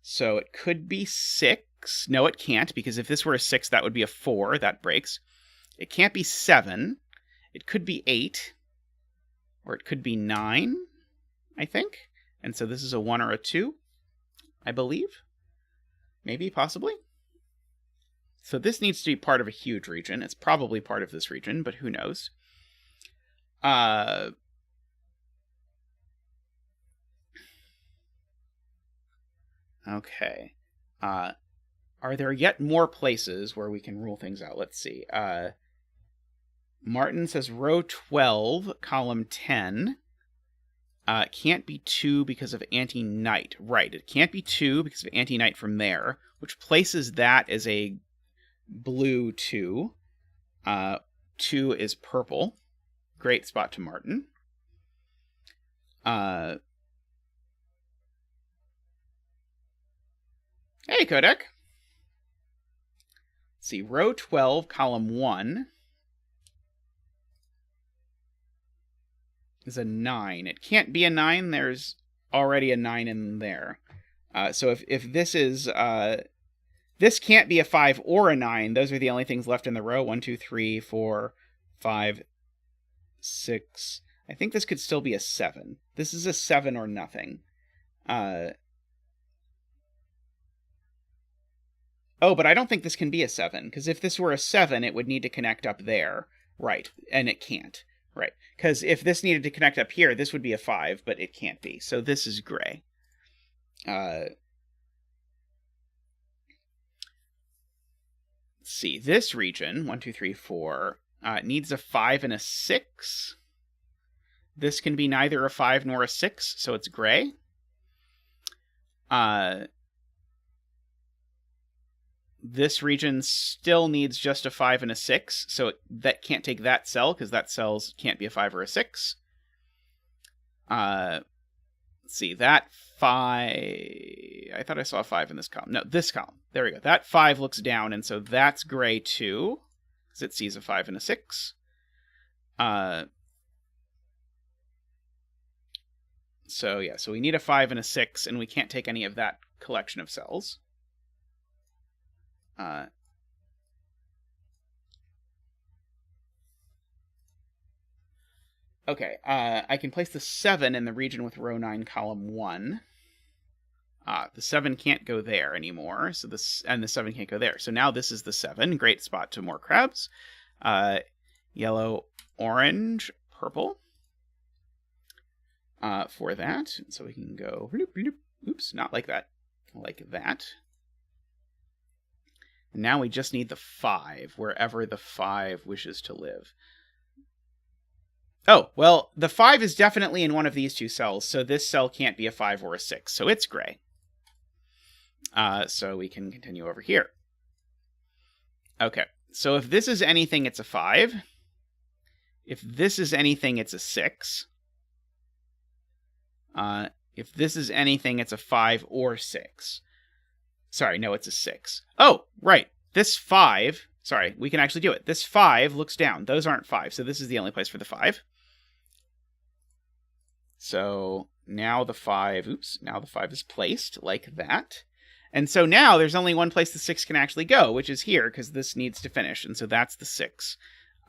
So it could be 6. No, it can't, because if this were a 6, that would be a 4. That breaks. It can't be 7. It could be 8. Or it could be 9, I think. And so this is a 1 or a 2, I believe. Maybe, possibly. So this needs to be part of a huge region. It's probably part of this region, but who knows? Okay. Are there yet more places where we can rule things out? Let's see. Martin says row 12, column 10. Can't be 2 because of anti-knight. Right, it can't be 2 because of anti-knight from there, which places that as a blue 2. 2 is purple. Great spot to Martin. Hey, Kodak. Let's see, row 12, column 1 is a 9. It can't be a 9. There's already a 9 in there. So if this is... this can't be a 5 or a 9. Those are the only things left in the row. 1, 2, 3, 4, 5, 6. I think this could still be a 7. This is a 7 or nothing. Oh, but I don't think this can be a 7, because if this were a 7, it would need to connect up there. Right, and it can't. Right, because if this needed to connect up here, this would be a 5, but it can't be. So this is gray. Let's see, this region, 1, 2, 3, 4, needs a 5 and a 6. This can be neither a 5 nor a 6, so it's gray. This region still needs just a 5 and a 6, so that can't take that cell, because that cell can't be a 5 or a 6. Let's see, that 5... I thought I saw a 5 in this column. No, this column. There we go. That 5 looks down, and so that's gray too, because it sees a 5 and a 6. So yeah, so we need a 5 and a 6, and we can't take any of that collection of cells. Okay, I can place the 7 in the region with row 9, column 1. The 7 can't go there anymore, so and the 7 can't go there. So now this is the 7. Great spot to more crabs. Yellow, orange, purple. For that. So we can go... Bloop, bloop. Oops, not like that. Like that. And now we just need the 5, wherever the 5 wishes to live. Oh, well, the 5 is definitely in one of these two cells, so this cell can't be a 5 or a 6, so it's gray. So we can continue over here. Okay, so if this is anything, it's a 5. If this is anything, it's a 6. If this is anything, it's a 5 or 6. Sorry, no, it's a 6. Oh, right. This 5... Sorry, we can actually do it. This 5 looks down. Those aren't 5, so this is the only place for the 5. So now the 5... Oops, now the 5 is placed like that. And so now there's only one place the 6 can actually go, which is here, because this needs to finish. And so that's the 6.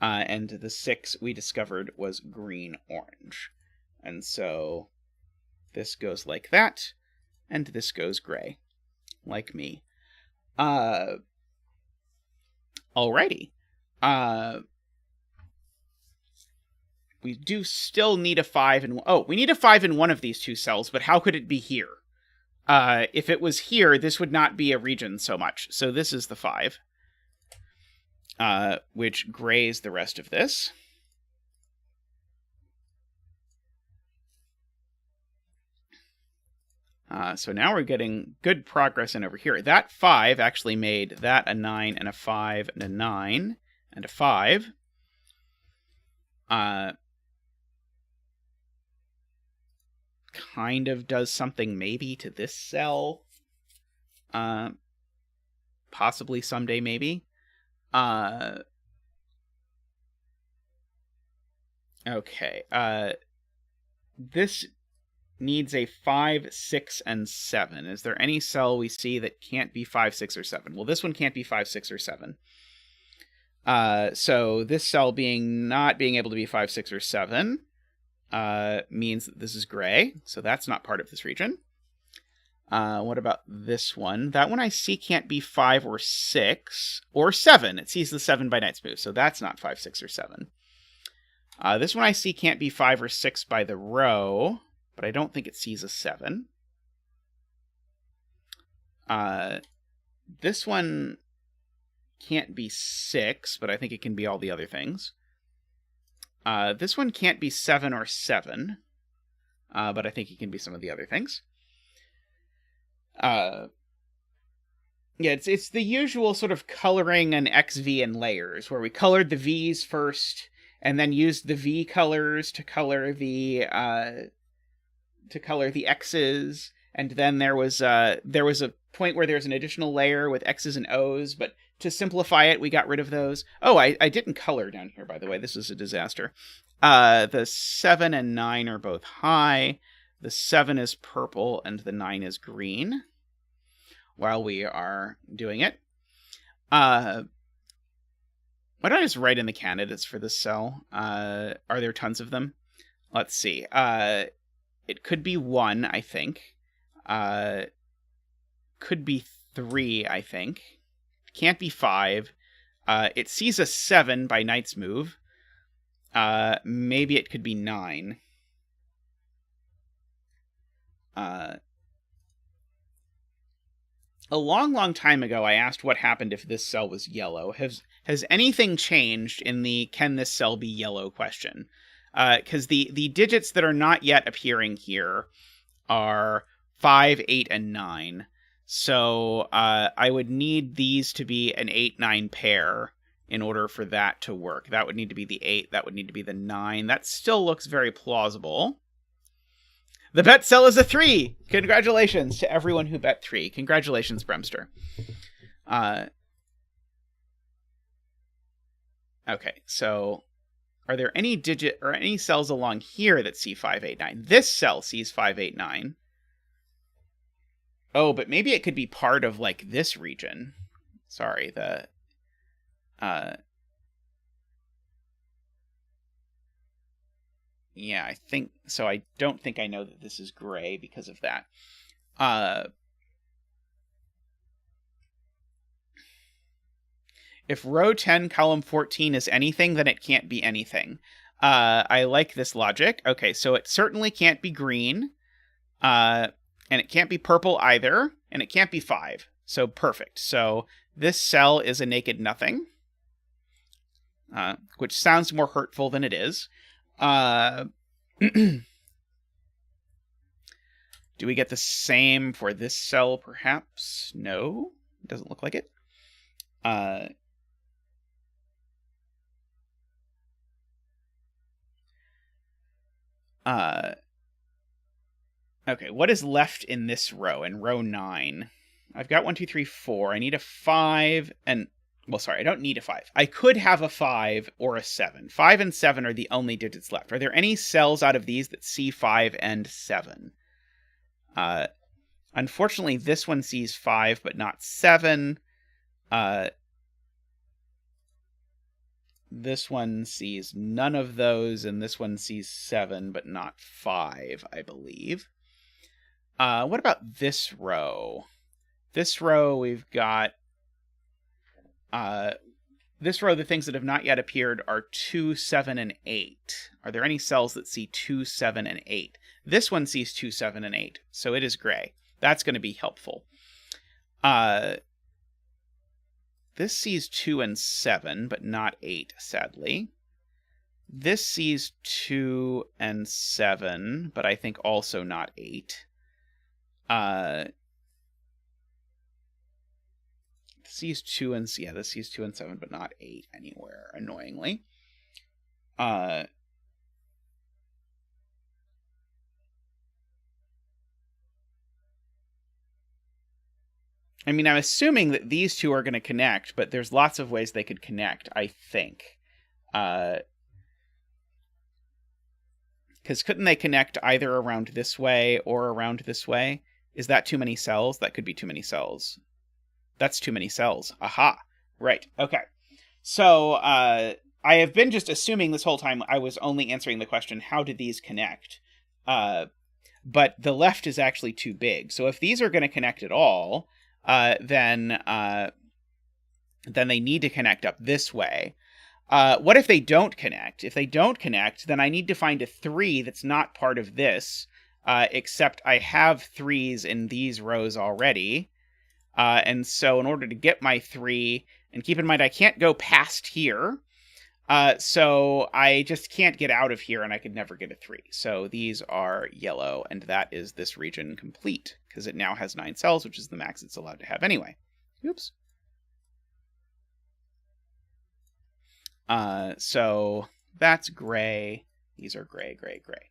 And the 6 we discovered was green-orange. And so... this goes like that, and this goes gray, like me. Alrighty. We do still need a 5 in... Oh, we need a 5 in one of these two cells, but how could it be here? If it was here, this would not be a region so much. So this is the 5, which grays the rest of this. So now we're getting good progress in over here. That 5 actually made that a 9 and a 5 and a 9 and a 5. Kind of does something maybe to this cell. Possibly someday, maybe. Okay. This needs a 5, 6, and 7. Is there any cell we see that can't be 5, 6, or 7? Well, this one can't be 5, 6, or 7. So this cell not being able to be 5, 6, or 7 means that this is gray. So that's not part of this region. What about this one? That one I see can't be 5 or 6 or 7. It sees the 7 by Knight's Move, so that's not 5, 6, or 7. This one I see can't be 5 or 6 by the row, but I don't think it sees a 7. This one can't be 6, but I think it can be all the other things. This one can't be 7 or 7, but I think it can be some of the other things. Yeah, it's the usual sort of coloring an XV in layers, where we colored the V's first, and then used the V colors to color the X's, and then there was a point where there's an additional layer with X's and O's, but to simplify it, we got rid of those. Oh, I didn't color down here, by the way. This is a disaster. The 7 and 9 are both high. The 7 is purple, and the 9 is green, while we are doing it. Why don't I just write in the candidates for this cell? Are there tons of them? Let's see. It could be 1, I think. Could be 3, I think. can't be 5. It sees a 7 by knight's move. Maybe it could be 9. A long time ago, I asked what happened if this cell was yellow. Has anything changed in the can this cell be yellow question? Because the digits that are not yet appearing here are 5, 8, and 9. So I would need these to be an 8-9 pair in order for that to work. That would need to be the 8. That would need to be the 9. That still looks very plausible. The bet cell is a 3. Congratulations to everyone who bet 3. Congratulations, Bremster. Okay, so are there any digit or any cells along here that see 5, 8, 9? This cell sees 5, 8, 9. Oh, but maybe it could be part of like this region. Sorry, yeah, I think so. I don't think I know that this is gray because of that. If row 10, column 14 is anything, then it can't be anything. I like this logic. Okay, so it certainly can't be green. And it can't be purple either. And it can't be 5. So perfect. So this cell is a naked nothing. Which sounds more hurtful than it is. Do we get the same for this cell, perhaps? No, it doesn't look like it. Okay, what is left in this row, in row 9? I've got 1, 2, 3, 4. I need a 5, and... Well, sorry, I don't need a 5. I could have a 5 or a 7. 5 and 7 are the only digits left. Are there any cells out of these that see 5 and 7? Unfortunately, this one sees 5, but not 7. This one sees none of those, and this one sees 7, but not 5, I believe. What about this row? This row, we've got... this row, the things that have not yet appeared are 2, 7, and 8. Are there any cells that see 2, 7, and 8? This one sees 2, 7, and 8, so it is gray. That's going to be helpful. This sees 2 and 7, but not 8, sadly. This sees 2 and 7, but I think also not 8. Sees 2 and... Yeah, this sees 2 and 7, but not 8 anywhere, annoyingly. I mean, I'm assuming that these two are going to connect, but there's lots of ways they could connect, I think. Because couldn't they connect either around this way or around this way? Is that too many cells? That could be too many cells. That's too many cells. Aha. Right. Okay. So I have been just assuming this whole time I was only answering the question, how did these connect? But the left is actually too big. So if these are going to connect at all, then they need to connect up this way. What if they don't connect? If they don't connect, then I need to find a 3 that's not part of this, except I have 3s in these rows already. And so in order to get my 3, and keep in mind I can't go past here, so I just can't get out of here, and I could never get a 3. So these are yellow, and that is this region complete, because it now has 9 cells, which is the max it's allowed to have anyway. Oops. So that's gray. These are gray, gray, gray.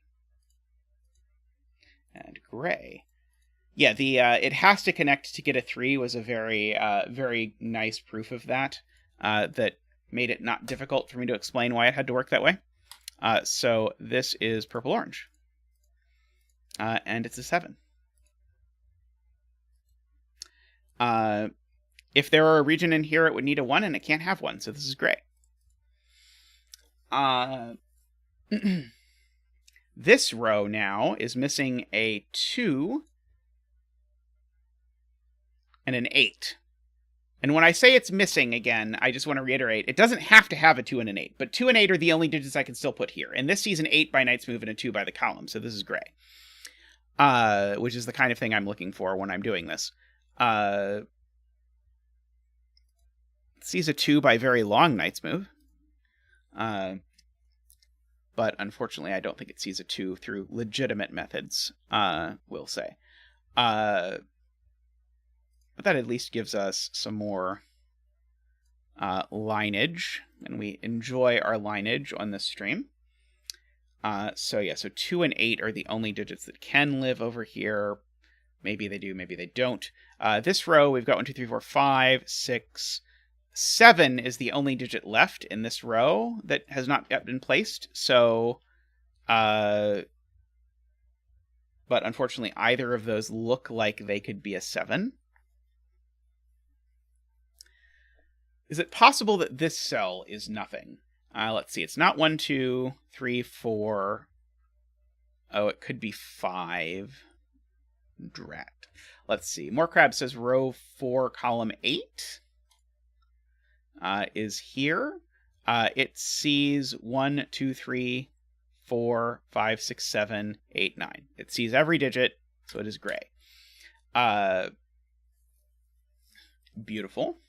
And gray. Yeah, the it has to connect to get a 3 was a very, very nice proof of that. That made it not difficult for me to explain why it had to work that way. So this is purple-orange. And it's a 7. If there were a region in here, it would need a 1, and it can't have 1, so this is gray. This row now is missing a 2 and an 8. And when I say it's missing, again, I just want to reiterate, it doesn't have to have a 2 and an 8, but 2 and 8 are the only digits I can still put here. And this sees an 8 by knight's move and a 2 by the column, so this is gray. Which is the kind of thing I'm looking for when I'm doing this. Sees a 2 by very long knight's move. But unfortunately, I don't think it sees a 2 through legitimate methods, we'll say. But that at least gives us some more lineage, and we enjoy our lineage on this stream. So 2 and 8 are the only digits that can live over here. Maybe they do, maybe they don't. This row, we've got 1, 2, 3, 4, 5, 6, 7 is the only digit left in this row that has not yet been placed. So, but unfortunately, either of those look like they could be a 7. Is it possible that this cell is nothing? Let's see. It's not 1, 2, 3, 4. Oh, it could be 5. Drat. Let's see. More Crab says row 4, column 8 is here. It sees 1, 2, 3, 4, 5, 6, 7, 8, 9. It sees every digit, so it is gray. Beautiful.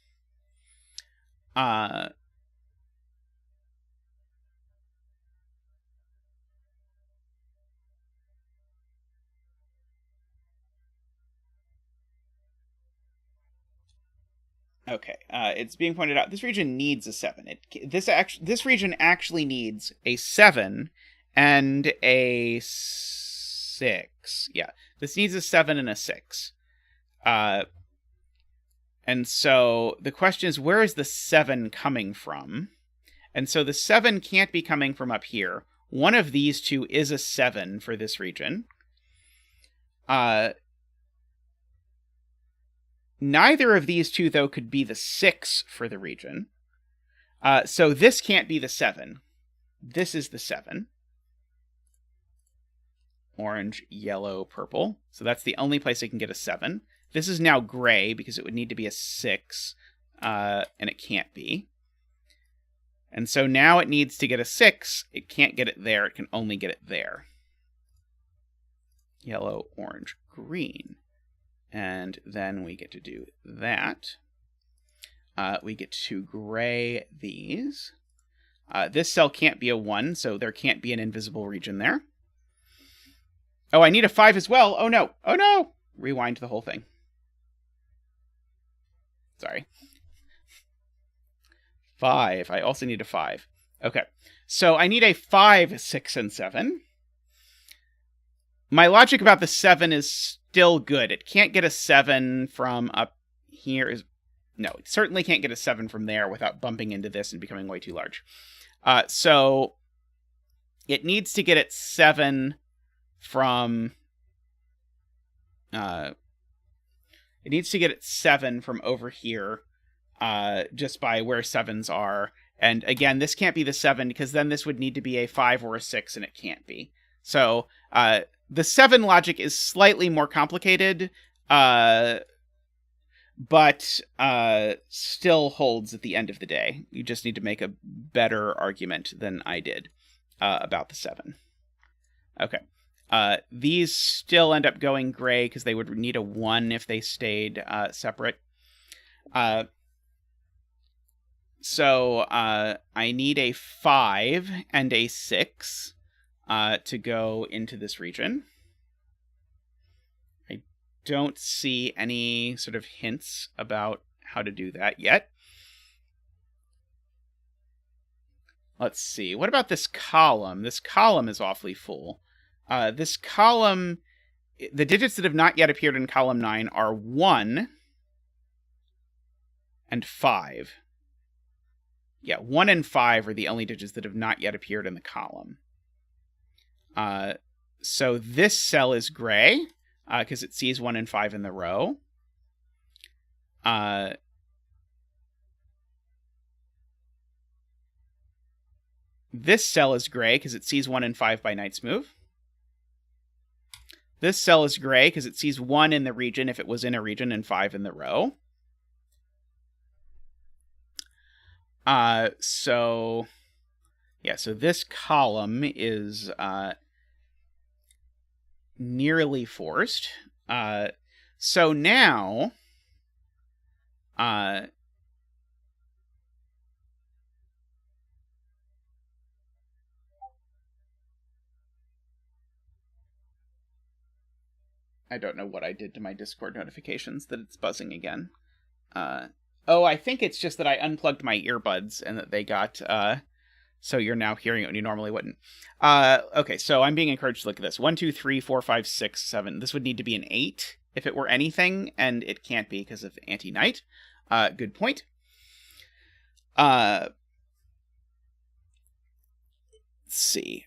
Okay, it's being pointed out this region needs a 7. This region actually needs a 7 and a 6. Yeah, this needs a 7 and a 6. And so the question is, where is the 7 coming from? And so the 7 can't be coming from up here. One of these two is a 7 for this region. Neither of these two, though, could be the 6 for the region. So this can't be the 7. This is the 7. Orange, yellow, purple. So that's the only place it can get a 7. This is now gray because it would need to be a 6, and it can't be. And so now it needs to get a 6. It can't get it there. It can only get it there. Yellow, orange, green. And then we get to do that. We get to gray these. This cell can't be a 1, so there can't be an invisible region there. Oh, I need a 5 as well. Oh, no. Oh, no. Rewind the whole thing. Sorry. 5. I also need a 5. Okay. So I need a 5, 6, and 7. My logic about the 7 is still good. It can't get a 7 from up here. No, it certainly can't get a 7 from there without bumping into this and becoming way too large. So it needs to get its 7 from... it needs to get its 7 from over here, just by where 7s are. And again, this can't be the 7, because then this would need to be a 5 or a 6, and it can't be. So, the 7 logic is slightly more complicated, but still holds at the end of the day. You just need to make a better argument than I did about the 7. Okay. These still end up going gray because they would need a 1 if they stayed separate. So I need a 5 and a 6 to go into this region. I don't see any sort of hints about how to do that yet. Let's see. What about this column? This column is awfully full. This column, the digits that have not yet appeared in column 9 are 1 and 5. Yeah, 1 and 5 are the only digits that have not yet appeared in the column. So this cell is gray, because it sees 1 and 5 in the row. This cell is gray, because it sees 1 and 5 by knight's move. This cell is gray, because it sees 1 in the region if it was in a region and 5 in the row. So this column is nearly forced. So now I don't know what I did to my Discord notifications that it's buzzing again. Oh, I think it's just that I unplugged my earbuds and that they got, so you're now hearing it when you normally wouldn't. Okay, so I'm being encouraged to look at this. 1, 2, 3, 4, 5, 6, 7. This would need to be an 8 if it were anything, and it can't be because of anti-knight. Good point. Let's see.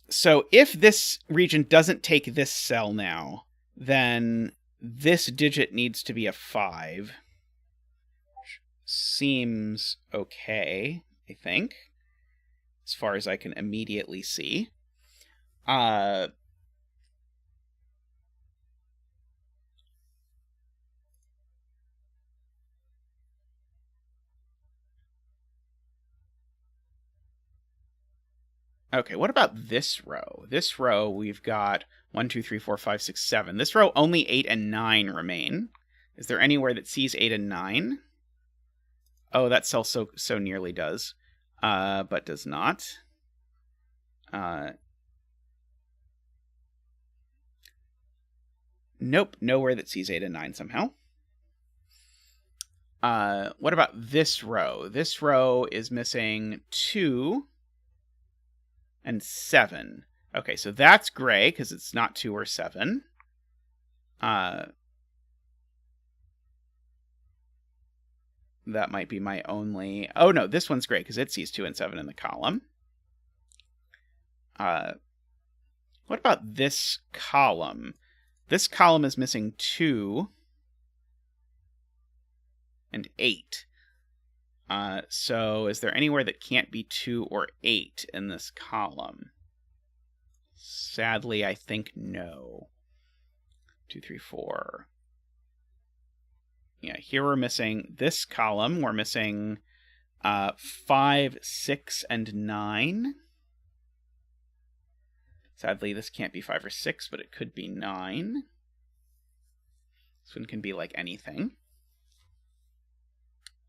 So if this region doesn't take this cell now, then this digit needs to be a 5. Which seems okay, I think, as far as I can immediately see. Okay, what about this row? This row, we've got 1, 2, 3, 4, 5, 6, 7. This row, only 8 and 9 remain. Is there anywhere that sees 8 and 9? Oh, that cell so nearly does, but does not. Nope, nowhere that sees 8 and 9 somehow. What about this row? This row is missing 2 and 7. Okay, so that's gray because it's not 2 or 7. That might be my only... Oh, no, this one's gray because it sees 2 and 7 in the column. What about this column? This column is missing 2 and 8. So is there anywhere that can't be 2 or 8 in this column? Sadly, I think no. 2, 3, 4. Yeah, here we're missing this column. We're missing 5, 6, and 9. Sadly, this can't be 5 or 6, but it could be 9. This one can be like anything.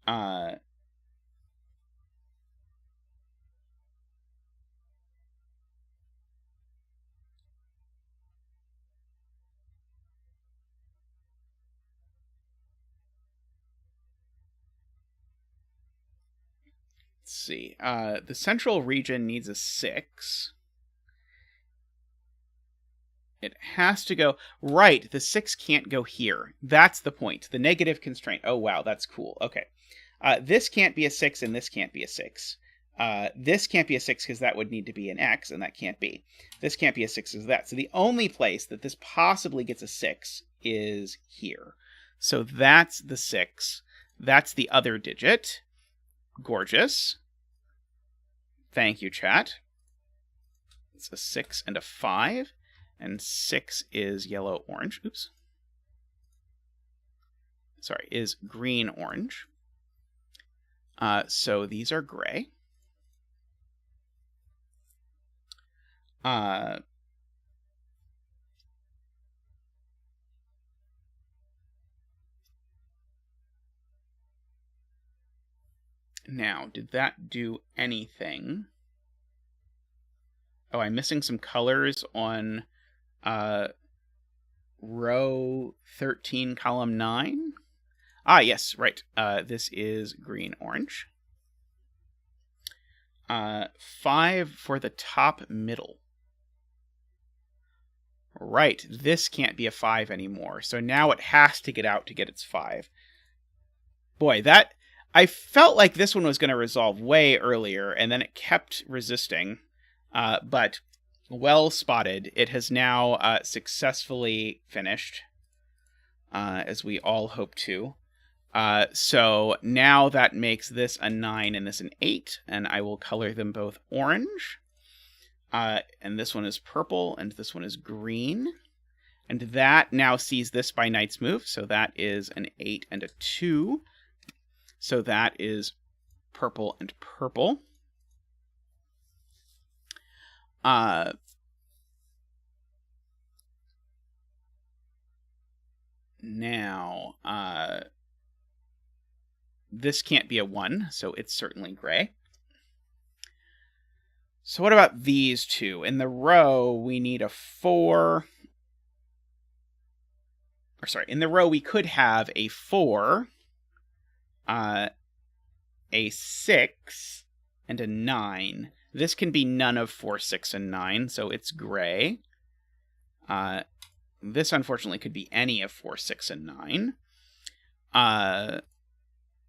Let's see. The central region needs a 6. It has to go... Right, the 6 can't go here. That's the point. The negative constraint. Oh, wow, that's cool. Okay. This can't be a 6, and this can't be a 6. This can't be a 6 because that would need to be an X, and that can't be. This can't be a 6 because that. So the only place that this possibly gets a 6 is here. So that's the 6. That's the other digit. Gorgeous. Thank you, chat. It's a 6 and a 5. And 6 is yellow-orange. Oops. Sorry, is green-orange. So these are gray. Now, did that do anything? Oh, I'm missing some colors on row 13, column 9. Ah, yes, right. This is green-orange. 5 for the top middle. Right, this can't be a 5 anymore, so now it has to get out to get its 5. Boy, that... I felt like this one was going to resolve way earlier, and then it kept resisting. But, well spotted. It has now successfully finished, as we all hope to. So now that makes this a 9 and this an 8, and I will color them both orange. And this one is purple, and this one is green. And that now sees this by knight's move, so that is an 8 and a 2. So that is purple, and purple. Now, this can't be a 1, so it's certainly gray. So what about these two? In the row, we need a 4. Or sorry, in the row, we could have a 4, a 6, and a 9. This can be none of 4, 6, and 9, so it's gray. This, unfortunately, could be any of 4, 6, and 9. Let's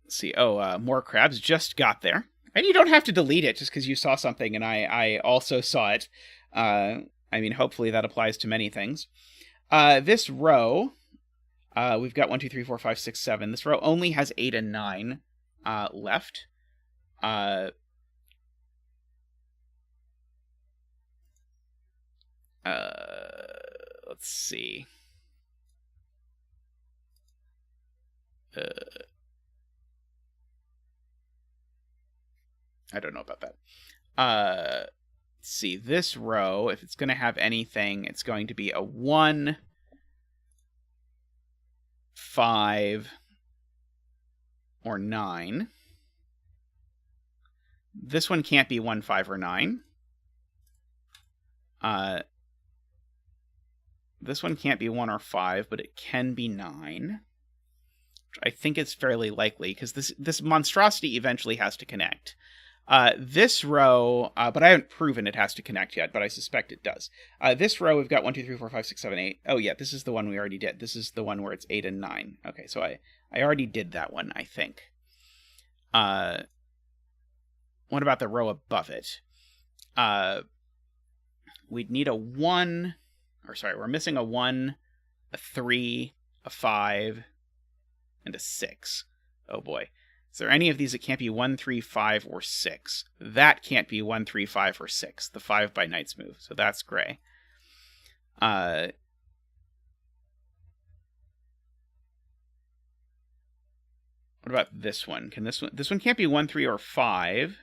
see. Oh, more crabs just got there. And you don't have to delete it just because you saw something and I also saw it. I mean, hopefully that applies to many things. This row, we've got 1, 2, 3, 4, 5, 6, 7. This row only has 8 and 9 left. Let's see. I don't know about that. Let's see. This row, if it's going to have anything, it's going to be a 1, 5, or 9. This one can't be 1, 5, or 9. This one can't be 1 or 5, but it can be 9. I think it's fairly likely, because this monstrosity eventually has to connect. This row, but I haven't proven it has to connect yet, but I suspect it does. This row, we've got 1, 2, 3, 4, 5, 6, 7, 8. Oh, yeah, this is the one we already did. This is the one where it's 8 and 9. Okay, so I already did that one, I think. What about the row above it? We'd need a 1... Or sorry, we're missing a 1, a 3, a 5, and a 6. Oh boy. Is there any of these that can't be 1, 3, 5, or 6? That can't be 1, 3, 5, or 6. The 5 by Knight's Move. So that's gray. What about this one? Can this one can't be 1, 3, or 5.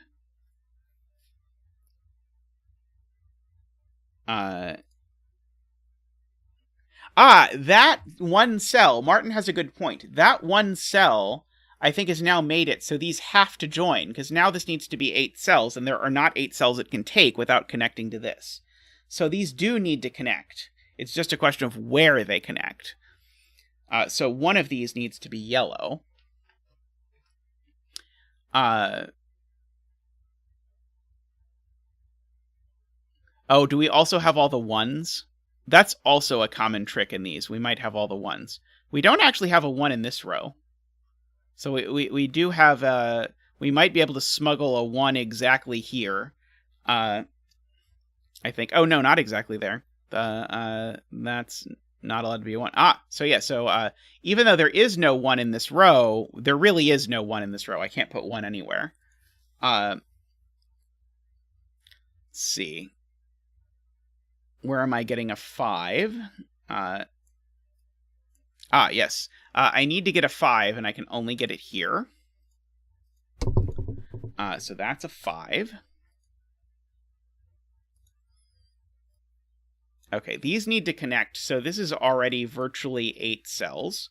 That one cell, Martin has a good point. That one cell, I think, has now made it so these have to join, because now this needs to be 8 cells, and there are not 8 cells it can take without connecting to this. So these do need to connect. It's just a question of where they connect. So one of these needs to be yellow. Oh, do we also have all the 1s? That's also a common trick in these. We might have all the 1s. We don't actually have a 1 in this row. So we do have a... We might be able to smuggle a 1 exactly here. I think... Oh, no, not exactly there. That's not allowed to be a 1. So yeah, so even though there is no 1 in this row, there really is no 1 in this row. I can't put 1 anywhere. Let's see. Where am I getting a 5? Yes. I need to get a 5, and I can only get it here. So that's a 5. Okay, these need to connect, so this is already virtually 8 cells.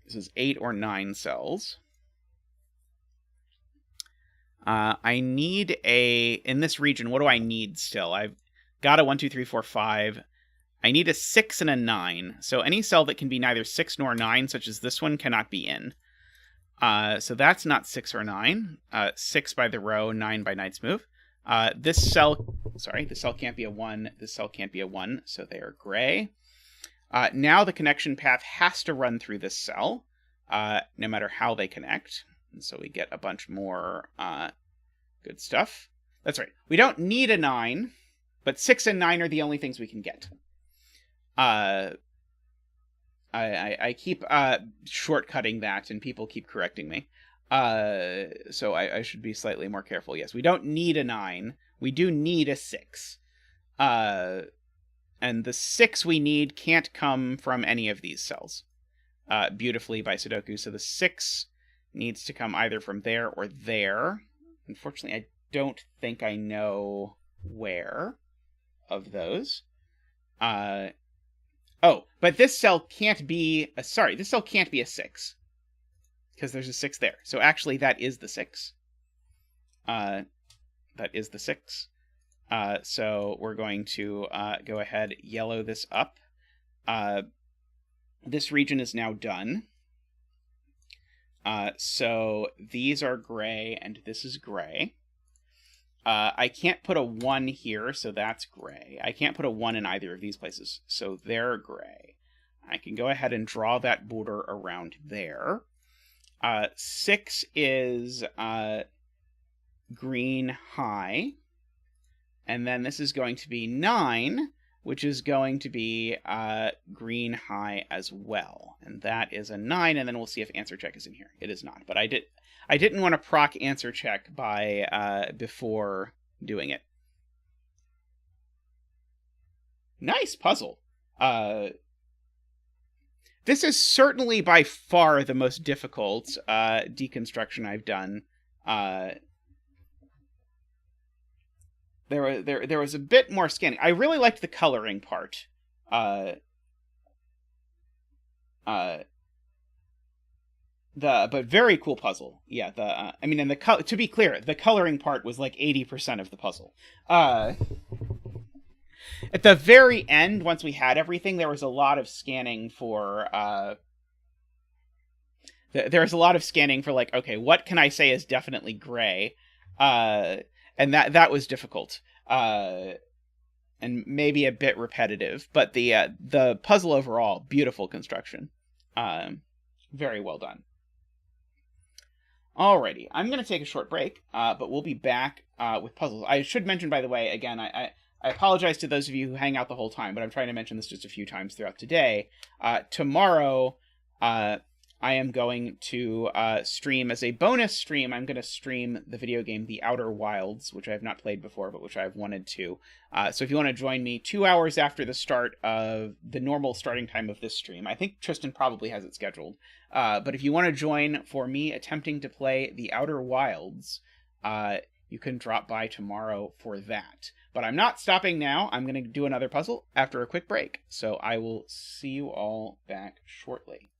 This is 8 or 9 cells. I need in this region, what do I need still? I've got a 1, 2, 3, 4, 5. I need a 6 and a 9. So any cell that can be neither 6 nor 9, such as this one, cannot be in. So that's not 6 or 9. 6 by the row, 9 by Knight's Move. This cell can't be a 1. This cell can't be a 1, so they are gray. Now the connection path has to run through this cell, no matter how they connect. And so we get a bunch more good stuff. That's right. We don't need a 9, but 6 and 9 are the only things we can get. I keep shortcutting that, and people keep correcting me. So I should be slightly more careful. Yes, we don't need a 9. We do need a 6. And the 6 we need can't come from any of these cells. Beautifully by Sudoku. So the 6 needs to come either from there or there. Unfortunately, I don't think I know where of those. Oh, but this cell can't be this cell can't be a 6 because there's a 6 there. So actually, that is the 6. That is the 6. So we're going to go ahead, yellow this up. This region is now done. So these are gray, and this is gray. I can't put a 1 here, so that's gray. I can't put a 1 in either of these places, so they're gray. I can go ahead and draw that border around there. 6 is green high. And then this is going to be 9, which is going to be green high as well. And that is a 9, and then we'll see if answer check is in here. It is not, but I didn't want to proc answer check by before doing it. Nice puzzle. This is certainly by far the most difficult deconstruction I've done. There was a bit more scanning. I really liked the coloring part. But very cool puzzle. Yeah, I mean, and to be clear, the coloring part was like 80% of the puzzle. At the very end, once we had everything, there was a lot of scanning for there's a lot of scanning for like, okay, what can I say is definitely gray? And that was difficult, and maybe a bit repetitive. But the puzzle overall, beautiful construction, very well done. Alrighty, I'm going to take a short break, but we'll be back with puzzles. I should mention, by the way, again, I apologize to those of you who hang out the whole time, but I'm trying to mention this just a few times throughout today. Tomorrow, I am going to stream as a bonus stream. I'm going to stream the video game The Outer Wilds, which I have not played before, but which I've wanted to. So if you want to join me 2 hours after the start of the normal starting time of this stream, I think Tristan probably has it scheduled. But if you want to join for me attempting to play The Outer Wilds, you can drop by tomorrow for that. But I'm not stopping now. I'm going to do another puzzle after a quick break. So I will see you all back shortly.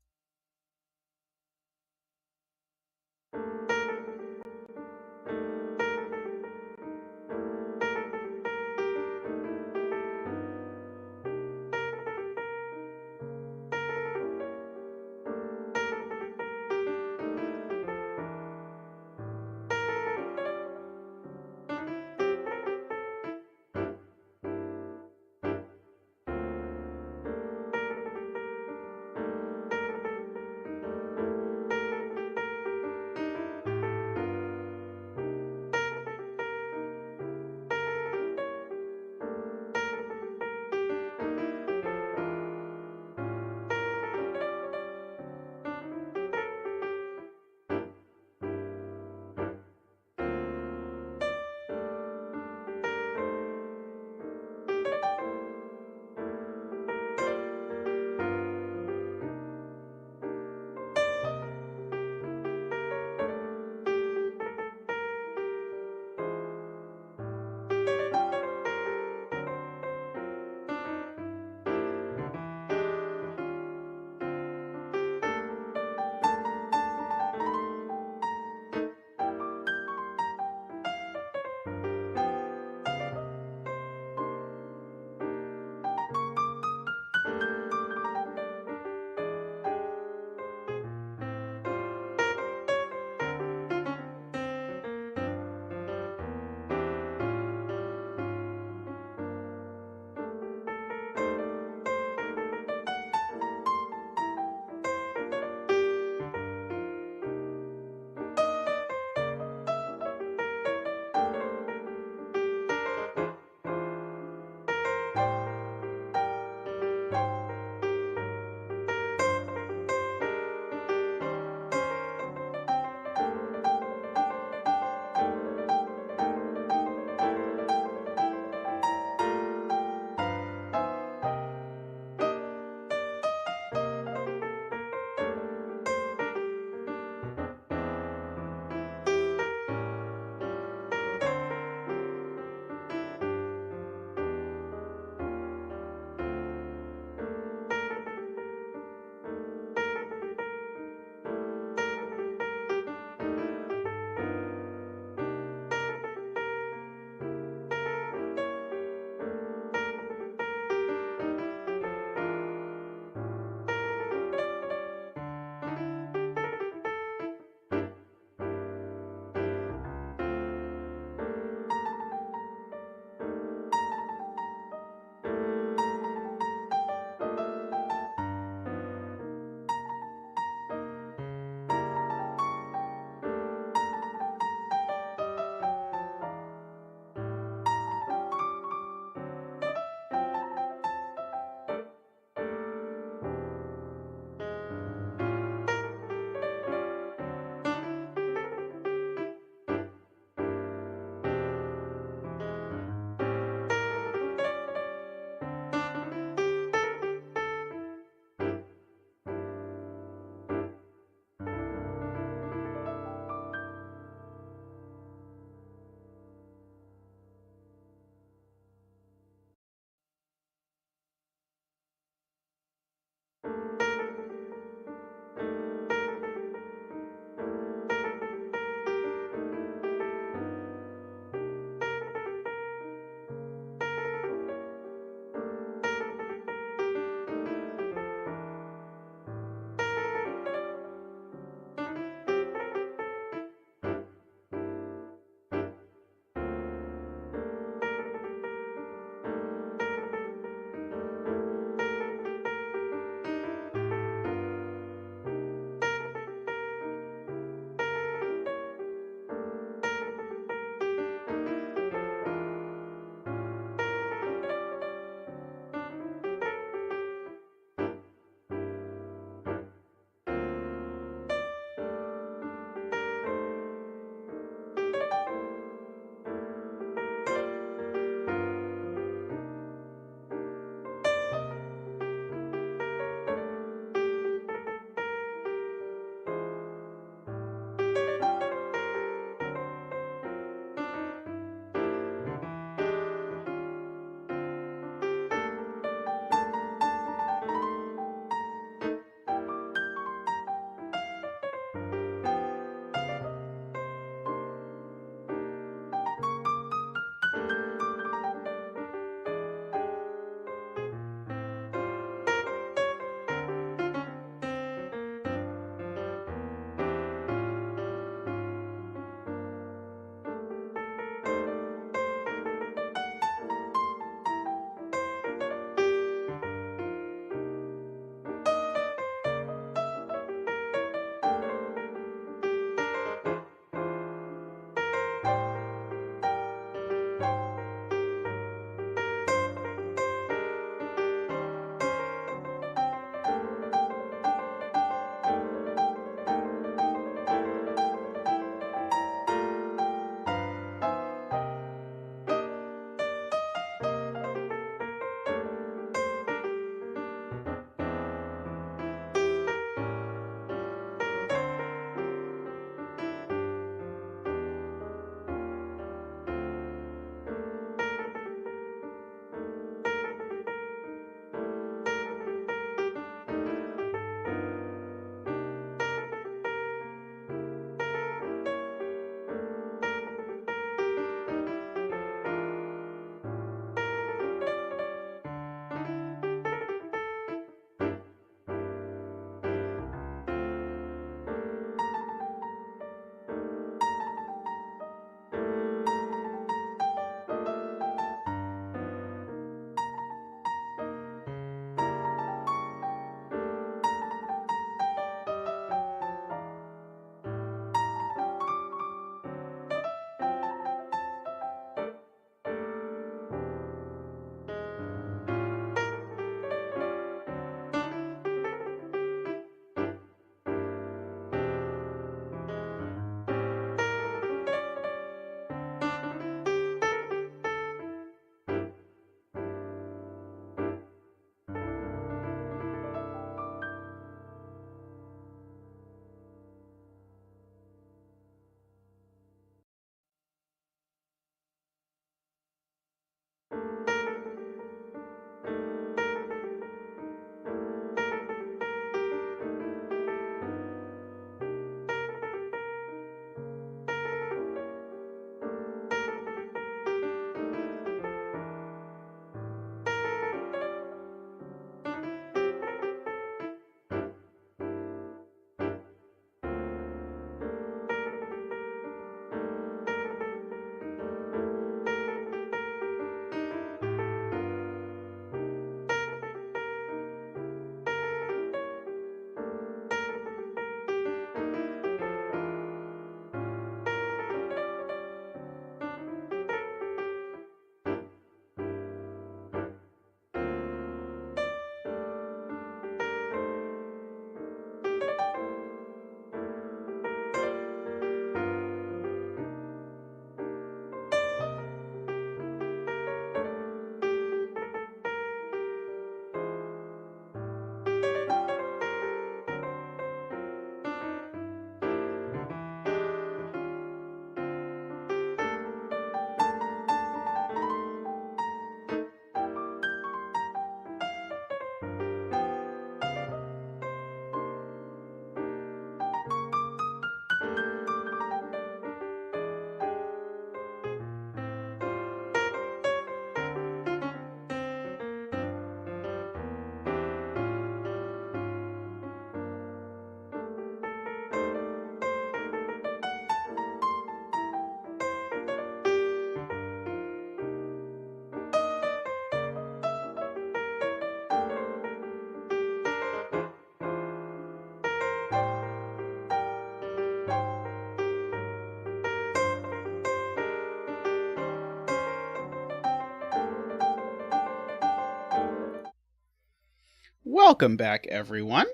Welcome back, everyone.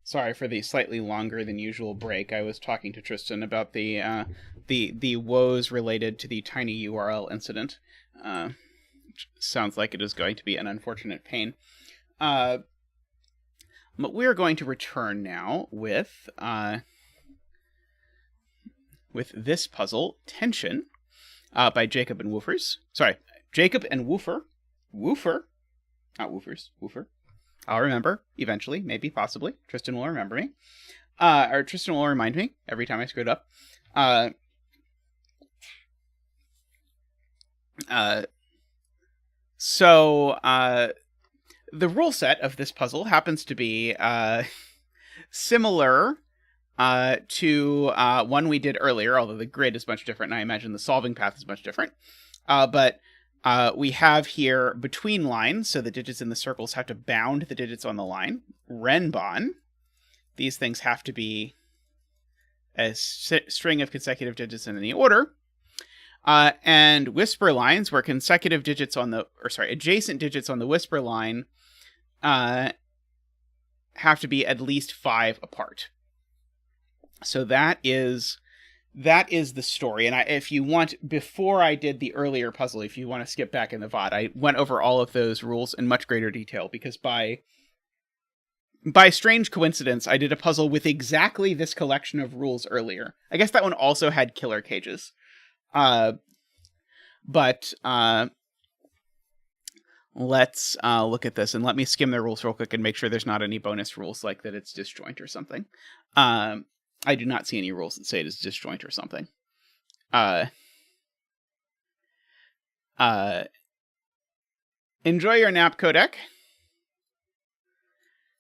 Sorry for the slightly longer than usual break. I was talking to Tristan about the woes related to the tiny URL incident. Which sounds like it is going to be an unfortunate pain. But we're going to return now with this puzzle, Tension, by Jakhob and Woofers. Sorry, Jakhob and Woofer. Woofer. Not Woofers. Woofer. I'll remember, eventually, maybe, possibly. Tristan will remember me. Or Tristan will remind me every time I screw it up. So, the rule set of this puzzle happens to be similar to one we did earlier, although the grid is much different, and I imagine the solving path is much different. But we have here between lines, so the digits in the circles have to bound the digits on the line. Renbon, these things have to be a string of consecutive digits in any order. And whisper lines, where consecutive digits on the, adjacent digits on the whisper line have to be at least 5 apart. So that is the story. And if you want, before I did the earlier puzzle, if you want to skip back in the VOD, I went over all of those rules in much greater detail, because by strange coincidence, I did a puzzle with exactly this collection of rules earlier. I guess that one also had killer cages. But let's look at this, and let me skim the rules real quick and make sure there's not any bonus rules like that it's disjoint or something. I do not see any rules that say it is disjoint or something. Enjoy your nap, codec.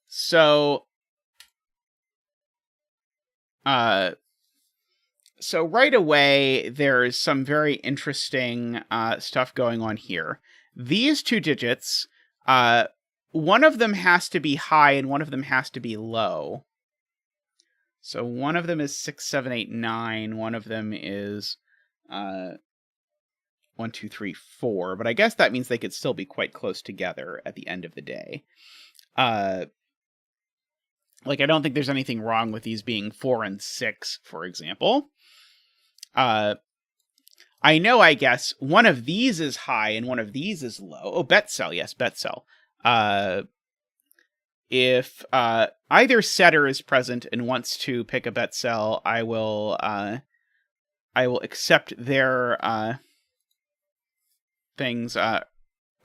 So right away, there's some very interesting stuff going on here. These two digits, one of them has to be high and one of them has to be low. So one of them is 6, 7, 8, 9. One of them is 1, 2, 3, 4. But I guess that means they could still be quite close together at the end of the day. I don't think there's anything wrong with these being 4 and 6, for example. I know, I guess, one of these is high and one of these is low. Oh, bet cell. Yes, bet cell. If either setter is present and wants to pick a bet cell, I will accept their things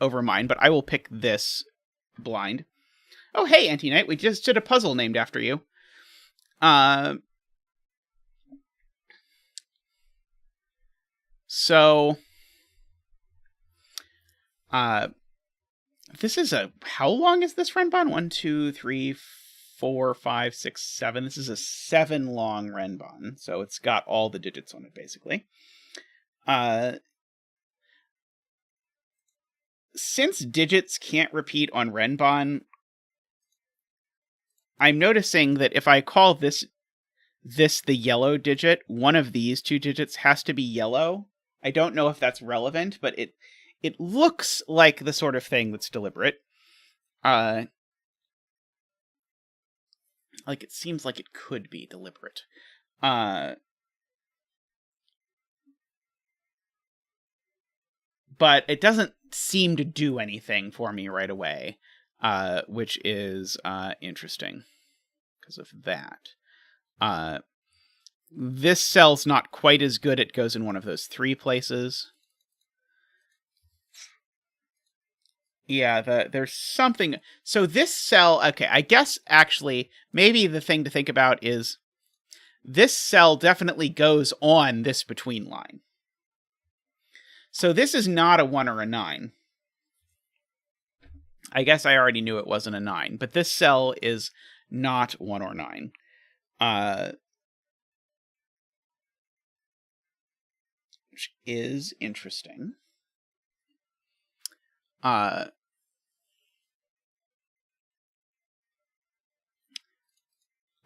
over mine, but I will pick this blind. Oh, hey, Anti-Knight, we just did a puzzle named after you. So, this is how long is this Renbon? 1, 2, 3, 4, 5, 6, 7. This is a 7 long Renbon, so it's got all the digits on it, basically. Since digits can't repeat on Renbon, I'm noticing that if I call this the yellow digit, one of these two digits has to be yellow. I don't know if that's relevant, but it looks like the sort of thing that's deliberate. It seems like it could be deliberate. But it doesn't seem to do anything for me right away, which is interesting because of that. This cell's not quite as good. It goes in one of those 3 places. Yeah, there's something. So this cell, okay, I guess actually maybe the thing to think about is this cell definitely goes on this between line. So this is not a 1 or a 9. I guess I already knew it wasn't a 9, but this cell is not 1 or 9. Which is interesting.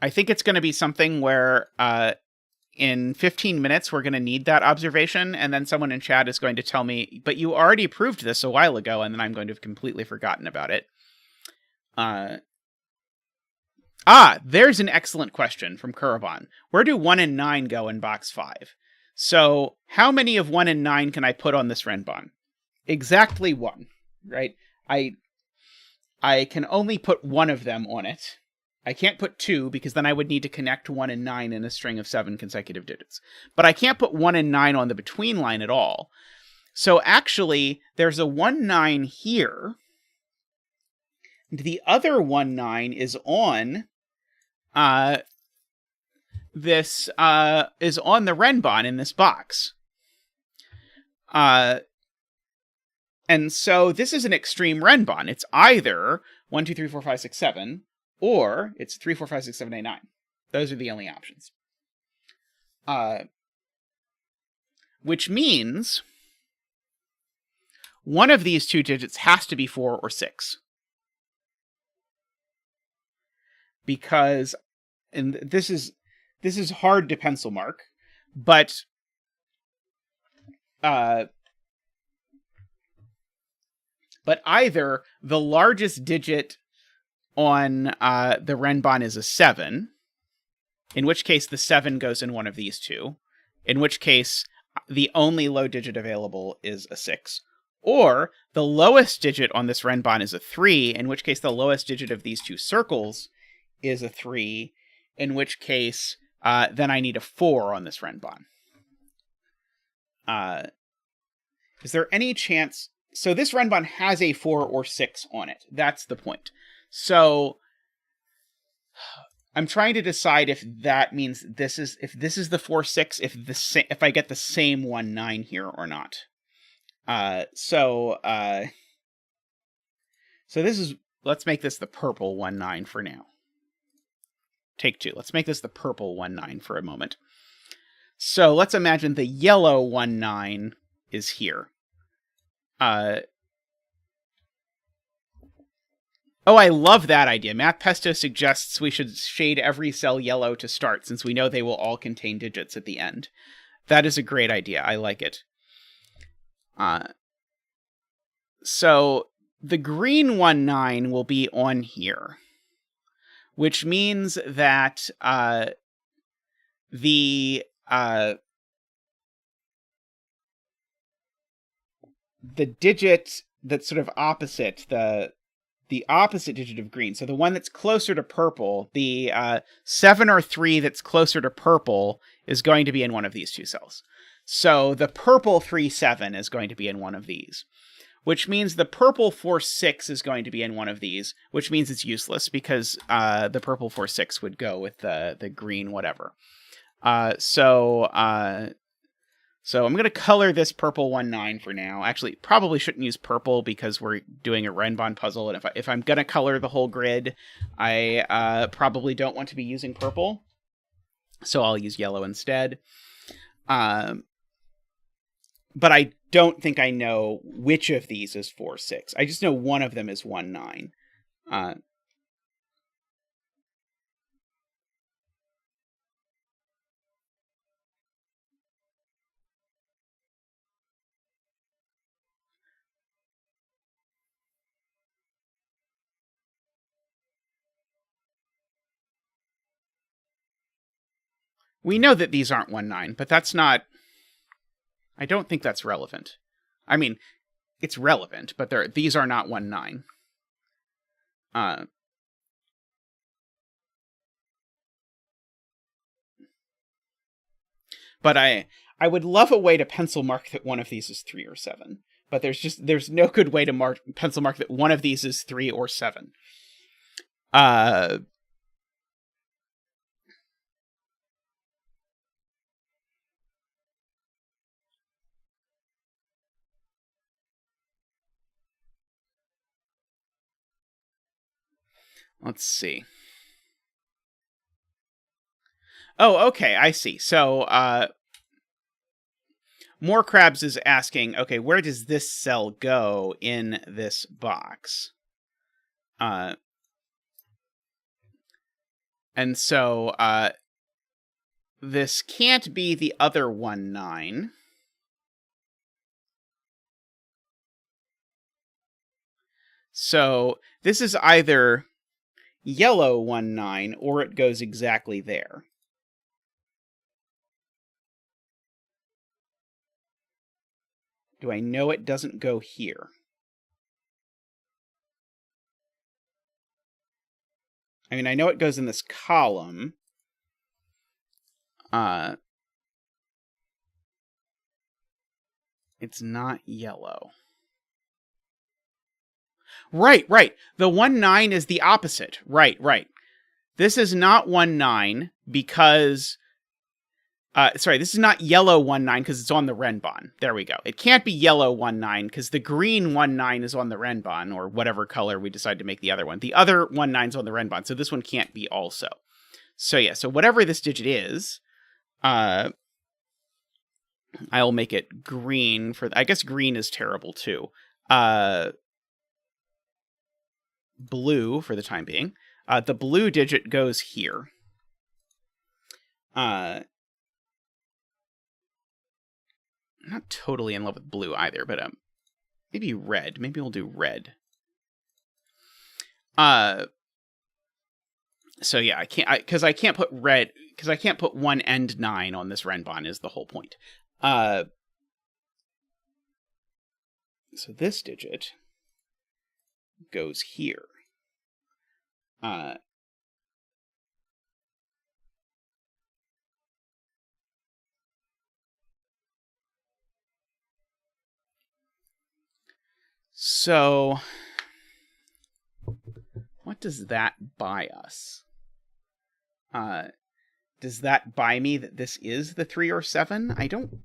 I think it's going to be something where in 15 minutes we're going to need that observation, and then someone in chat is going to tell me, but you already proved this a while ago, and then I'm going to have completely forgotten about it. There's an excellent question from Kuraban. Where do 1 and 9 go in box 5? So, how many of 1 and 9 can I put on this Renbon? Exactly 1, right? I can only put 1 of them on it. I can't put 2, because then I would need to connect 1 and 9 in a string of 7 consecutive digits. But I can't put 1 and 9 on the between line at all. So actually, there's a 1-9 here. The other 1-9 is on this is on the Renbon in this box. And so this is an extreme Renbon. It's either 1, 2, 3, 4, 5, 6, 7, or it's 3, 4, 5, 6, 7, 8, 9. Those are the only options. Which means one of these two digits has to be 4 or 6. Because, and this is hard to pencil mark, but either the largest digit on the Renbon is a 7, in which case the 7 goes in one of these two, in which case the only low digit available is a 6, or the lowest digit on this Renbon is a 3, in which case the lowest digit of these two circles is a 3, in which case then I need a 4 on this Renbon. Is there any chance... So this Renbon has a 4 or 6 on it. That's the point. So I'm trying to decide if that means this is the 4-6, if I get the same 1-9 here or not. So this is... Let's make this the purple 1-9 for now. Take 2. Let's make this the purple 1-9 for a moment. So let's imagine the yellow 1-9 is here. Oh, I love that idea. Math Pesto suggests we should shade every cell yellow to start, since we know they will all contain digits at the end. That is a great idea. I like it. So the green 1-9 will be on here, which means that the digit that's sort of opposite, the opposite digit of green, so the one that's closer to purple, the 7 or 3 that's closer to purple is going to be in one of these two cells. So the purple 3-7 is going to be in one of these, which means the purple 4-6 is going to be in one of these, which means it's useless because the purple 4-6 would go with the green whatever. So I'm going to color this purple 1-9 for now. Actually, probably shouldn't use purple because we're doing a Renbon puzzle, and if I'm going to color the whole grid, I probably don't want to be using purple, so I'll use yellow instead. But I don't think I know which of these is 4-6. I just know one of them is 1-9. We know that these aren't 1-9, but that's not... I don't think that's relevant. I mean, it's relevant, but these are not 1-9. But I would love a way to pencil mark that one of these is 3 or 7. But there's no good way to pencil mark that one of these is 3 or 7. Let's see. Oh, okay, I see. So, More Crabs is asking, okay, where does this cell go in this box? And so, this can't be the other 1-9. So this is either yellow 1, 9, or it goes exactly there. Do I know it doesn't go here? I mean, I know it goes in this column. It's not yellow. Right. The 1, 9 is the opposite. Right. This is not 1, 9 because... sorry, this is not yellow 1, 9 because it's on the Renbon. There we go. It can't be yellow 1, 9 because the green 1, 9 is on the Renbon, or whatever color we decide to make the other one. The other 1, 9 is on the Renbon, so this one can't be also. So yeah, so whatever this digit is, I'll make it green for... I guess green is terrible too. Blue for the time being. The blue digit goes here. I'm not totally in love with blue either, but maybe red. Maybe we'll do red. So yeah, I can't put red, because I can't put 1 and 9 on this Renbon is the whole point. So this digit goes here. So what does that buy us? Does that buy me that this is the 3 or 7? I don't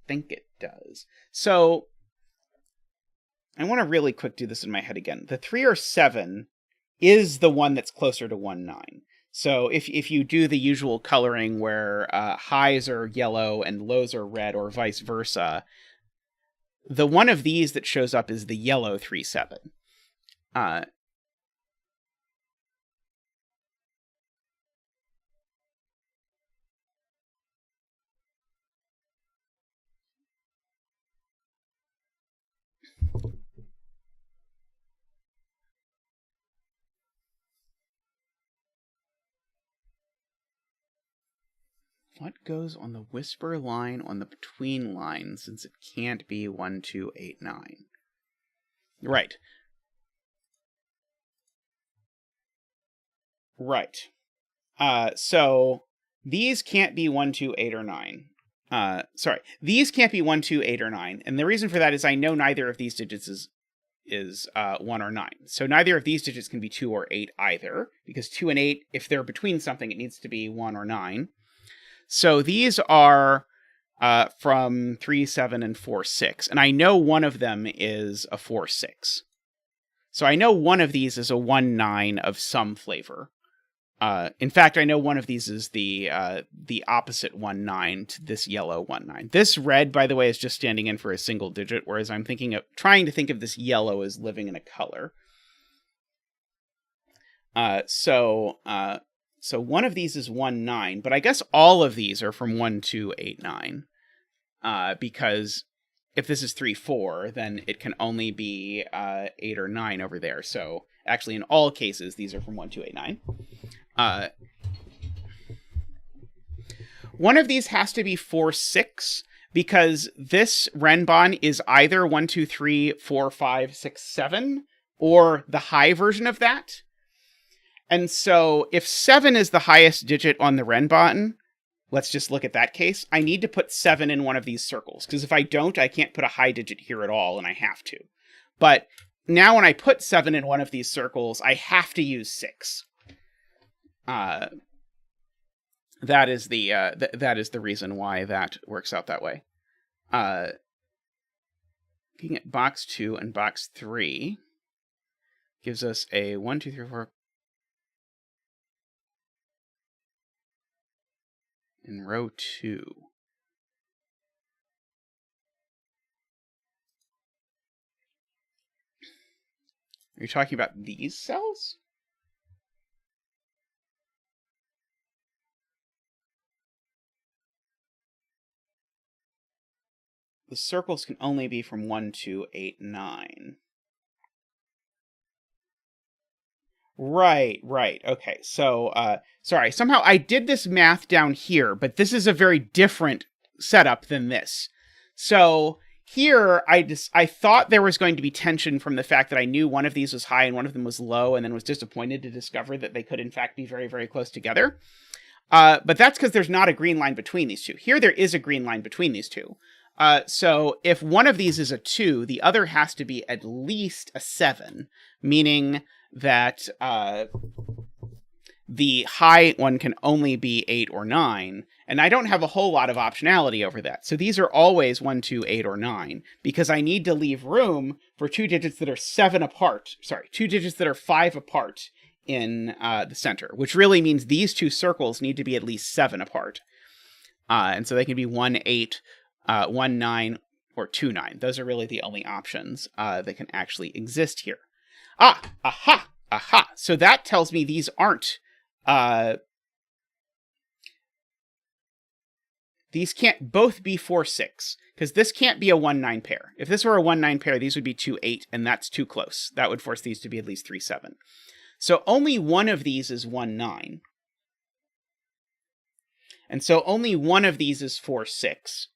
think it does. So I want to really quick do this in my head again. The 3 or 7 is the one that's closer to 1, 9. So if you do the usual coloring where highs are yellow and lows are red, or vice versa, the one of these that shows up is the yellow 3, 7. What goes on the whisper line on the between line, since it can't be 1, 2, 8, 9? Right. So these can't be 1, 2, 8, or 9. These can't be 1, 2, 8, or 9. And the reason for that is I know neither of these digits is 1 or 9. So neither of these digits can be 2 or 8 either, because 2 and 8, if they're between something, it needs to be 1 or 9. So these are from 3, 7, and 4, 6. And I know one of them is a 4, 6. So I know one of these is a 1, 9 of some flavor. In fact, I know one of these is the opposite 1, 9 to this yellow 1, 9. This red, by the way, is just standing in for a single digit, whereas I'm trying to think of this yellow as living in a color. So one of these is 1, 9, but I guess all of these are from 1, 2, 8, 9. Because if this is 3, 4, then it can only be 8 or 9 over there. So actually, in all cases, these are from 1, 2, 8, 9. One of these has to be 4, 6, because this Renbon is either 1, 2, 3, 4, 5, 6, 7, or the high version of that. And so if 7 is the highest digit on the Renbon, let's just look at that case, I need to put 7 in one of these circles, because if I don't, I can't put a high digit here at all, and I have to. But now when I put 7 in one of these circles, I have to use 6. That is the reason why that works out that way. Looking at box 2 and box 3 gives us a 1, 2, 3, 4... in row 2. Are you talking about these cells? The circles can only be from 1, 2, 8, 9. Right, right. Okay. So, sorry. Somehow I did this math down here, but this is a very different setup than this. So here, I thought there was going to be tension from the fact that I knew one of these was high and one of them was low, and then was disappointed to discover that they could in fact be very, very close together. But that's because there's not a green line between these two. Here, there is a green line between these two. So if one of these is a 2, the other has to be at least a 7, meaning that the high one can only be 8 or 9, and I don't have a whole lot of optionality over that. So these are always 1, 2, 8, or 9, because I need to leave room for 2 digits that are 7 apart. Sorry, 2 digits that are 5 apart in the center, which really means these two circles need to be at least 7 apart. And so they can be 1, 8, 1, 9, or 2, 9. Those are really the only options that can actually exist here. Aha. So that tells me these aren't, these can't both be 4, 6, because this can't be a 1, 9 pair. If this were a 1, 9 pair, these would be 2, 8, and that's too close. That would force these to be at least 3, 7. So only one of these is 1, 9. And so only one of these is 4, 6.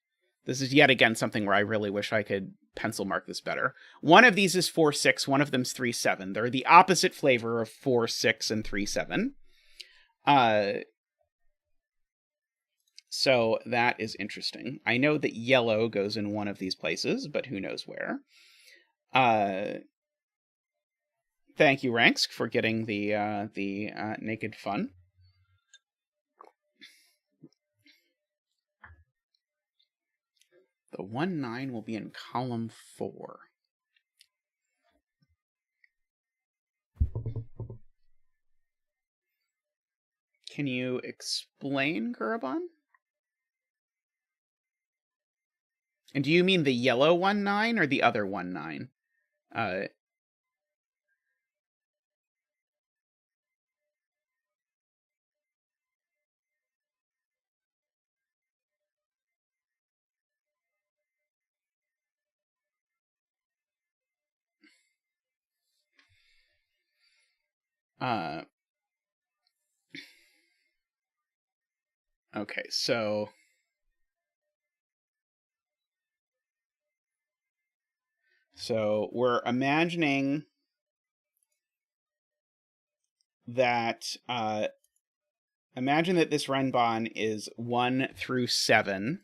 This is yet again something where I really wish I could pencil mark this better. One of these is 4, 6. One of them's 3, 7. They're the opposite flavor of 4, 6, and 3, 7. So that is interesting. I know that yellow goes in one of these places, but who knows where. Thank you, Ranks, for getting the naked fun. The 1, 9 will be in column 4. Can you explain, Kurabon? And do you mean the yellow 1, 9 or the other 1, 9? Okay, so we're imagining that imagine that this Renbon is 1 through 7,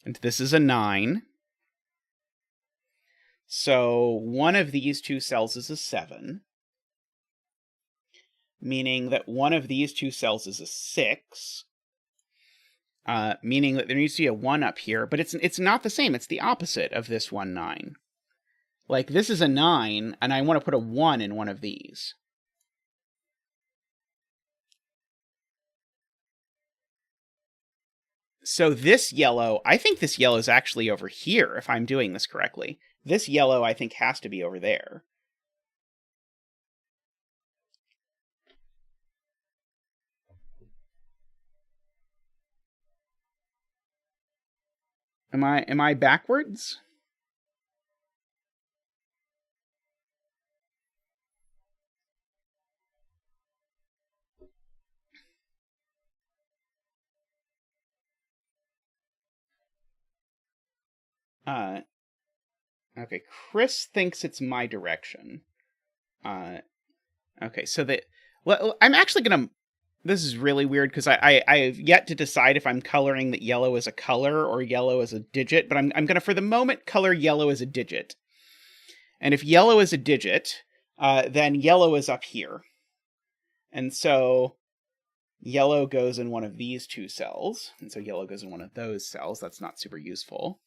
and this is a 9. So one of these two cells is a 7, meaning that one of these two cells is a 6, meaning that there needs to be a 1 up here, but it's not the same. It's the opposite of this 1, 9. Like, this is a 9, and I want to put a 1 in one of these. So this yellow, I think this yellow is actually over here, if I'm doing this correctly. This yellow, I think, has to be over there. Am I backwards? Okay, Chris thinks it's my direction. Okay, so well, I'm actually gonna, this is really weird because I've yet to decide if I'm coloring that yellow as a color or yellow as a digit, but I'm gonna, for the moment, color yellow as a digit. And if yellow is a digit, then yellow is up here. And so yellow goes in one of these two cells, and so yellow goes in one of those cells. That's not super useful.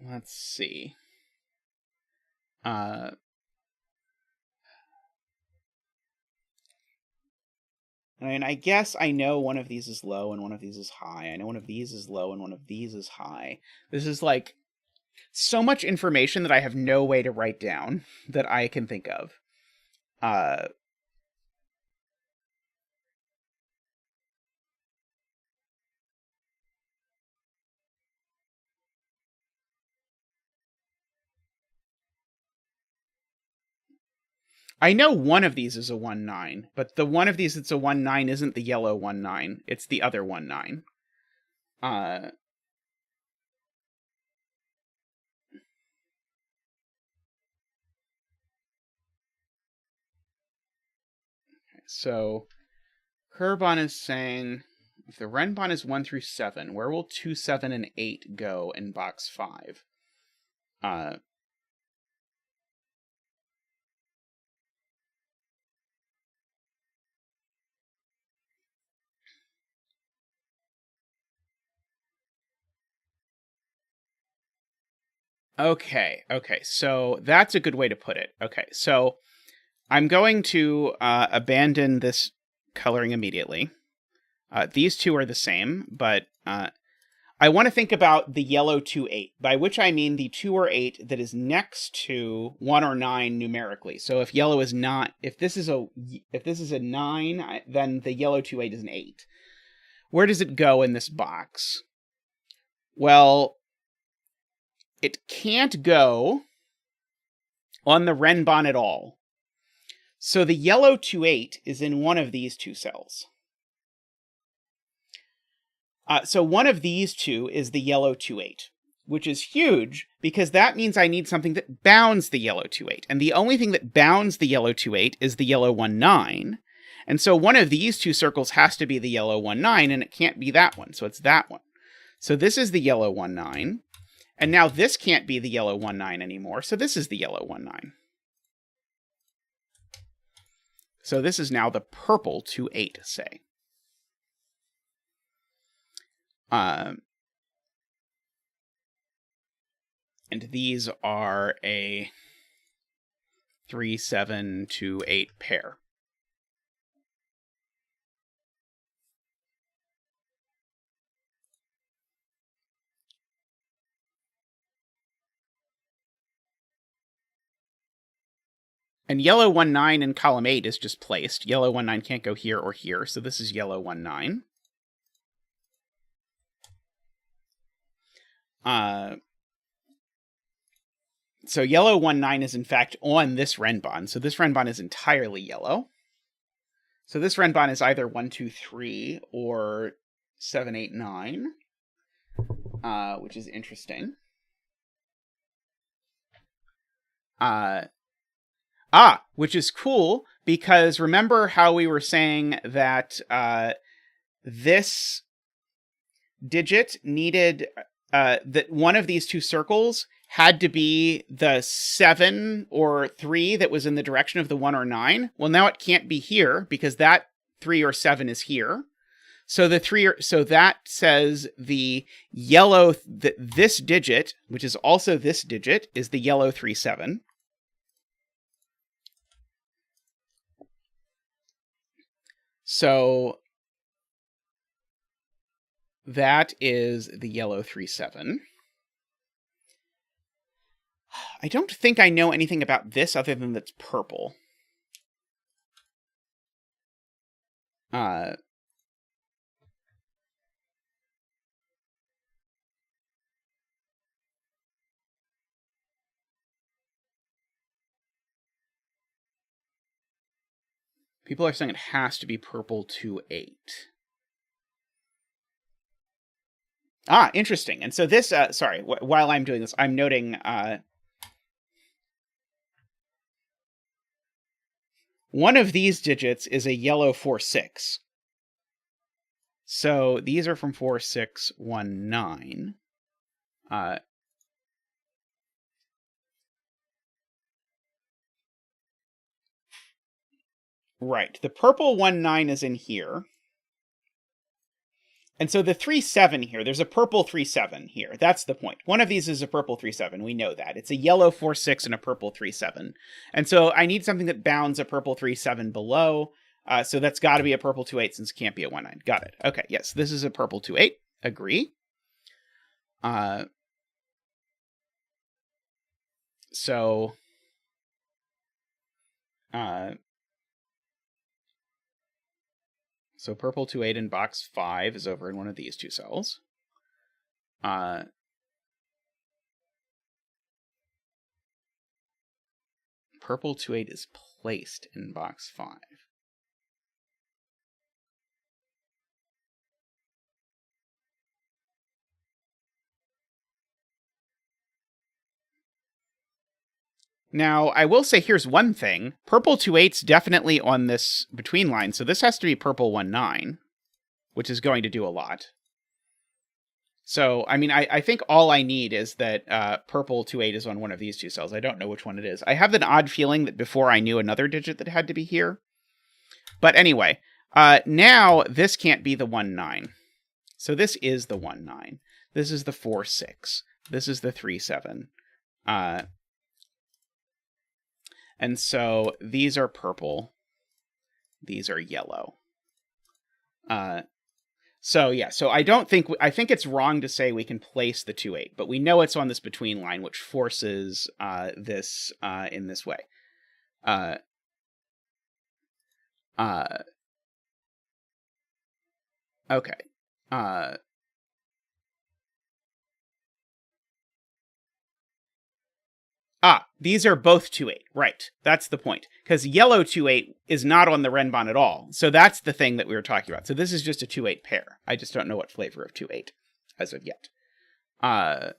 Let's see. I mean, I guess I know one of these is low and one of these is high. I know one of these is low and one of these is high. This is like so much information that I have no way to write down that I can think of. I know one of these is a 1-9, but the one of these that's a 1-9 isn't the yellow 1-9. It's the other 1-9. So Kerbon is saying, if the Renbon is 1 through 7, where will 2, 7, and 8 go in box 5? Okay, so that's a good way to put it. Okay, so I'm going to abandon this coloring immediately. These two are the same, but I want to think about the yellow 2-8, by which I mean the 2 or 8 that is next to 1 or 9 numerically. So if yellow is not, if this is a 9, then the yellow 2-8 is an 8. Where does it go in this box? Well, it can't go on the Renbon at all. So the yellow 2-8 is in one of these two cells. So one of these two is the yellow 2-8, which is huge because that means I need something that bounds the yellow 2-8. And the only thing that bounds the yellow 2-8 is the yellow 1-9. And so one of these two circles has to be the yellow 1-9, and it can't be that one. So it's that one. So this is the yellow 1-9. And now this can't be the yellow 1-9 anymore. So this is the yellow 1-9. So this is now the purple 2-8, say. And these are a 3-7-2-8 pair. And yellow 1-9 in column 8 is just placed. Yellow 1-9 can't go here or here, so this is yellow 1-9. So yellow 1-9 is in fact on this Renbon. So this Renbon is entirely yellow. So this Renbon is either 1, 2, 3 or 7, 8, 9, which is interesting. Which is cool because remember how we were saying that this digit needed that one of these two circles had to be the 7 or 3 that was in the direction of the 1 or 9. Well, now it can't be here because that 3 or 7 is here. So so that says the yellow this digit, which is also this digit, is the yellow 3-7. So that is the yellow 3-7. I don't think I know anything about this other than that's purple. People are saying it has to be purple 2-8. Interesting. And so this, sorry, while I'm doing this, I'm noting, one of these digits is a yellow 4-6. So these are from 4-6-1-9. Right. The purple 1-9 is in here. And so the 3-7 here, there's a purple 3-7 here. That's the point. One of these is a purple 3-7. We know that. It's a yellow 4-6 and a purple 3-7. And so I need something that bounds a purple 3-7 below. So that's got to be a purple 2/8 since it can't be a 1/9. Got it. Okay, yes, this is a purple 2/8. Agree. So purple 2/8 in box 5 is over in one of these two cells. Purple 2/8 is placed in box 5. Now, I will say here's one thing. Purple 2/8's definitely on this between line, so this has to be purple 1/9, which is going to do a lot. So, I mean, I think all I need is that purple 2/8 is on one of these two cells. I don't know which one it is. I have an odd feeling that before I knew another digit that had to be here. But anyway, now this can't be the 1/9. So this is the 1/9. This is the 4/6. This is the 3/7. And so these are purple. These are yellow. So yeah, so I think it's wrong to say we can place the 2/8, but we know it's on this between line, which forces this in this way. Okay. These are both 2/8. Right. That's the point. Because yellow 2/8 is not on the Renbon at all. So that's the thing that we were talking about. So this is just a 2/8 pair. I just don't know what flavor of 2/8 as of yet. I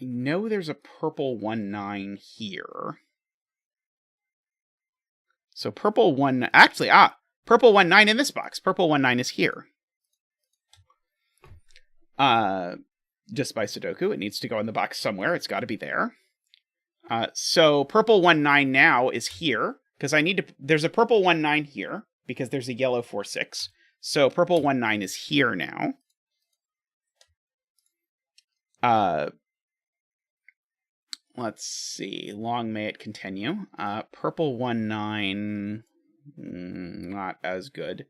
know there's a purple 1/9 here. So purple 1... Actually, purple 1/9 in this box. Purple 1/9 is here. Just by Sudoku. It needs to go in the box somewhere. It's got to be there. So purple 1/9 now is here. Because I need to... There's a purple 1/9 here. Because there's a yellow 4/6. So purple 1/9 is here now. Let's see. Long may it continue. Purple 1/9... not as good.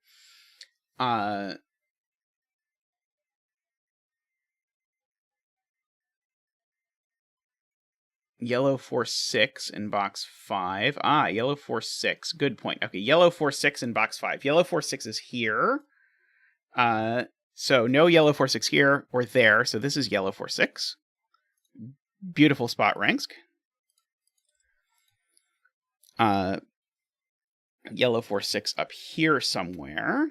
Yellow 4/6 in box 5. Yellow 4/6. Good point. Okay, yellow 4/6 in box 5. Yellow 4/6 is here. So no yellow 4/6 here or there. So this is yellow 4/6. Beautiful spot ranks. Yellow 4/6 up here somewhere.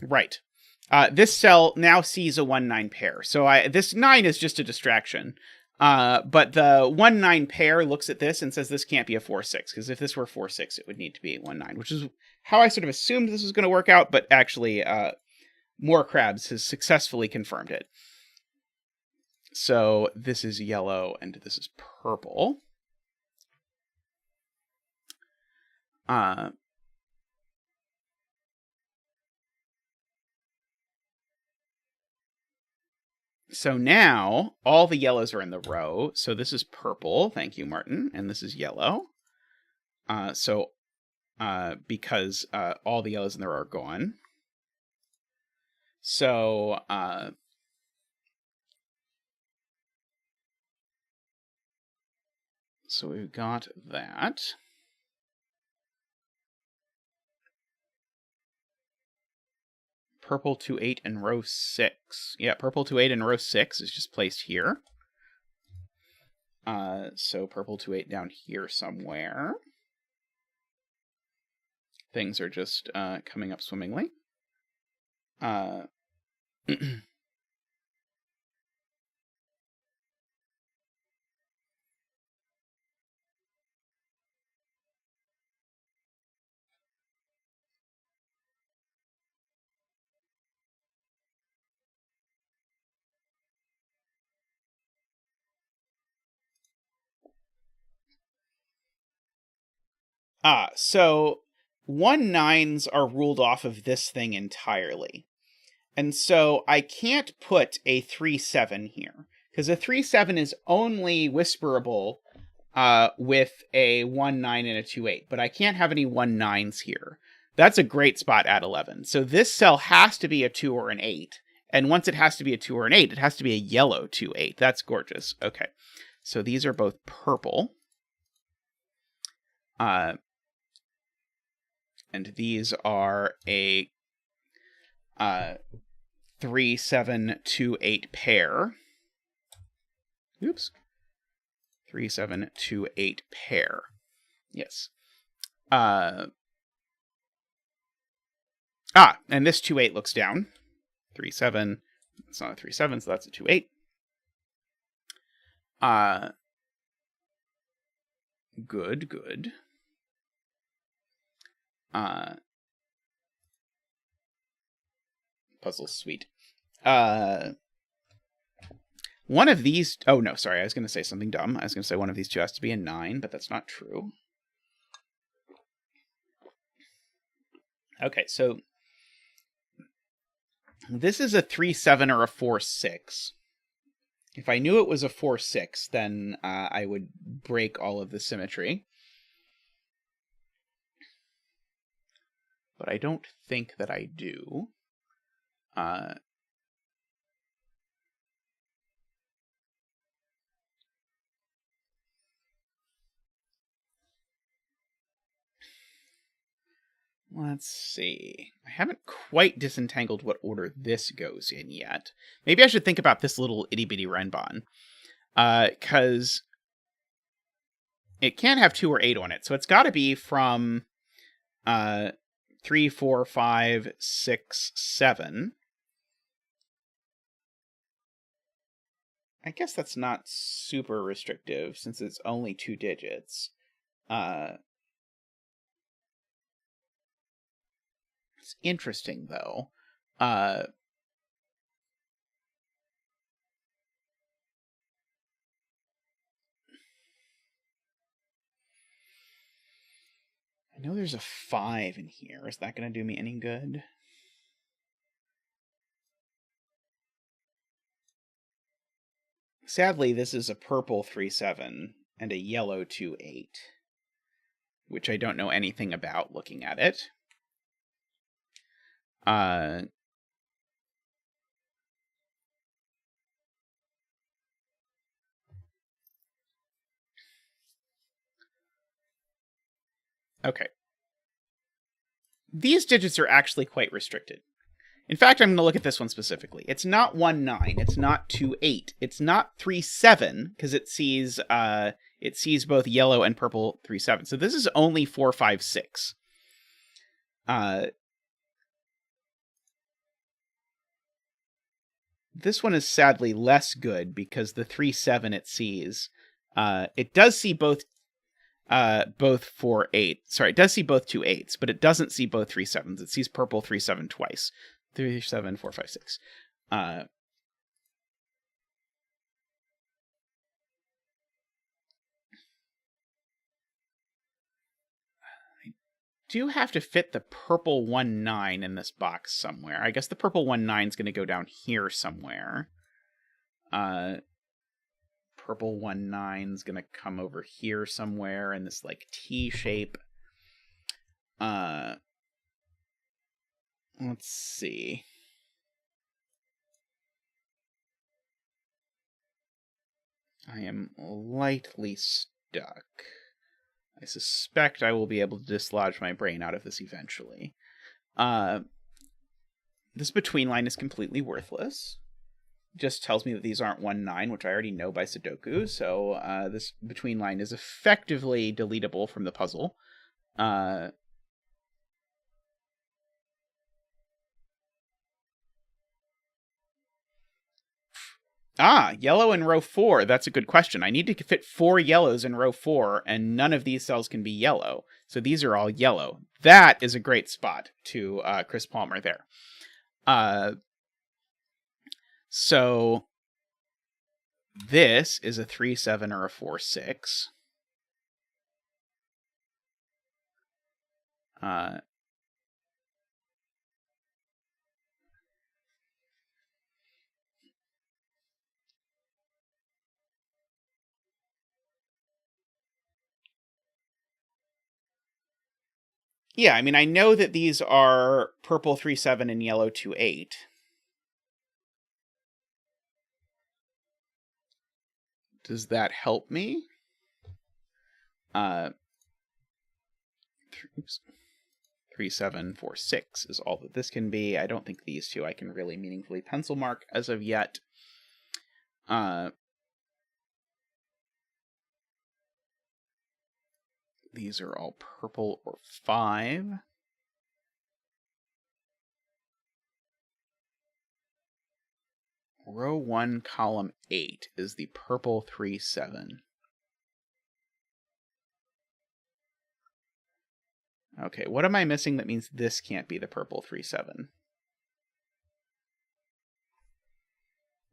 Right. This cell now sees a 1/9 pair. So this 9 is just a distraction. But the 1/9 pair looks at this and says this can't be a 4/6, because if this were 4/6, it would need to be 1/9, which is how I sort of assumed this was going to work out, but actually, More Crabs has successfully confirmed it. So this is yellow and this is purple. So now all the yellows are in the row. So this is purple. Thank you, Martin. And this is yellow. Because all the yellows in the row are gone. So we've got that. Purple 2/8 in row 6. Yeah, purple 2/8 in row 6 is just placed here. So purple 2/8 down here somewhere. Things are just coming up swimmingly. So 1/9s are ruled off of this thing entirely. And so I can't put a 3/7 here, because a 3/7 is only whisperable with a 1/9 and a 2/8, but I can't have any 1/9s here. That's a great spot at 11. So this cell has to be a 2 or an 8. And once it has to be a 2 or an 8, it has to be a yellow 2/8. That's gorgeous. Okay. So these are both purple. And these are a 3/7 2/8 pair. Oops. 3/7 2/8 pair. Yes. And this 2/8 looks down. 3/7. It's not a 3/7, so that's a 2/8. Good. Puzzle's sweet. One of these... Oh, no, sorry. I was going to say something dumb. I was going to say one of these two has to be a 9, but that's not true. Okay, so... This is a 3/7 or a 4/6. If I knew it was a 4/6, then I would break all of the symmetry. But I don't think that I do. Let's see. I haven't quite disentangled what order this goes in yet. Maybe I should think about this little itty-bitty Renbon. Because it can't have 2 or 8 on it. So it's got to be from 3, 4, 5, 6, 7. I guess that's not super restrictive since it's only 2 digits. It's interesting, though. I know there's a 5 in here. Is that going to do me any good? Sadly, this is a purple 3/7 and a yellow 2/8, which I don't know anything about looking at it. Okay. These digits are actually quite restricted. In fact, I'm going to look at this one specifically. It's not 1/9. It's not 2/8. It's not 3/7 because it sees both yellow and purple 3/7. So this is only 4, 5, 6. This one is sadly less good because the 3/7 it sees, it does see both 4/8. Sorry, it does see both 2/8s, but it doesn't see both 3/7s. It sees purple 3/7 twice. 3, 7, 4, 5, 6. I do have to fit the purple 1/9 in this box somewhere. I guess the purple 1/9 is going to go down here somewhere. Purple 1/9 is going to come over here somewhere in this like T shape. Let's see. I am lightly stuck. I suspect I will be able to dislodge my brain out of this eventually. This between line is completely worthless. Just tells me that these aren't 1/9, which I already know by Sudoku, so this between line is effectively deletable from the puzzle. Yellow in row 4. That's a good question. I need to fit 4 yellows in row 4, and none of these cells can be yellow. So these are all yellow. That is a great spot to Chris Palmer there. So this is a 3/7 or a 4/6. Yeah, I mean, I know that these are purple 3/7 and yellow 2/8. Does that help me? 3/7/4/6 is all that this can be. I don't think these two I can really meaningfully pencil mark as of yet. These are all purple or 5. Row 1, column 8 is the purple 3/7. Okay, what am I missing that means this can't be the purple 3/7?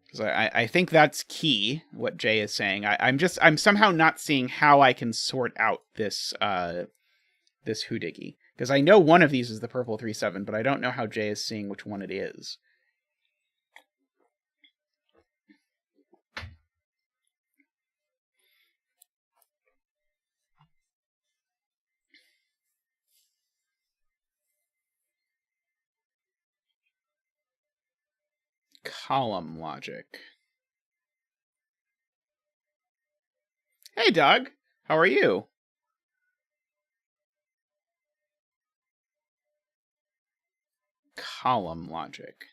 Because I think that's key, what Jay is saying. I'm somehow not seeing how I can sort out this this Houdigi. Because I know one of these is the purple 3/7, but I don't know how Jay is seeing which one it is. Column logic. Hey, Doug. How are you? Column logic.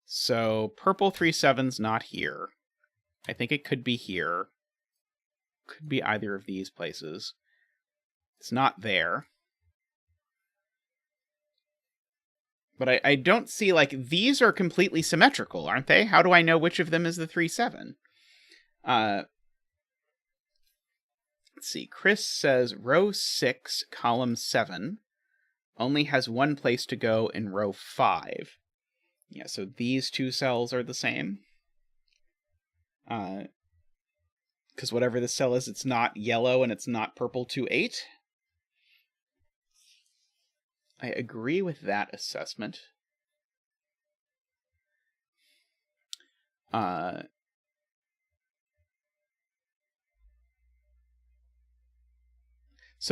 So purple 3/7's not here. I think it could be here. Could be either of these places. It's not there. But I don't see, like, these are completely symmetrical, aren't they? How do I know which of them is the 3/7? Let's see. Chris says row 6, column 7 only has one place to go in row 5. Yeah, so these two cells are the same. Because whatever the cell is, it's not yellow and it's not purple 2/8. I agree with that assessment. So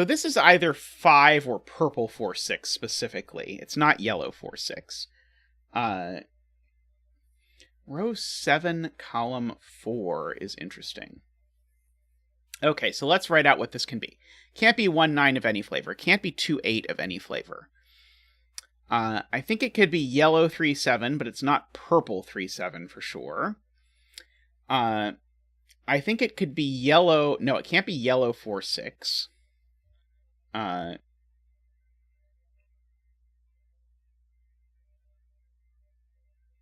this is either 5 or purple 4/6 specifically. It's not yellow 4/6. Row 7, column 4 is interesting. Okay, so let's write out what this can be. Can't be 1/9 of any flavor. Can't be 2/8 of any flavor. I think it could be yellow 3/7, but it's not purple 3/7 for sure. I think it could be yellow. No, it can't be yellow 4/6.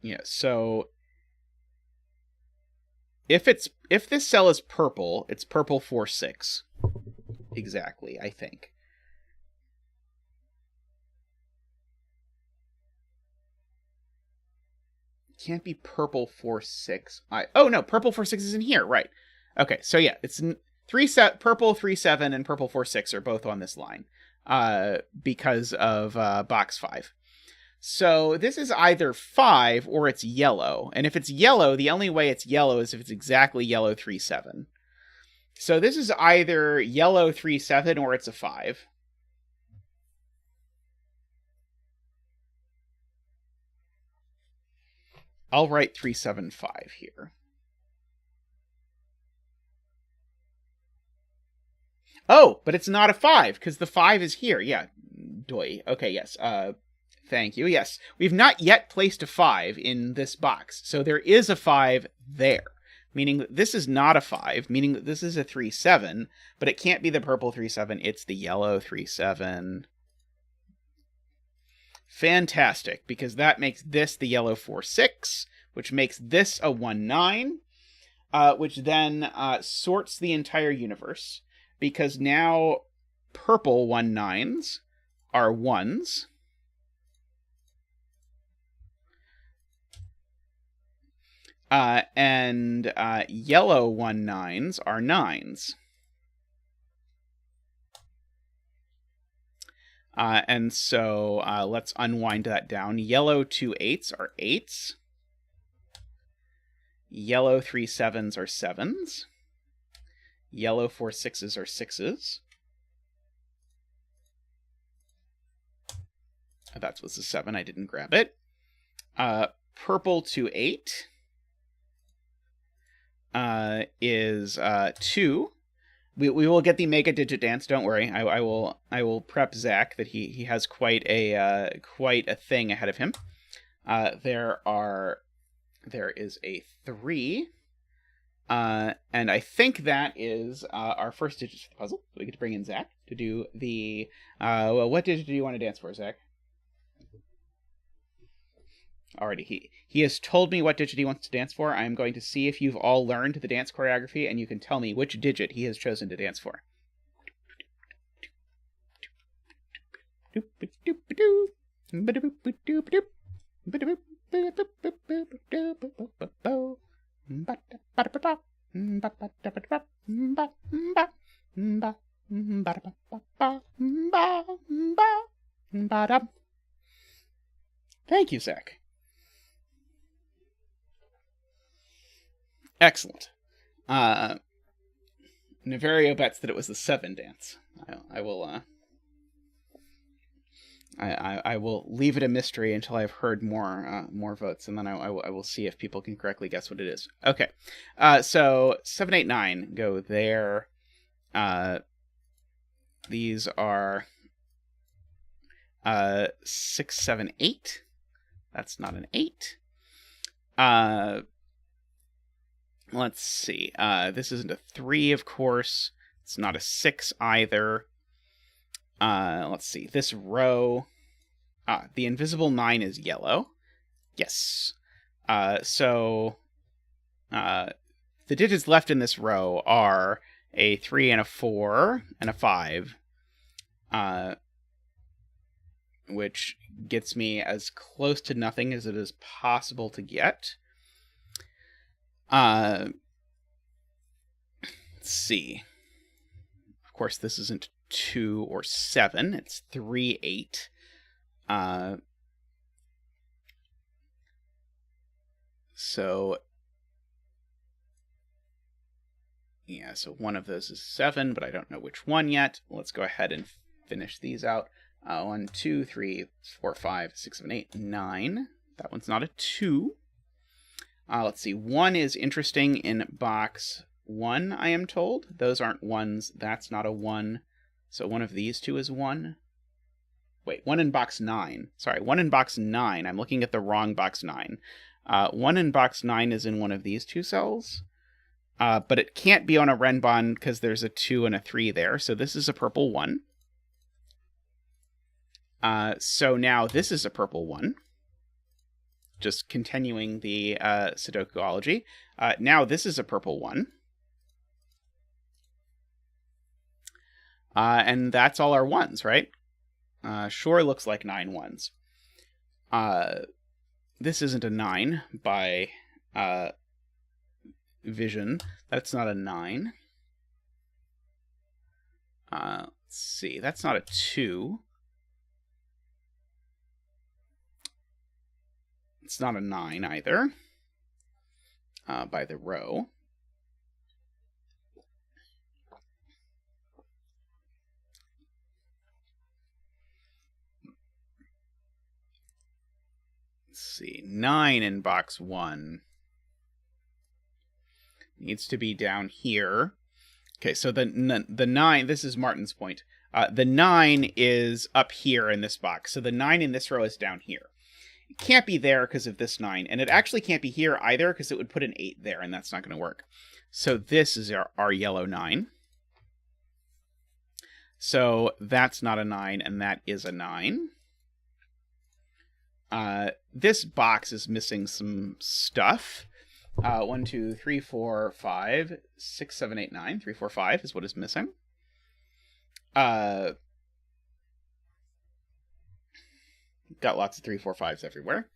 Yeah, so if this cell is purple, it's purple 4/6. Exactly, I think. Can't be purple 4/6. Oh no, purple 4/6 is in here, right? Okay, so yeah, it's purple 3/7 and purple 4/6 are both on this line, because of box 5. So this is either 5 or it's yellow, and if it's yellow, the only way it's yellow is if it's exactly yellow 3/7. So this is either yellow 3/7 or it's a 5. I'll write 3/7/5 here. Oh, but it's not a 5, because the 5 is here. Yeah, doy. Okay, yes. Thank you. Yes, we've not yet placed a 5 in this box, so there is a 5 there, meaning that this is not a 5, meaning that this is a 3/7, but it can't be the purple 3/7, it's the yellow 3/7. Fantastic, because that makes this the yellow 4/6, which makes this a 1/9, which then sorts the entire universe, because now purple 1/9s are 1s, and yellow 1/9s are 9s. And so let's unwind that down. Yellow 2 8s are 8s. Yellow 3 7s are 7s. Yellow 4 6s are 6s. That was a 7. I didn't grab it. Purple 2 8 is 2. We will get the mega digit dance. Don't worry. I will prep Zach that he has quite a thing ahead of him. There is a 3, and I think that is our first digit for the puzzle. So we get to bring in Zach to do the well. What digit do you want to dance for, Zach? Alrighty, he has told me what digit he wants to dance for. I am going to see if you've all learned the dance choreography, and you can tell me which digit he has chosen to dance for. Thank you, Zach. Excellent. Naverio bets that it was the 7 dance. I will leave it a mystery until I've heard more votes, and then I will see if people can correctly guess what it is. Okay, so 7 8 9 go there. These are 6 7 8. That's not an 8. Let's see. This isn't a 3, of course. It's not a 6 either. Let's see. This row. The invisible 9 is yellow. Yes. So the digits left in this row are a 3 and a 4 and a 5. Which gets me as close to nothing as it is possible to get. Let's see. Of course, this isn't 2 or 7. It's 3 8. So yeah, so one of those is 7, but I don't know which one yet. Let's go ahead and finish these out. 1 2 3 4 5 6 7 8 9. That one's not a 2. Let's see. 1 is interesting in box 1, I am told. Those aren't 1s. That's not a 1. So one of these two is 1. Wait, 1 in box 9. Sorry, 1 in box 9. I'm looking at the wrong box 9. 1 in box 9 is in one of these two cells. But it can't be on a Renbon because there's a 2 and a 3 there. So this is a purple 1. So now this is a purple 1. Just continuing the Sudokuology. Now this is a purple 1. And that's all our 1s, right? Sure looks like 9 1s. This isn't a 9 by vision. That's not a 9. Let's see. That's not a 2. It's not a 9 either, by the row. Let's see, 9 in box 1 needs to be down here. Okay, so the 9, this is Martin's point. The 9 is up here in this box, so the 9 in this row is down here. It can't be there because of this 9, and it actually can't be here either because it would put an 8 there, and that's not going to work. So this is our yellow 9. So that's not a 9, and that is a 9. This box is missing some stuff. 1, 2, 3, 4, 5, 6, 7, 8, 9. 3, 4, 5 is what is missing. Got lots of 3, 4, 5s everywhere.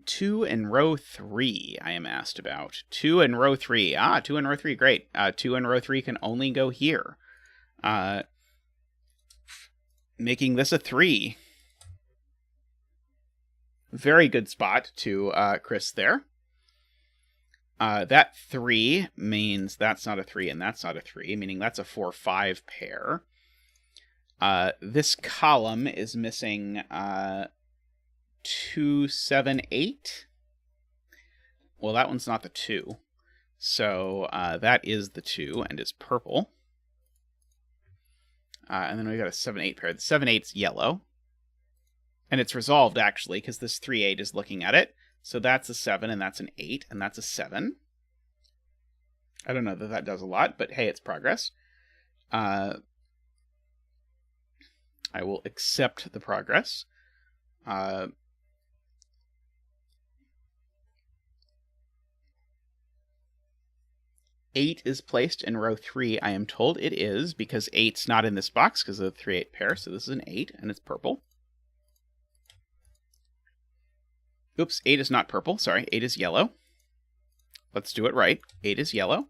2 in row 3, I am asked about. 2 in row 3. 2 in row 3, great. 2 in row 3 can only go here. making this a 3. Very good spot to Chris there. That 3 means that's not a 3 and that's not a 3, meaning that's a 4-5 pair. This column is missing 2, 7, 8. Well, that one's not the 2. So that is the 2 and is purple. And then we got a 7-8 pair. The 7-8's yellow. And it's resolved, actually, because this 3-8 is looking at it. So that's a 7, and that's an 8, and that's a 7. I don't know that that does a lot, but hey, it's progress. I will accept the progress. 8 is placed in row 3, I am told it is, because 8's not in this box because of the 3-8 pair, so this is an 8, and it's purple. Oops, 8 is not purple, sorry, 8 is yellow. Let's do it right. 8 is yellow.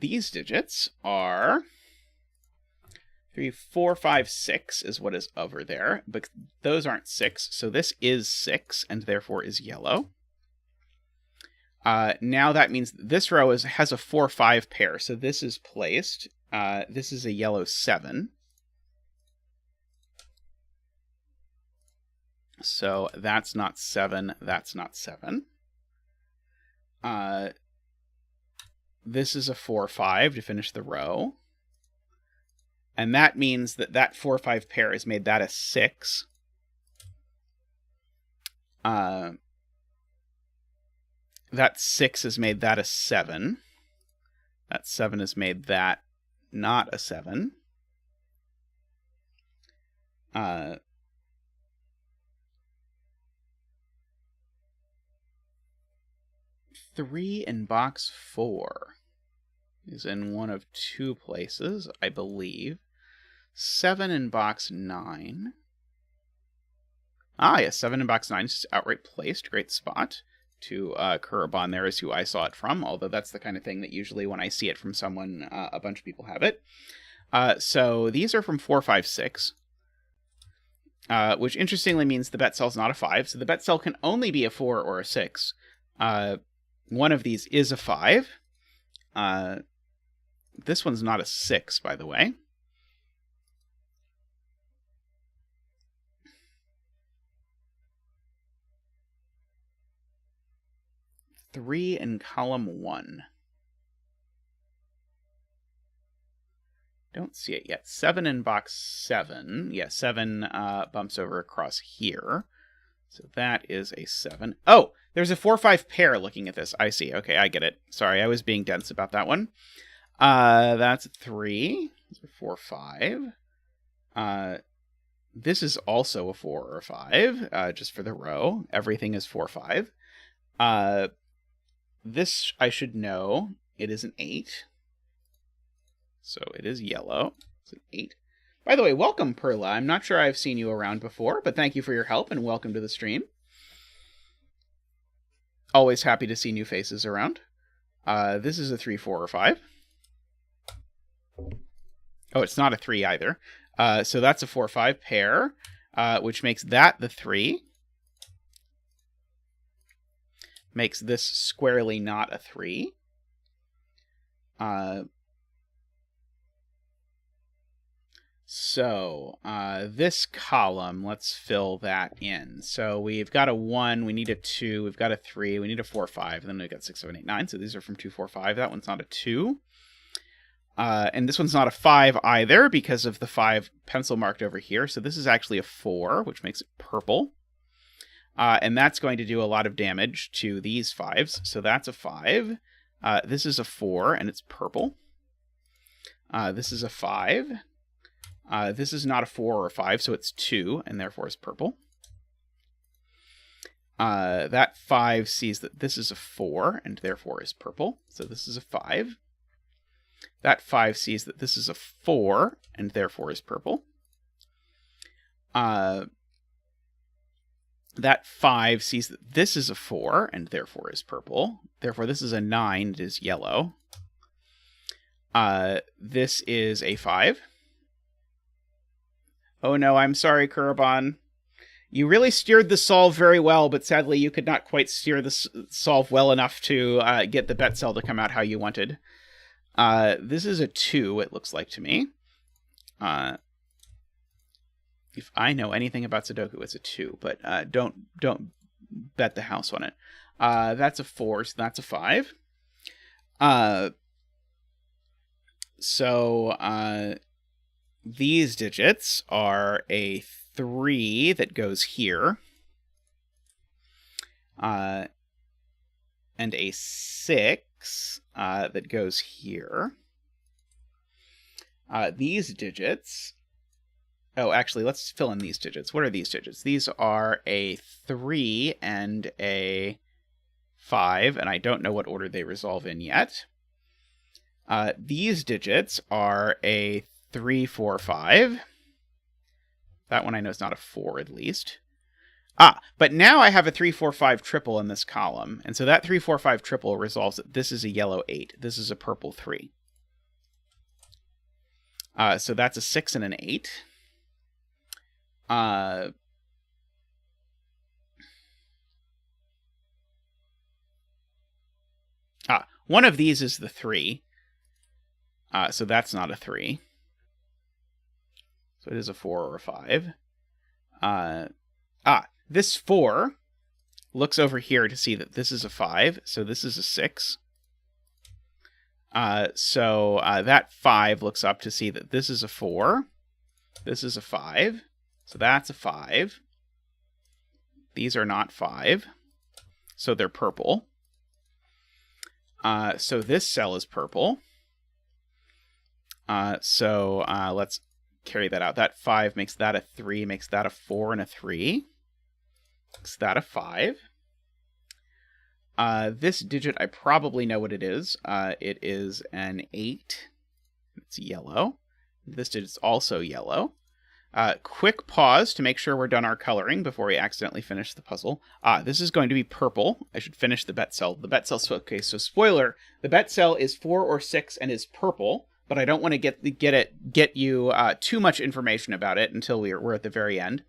These digits are 3, 4, 5, 6 is what is over there, but those aren't 6, so this is 6, and therefore is yellow. Now that means this row has a 4-5 pair, so this is placed. This is a yellow 7. So that's not 7, that's not 7. This is a 4-5 to finish the row. And that means that that 4-5 pair has made that a 6. That 6 has made that a 7. That 7 has made that not a 7. 3 in box 4 is in one of 2 places, I believe. 7 in box 9. Ah, yes, 7 in box 9 is just outright placed. Great spot to curb on there is who I saw it from, although that's the kind of thing that usually when I see it from someone, a bunch of people have it. So these are from 4, 5, 6, which interestingly means the bet cell's not a 5, so the bet cell can only be a 4 or a 6. One of these is a 5. This one's not a 6, by the way. Three in column 1. Don't see it yet. 7 in box 7. Yeah, 7 bumps over across here. So that is a 7. Oh, there's a 4-5 pair looking at this. I see. Okay, I get it. Sorry, I was being dense about that one. That's a 3. These are 4, 5. This is also a 4 or a 5, just for the row. Everything is 4, 5. This, I should know, it is an 8. So it is yellow. It's an 8. By the way, welcome, Perla. I'm not sure I've seen you around before, but thank you for your help and welcome to the stream. Always happy to see new faces around. This is a 3, 4, or 5. Oh, it's not a 3 either. So that's a 4, 5 pair, which makes that the 3. Makes this squarely not a 3. So this column, let's fill that in. So we've got a 1, we need a 2, we've got a 3, we need a 4, 5, and then we've got 6, 7, 8, 9. So these are from 2, 4, 5. That one's not a 2. And this one's not a 5 either because of the 5 pencil marked over here. So this is actually a 4, which makes it purple. And that's going to do a lot of damage to these 5s. So that's a 5. This is a 4, and it's purple. This is a 5. This is not a 4 or a 5, so it's 2, and therefore is purple. That 5 sees that this is a 4, and therefore is purple. So this is a 5. That 5 sees that this is a 4, and therefore is purple. That 5 sees that this is a 4, and therefore is purple. Therefore, this is a 9, it is yellow. This is a 5. Oh no, I'm sorry, Kurabon. You really steered the solve very well, but sadly you could not quite steer the solve well enough to get the bet cell to come out how you wanted. This is a 2, it looks like to me. If I know anything about Sudoku, it's a 2, but don't bet the house on it. That's a 4, so that's a 5. So these digits are a 3 that goes here, and a 6 that goes here. These digits... Oh, actually, let's fill in these digits. What are these digits? These are a 3 and a 5, and I don't know what order they resolve in yet. These digits are a 3, 4, 5. That one I know is not a 4, at least. But now I have a 3, 4, 5 triple in this column. And so that 3, 4, 5 triple resolves that this is a yellow 8. This is a purple 3. So that's a 6 and an 8. One of these is the 3. So that's not a 3. So it is a 4 or a 5. This 4 looks over here to see that this is a 5, so this is a 6. So that 5 looks up to see that this is a 4. This is a 5. So that's a 5. These are not 5. So they're purple. So this cell is purple. So let's carry that out. That 5 makes that a 3, makes that a 4 and a 3. Makes that a 5. This digit, I probably know what it is. It is an 8. It's yellow. This digit's also yellow. Quick pause to make sure we're done our coloring before we accidentally finish the puzzle. This is going to be purple. I should finish the bet cell. The bet cell, okay, so spoiler, the bet cell is 4 or 6 and is purple, but I don't want to get you too much information about it until we're at the very end.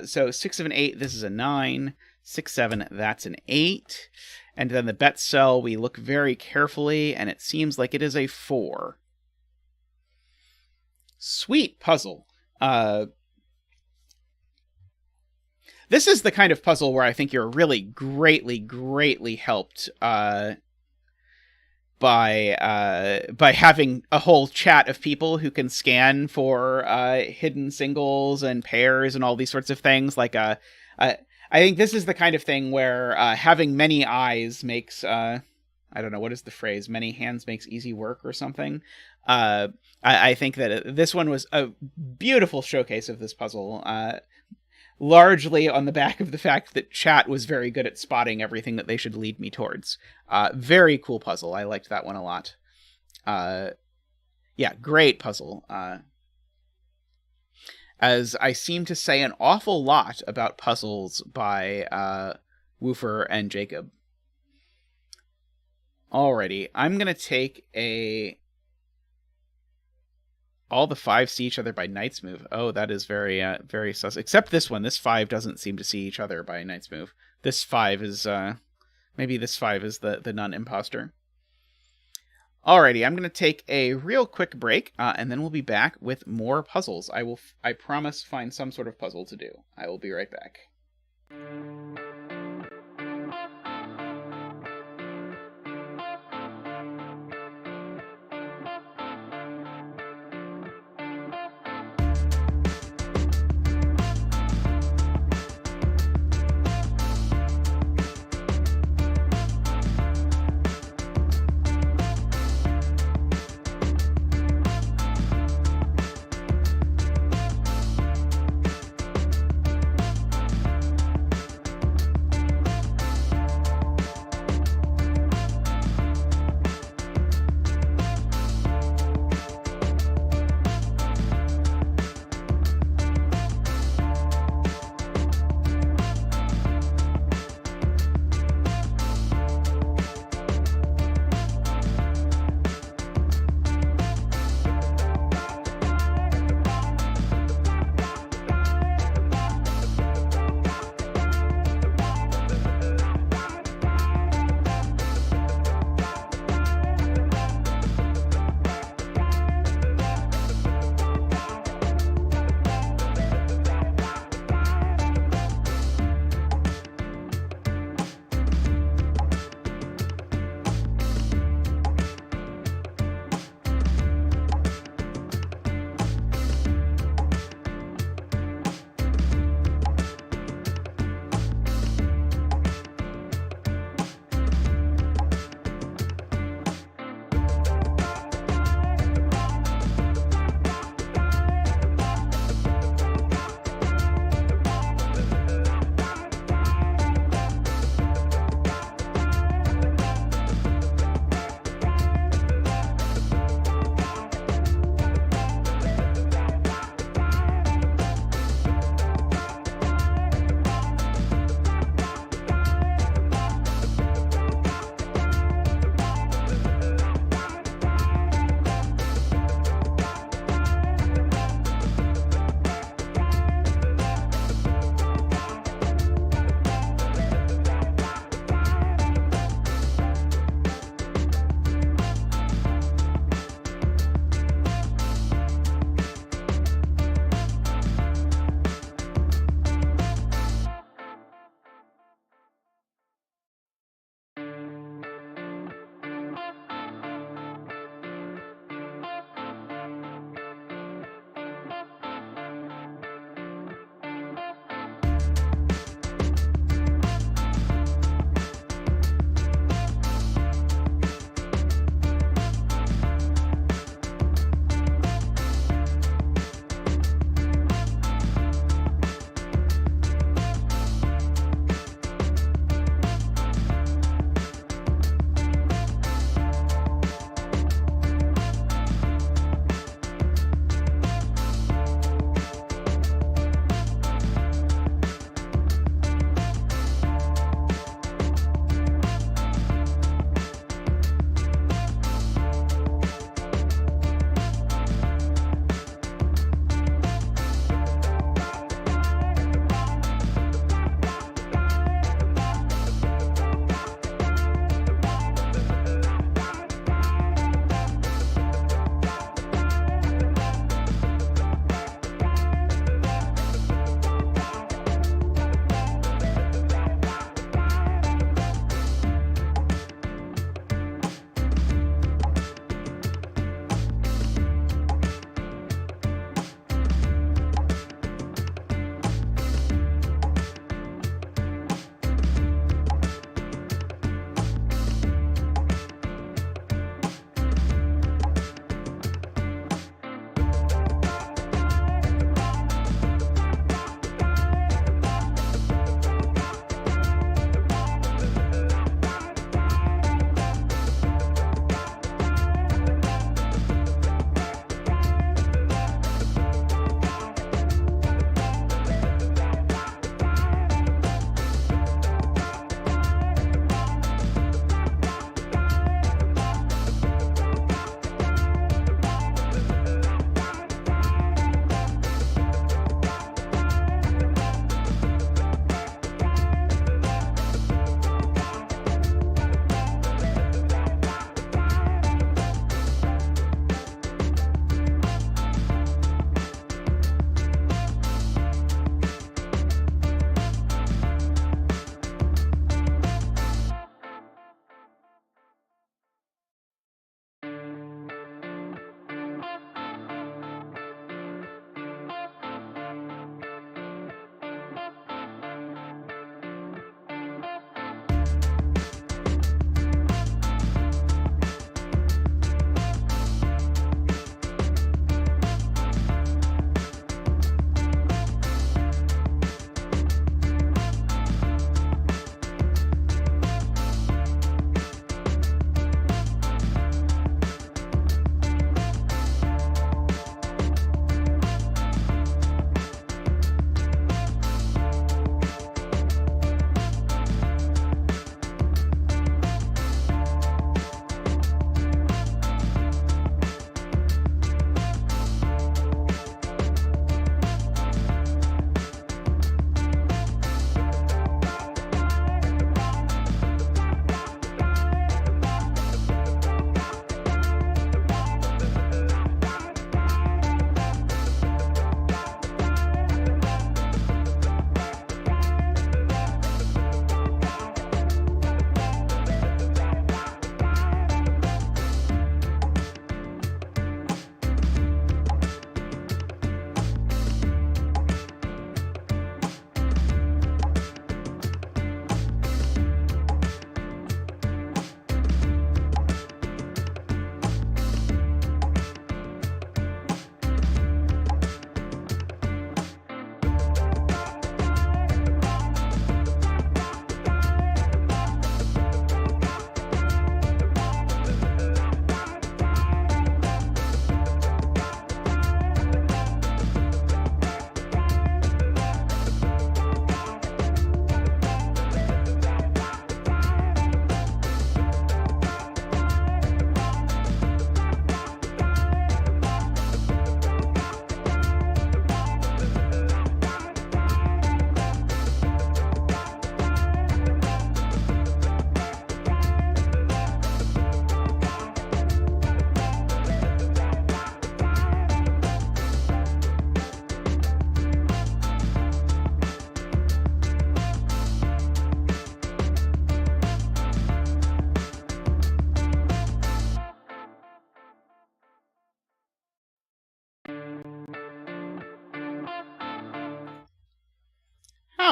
So 6 of an 8, this is a 9. 6, 7, that's an 8. And then the bet cell, we look very carefully, and it seems like it is a 4. Sweet puzzle. This is the kind of puzzle where I think you're really greatly helped by having a whole chat of people who can scan for hidden singles and pairs and all these sorts of things. Like I think this is the kind of thing where having many eyes makes I don't know, what is the phrase? Many hands makes easy work or something. I think that this one was a beautiful showcase of this puzzle, largely on the back of the fact that chat was very good at spotting everything that they should lead me towards. Very cool puzzle. I liked that one a lot. Yeah, great puzzle. As I seem to say an awful lot about puzzles by Woofer and Jakhob. Alrighty, I'm going to take all the 5 see each other by knight's move. Oh, that is very sus. Except this one. This 5 doesn't seem to see each other by knight's move. This 5 is, maybe this 5 is the non-imposter. Alrighty, I'm going to take a real quick break, and then we'll be back with more puzzles. I promise, find some sort of puzzle to do. I will be right back.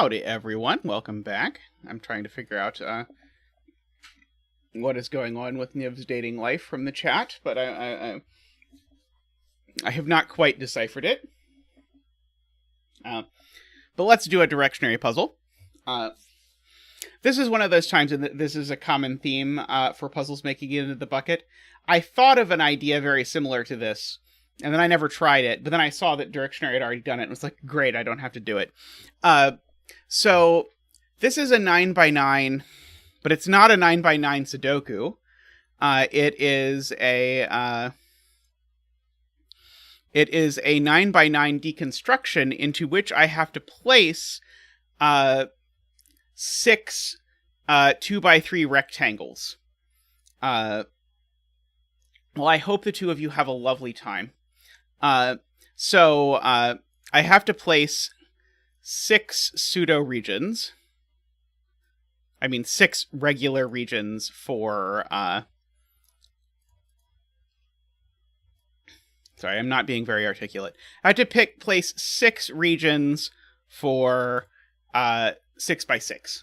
Howdy, everyone. Welcome back. I'm trying to figure out what is going on with Niv's dating life from the chat, but I have not quite deciphered it. But let's do a Derektionary puzzle. This is one of those times, and this is a common theme for puzzles making it into the bucket. I thought of an idea very similar to this, and then I never tried it, but then I saw that Derektionary had already done it, and was like, great, I don't have to do it. So this is a 9x9, but it's not a 9x9 Sudoku. It is a 9x9 deconstruction into which I have to place 6 2x3 rectangles. Well, I hope the two of you have a lovely time. So I have to place 6 pseudo regions. I mean, 6 regular regions for, sorry, I'm not being very articulate. I have to place 6 regions for 6x6.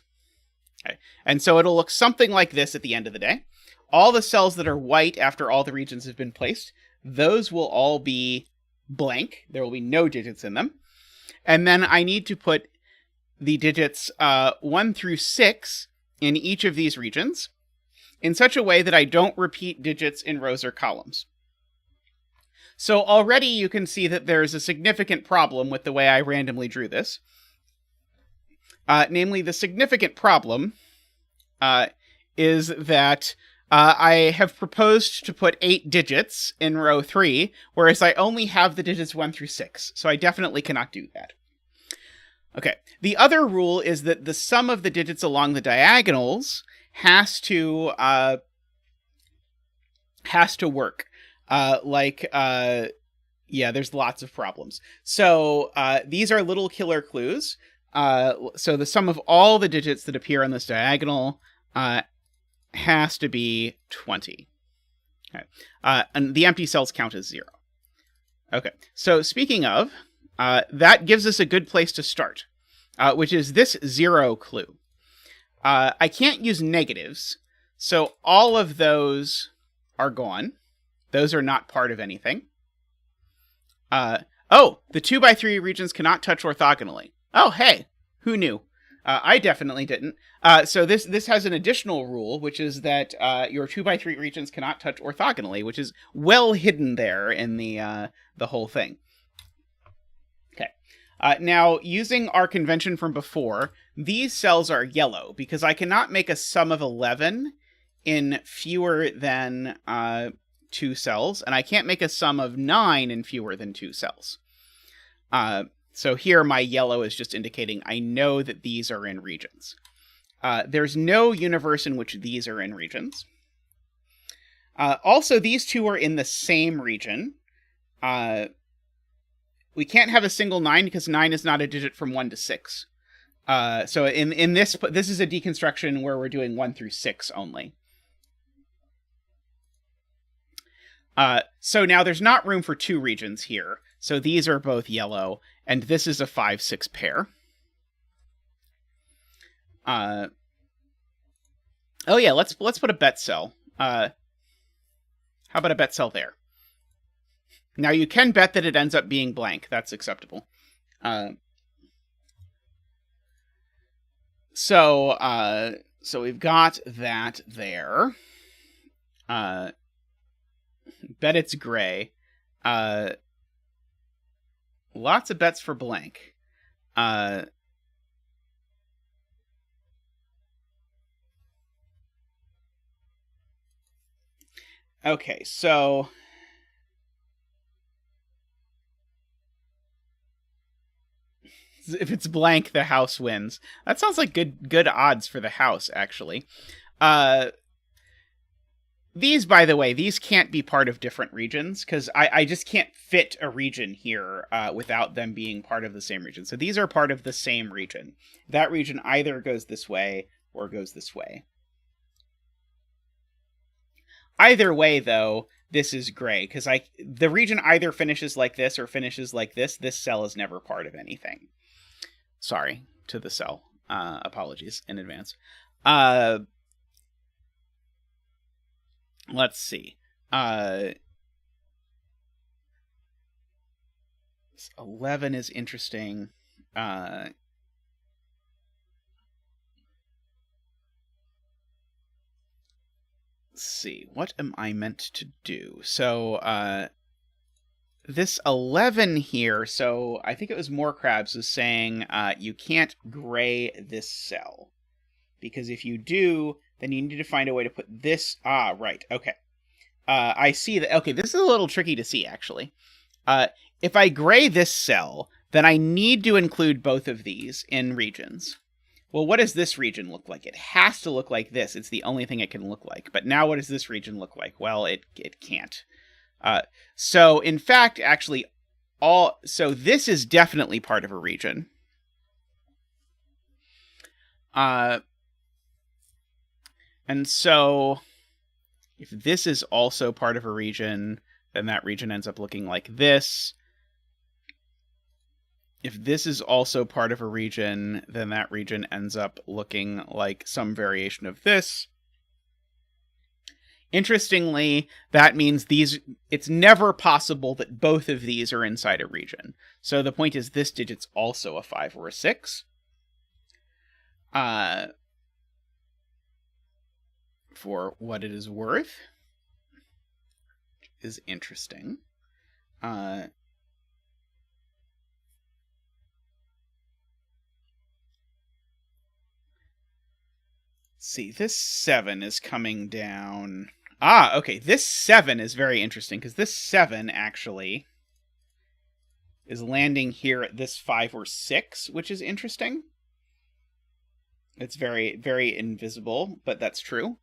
Okay. And so it'll look something like this at the end of the day. All the cells that are white after all the regions have been placed, those will all be blank. There will be no digits in them. And then I need to put the digits 1 through 6 in each of these regions in such a way that I don't repeat digits in rows or columns. So already you can see that there's a significant problem with the way I randomly drew this. Namely, the significant problem is that I have proposed to put 8 digits in row 3, whereas I only have the digits 1 through 6, so I definitely cannot do that. Okay, the other rule is that the sum of the digits along the diagonals has to work. Yeah, there's lots of problems. So these are little killer clues. So the sum of all the digits that appear on this diagonal has to be 20. Okay. And the empty cells count as 0. Okay, so speaking of, that gives us a good place to start, which is this 0 clue. I can't use negatives, so all of those are gone. Those are not part of anything. Oh, the 2x3 regions cannot touch orthogonally. Oh, hey, who knew? I definitely didn't. So this has an additional rule, which is that your 2x3 regions cannot touch orthogonally, which is well hidden there in the whole thing. Okay. Now, using our convention from before, these cells are yellow because I cannot make a sum of 11 in fewer than 2 cells, and I can't make a sum of 9 in fewer than 2 cells. So here my yellow is just indicating I know that these are in regions. There's no universe in which these are in regions. Also, these two are in the same region. We can't have a single 9 because 9 is not a digit from 1 to 6. So in this is a deconstruction where we're doing 1 through 6 only. So now there's not room for 2 regions here. So these are both yellow, and this is a 5-6 pair. Oh yeah, let's put a bet cell. How about a bet cell there? Now you can bet that it ends up being blank. That's acceptable. So we've got that there. Bet it's gray. Lots of bets for blank. Okay, so if it's blank, the house wins. That sounds like good odds for the house, actually. These, by the way, these can't be part of different regions, because I just can't fit a region here without them being part of the same region. So these are part of the same region. That region either goes this way or goes this way. Either way, though, this is gray, because the region either finishes like this or finishes like this. This cell is never part of anything. Sorry. to the cell. Apologies in advance. Let's see. 11 is interesting. Let's see. What am I meant to do? So, this 11 here, so I think it was More Crabs was saying you can't gray this cell. Because if you do, then you need to find a way to put this... Ah, right, okay. I see that... Okay, this is a little tricky to see, actually. If I gray this cell, then I need to include both of these in regions. Well, what does this region look like? It has to look like this. It's the only thing it can look like. But now what does this region look like? Well, it can't. So, in fact, actually, so this is definitely part of a region. And so, if this is also part of a region, then that region ends up looking like this. If this is also part of a region, then that region ends up looking like some variation of this. Interestingly, that means it's never possible that both of these are inside a region. So the point is this digit's also a 5 or a 6. For what it is worth, is interesting. See, this 7 is coming down. Ah, okay, this 7 is very interesting, because this 7 actually is landing here at this 5 or 6, which is interesting. It's very, very invisible, but that's true.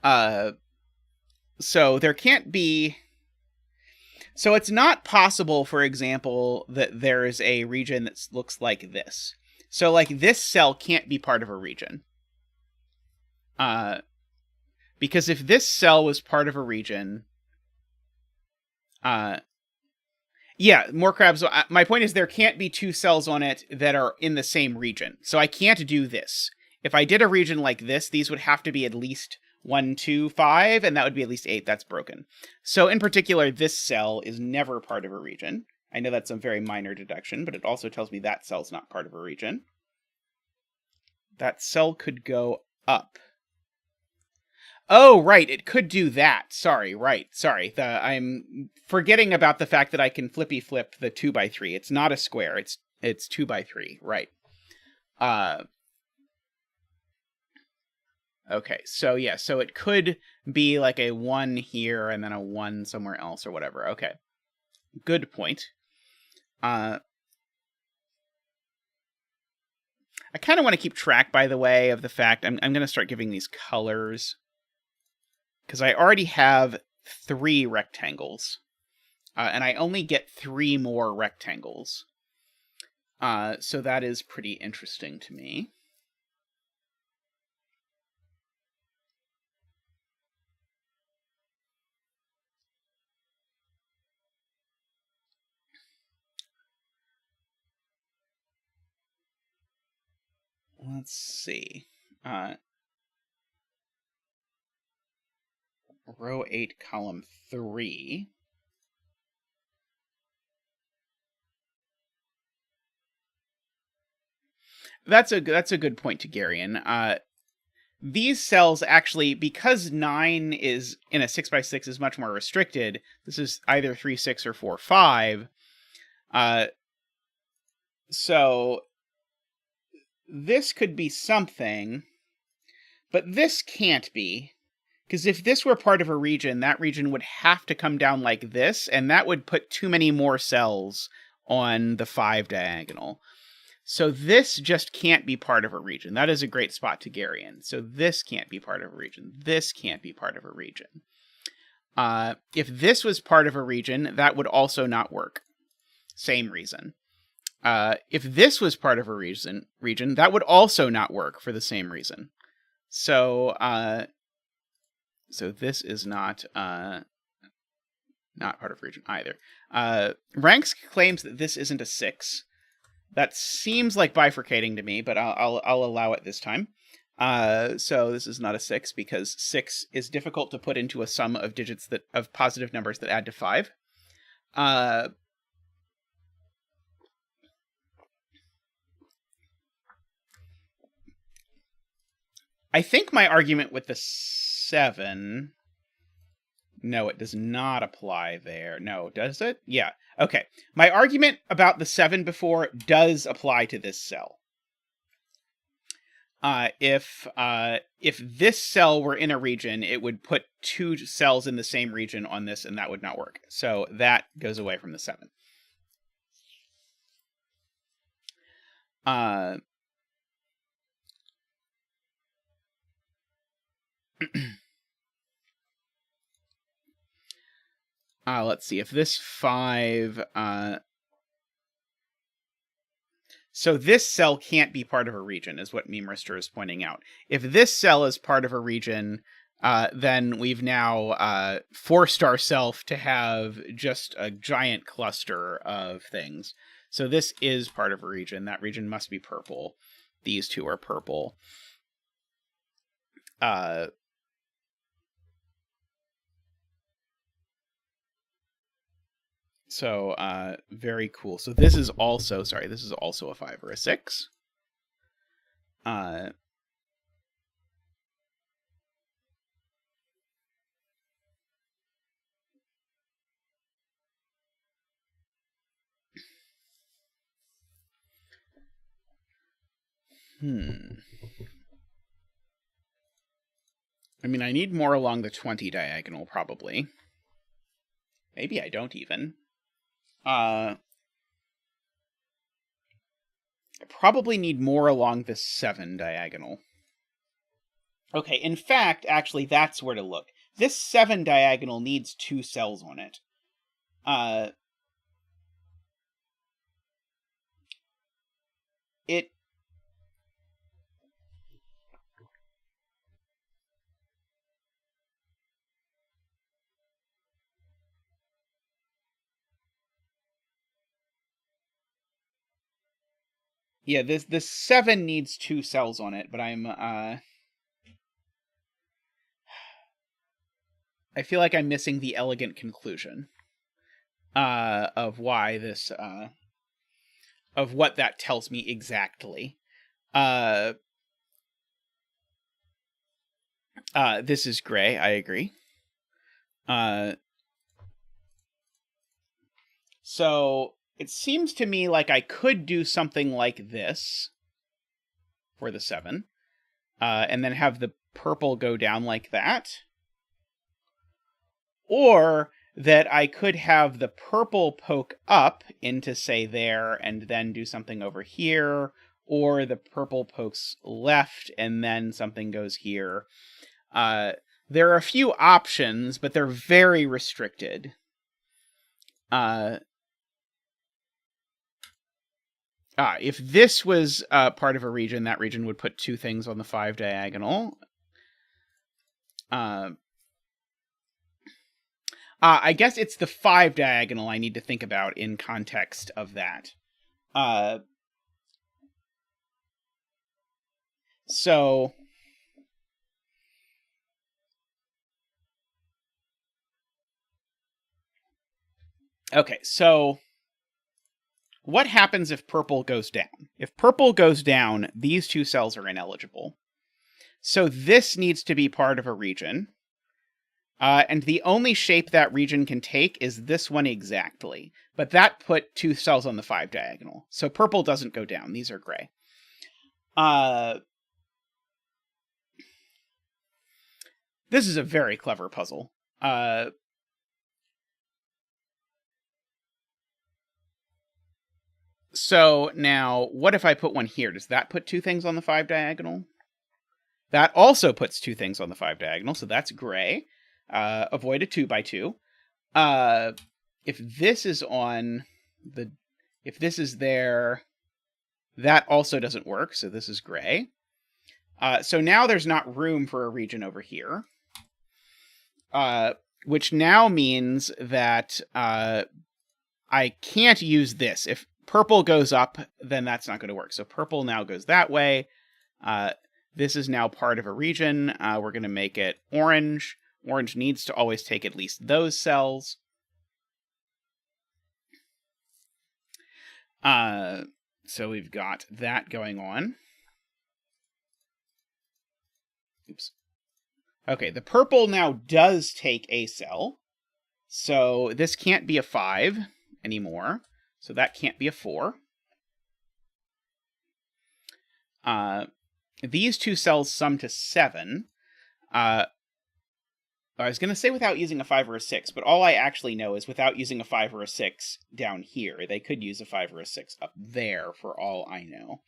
So there can't be... So it's not possible, for example, that there's a region that looks like this. So, like, this cell can't be part of a region. Because if this cell was part of a region... yeah, More Crabs... My point is there can't be two cells on it that are in the same region. So I can't do this. If I did a region like this, these would have to be at least 1, 2, 5, and that would be at least 8. That's broken. So in particular, this cell is never part of a region. I know that's a very minor deduction, but it also tells me that cell's not part of a region. That cell could go up. Oh, right, it could do that. Sorry, right, sorry. I'm forgetting about the fact that I can flippy flip the 2x3. It's not a square, it's 2x3, right. Okay, so yeah, so it could be like a 1 here and then a 1 somewhere else or whatever. Okay, good point. I kind of want to keep track, by the way, of the fact I'm going to start giving these colors. Because I already have 3 rectangles. And I only get 3 more rectangles. So that is pretty interesting to me. Let's see. Row 8, column 3. That's a good point, Tegarian. These cells actually, because 9 is in a 6x6 is much more restricted. This is either 3, 6, or 4, 5. So this could be something, but this can't be. Because if this were part of a region, that region would have to come down like this, and that would put too many more cells on the 5 diagonal. So this just can't be part of a region. That is a great spot to Tegarian. So this can't be part of a region. This can't be part of a region. If this was part of a region, that would also not work. Same reason. If this was part of a region, that would also not work for the same reason. So, so this is not part of region either. Ranks claims that this isn't a 6. That seems like bifurcating to me, but I'll allow it this time. So this is not a 6 because 6 is difficult to put into a sum of digits of positive numbers that add to 5. I think my argument with the 7... No, it does not apply there. No, does it? Yeah. Okay. My argument about the 7 before does apply to this cell. If this cell were in a region, it would put 2 cells in the same region on this, and that would not work. So that goes away from the 7. Let's see, if this 5... So this cell can't be part of a region, is what Memerister is pointing out. If this cell is part of a region, then we've now forced ourselves to have just a giant cluster of things. So this is part of a region. That region must be purple. These two are purple. So, very cool. So this is also, this is also a 5 or a 6. I mean, I need more along the 20 diagonal, probably. Maybe I don't even. I probably need more along the 7 diagonal. Okay, in fact, actually, that's where to look. This 7 diagonal needs 2 cells on it. Yeah, this 7 needs 2 cells on it, but I feel like I'm missing the elegant conclusion of why this of what that tells me exactly. This is gray, I agree. So it seems to me like I could do something like this for the 7, and then have the purple go down like that. Or that I could have the purple poke up into, say, there, and then do something over here, or the purple pokes left, and then something goes here. There are a few options, but they're very restricted. If this was part of a region, that region would put 2 things on the 5 diagonal. I guess it's the 5 diagonal I need to think about in context of that. So... Okay, so... What happens if purple goes down? If purple goes down, these 2 cells are ineligible. So this needs to be part of a region. And the only shape that region can take is this one exactly. But that put 2 cells on the 5 diagonal. So purple doesn't go down. These are gray. This is a very clever puzzle. So now, what if I put one here? Does that put 2 things on the 5 diagonal? That also puts 2 things on the 5 diagonal, so that's gray. Avoid a 2x2. If this is on the... If this is there, that also doesn't work, so this is gray. So now there's not room for a region over here. Which now means that I can't use this. purple goes up, then that's not going to work. So purple now goes that way. This is now part of a region. We're going to make it orange. Orange needs to always take at least those cells. So we've got that going on. Oops. Okay, the purple now does take a cell. So this can't be a 5 anymore. So that can't be a 4. These two cells sum to 7. I was going to say without using a 5 or a 6, but all I actually know is without using a 5 or a 6 down here. They could use a 5 or a 6 up there, for all I know.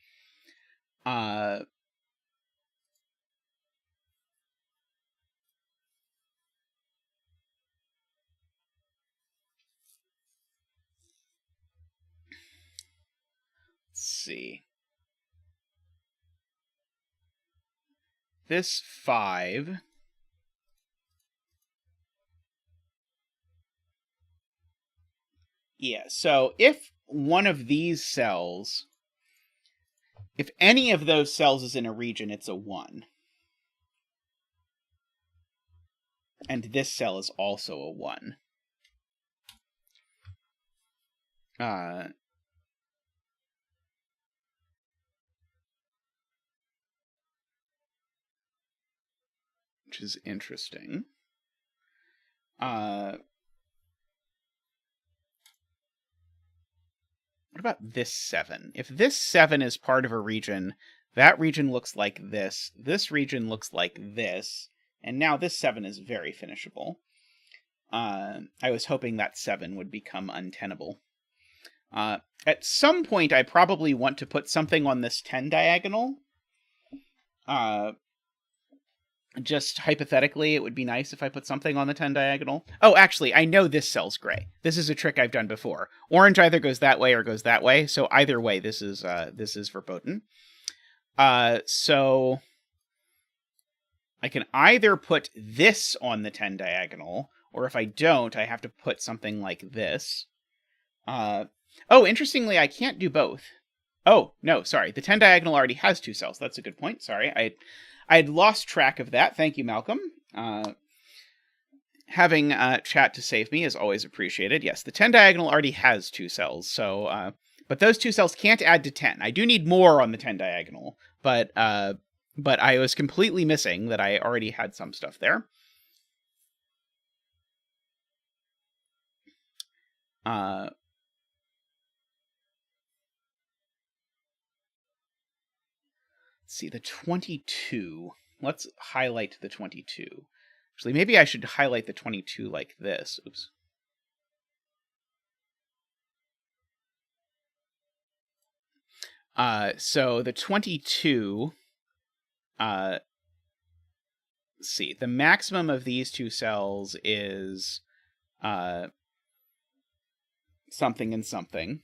Let's see. This 5... Yeah, so if one of these cells, if any of those cells is in a region, it's a 1. And this cell is also a 1. Which is interesting. What about this 7? If this 7 is part of a region, that region looks like this region looks like this, and now this 7 is very finishable. I was hoping that 7 would become untenable. At some point, I probably want to put something on this 10 diagonal. Just hypothetically, it would be nice if I put something on the 10 diagonal. Oh, actually, I know this cell's gray. This is a trick I've done before. Orange either goes that way or goes that way, so either way, this is verboten. So I can either put this on the 10 diagonal, or if I don't, I have to put something like this. Oh, interestingly, I can't do both. Oh, no, sorry. The 10 diagonal already has 2 cells. That's a good point. Sorry. I had lost track of that. Thank you, Malcolm. Having chat to save me is always appreciated. Yes, the 10 diagonal already has 2 cells, so but those 2 cells can't add to 10. I do need more on the 10 diagonal, but I was completely missing that I already had some stuff there. Let's see, the 22. Let's highlight the 22. Actually, maybe I should highlight the 22 like this. Oops. So the 22, let's see, the maximum of these 2 cells is something and something.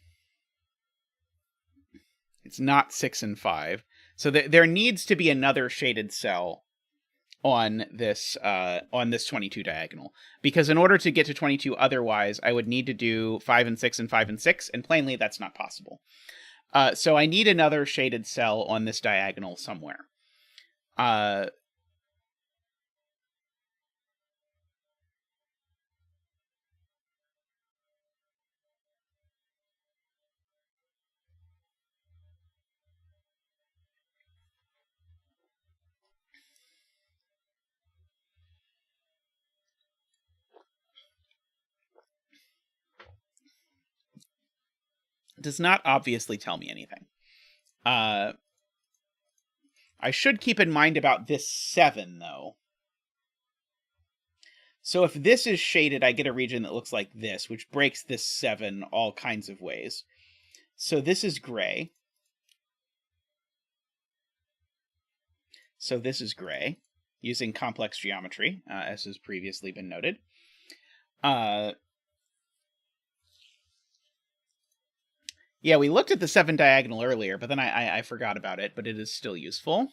It's not 6 and 5. So there needs to be another shaded cell on this 22 diagonal, because in order to get to 22 otherwise, I would need to do 5 and 6 and 5 and 6, and plainly that's not possible. So I need another shaded cell on this diagonal somewhere. Does not obviously tell me anything. I should keep in mind about this 7, though. So if this is shaded, I get a region that looks like this, which breaks this 7 all kinds of ways. So this is gray. So this is gray, using complex geometry, as has previously been noted. Yeah, we looked at the 7 diagonal earlier, but then I forgot about it, but it is still useful.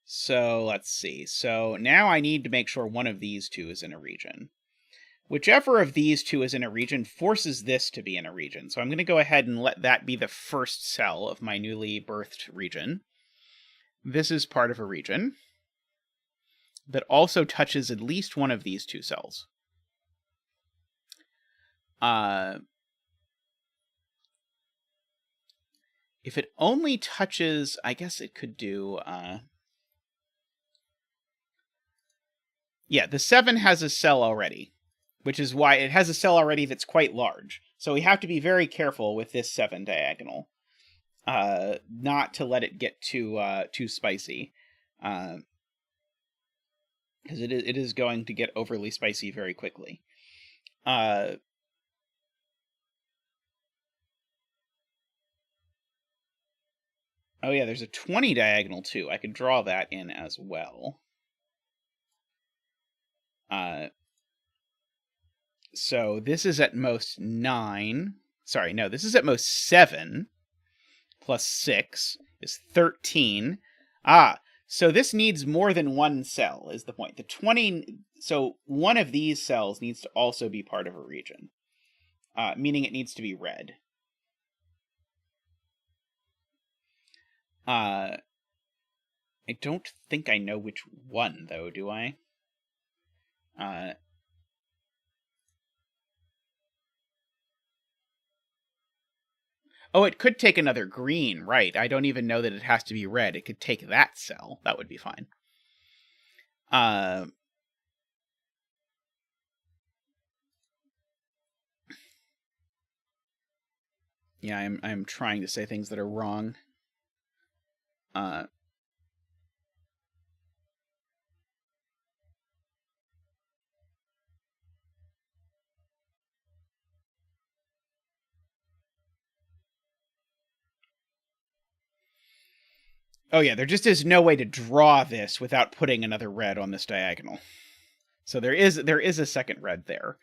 So let's see. So now I need to make sure one of these 2 is in a region. whichever of these two is in a region forces this to be in a region. So I'm going to go ahead and let that be the first cell of my newly birthed region. This is part of a region that also touches at least one of these two cells. If it only touches, I guess it could do... yeah, the 7 has a cell already, which is why it has a cell already that's quite large. So we have to be very careful with this 7 diagonal, not to let it get too spicy, because it is going to get overly spicy very quickly. Oh yeah, there's a 20 diagonal too. I could draw that in as well. So this is at most 9. Sorry, no, this is at most 7. Plus 6 is 13. So this needs more than one cell, is the point. The 20... So one of these cells needs to also be part of a region. Meaning it needs to be red. I don't think I know which one, though, do I? Oh, it could take another green, right. I don't even know that it has to be red. It could take that cell. That would be fine. Yeah, I'm trying to say things that are wrong. Oh yeah, there just is no way to draw this without putting another red on this diagonal. So there is a second red there.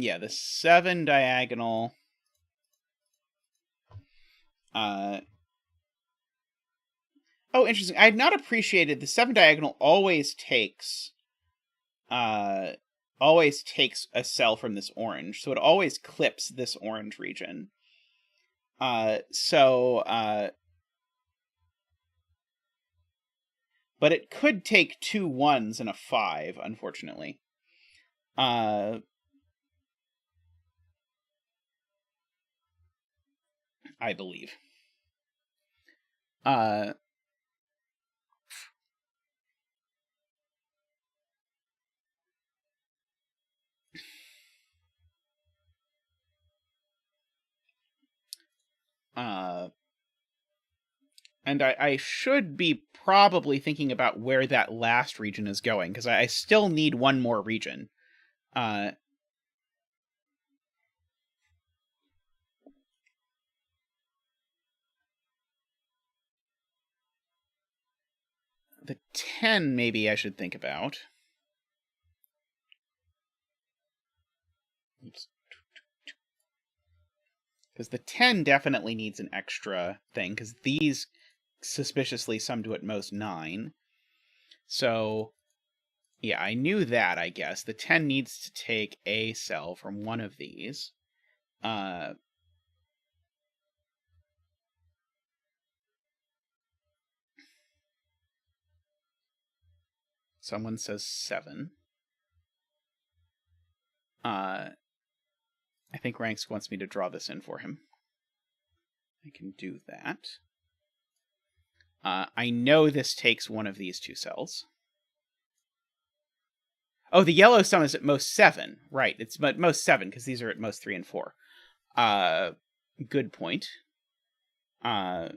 Yeah, the 7 diagonal. Oh, interesting. I had not appreciated the 7 diagonal always takes a cell from this orange, so it always clips this orange region. But it could take 2 1s and a 5, unfortunately. I believe. And I should be probably thinking about where that last region is going, because I still need one more region. The 10 maybe I should think about. Oops. Because the 10 definitely needs an extra thing, because these suspiciously sum to at most 9. So, yeah, I knew that, I guess. The 10 needs to take a cell from one of these. Someone says 7. I think Ranks wants me to draw this in for him. I can do that. I know this takes one of these 2 cells. Oh, the yellow sum is at most 7. Right, it's at most 7, because these are at most 3 and 4. Good point. Let's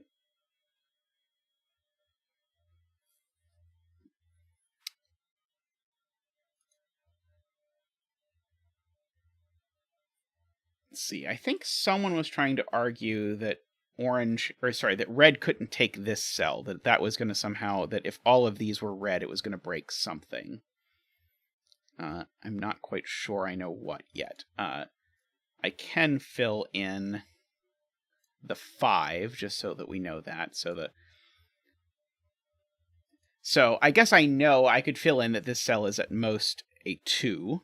see, I think someone was trying to argue that that red couldn't take this cell, that was going to somehow, that if all of these were red, it was going to break something. I'm not quite sure I know what yet. I can fill in the 5, just so that we know that. So So I guess I know I could fill in that this cell is at most a 2.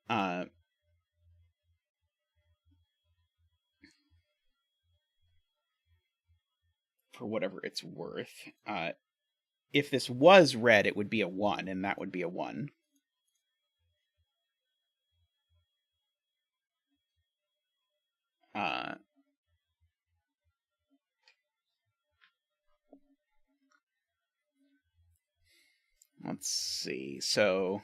For whatever it's worth. If this was red, it would be a 1, and that would be a 1. Let's see. So,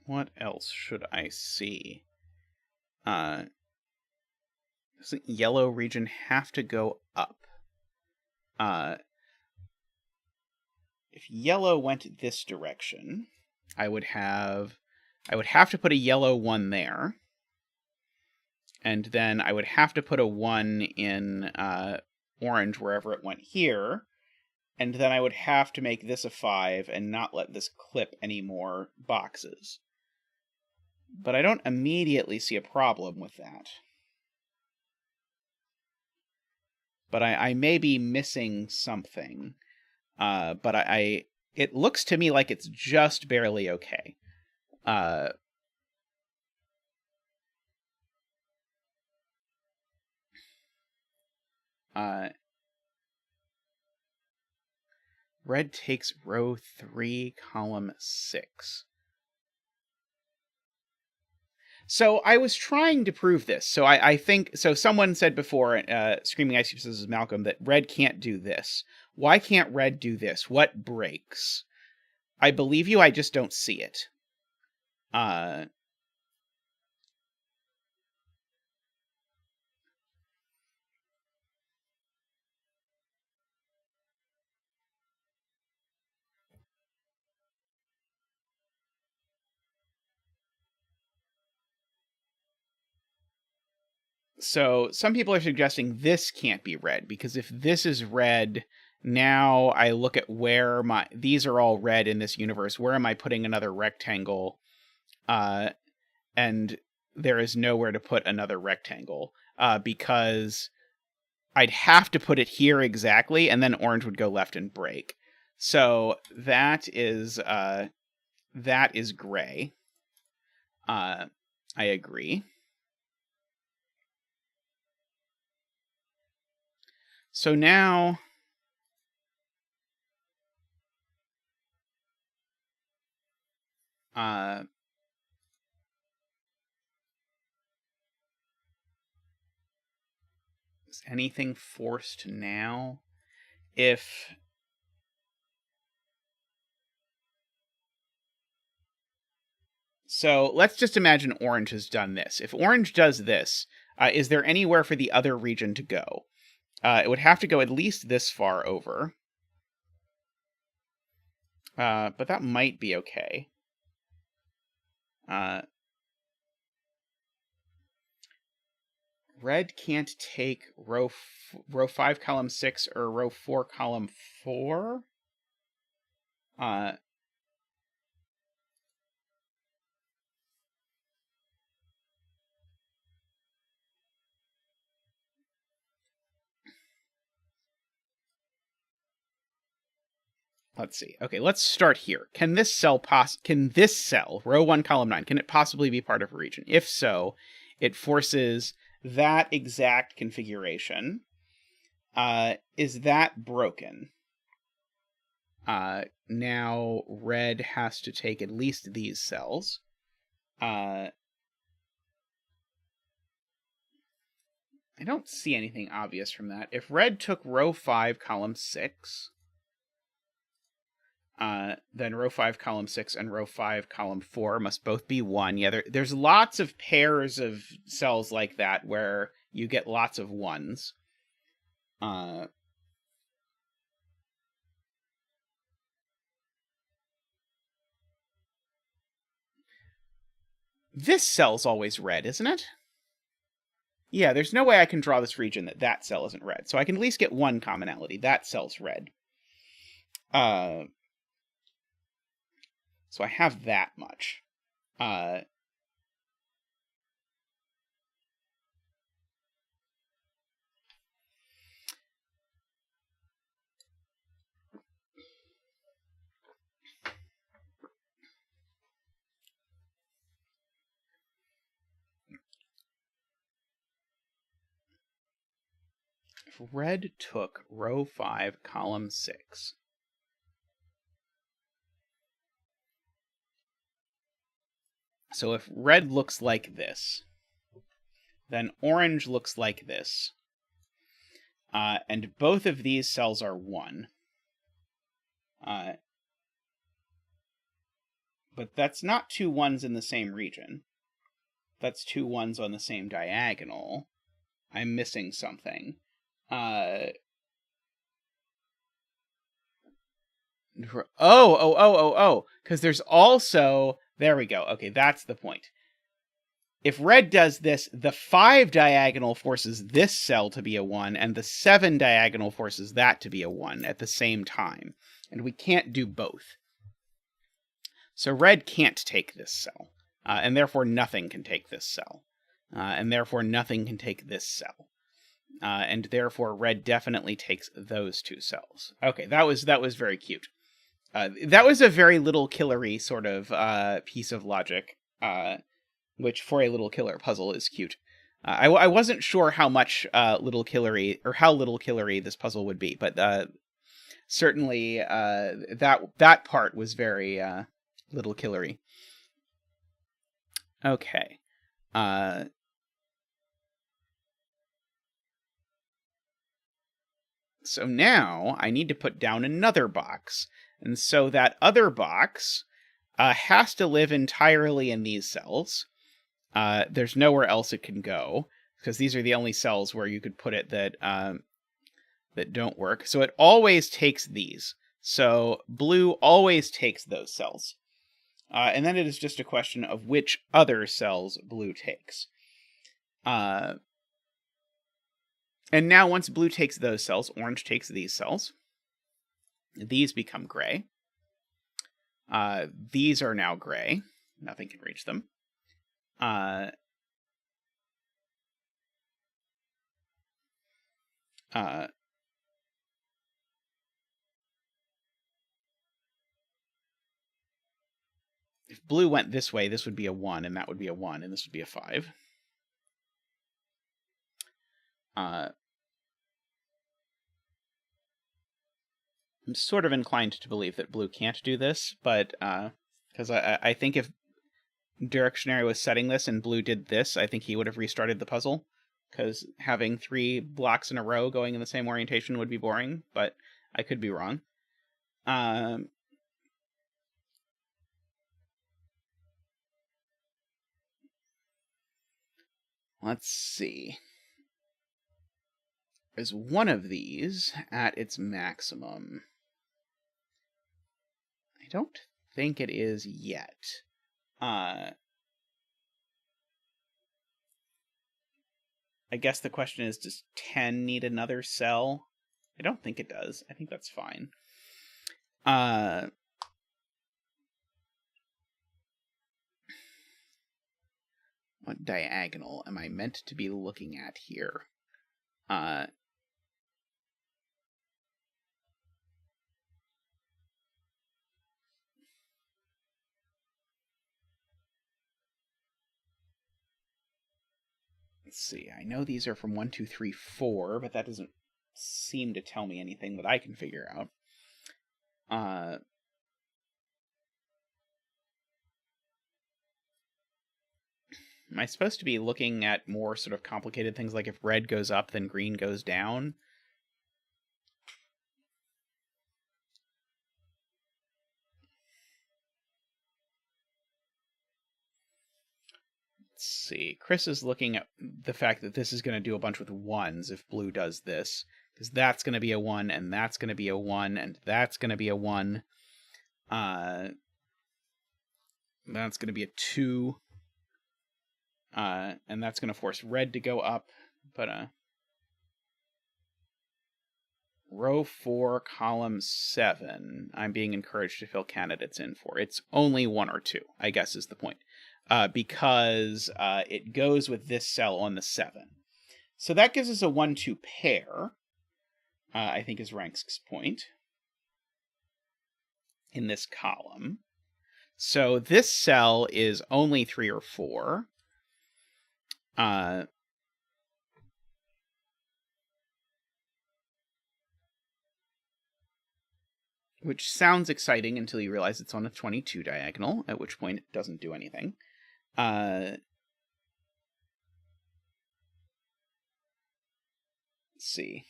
what else should I see? Doesn't yellow region have to go up? If yellow went this direction, I would have to put a yellow 1 there. And then I would have to put a 1 in orange wherever it went here. And then I would have to make this a 5 and not let this clip any more boxes. But I don't immediately see a problem with that. But I may be missing something. But it looks to me like it's just barely okay. Red takes row 3, column 6. So I was trying to prove this. So I think, so someone said before, Screaming Ice Cubes, this is Malcolm, that red can't do this. Why can't red do this? What breaks? I believe you, I just don't see it. So some people are suggesting this can't be red, because if this is red, now I look at where these are all red in this universe. Where am I putting another rectangle? And there is nowhere to put another rectangle, because I'd have to put it here exactly, and then orange would go left and break. So that is gray. I agree. So now, is anything forced now? So let's just imagine orange has done this. If orange does this, is there anywhere for the other region to go? It would have to go at least this far over. But that might be okay. Red can't take row 5, column 6, or row 4, column 4? Let's see. Okay, let's start here. Can this cell, row 1, column 9, can it possibly be part of a region? If so, it forces that exact configuration. Is that broken? Now red has to take at least these cells. I don't see anything obvious from that. If red took row 5, column 6, then row 5, column 6, and row 5, column 4 must both be 1. Yeah, there's lots of pairs of cells like that where you get lots of 1s. This cell's always red, isn't it? Yeah, there's no way I can draw this region that cell isn't red. So I can at least get one commonality. That cell's red. So I have that much. If red took row 5, column 6. So if red looks like this, then orange looks like this. And both of these cells are 1. But that's not 2 1s in the same region. That's 2 1s on the same diagonal. I'm missing something. Because there's also... There we go. Okay, that's the point. If red does this, the 5 diagonal forces this cell to be a 1, and the 7 diagonal forces that to be a 1 at the same time. And we can't do both. So red can't take this cell, and therefore nothing can take this cell. And therefore nothing can take this cell. And therefore red definitely takes those 2 cells. Okay, that was very cute. That was a very little killery sort of piece of logic, which for a little killer puzzle is cute. I wasn't sure how much little killery, or how little killery this puzzle would be, but certainly that part was very little killery. Okay. So now I need to put down another box. And so that other box has to live entirely in these cells. There's nowhere else it can go, because these are the only cells where you could put it that don't work. So it always takes these. So blue always takes those cells. And then it is just a question of which other cells blue takes. And now once blue takes those cells, orange takes these cells. These become gray. These are now gray. Nothing can reach them. If blue went this way, this would be a 1, and that would be a 1, and this would be a 5. I'm sort of inclined to believe that blue can't do this, but because I think if Derektionary was setting this and blue did this, I think he would have restarted the puzzle, because having 3 blocks in a row going in the same orientation would be boring, but I could be wrong. Let's see. Is one of these at its maximum? I don't think it is yet. I guess the question is, does 10 need another cell? I don't think it does. I think that's fine. What diagonal am I meant to be looking at here? Let's see. I know these are from 1, 2, 3, 4, but that doesn't seem to tell me anything that I can figure out. Am I supposed to be looking at more sort of complicated things, like if red goes up, then green goes down? Let's see. Chris is looking at the fact that this is going to do a bunch with 1s if blue does this, because that's going to be a 1, and that's going to be a 1, and that's going to be a 1. That's going to be a 2. And that's going to force red to go up, but row 4, column 7, I'm being encouraged to fill candidates in for. It's only 1 or 2, I guess is the point, because it goes with this cell on the 7. So that gives us a 1-2 pair, I think is Rank's point, in this column. So this cell is only 3 or 4. which sounds exciting until you realize it's on a 22 diagonal, at which point it doesn't do anything. Let's see.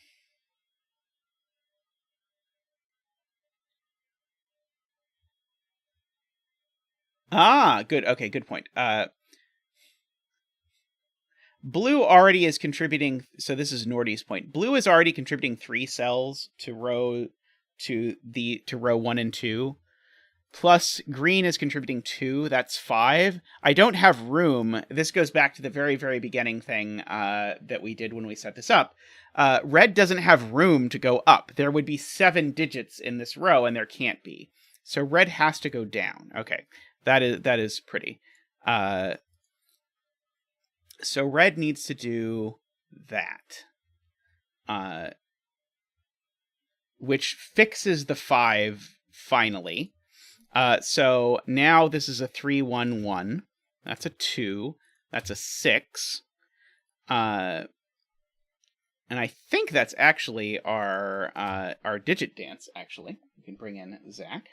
Ah, good. Okay, good point. Blue already is contributing, so this is Nordy's point. Blue is already contributing 3 cells to row 1 and 2. Plus green is contributing 2, that's 5. I don't have room. This goes back to the very, very beginning thing that we did when we set this up. Red doesn't have room to go up. There would be 7 digits in this row, and there can't be. So red has to go down. Okay, that is pretty. So red needs to do that, which fixes the 5 finally. So now this is a 3, 1, 1. That's a 2. That's a 6. And I think that's actually our digit dance, actually. We can bring in Zach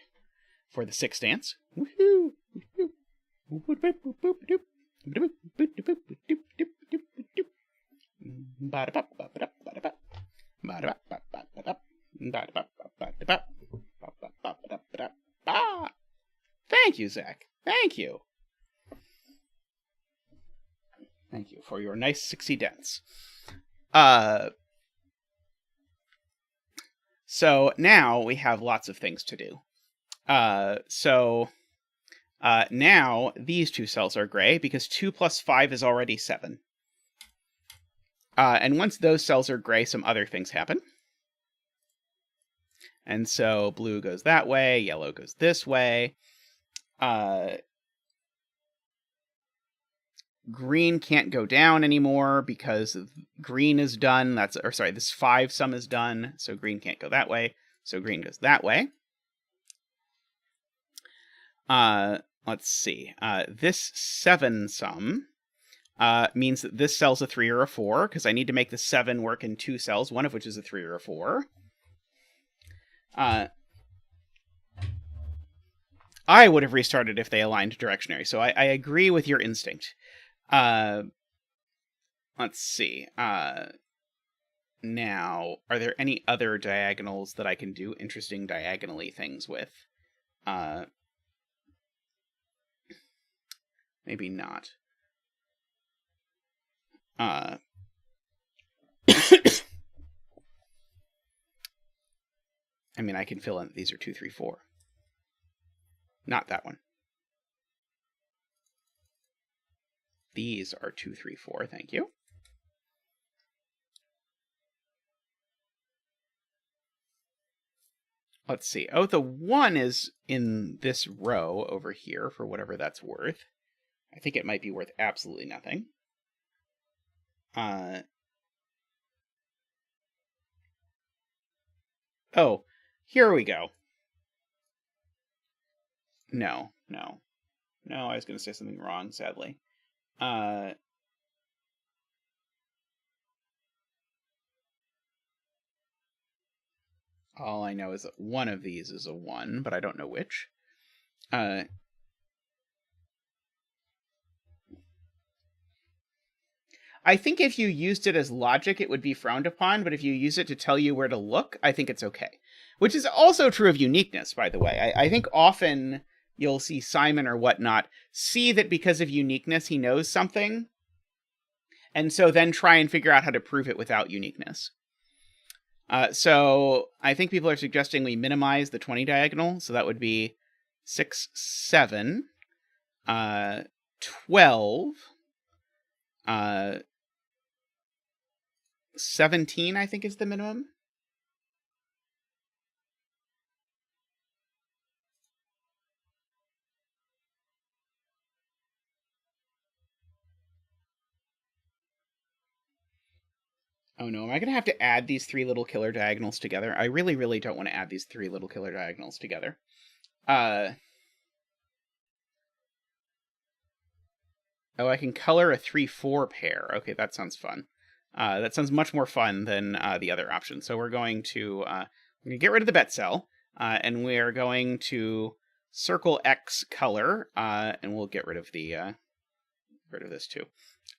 for the 6 dance. Woohoo! Thank you, Zach. Thank you. Thank you for your nice 60 dents. So now we have lots of things to do. Now these 2 cells are gray because 2 plus 5 is already 7. And once those cells are gray, some other things happen. And so blue goes that way, yellow goes this way. Green can't go down anymore because green is done. This 5 sum is done, so green can't go that way. So green goes that way. Let's see. This 7 sum means that this cell's a 3 or a 4, because I need to make the 7 work in 2 cells, one of which is a 3 or a 4. I would have restarted if they aligned directionary, so I agree with your instinct. Let's see. Now, are there any other diagonals that I can do interesting diagonally things with? Maybe not. I mean, I can fill in, these are 2, 3, 4. Not that one. These are 2, 3, 4, thank you. Let's see. Oh, the 1 is in this row over here for whatever that's worth. I think it might be worth absolutely nothing. Oh, here we go. No, I was going to say something wrong, sadly. All I know is that one of these is a 1, but I don't know which. I think if you used it as logic, it would be frowned upon, but if you use it to tell you where to look, I think it's okay. Which is also true of uniqueness, by the way. I think often you'll see Simon or whatnot see that because of uniqueness, he knows something, and so then try and figure out how to prove it without uniqueness. So I think people are suggesting we minimize the 20 diagonal, so that would be 6, 7, 12, 17, I think is the minimum. Oh no, am I going to have to add these 3 little killer diagonals together? I really, really don't want to add these 3 little killer diagonals together. Oh, I can color a 3-4 pair. Okay, that sounds fun. That sounds much more fun than the other option. So we're going to get rid of the bet cell. and we are going to circle X color, and we'll get rid of this too.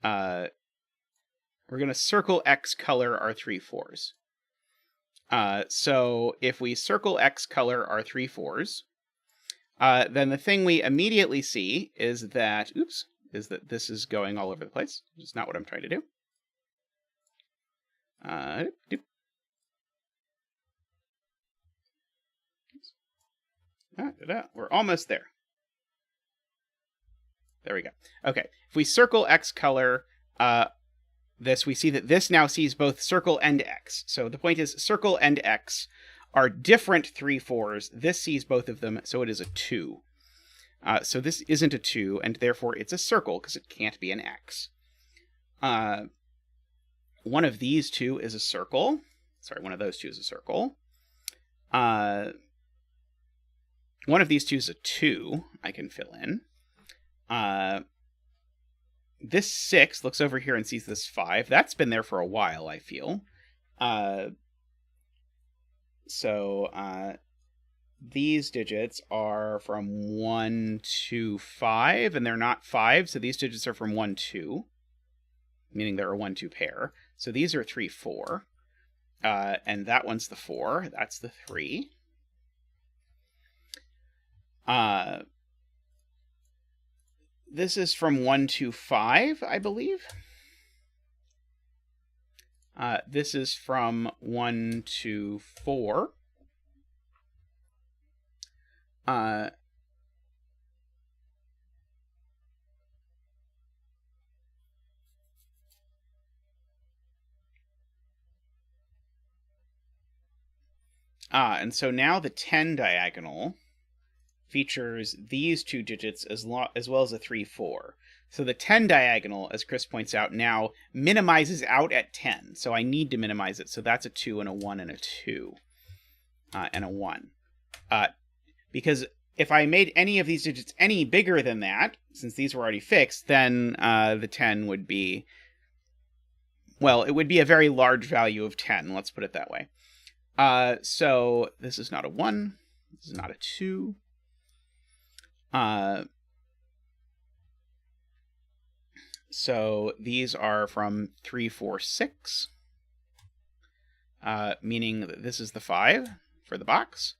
We're going to circle X color our 3 4s. So if we circle X color our 3 4s, then the thing we immediately see is that, this is going all over the place. It's not what I'm trying to do. We're almost there. There we go. Okay, if we circle X color, we see that this now sees both circle and X. So the point is, circle and X are different 3 4s. This sees both of them, so it is a 2. So this isn't a 2, and therefore it's a circle, because it can't be an X. One of these two is a circle. Sorry, one of those two is a circle. One of these two is a 2. I can fill in. This 6 looks over here and sees this 5. That's been there for a while, I feel. So these digits are from 1 to 5, and they're not 5, so these digits are from 1, 2, meaning they're a 1, 2 pair. So these are 3, 4, and that one's the 4, that's the 3. This is from 1 to 5, I believe. This is from 1 to 4. And so now the 10 diagonal features these 2 digits as well as a 3, 4. So the 10 diagonal, as Chris points out, now minimizes out at 10. So I need to minimize it. So that's a 2 and a 1 and a 2 and a 1. Because if I made any of these digits any bigger than that, since these were already fixed, then the 10 would be, well, it would be a very large value of 10. Let's put it that way. So this is not a 1. This is not a 2. So these are from 3, 4, 6, meaning that this is the 5 for the box,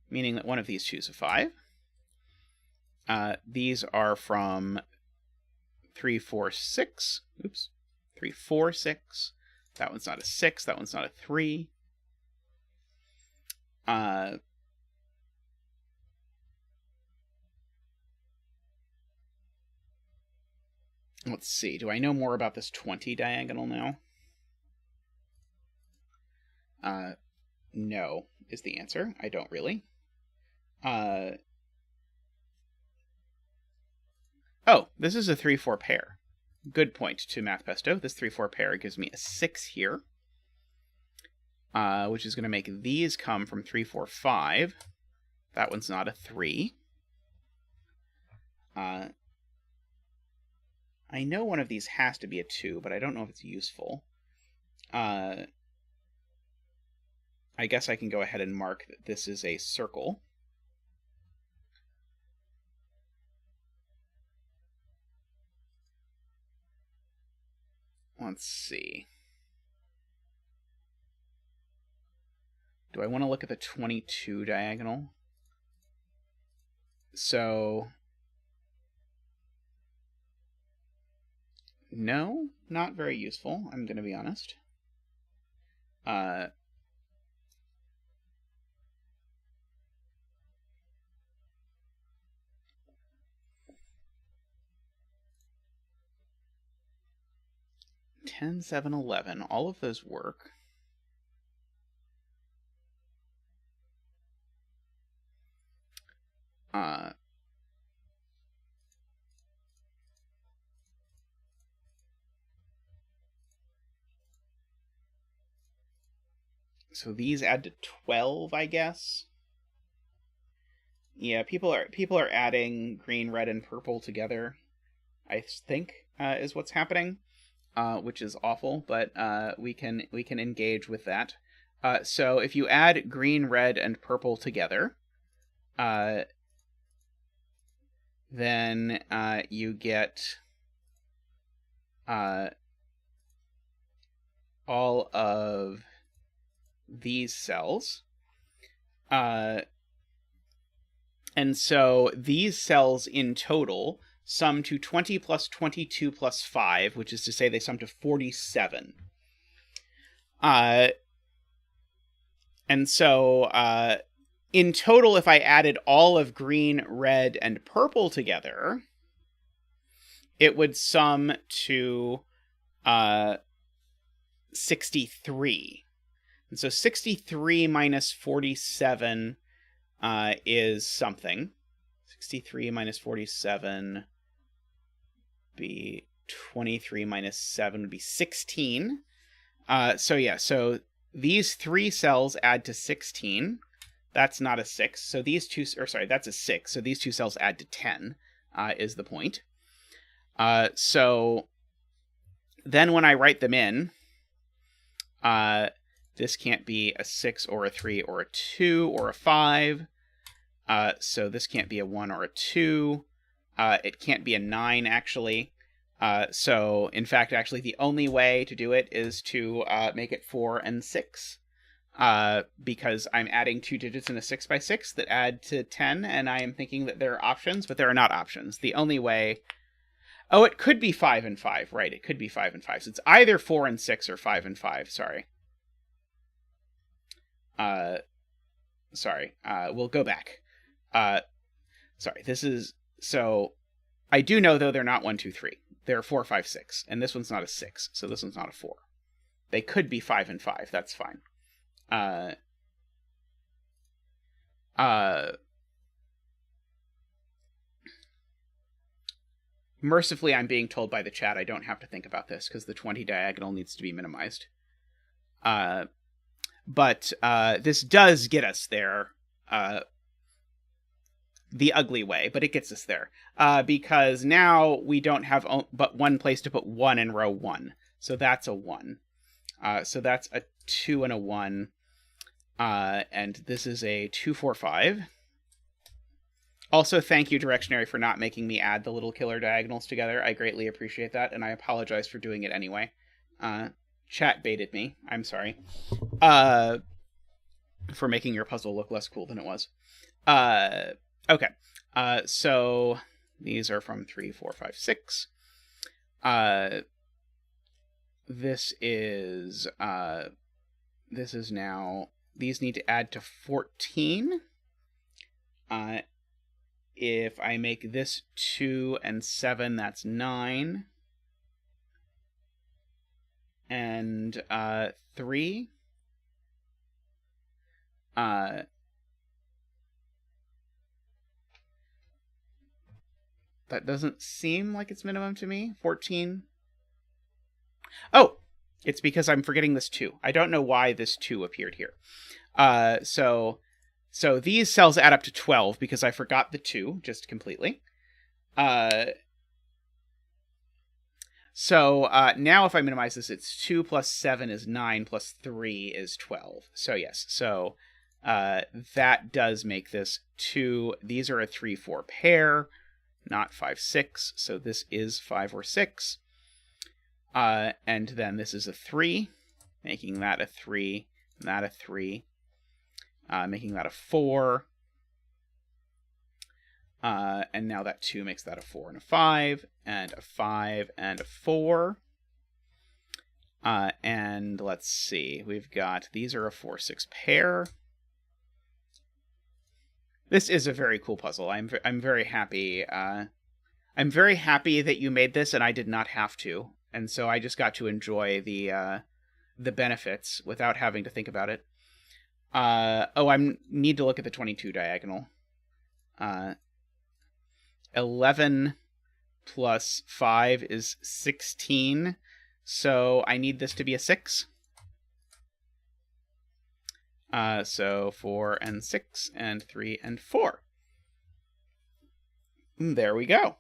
meaning that one of these two is a 5. These are from 3, 4, 6. 3, 4, 6. That one's not a 6. That one's not a 3. Let's see. Do I know more about this 20 diagonal now? No, is the answer. I don't really. Oh, this is a 3, 4 pair. Good point to Math Pesto. This 3, 4 pair gives me a 6 here, which is going to make these come from 3, 4, 5. That one's not a 3. I know one of these has to be a 2, but I don't know if it's useful. I guess I can go ahead and mark that this is a circle. Let's see. Do I want to look at the 22 diagonal? So no, not very useful, I'm going to be honest. 10, 7, 11, all of those work. So these add to 12, I guess. Yeah, people are adding green, red, and purple together, I think, is what's happening, which is awful. But we can engage with that. So if you add green, red, and purple together, then you get all of these cells. And so these cells in total sum to 20 plus 22 plus 5, which is to say they sum to 47. And so in total, if I added all of green, red, and purple together, it would sum to 63. And so 63 minus 47 is something. 63 minus 47 be 23 minus 7 would be 16. So these three cells add to 16. That's not a 6. So these two, or sorry, that's a 6. So these two cells add to 10, is the point. So then when I write them in, this can't be a 6 or a 3 or a 2 or a 5. So this can't be a 1 or a 2. It can't be a 9, actually. So, in fact, actually, the only way to do it is to make it 4 and 6. Because I'm adding 2 digits in a 6 by 6 that add to 10, and I am thinking that there are options, but there are not options. The only way... Oh, it could be 5 and 5, right, it could be 5 and 5. So it's either 4 and 6 or 5 and 5, sorry. We'll go back. Sorry, this is... So, I do know, though, they're not 1, 2, 3. They're 4, 5, 6, and this one's not a 6, so this one's not a 4. They could be 5 and 5, that's fine. Mercifully, I'm being told by the chat I don't have to think about this, because the 20 diagonal needs to be minimized. But this does get us there, the ugly way, but it gets us there. Because now we don't have but one place to put 1 in row 1. So that's a 1. So that's a 2 and a 1. And this is a 2, 4, 5. Also, thank you, Derektionary, for not making me add the little killer diagonals together. I greatly appreciate that, and I apologize for doing it anyway. Chat baited me. I'm sorry. For making your puzzle look less cool than it was. Okay, so these are from 3, 4, 5, 6. This is now, these need to add to 14. If I make this 2 and 7, that's 9. And 3. That doesn't seem like it's minimum to me. 14. Oh, it's because I'm forgetting this 2. I don't know why this 2 appeared here. So these cells add up to 12 because I forgot the 2 just completely. So now if I minimize this, it's 2 plus 7 is 9 plus 3 is 12. So yes, so that does make this 2. These are a 3, 4 pair, not 5, 6. So this is 5 or 6. And then this is a 3, making that a 3, that a 3. Making that a 4. And now that 2 makes that a 4 and a 5, and a 5 and a 4. And let's see, we've got, these are a 4, 6 pair. This is a very cool puzzle. I'm very happy. I'm very happy that you made this and I did not have to. And so I just got to enjoy the benefits without having to think about it. I need to look at the 22 diagonal. 11 plus 5 is 16. So I need this to be a 6. So 4 and 6 and 3 and 4. There we go.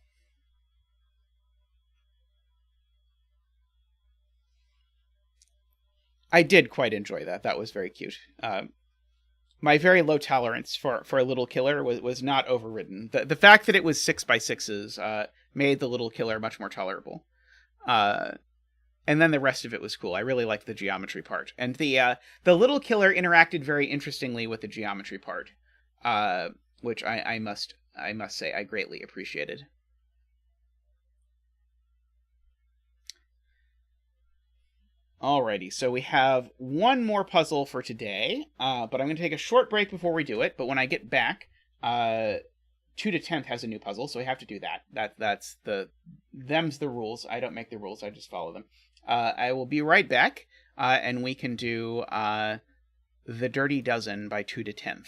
I did quite enjoy that. That was very cute. My very low tolerance for a little killer was not overridden. The fact that it was 6x6s made the little killer much more tolerable. And then the rest of it was cool. I really liked the geometry part, and the little killer interacted very interestingly with the geometry part, which I must say I greatly appreciated. Alrighty, so we have one more puzzle for today, but I'm going to take a short break before we do it. But when I get back, Twototenth has a new puzzle, so we have to do that. Them's the rules. I don't make the rules; I just follow them. I will be right back, and we can do The Dirty Dozen by Twototenth.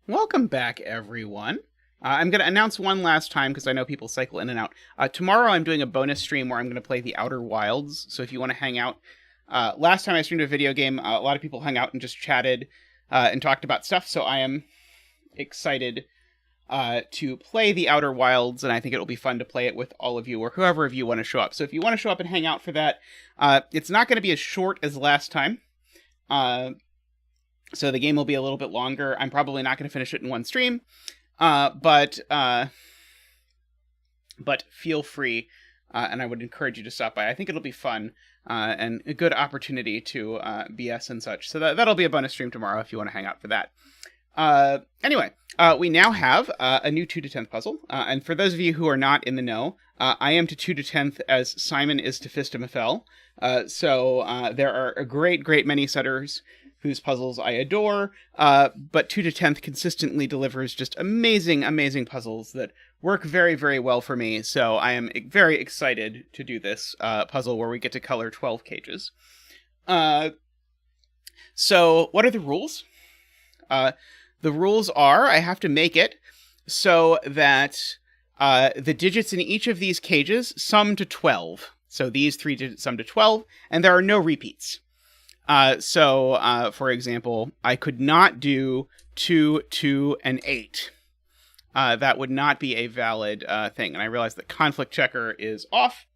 Welcome back, everyone. I'm going to announce one last time because I know people cycle in and out. Tomorrow I'm doing a bonus stream where I'm going to play The Outer Wilds, so if you want to hang out Last time I streamed a video game, a lot of people hung out and just chatted and talked about stuff, so I am excited to play The Outer Wilds, and I think it'll be fun to play it with all of you, or whoever of you want to show up. So if you want to show up and hang out for that, it's not going to be as short as last time. So the game will be a little bit longer. I'm probably not going to finish it in one stream, but feel free, and I would encourage you to stop by. I think it'll be fun and a good opportunity to BS and such. So that'll be a bonus stream tomorrow if you want to hang out for that. Anyway, we now have a new 2-10th puzzle, and for those of you who are not in the know, I am to 2-10th as Simon is to Fistamafel. So there are a great many setters whose puzzles I adore, but 2-10th consistently delivers just amazing puzzles that work very well for me, so I am very excited to do this puzzle where we get to color 12 cages. So what are the rules? The rules are I have to make it so that the digits in each of these cages sum to 12. So these 3 digits sum to 12, and there are no repeats. So, for example, I could not do 2, 2, and 8. That would not be a valid thing. And I realize that conflict checker is off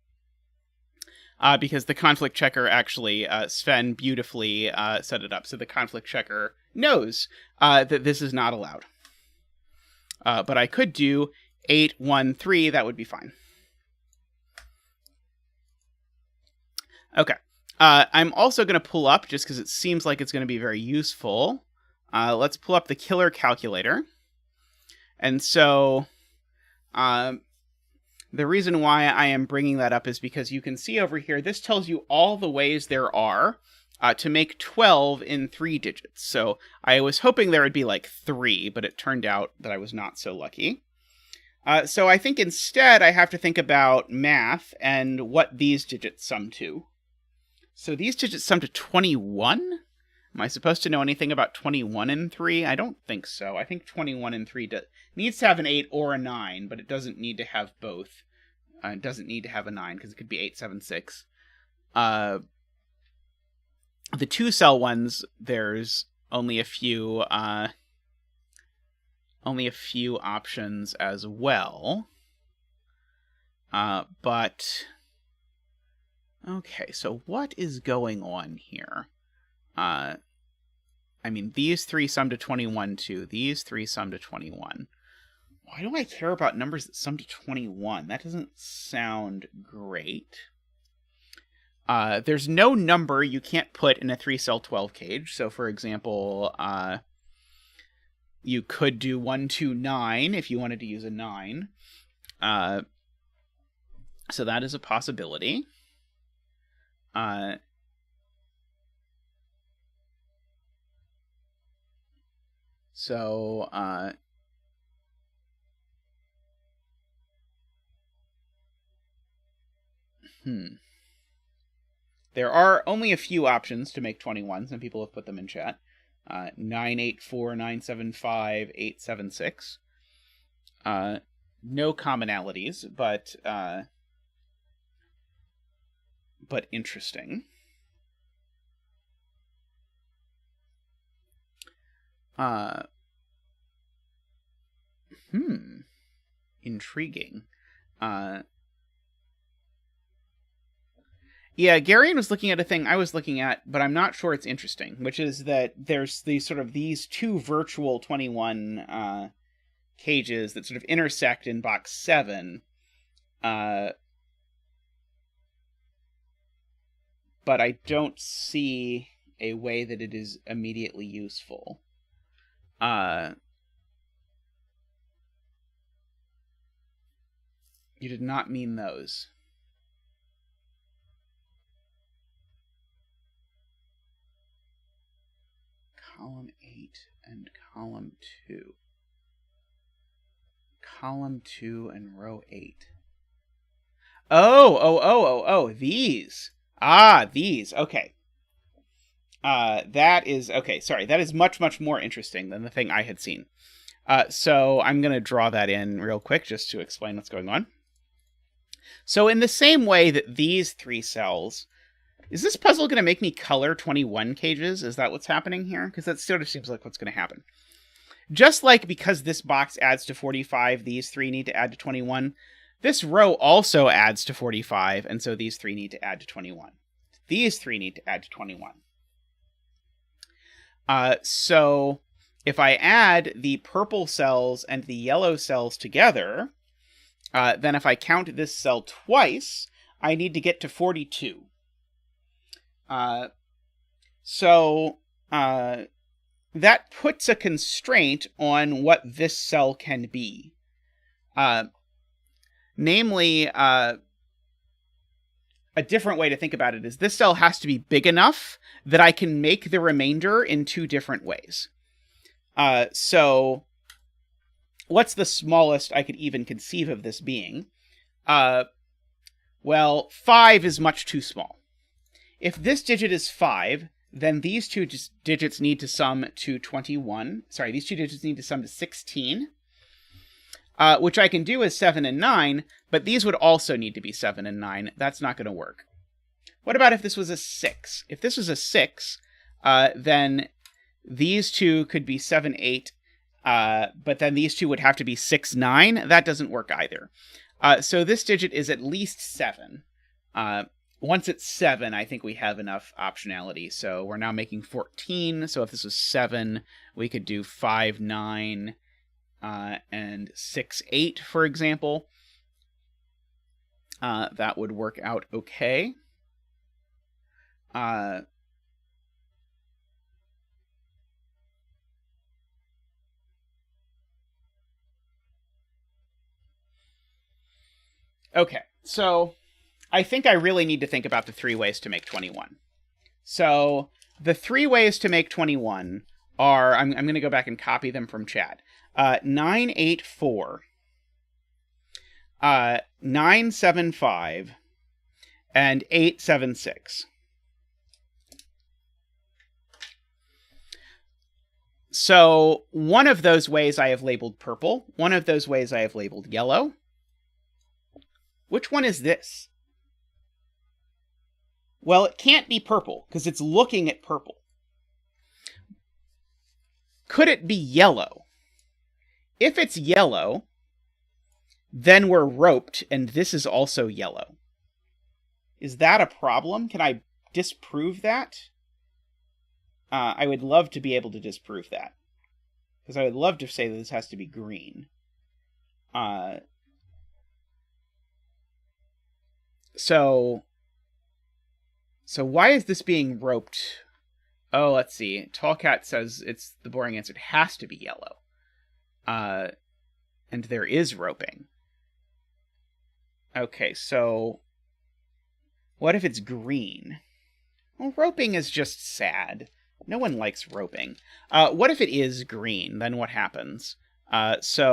because the conflict checker actually, Sven beautifully set it up. So the conflict checker knows that this is not allowed. But I could do 8, 1, 3. That would be fine. Okay. I'm also going to pull up, just because it seems like it's going to be very useful. Let's pull up the killer calculator. And so the reason why I am bringing that up is because you can see over here, this tells you all the ways there are to make 12 in 3 digits. So I was hoping there would be like 3, but it turned out that I was not so lucky. So I think instead I have to think about math and what these digits sum to. So these digits sum to 21? Am I supposed to know anything about 21 and 3? I don't think so. I think 21 and 3 needs to have an 8 or a 9, but it doesn't need to have both. It doesn't need to have a 9, because it could be 8, 7, 6. The 2-cell ones, there's only a few options as well. But okay, so what is going on here? I mean, these 3 sum to 21 too. These 3 sum to 21. Why do I care about numbers that sum to 21? That doesn't sound great. There's no number you can't put in a 3-cell 12 cage. So, for example, you could do 1, 2, 9 if you wanted to use a 9. So that is a possibility. There are only a few options to make 21. Some people have put them in chat. 984, 975, 876. No commonalities, but interesting. Intriguing. Yeah, Garion was looking at a thing I was looking at, but I'm not sure it's interesting, which is that there's these 2 virtual 21 cages that sort of intersect in box 7. But I don't see a way that it is immediately useful. You did not mean those. Column 8 and column 2. Column 2 and row 8. Oh, these. These. Okay. That is, okay, sorry. That is much more interesting than the thing I had seen. So I'm going to draw that in real quick just to explain what's going on. So in the same way that these 3 cells Is this puzzle going to make me color 21 cages? Is that what's happening here? Because that sort of seems like what's going to happen. Just like because this box adds to 45, these three need to add to 21. This row also adds to 45, and so these three need to add to 21. These three need to add to 21. So if I add the purple cells and the yellow cells together, then if I count this cell twice, I need to get to 42. So that puts a constraint on what this cell can be. Namely, a different way to think about it is this cell has to be big enough that I can make the remainder in two different ways. So what's the smallest I could even conceive of this being? Well, 5 is much too small. If this digit is 5, then these two digits need to sum to 21. Sorry, these two digits need to sum to 16. Which I can do as 7 and 9, but these would also need to be 7 and 9. That's not going to work. What about if this was a 6? If this was a 6, then these two could be 7, 8, but then these two would have to be 6, 9. That doesn't work either. So this digit is at least 7. Once it's 7, I think we have enough optionality. So we're now making 14. So if this was 7, we could do 5, 9, and 6, 8, for example. That would work out okay. Okay, so I think I really need to think about the 3 ways to make 21. So the 3 ways to make 21 are, I'm going to go back and copy them from chat. 9, 8, 4, 9, 7, 5, and 8, 7, 6. So one of those ways I have labeled purple. One of those ways I have labeled yellow. Which one is this? Well, it can't be purple because it's looking at purple. Could it be yellow? If it's yellow, then we're roped, and this is also yellow. Is that a problem? Can I disprove that? I would love to be able to disprove that. Because I would love to say that this has to be green. So why is this being roped? Oh, let's see. Tallcat says it's the boring answer. It has to be yellow. And there is roping. Okay, so what if it's green? Well, roping is just sad. No one likes roping. What if it is green? Then what happens? The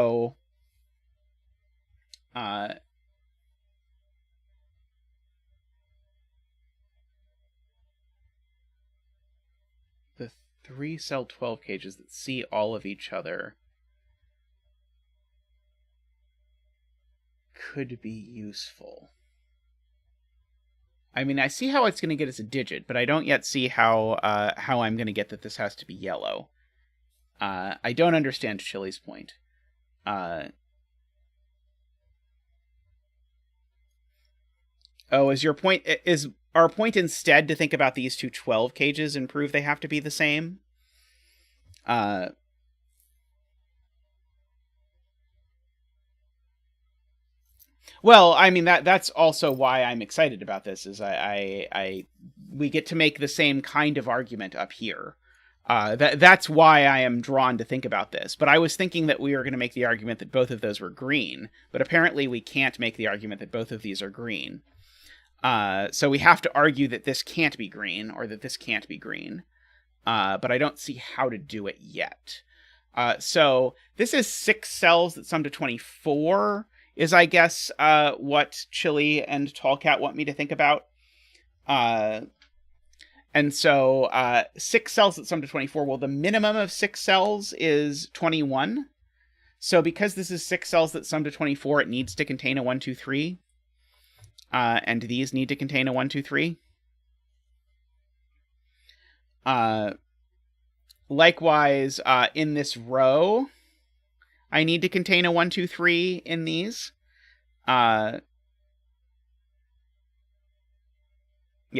3 cell 12 cages that see all of each other could be useful. I mean, I see how it's going to get us a digit, but I don't yet see how I'm going to get that this has to be yellow. I don't understand Chili's point. Is our point instead to think about these two 12 cages and prove they have to be the same? Well, I mean, that's also why I'm excited about this, is we get to make the same kind of argument up here. That's why I am drawn to think about this. But I was thinking that we were going to make the argument that both of those were green, but apparently we can't make the argument that both of these are green. So we have to argue that this can't be green, or that this can't be green. But I don't see how to do it yet. So this is 6 cells that sum to 24, is, I guess, what Chili and Tallcat want me to think about. And so 6 cells that sum to 24, well, the minimum of 6 cells is 21. So because this is 6 cells that sum to 24, it needs to contain a 1, 2, 3. And these need to contain a 1, 2, 3. Likewise, in this row, I need to contain a 1, 2, 3 in these. Yeah,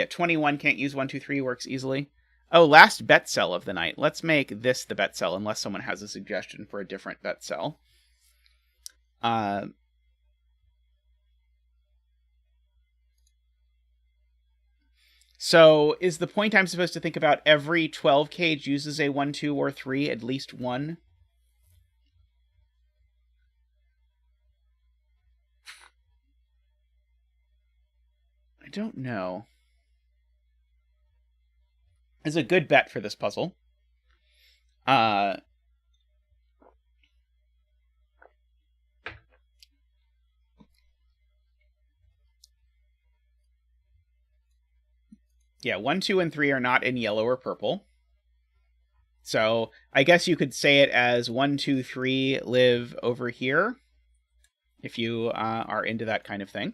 21 can't use 1, 2, 3, works easily. Oh, last bet cell of the night. Let's make this the bet cell, unless someone has a suggestion for a different bet cell. So is the point I'm supposed to think about every 12 cage uses a 1, 2, or 3, at least one? I don't know. It's a good bet for this puzzle. Yeah, 1, 2, and 3 are not in yellow or purple. So I guess you could say it as 1, 2, 3 live over here, if you are into that kind of thing.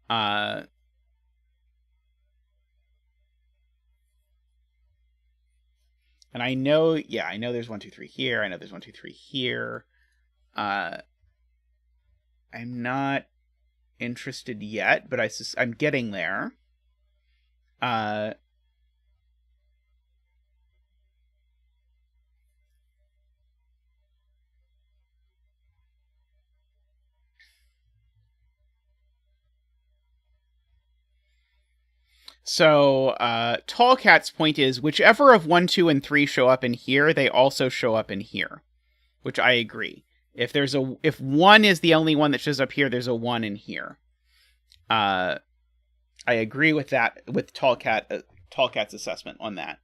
And I know, yeah, I know there's 1, 2, 3 here. I know there's 1, 2, 3 here. I'm not interested yet, but I'm getting there. So, Tall Cat's point is, whichever of 1, 2, and 3 show up in here, they also show up in here. Which I agree. If 1 is the only one that shows up here, there's a 1 in here. I agree with that, with Tall Cat's assessment on that.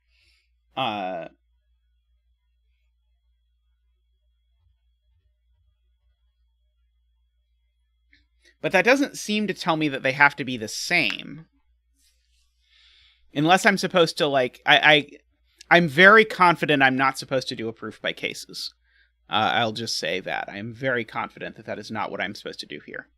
But that doesn't seem to tell me that they have to be the same. Unless I'm supposed to, like, I'm very confident I'm not supposed to do a proof by cases. I'll just say that. I'm very confident that that is not what I'm supposed to do here.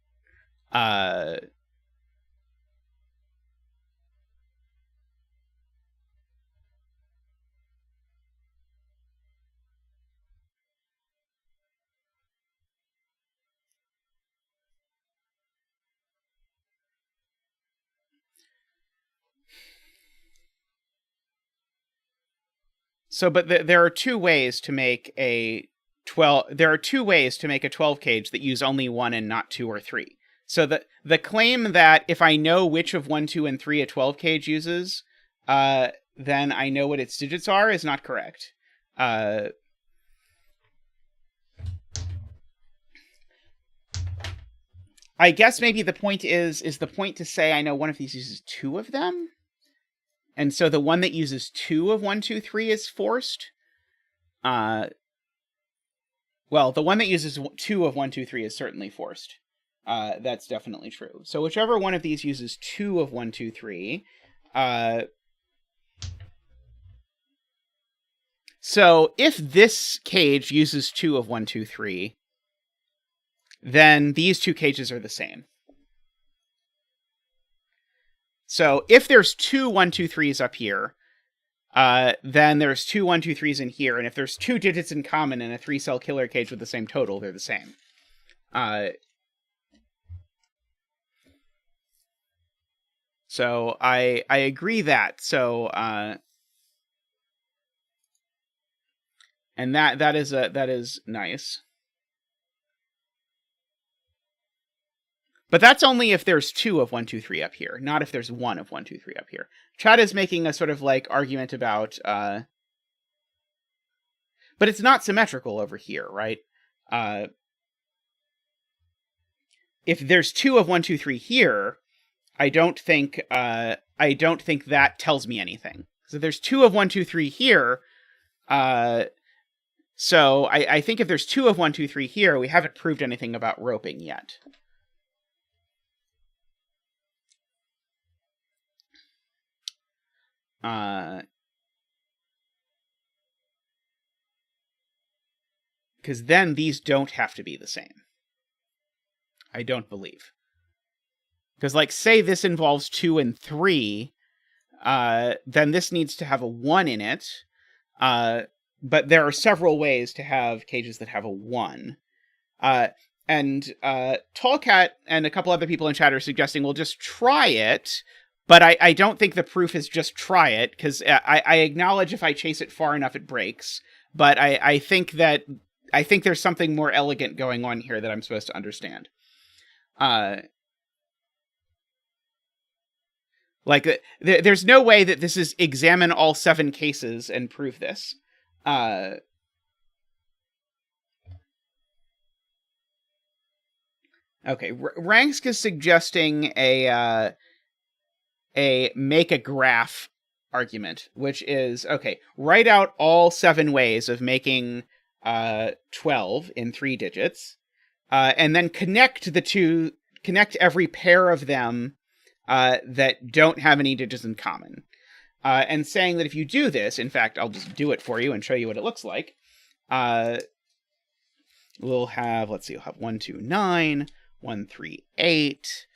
So, but there are two ways to make a 12. There are two ways to make a 12 cage that use only 1 and not 2 or 3. So the claim that if I know which of 1, 2, and 3 a 12 cage uses, then I know what its digits are is not correct. I guess maybe the point is the point to say I know one of these uses 2 of them? And so the one that uses 2 of 1, 2, 3 is forced? Well, the one that uses 2 of 1, 2, 3 is certainly forced. That's definitely true. So whichever one of these uses 2 of 1, 2, 3... So if this cage uses 2 of 1, 2, 3, then these two cages are the same. So if there's 2 1, 2, 3s up here, then there's 2 1, 2, 3s in here, and if there's 2 digits in common in a 3-cell killer cage with the same total, they're the same. So I agree that. So and that is nice. But that's only if there's 2 of 1, 2, 3 up here, not if there's 1 of 1, 2, 3 up here. Chad is making a sort of like argument about, but it's not symmetrical over here, right? If there's 2 of 1, 2, 3 here, I don't think that tells me anything. So there's 2 of 1, 2, 3 here. So I think if there's 2 of 1, 2, 3 here, we haven't proved anything about roping yet. Because then these don't have to be the same. I don't believe. Because, like, say this involves 2 and 3, then this needs to have a 1 in it. But there are several ways to have cages that have a 1. And Tallcat and a couple other people in chat are suggesting we'll just try it, but I don't think the proof is just try it, because I acknowledge if I chase it far enough it breaks, but I think there's something more elegant going on here that I'm supposed to understand. Like, there's no way that this is examine all 7 cases and prove this. Okay, Ransk is suggesting a make a graph argument, which is, okay, write out all 7 ways of making 12 in 3 digits, and then connect every pair of them that don't have any digits in common. And saying that if you do this, in fact, I'll just do it for you and show you what it looks like. We'll have, let's see, we'll have 1, 2, 9, 1, 3, 8,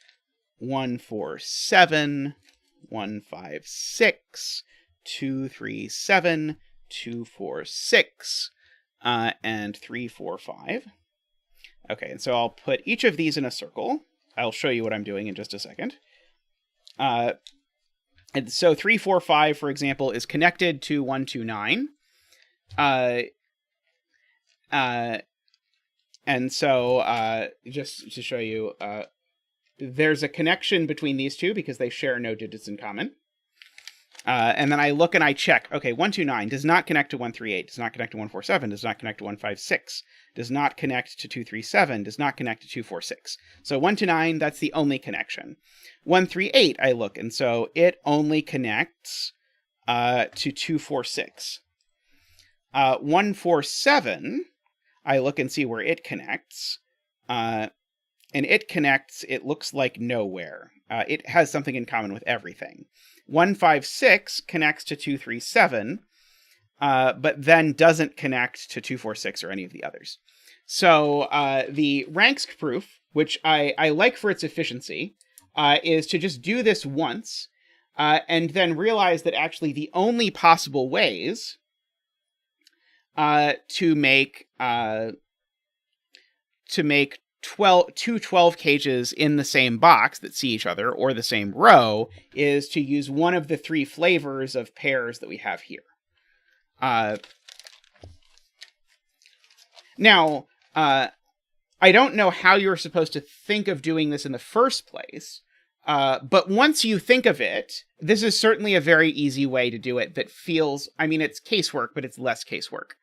1, 4, 7, 1, 5, 6, 2, 3, 7, 2, 4, 6, and 3, 4, 5. Okay, and so I'll put each of these in a circle. I'll show you what I'm doing in just a second. And so 3, 4, 5, for example, is connected to 1, 2, 9. And so just to show you, there's a connection between these two because they share no digits in common. And then I look and I check. Okay, 1, 2, 9 does not connect to 1, 3, 8, does not connect to 1, 4, 7, does not connect to 1, 5, 6, does not connect to 2, 3, 7, does not connect to 2, 4, 6. So 1 to 9, that's the only connection. 1, 3, 8, I look, and so it only connects to 2, 4, 6. 1, 4, 7, I look and see where it connects. And it connects, it looks like nowhere. It has something in common with everything. 1, 5, 6 connects to 2, 3, 7, but then doesn't connect to 2, 4, 6 or any of the others. So the Ranksk proof, which I like for its efficiency, is to just do this once, and then realize that actually the only possible ways to make 12 cages in the same box that see each other, or the same row, is to use one of the 3 flavors of pairs that we have here. Now, I don't know how you're supposed to think of doing this in the first place, but once you think of it, this is certainly a very easy way to do it that feels, I mean, it's casework, but it's less casework.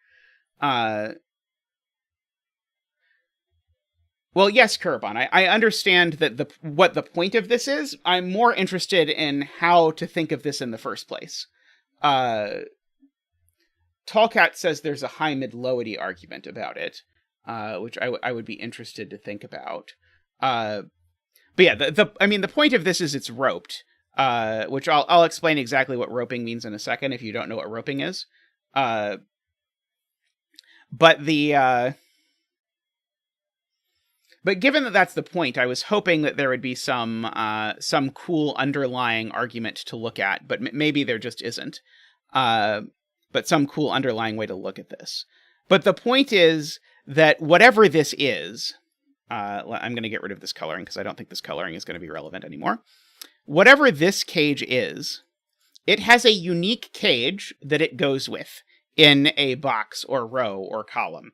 Well, yes, Kurban, I understand that what the point of this is. I'm more interested in how to think of this in the first place. Tallcat says there's a high mid-lowity argument about it, which I would be interested to think about. But yeah, the point of this is it's roped, which I'll explain exactly what roping means in a second if you don't know what roping is. But given that that's the point, I was hoping that there would be some cool underlying argument to look at, but maybe there just isn't. But some cool underlying way to look at this. But the point is that whatever this is, I'm going to get rid of this coloring because I don't think this coloring is going to be relevant anymore. Whatever this cage is, it has a unique cage that it goes with in a box or row or column.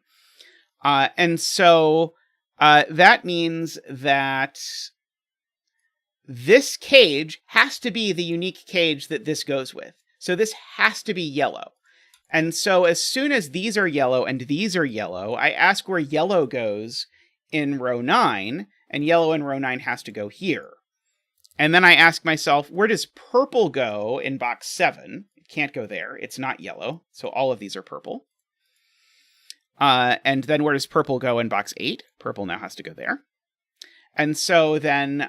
And so that means that this cage has to be the unique cage that this goes with. So this has to be yellow. And so as soon as these are yellow and these are yellow, I ask where yellow goes in row 9, and yellow in row 9 has to go here. And then I ask myself, where does purple go in box 7? It can't go there. It's not yellow. So all of these are purple. And then where does purple go in box 8? Purple now has to go there. And so then,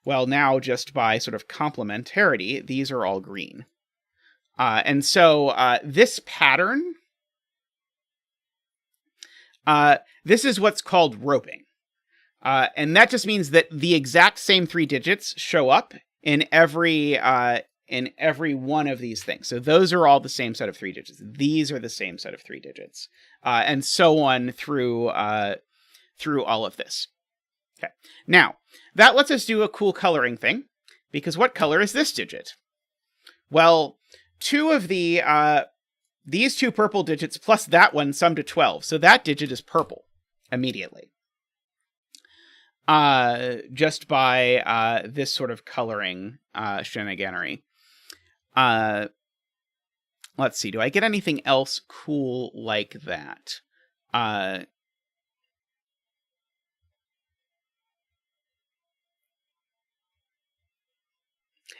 well, now just by sort of complementarity, these are all green. And so this pattern, this is what's called roping. And that just means that the exact same 3 digits show up in every in every one of these things. So those are all the same set of 3 digits. These are the same set of 3 digits, and so on through all of this. Okay. Now, that lets us do a cool coloring thing, because what color is this digit? Well, 2 of these 2 purple digits plus that one sum to 12. So that digit is purple immediately. Just by this sort of coloring shenaniganery. Let's see, do I get anything else cool like that?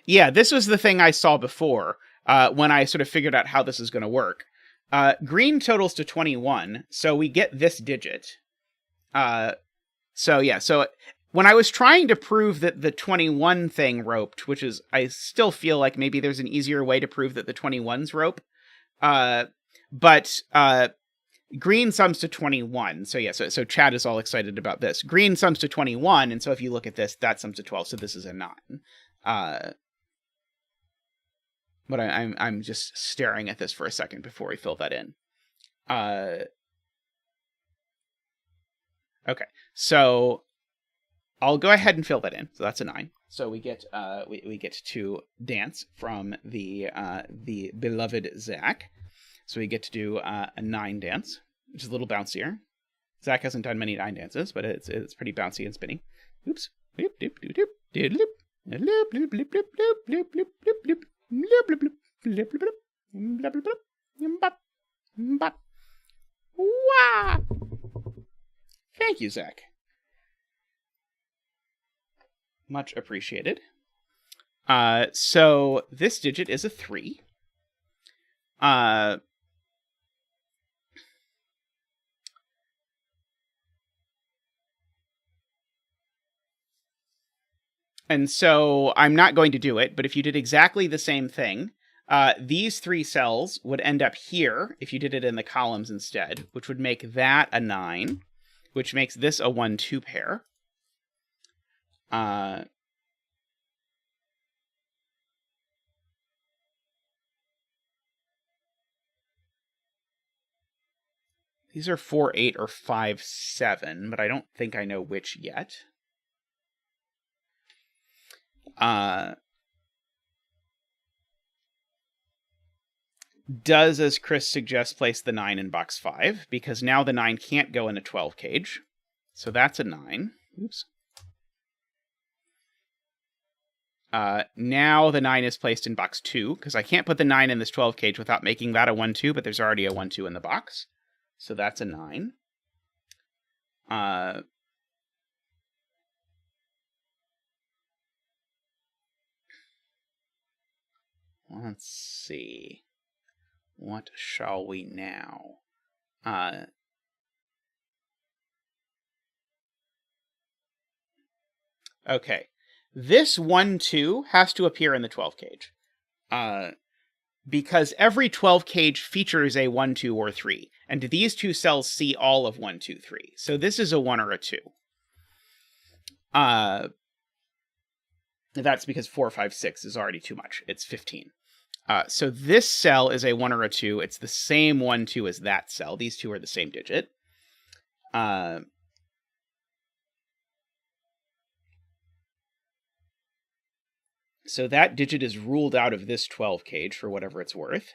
Yeah, this was the thing I saw before when I sort of figured out how this is going to work. Green totals to 21, so we get this digit. So when I was trying to prove that the 21 thing roped, which is, I still feel like maybe there's an easier way to prove that the 21's rope. But green sums to 21. So yeah, so Chad is all excited about this. Green sums to 21, and so if you look at this, that sums to 12, so this is a 9. But I'm just staring at this for a second before we fill that in. Okay, so I'll go ahead and fill that in. So that's a 9. So we get we get to dance from the beloved Zach. So we get to do a 9 dance, which is a little bouncier. Zach hasn't done many 9 dances, but it's pretty bouncy and spinny. Oops. Doop doop doop doop doop loop loop loop loop loop loop loop loop loop. Wow! Thank you, Zach. Much appreciated. So this digit is a 3. And so I'm not going to do it, but if you did exactly the same thing, these 3 cells would end up here if you did it in the columns instead, which would make that a 9, which makes this a 1-2 pair. These are 4, 8, or 5, 7, but I don't think I know which yet. Does, as Chris suggests, place the 9 in box 5, because now the 9 can't go in a 12 cage. So that's a 9. Oops. Now the 9 is placed in box 2, because I can't put the 9 in this 12 cage without making that a 1-2, but there's already a 1-2 in the box. So that's a 9. Let's see. What shall we now? Okay. This 1-2 has to appear in the 12 cage. Because every 12 cage features a 1, 2, or 3. And these 2 cells see all of 1, 2, 3. So this is a 1 or a 2. That's because 4, 5, 6 is already too much. It's 15. So this cell is a 1 or a 2. It's the same 1, 2 as that cell. These 2 are the same digit. So that digit is ruled out of this 12 cage for whatever it's worth.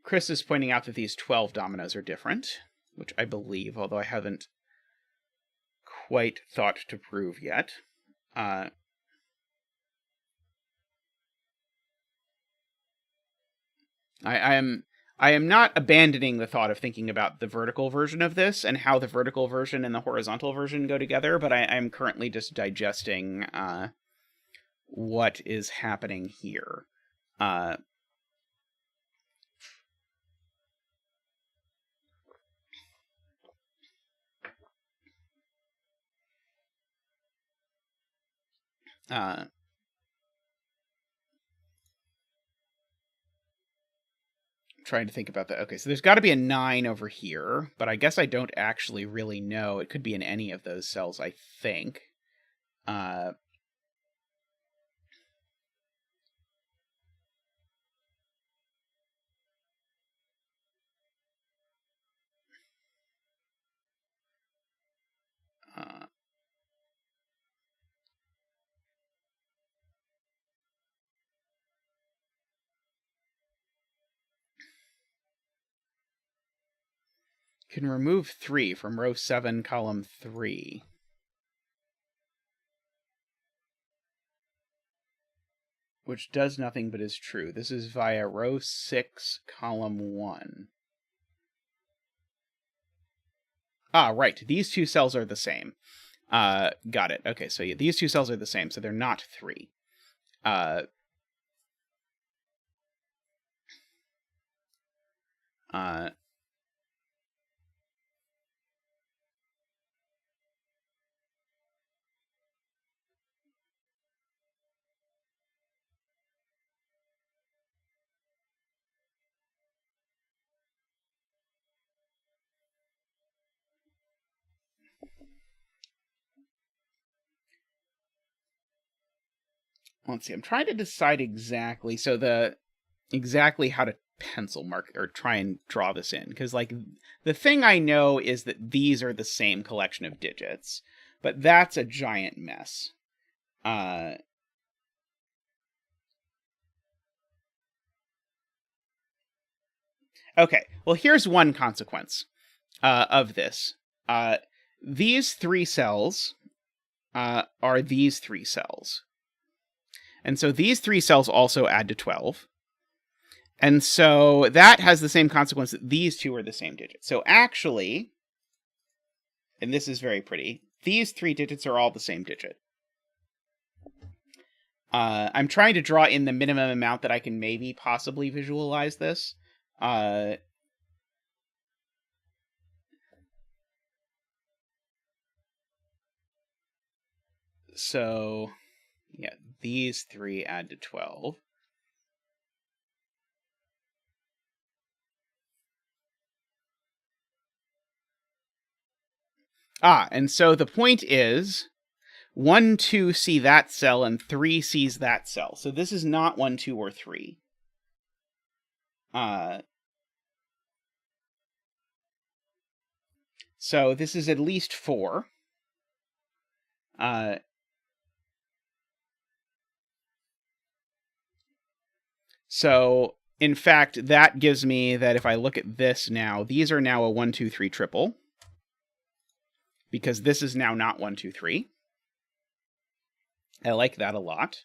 Chris is pointing out that these 12 dominoes are different, which I believe, although I haven't quite thought to prove yet. I am not abandoning the thought of thinking about the vertical version of this and how the vertical version and the horizontal version go together, but I'm currently just digesting what is happening here. Trying to think about that. Okay, so there's got to be a 9 over here, but I guess I don't actually really know. It could be in any of those cells, I think. Can remove 3 from row 7, column 3. Which does nothing but is true. This is via row 6, column 1. Ah, right. These two cells are the same. Got it. Okay, so yeah, these two cells are the same, so they're not 3. Let's see. I'm trying to decide exactly. So exactly how to pencil mark or try and draw this in, because like the thing I know is that these are the same collection of digits, but that's a giant mess. Okay, well, here's one consequence of this. These 3 cells are these 3 cells. And so these 3 cells also add to 12. And so that has the same consequence that these two are the same digit. So actually, and this is very pretty, these 3 digits are all the same digit. I'm trying to draw in the minimum amount that I can maybe possibly visualize this. So, yeah, these 3 add to 12. And so the point is 1, 2 see that cell, and 3 sees that cell. So this is not 1, 2, or 3. So this is at least 4. So in fact, that gives me that if I look at this now, these are now a 1, 2, 3 triple. Because this is now not 1, 2, 3. I like that a lot.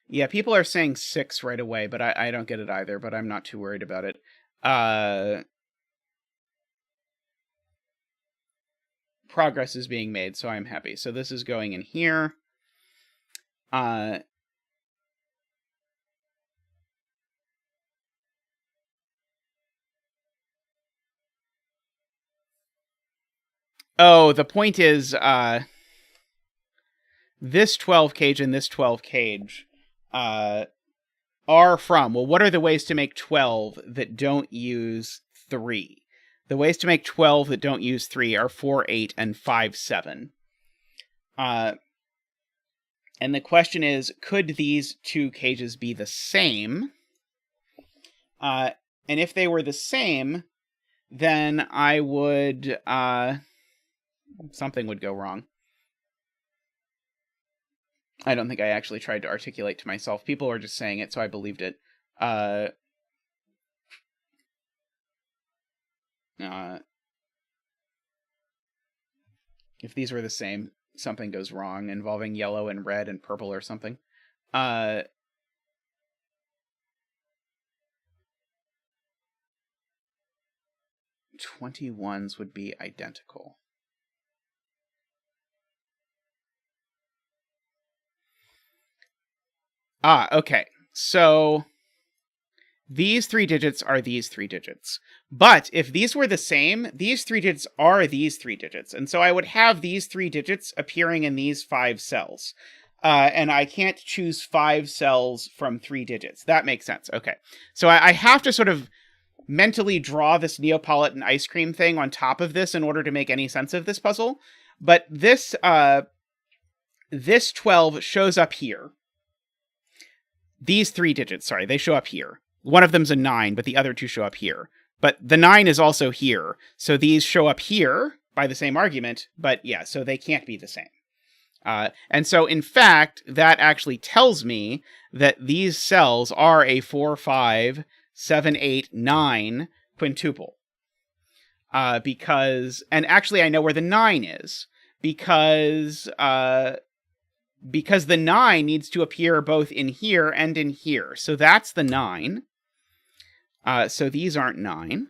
Yeah, people are saying 6 right away, but I don't get it either, but I'm not too worried about it. Progress is being made, so I'm happy. So this is going in here. Oh, the point is, this 12 cage and this 12 cage are from, well, what are the ways to make 12 that don't use 3? The ways to make 12 that don't use 3 are 4, 8, and 5, 7. And the question is, could these 2 cages be the same? And if they were the same, then I would, something would go wrong. I don't think I actually tried to articulate to myself. People were just saying it, so I believed it. If these were the same, something goes wrong involving yellow and red and purple or something. 21s would be identical. Okay. So these 3 digits are these 3 digits. But if these were the same, these 3 digits are these 3 digits. And so I would have these 3 digits appearing in these 5 cells. And I can't choose 5 cells from 3 digits. That makes sense. Okay. So I have to sort of mentally draw this Neapolitan ice cream thing on top of this in order to make any sense of this puzzle. But this 12 shows up here. These 3 digits, sorry, they show up here. One of them's a 9, but the other 2 show up here. But the 9 is also here. So these show up here by the same argument, but yeah, so they can't be the same. And so, in fact, that actually tells me that these cells are a 4, 5, 7, 8, 9 quintuple. Because, and actually I know where the 9 is, because the 9 needs to appear both in here and in here. So that's the 9. So these aren't 9.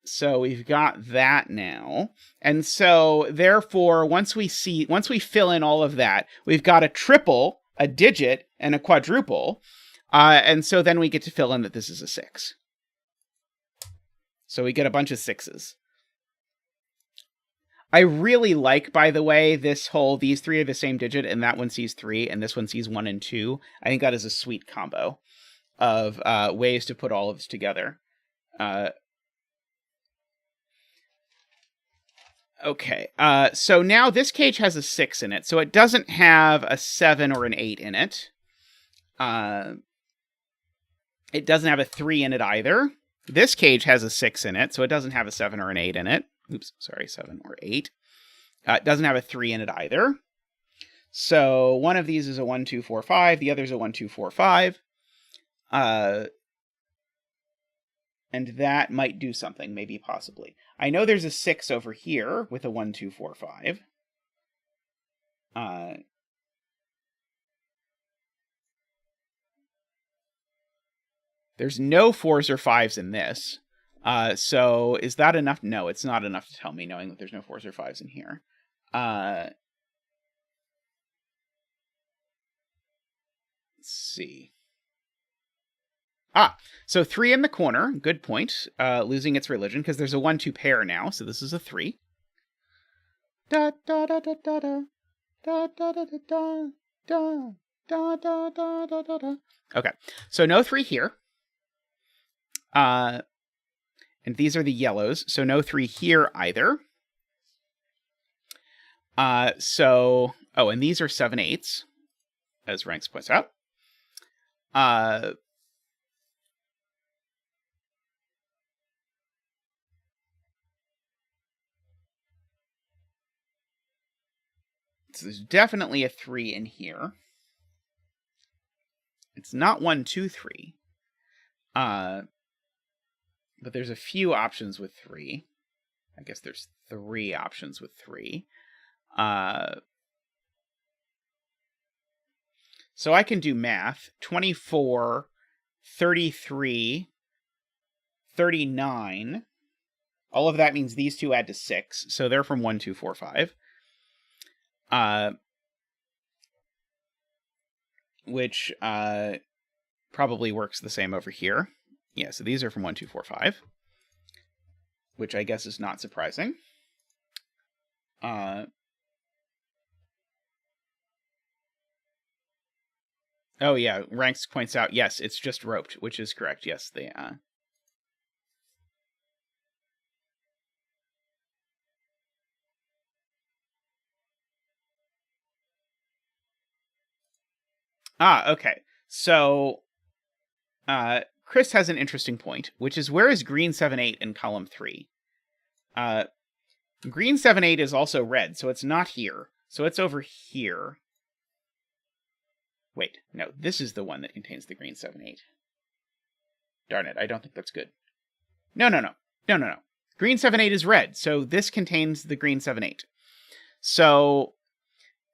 So we've got that now. And so therefore, once we fill in all of that, we've got a triple, a digit, and a quadruple. And so then we get to fill in that this is a 6. So we get a bunch of 6s. I really like, by the way, this whole, these 3 are the same digit, and that one sees 3, and this one sees 1 and 2. I think that is a sweet combo of ways to put all of this together. Okay, so now this cage has a 6 in it, so it doesn't have a 7 or an 8 in it. It doesn't have a 3 in it either. This cage has a 6 in it, so it doesn't have a 7 or an 8 in it. Oops, sorry, 7 or 8. It doesn't have a 3 in it either. So one of these is a 1, 2, 4, 5. The other's a 1, 2, 4, 5. And that might do something, maybe, possibly. I know there's a 6 over here with a 1, 2, 4, 5. There's no 4s or 5s in this. So is that enough? No, it's not enough to tell me, knowing that there's no 4s or 5s in here. Let's see. So 3 in the corner. Good point. Losing its religion, because there's a 1-2 pair now, so this is a 3. Da da da da da da da da da da da da da da da da da. Okay, so no 3 here. And these are the yellows, so no 3 here either. And these are 7 8s, as Ranks points out. So there's definitely a 3 in here. It's not 1, 2, 3. But there's a few options with 3. I guess there's 3 options with 3. So I can do math. 24, 33, 39. All of that means these 2 add to 6. So they're from 1, 2, 4, 5. Which probably works the same over here. Yeah, so these are from 1, 2, 4, 5. Which I guess is not surprising. Oh yeah, Ranks points out, yes, it's just roped, which is correct. Yes, they okay. So Chris has an interesting point, which is, where is green 7, 8 in column 3? Green 7, 8 is also red, so it's not here. So it's over here. Wait, no, this is the one that contains the green 7, 8. Darn it, I don't think that's good. No. Green 7, 8 is red, so this contains the green 7, 8. So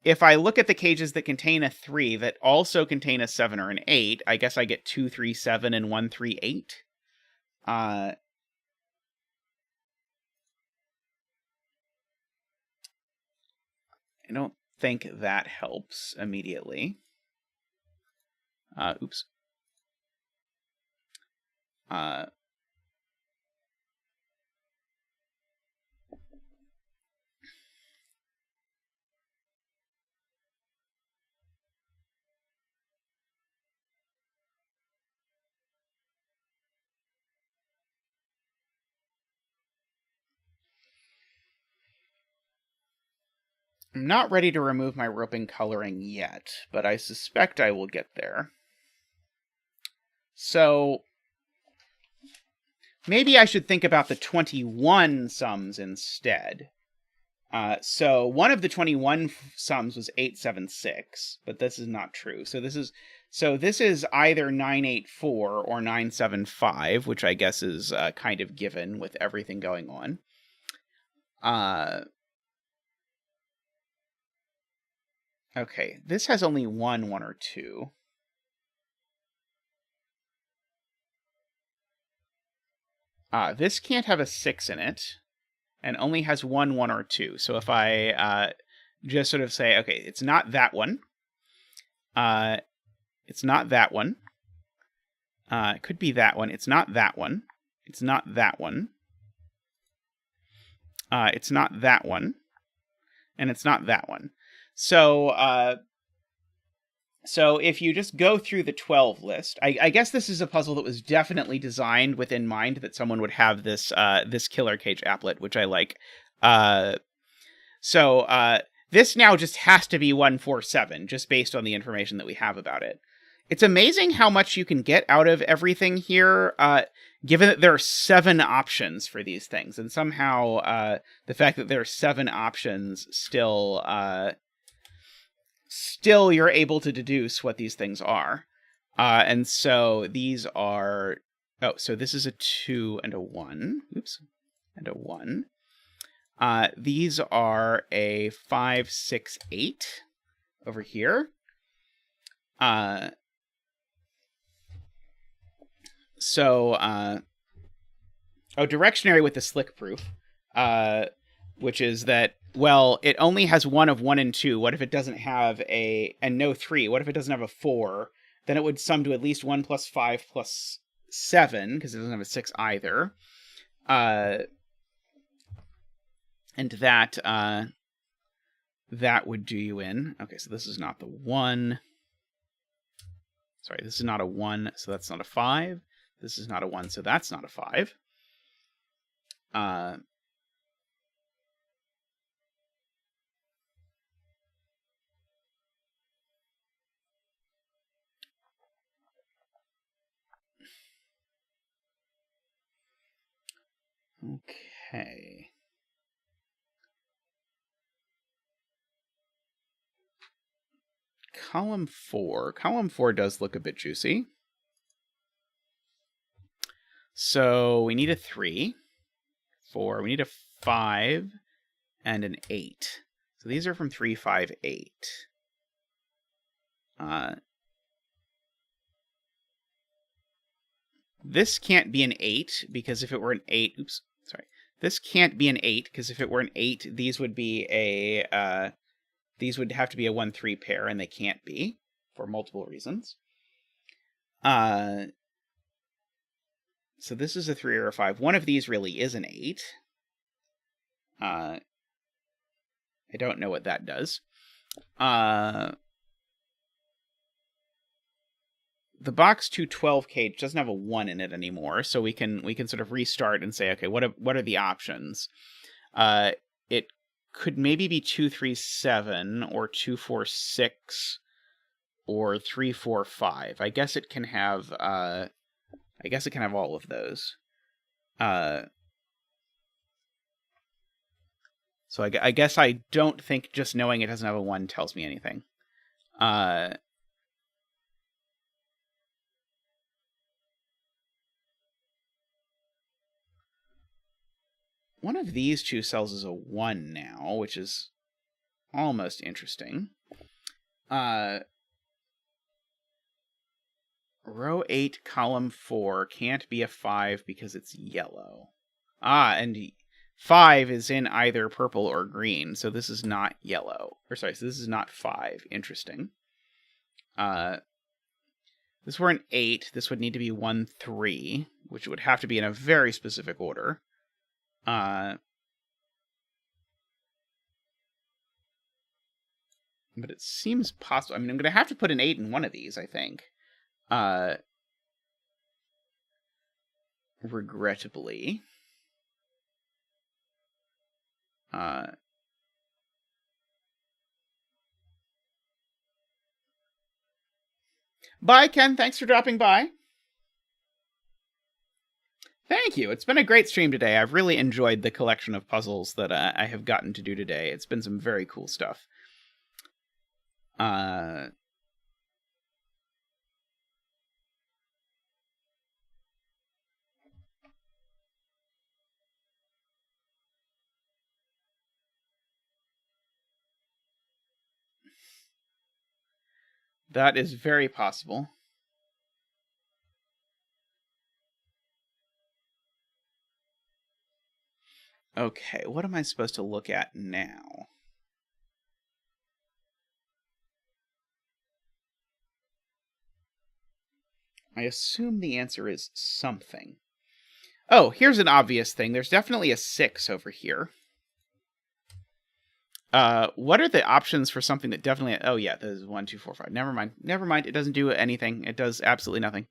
if I look at the cages that contain a 3 that also contain a 7 or an 8, I guess I get 2, 3, 7 and 1, 3, 8. I don't think that helps immediately. Oops. I'm not ready to remove my roping coloring yet, but I suspect I will get there. So maybe I should think about the 21 sums instead. So one of the 21 sums was 876, but this is not true. So this is either 984 or 975, which I guess is kind of given with everything going on. Okay, this has only 1 or 2. This can't have a 6 in it, and only has 1 or 2. So if I just sort of say, okay, it's not that one. It's not that one. It could be that one. It's not that one. It's not that one. It's not that one. And it's not that one. So if you just go through the 12 list, I guess this is a puzzle that was definitely designed with in mind that someone would have this this killer cage applet, which I like. This now just has to be 147, just based on the information that we have about it. It's amazing how much you can get out of everything here, given that there are 7 options for these things, and somehow the fact that there are 7 options still you're able to deduce what these things are. And so these are... Oh, so this is a 2 and a 1. Oops. And a 1. These are a 5, 6, 8 over here. Derectionary with the slick proof, which is that, well, it only has 1 of 1 and 2. What if it doesn't have and no 3? What if it doesn't have a 4? Then it would sum to at least 1 plus 5 plus 7, because it doesn't have a 6 either. And that would do you in. Okay, so this is not the 1. Sorry, this is not a 1, so that's not a 5. This is not a 1, so that's not a 5. Okay. Column 4. Column 4 does look a bit juicy. So we need a 3, 4. We need a 5 and an 8. So these are from 3, 5, 8. This can't be an 8, because if it were an 8... Oops, sorry. This can't be an 8, because if it were an 8, these would be these would have to be a 1-3 pair, and they can't be, for multiple reasons. So this is a 3 or a 5. One of these really is an 8. I don't know what that does. The box 212 cage doesn't have a 1 in it anymore, so we can sort of restart and say, okay, what are the options? It could maybe be 237 or 246 or 345. I guess it can have all of those. So I guess I don't think just knowing it doesn't have a 1 tells me anything. One of these 2 cells is a 1 now, which is almost interesting. Row 8, column 4 can't be a 5 because it's yellow. And 5 is in either purple or green, so this is not yellow. So this is not 5. Interesting. this were an 8, this would need to be 1, 3, which would have to be in a very specific order. But it seems possible. I mean, I'm going to have to put an 8 in one of these, I think. Regrettably. Bye, Ken. Thanks for dropping by. Thank you. It's been a great stream today. I've really enjoyed the collection of puzzles that I have gotten to do today. It's been some very cool stuff. That is very possible. Okay, what am I supposed to look at now? I assume the answer is something. Oh, here's an obvious thing. There's definitely a 6 over here. What are the options for something that definitely... Oh, yeah, there's 1, 2, 4, 5. Never mind. Never mind. It doesn't do anything. It does absolutely nothing.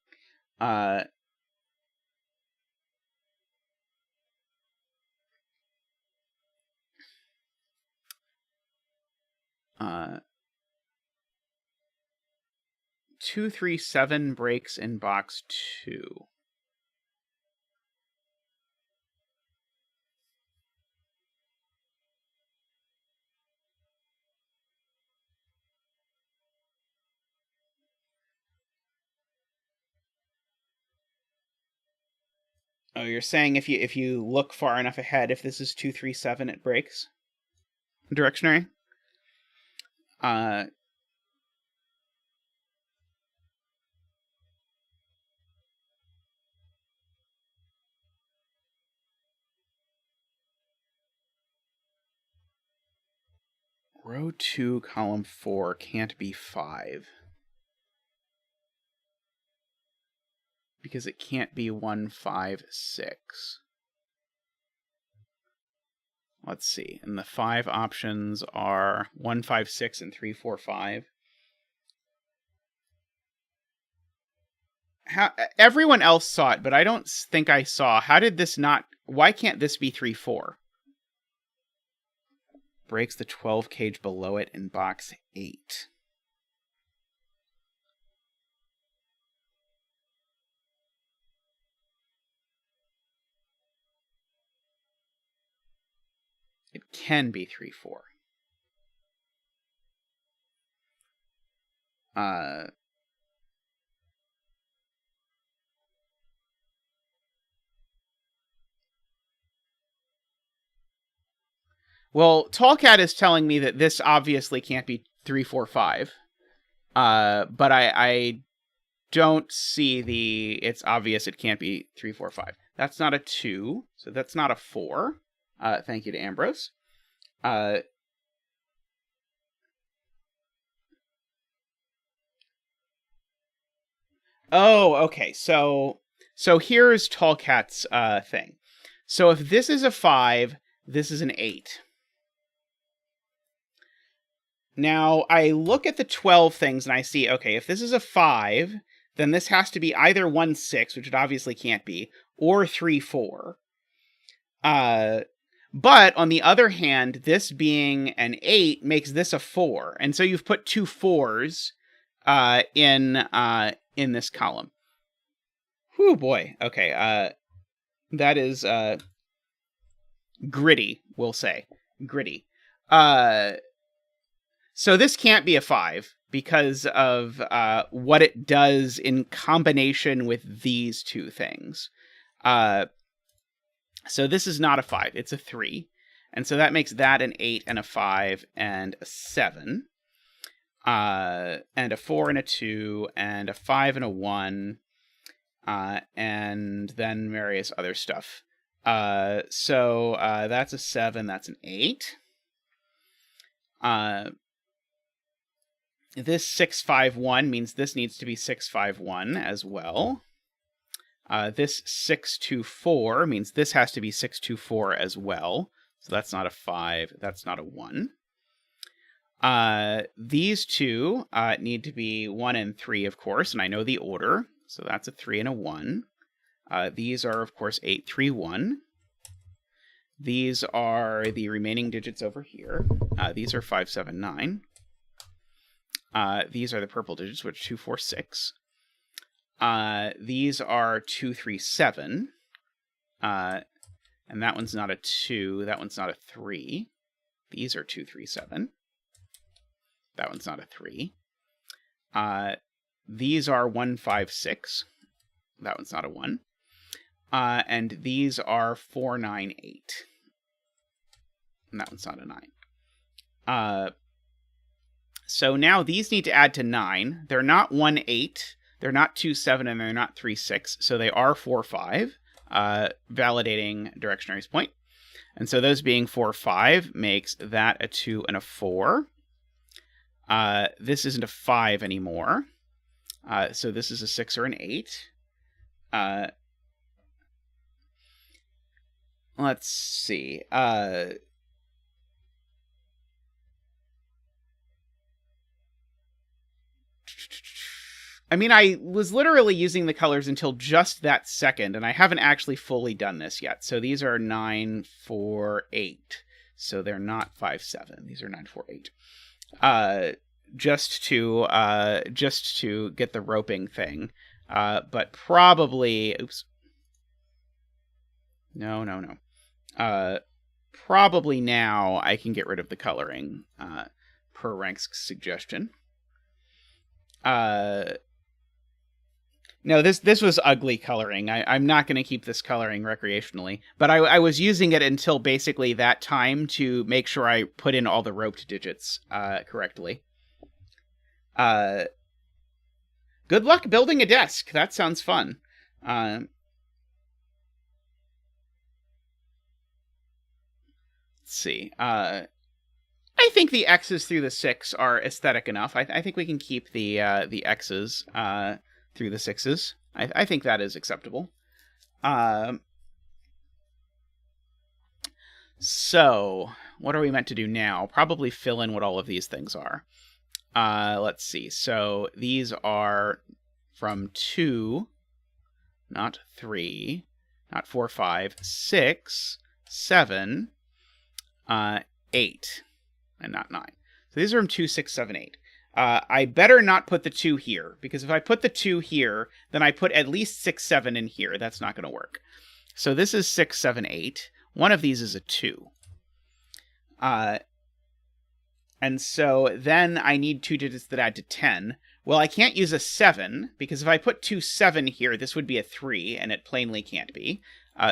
2, 3, 7 breaks in box 2. Oh, you're saying if you look far enough ahead, if this is 2, 3, 7, it breaks? Directionary? Row 2, column 4 can't be 5. Because it can't be 1, 5, 6. Let's see. And the 5 options are 1, 5, 6, and 3, 4, 5. Everyone else saw it, but I don't think I saw. How did this not... Why can't this be 3, 4? Breaks the 12 cage below it in box 8. It can be 3, 4. Well, Tallcat is telling me that this obviously can't be 3, 4, 5. But I don't see the... It's obvious it can't be 3, 4, 5. That's not a 2, so that's not a 4. Thank you to Ambrose. Oh, okay. So here's Tallcat's thing. So if this is a 5, this is an 8. Now, I look at the 12 things and I see, okay, if this is a 5, then this has to be either 1, 6, which it obviously can't be, or 3, 4. But on the other hand, this being an 8 makes this a 4. And so you've put 2 4s in this column. Whew, boy. Okay. That is gritty, we'll say. Gritty. So this can't be a 5 because of what it does in combination with these two things. So this is not a 5, it's a 3. And so that makes that an 8 and a 5 and a 7. And a 4 and a 2 and a 5 and a 1. And then various other stuff. So that's a 7, that's an 8. this 651 means this needs to be 651 as well. This 624 means this has to be 624 as well. So that's not a 5, that's not a 1. These two need to be 1 and 3, of course, and I know the order. So that's a 3 and a 1. These are, of course, 8, 3, 1. These are the remaining digits over here. These are 5, 7, 9. These are the purple digits, which are 2, 4, 6. These are 2, 3, 7. And that one's not a 2. That one's not a 3. These are 2, 3, 7. That one's not a 3. These are 1, 5, 6. That one's not a 1. And these are 4, 9, 8. And that one's not a 9. So now these need to add to 9. They're not 1, 8. They're not 2, 7, and they're not 3, 6. So they are 4, 5, validating Derektionary's point. And so those being 4, 5 makes that a 2 and a 4. This isn't a 5 anymore. So this is a 6 or an 8. Let's see. I mean, I was literally using the colors until just that second, and I haven't actually fully done this yet. So these are 9, 4, 8. So they're not 5, 7. These are 9, 4, 8. Just to get the roping thing. But probably, oops. No. Probably now I can get rid of the coloring, per Rank's suggestion. No, this was ugly coloring. I'm not going to keep this coloring recreationally, but I was using it until basically that time to make sure I put in all the roped digits correctly. Good luck building a desk. That sounds fun. Let's see. I think the X's through the 6 are aesthetic enough. I think we can keep the X's through the 6s. I think that is acceptable. So, what are we meant to do now? Probably fill in what all of these things are. Let's see. So, these are from 2, not 3, not 4, 5, 6, 7, 8, and not 9. So these are from 2, 6, 7, 8. I better not put the 2 here, because if I put the 2 here, then I put at least 6, 7 in here. That's not going to work. So this is 6, 7, 8. One of these is a 2. And so then I need 2 digits that add to 10. Well, I can't use a 7, because if I put 2, 7 here, this would be a 3, and it plainly can't be.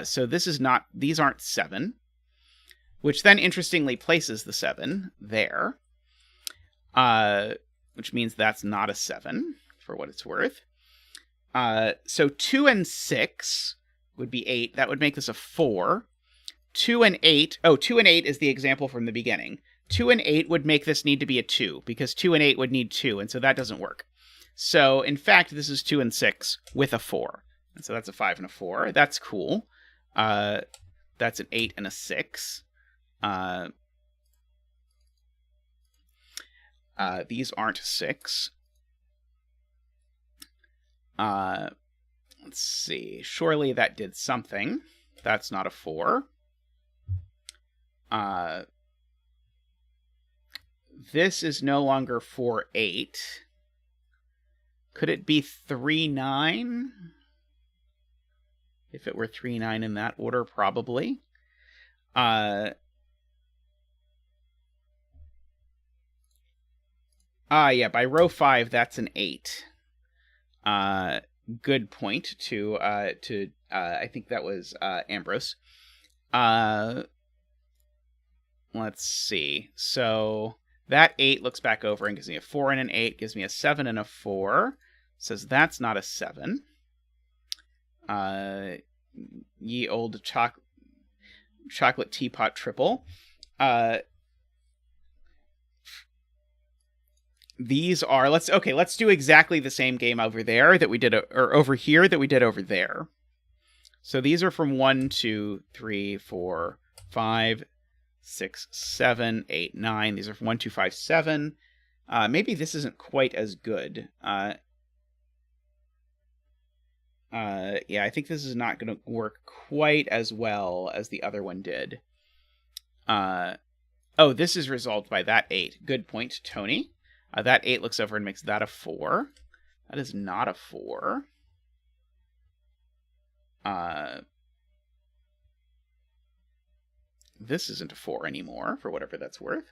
So this is not, these aren't 7, which then interestingly places the 7 there. Which means that's not a 7, for what it's worth. So 2 and 6 would be 8. That would make this a 4. 2 and 8... Oh, 2 and 8 is the example from the beginning. 2 and 8 would make this need to be a 2, because 2 and 8 would need 2, and so that doesn't work. So, in fact, this is 2 and 6 with a 4. And so that's a 5 and a 4. That's cool. That's an 8 and a 6. These aren't 6. Let's see. Surely that did something. That's not a 4. This is no longer 4, 8. Could it be 3, 9? If it were 3, 9 in that order, probably. Yeah, by row 5, that's an 8. Good point to I think that was Ambrose. Let's see. So that 8 looks back over and gives me a 4 and an 8, gives me a 7 and a 4. Says that's not a 7. Ye old chocolate teapot triple. These are, let's do exactly the same game over there that we did, or over here that we did over there. So these are from 1, 2, 3, 4, 5, 6, 7, 8, 9. These are from 1, 2, 5, 7. Maybe this isn't quite as good. Yeah, I think this is not going to work quite as well as the other one did. Oh, this is resolved by that 8. Good point, Tony. That 8 looks over and makes that a 4. That is not a 4. This isn't a 4 anymore, for whatever that's worth.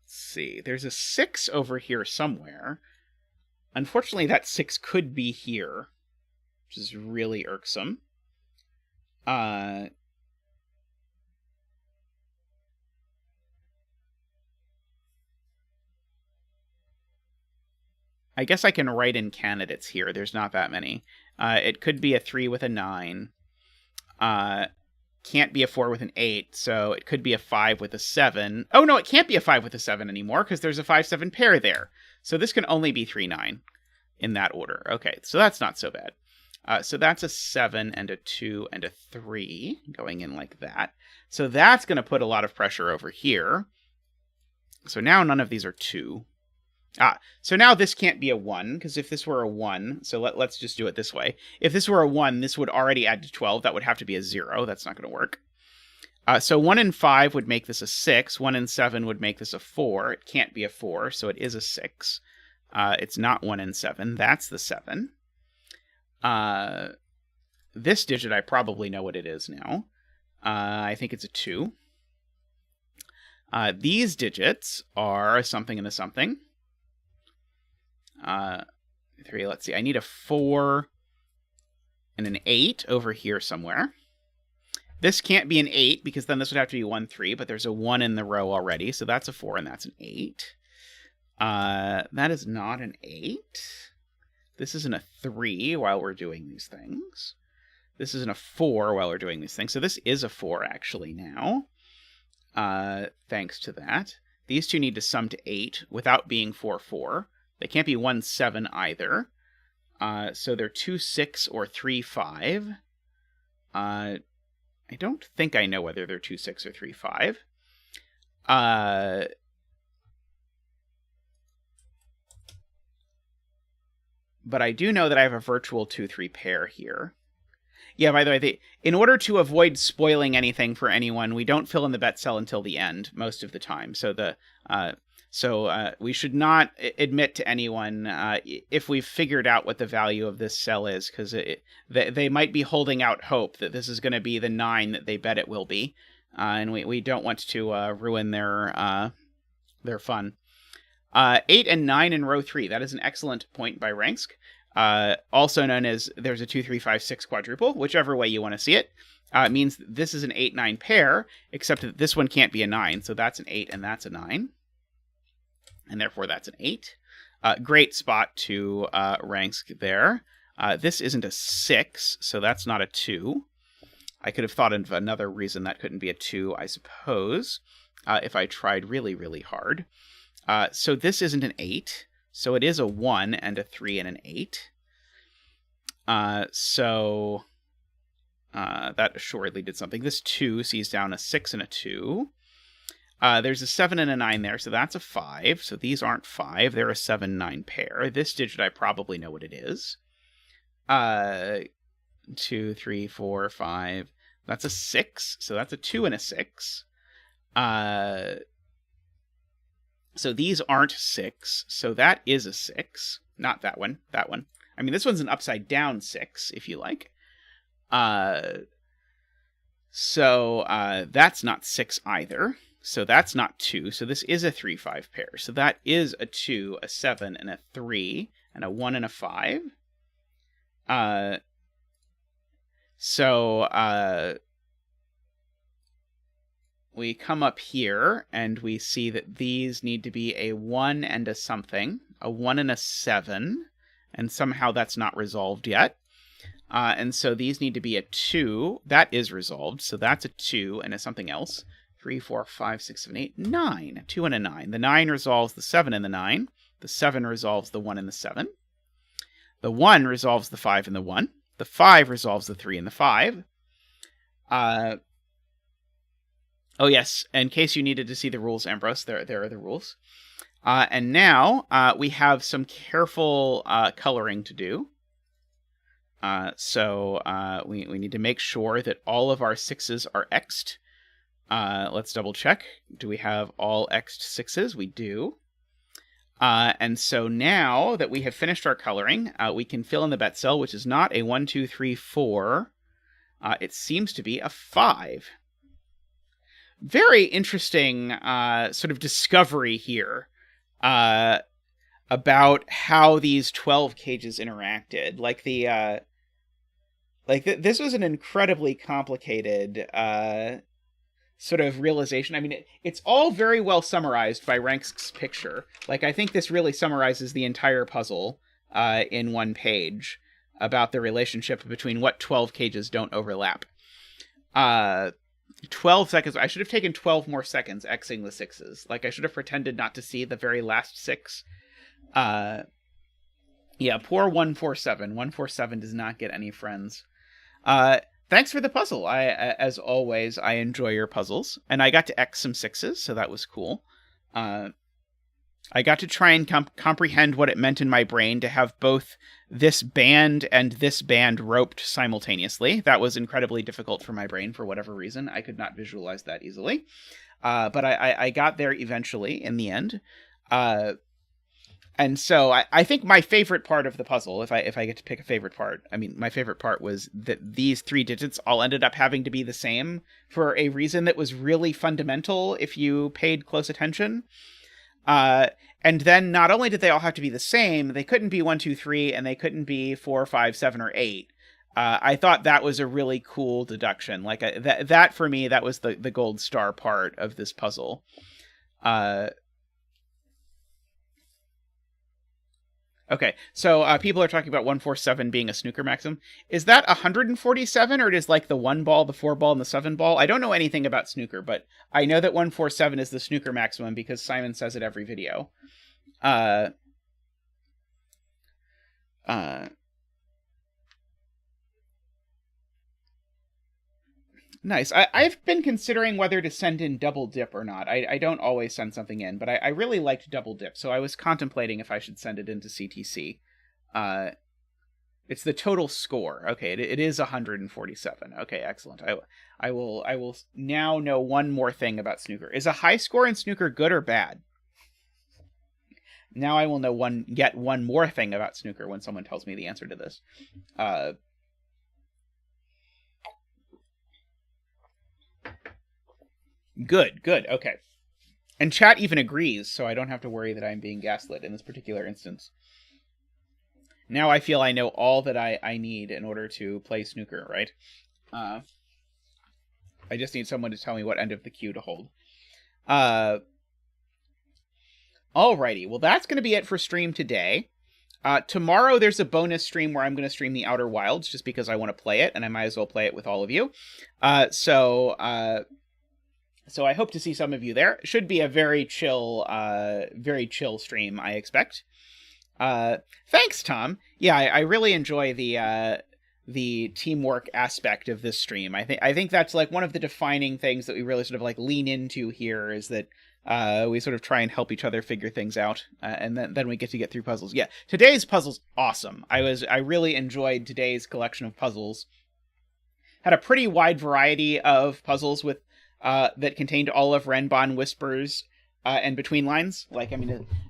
Let's see. There's a 6 over here somewhere. Unfortunately, that 6 could be here, which is really irksome. I guess I can write in candidates here. There's not that many. It could be a 3 with a 9. Can't be a 4 with an 8, so it could be a 5 with a 7. Oh, no, it can't be a 5 with a 7 anymore, because there's a 5-7 pair there. So this can only be 3-9 in that order. Okay, so that's not so bad. So that's a 7 and a 2 and a 3 going in like that. So that's going to put a lot of pressure over here. So now none of these are 2. So now this can't be a 1, because if this were a 1, so let's just do it this way. If this were a 1, this would already add to 12. That would have to be a 0. That's not going to work. So 1 and 5 would make this a 6. 1 and 7 would make this a 4. It can't be a 4, so it is a 6. It's not 1 and 7. That's the 7. This digit, I probably know what it is now. I think it's a 2. These digits are a something and a something. 3, let's see. I need a 4 and an 8 over here somewhere. This can't be an 8, because then this would have to be 1, 3, but there's a 1 in the row already, so that's a 4 and that's an 8. That is not an 8. This isn't a 3 while we're doing these things. This isn't a 4 while we're doing these things. So this is a 4 actually now. Thanks to that. These two need to sum to 8 without being 4, 4. They can't be 1, 7 either. So they're 2, 6 or 3, 5. I don't think I know whether they're 2, 6 or 3, 5. But I do know that I have a virtual 2, 3 pair here. Yeah, by the way, in order to avoid spoiling anything for anyone, we don't fill in the bet cell until the end most of the time. So we should not admit to anyone if we've figured out what the value of this cell is, because they might be holding out hope that this is going to be the 9 that they bet it will be, and we don't want to ruin their fun. 8 and 9 in row 3. That is an excellent point by Ranksk. Also known as there's a 2, 3, 5, 6 quadruple, whichever way you want to see it. It means this is an 8, 9 pair, except that this one can't be a 9, so that's an 8 and that's a 9. And therefore that's an 8. Great spot to Ranksk there. This isn't a 6, so that's not a 2. I could have thought of another reason that couldn't be a 2, I suppose, if I tried really, really hard. So this isn't an 8, so it is a 1 and a 3 and an 8. So that assuredly did something. This 2 sees down a 6 and a 2. There's a 7 and a 9 there, so that's a 5. So these aren't 5. They're a 7, 9 pair. This digit, I probably know what it is. 2, 3, 4, 5. That's a 6. So that's a 2 and a 6. So these aren't 6. So that is a 6. Not that one. That one. I mean, this one's an upside down 6, if you like. So that's not 6 either. So that's not 2. So this is a 3, 5 pair. So that is a 2, a 7, and a 3, and a 1 and a 5. So we come up here, and we see that these need to be a 1 and a something, a 1 and a 7, and somehow that's not resolved yet. And so these need to be a 2. That is resolved, so that's a 2 and a something else. 3, 4, 5, 6, 7, 8, 9. 2 and a 9. The 9 resolves the 7 and the 9. The 7 resolves the 1 and the 7. The 1 resolves the 5 and the 1. The 5 resolves the 3 and the 5. Oh, yes. In case you needed to see the rules, Ambrose, there are the rules. And now we have some careful coloring to do. So we need to make sure that all of our 6s are X'd. Let's double check. Do we have all X'd 6s? We do. And so now that we have finished our coloring, we can fill in the bet cell, which is not a 1, 2, 3, 4. It seems to be a 5. Very interesting sort of discovery here about how these 12 cages interacted. This was an incredibly complicated sort of realization. I mean, it's all very well summarized by Rank's picture. I think this really summarizes the entire puzzle in one page about the relationship between what 12 cages don't overlap. 12 seconds. I should have taken 12 more seconds Xing the 6s. I should have pretended not to see the very last 6. Yeah, poor 147. 147 does not get any friends. Thanks for the puzzle. As always, I enjoy your puzzles. And I got to X some 6s, so that was cool. I got to try and comprehend what it meant in my brain to have both this band and this band roped simultaneously. That was incredibly difficult for my brain for whatever reason. I could not visualize that easily. But I got there eventually in the end. And so I think my favorite part of the puzzle, if I get to pick a favorite part, I mean, my favorite part was that these 3 digits all ended up having to be the same for a reason that was really fundamental if you paid close attention. And then not only did they all have to be the same, they couldn't be 1, 2, 3, and they couldn't be 4, 5, 7, or 8. I thought that was a really cool deduction. That for me, that was the gold star part of this puzzle. Okay, so people are talking about 147 being a snooker maximum. Is that 147, or is the 1 ball, the 4 ball, and the 7 ball? I don't know anything about snooker, but I know that 147 is the snooker maximum because Simon says it every video. Nice. I've been considering whether to send in double dip or not. I don't always send something in, but I really liked double dip, so I was contemplating if I should send it into CTC. It's the total score. Okay, it is 147. Okay, excellent. I will now know one more thing about snooker. Is a high score in snooker good or bad? Now I will know get one more thing about snooker when someone tells me the answer to this. Good, okay. And chat even agrees, so I don't have to worry that I'm being gaslit in this particular instance. Now I feel I know all that I need in order to play snooker, right? I just need someone to tell me what end of the queue to hold. Alrighty, well that's going to be it for stream today. Tomorrow there's a bonus stream where I'm going to stream the Outer Wilds, just because I want to play it, and I might as well play it with all of you. So I hope to see some of you there. It should be a very chill stream, I expect. Thanks, Tom. Yeah, I really enjoy the teamwork aspect of this stream. I think that's one of the defining things that we really sort of lean into here, is that we sort of try and help each other figure things out, and then we get through puzzles. Yeah, today's puzzle's awesome. I really enjoyed today's collection of puzzles. Had a pretty wide variety of puzzles with that contained all of Renbon whispers and between lines.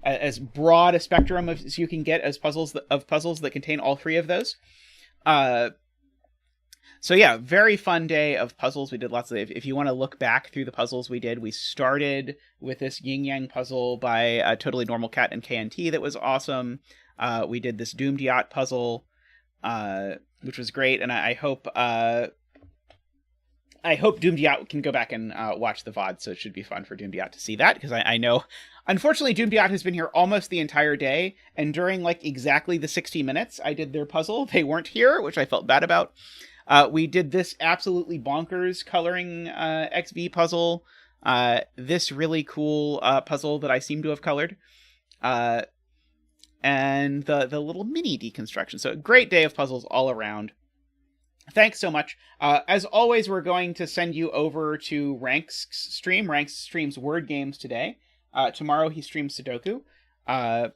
As broad a spectrum as you can get as puzzles that contain all 3 of those. So yeah, very fun day of puzzles. We did lots of. If you want to look back through the puzzles we did, we started with this Yin Yang puzzle by TotallyNormalCat and KNT that was awesome. We did this dumediat puzzle, which was great, and I hope dumediat can go back and watch the VOD, so it should be fun for dumediat to see that, because I know, unfortunately, dumediat has been here almost the entire day, and during exactly the 60 minutes I did their puzzle, they weren't here, which I felt bad about. We did this absolutely bonkers coloring XV puzzle this really cool puzzle that I seem to have colored, and the little mini deconstruction. So a great day of puzzles all around. Thanks so much. As always, we're going to send you over to Rank's stream. Rank streams word games today. Tomorrow he streams Sudoku. I'm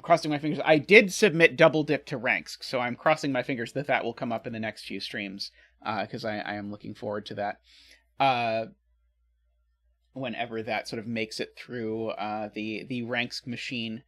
crossing my fingers. I did submit Double Dip to Ranks, so I'm crossing my fingers that that will come up in the next few streams, because I am looking forward to that. Whenever that sort of makes it through the Ranks machine.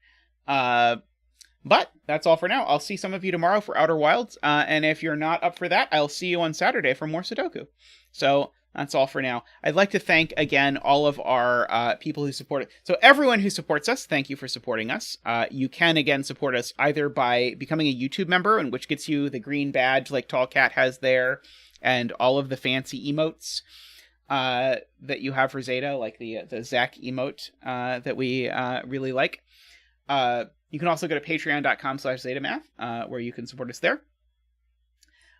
But that's all for now. I'll see some of you tomorrow for Outer Wilds, and if you're not up for that, I'll see you on Saturday for more Sudoku. So that's all for now. I'd like to thank, again, all of our people who support it. So everyone who supports us, thank you for supporting us. You can, again, support us either by becoming a YouTube member, in which gets you the green badge like Tall Cat has there, and all of the fancy emotes that you have for Zeta, like the Zach emote that we really like. You can also go to patreon.com/zetamath, where you can support us there.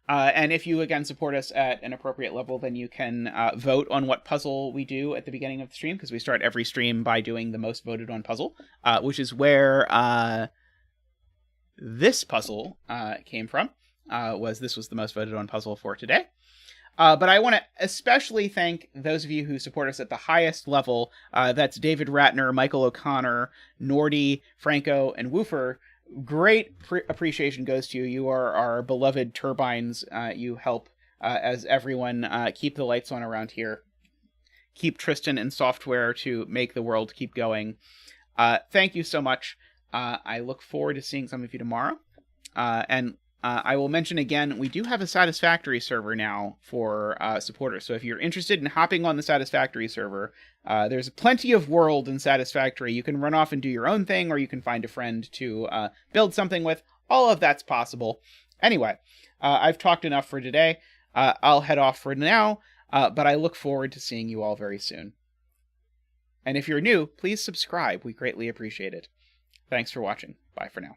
And if you, again, support us at an appropriate level, then you can vote on what puzzle we do at the beginning of the stream, because we start every stream by doing the most voted on puzzle, which is where this puzzle came from. This was the most voted on puzzle for today. But I want to especially thank those of you who support us at the highest level. That's David Ratner, Michael O'Connor, Nordy, Franco, and Woofer. Great appreciation goes to you. You are our beloved turbines. You help, as everyone, keep the lights on around here. Keep Tristan and software to make the world keep going. Thank you so much. I look forward to seeing some of you tomorrow. And I will mention again, we do have a Satisfactory server now for supporters. So if you're interested in hopping on the Satisfactory server, there's plenty of world in Satisfactory. You can run off and do your own thing, or you can find a friend to build something with. All of that's possible. Anyway, I've talked enough for today. I'll head off for now, but I look forward to seeing you all very soon. And if you're new, please subscribe. We greatly appreciate it. Thanks for watching. Bye for now.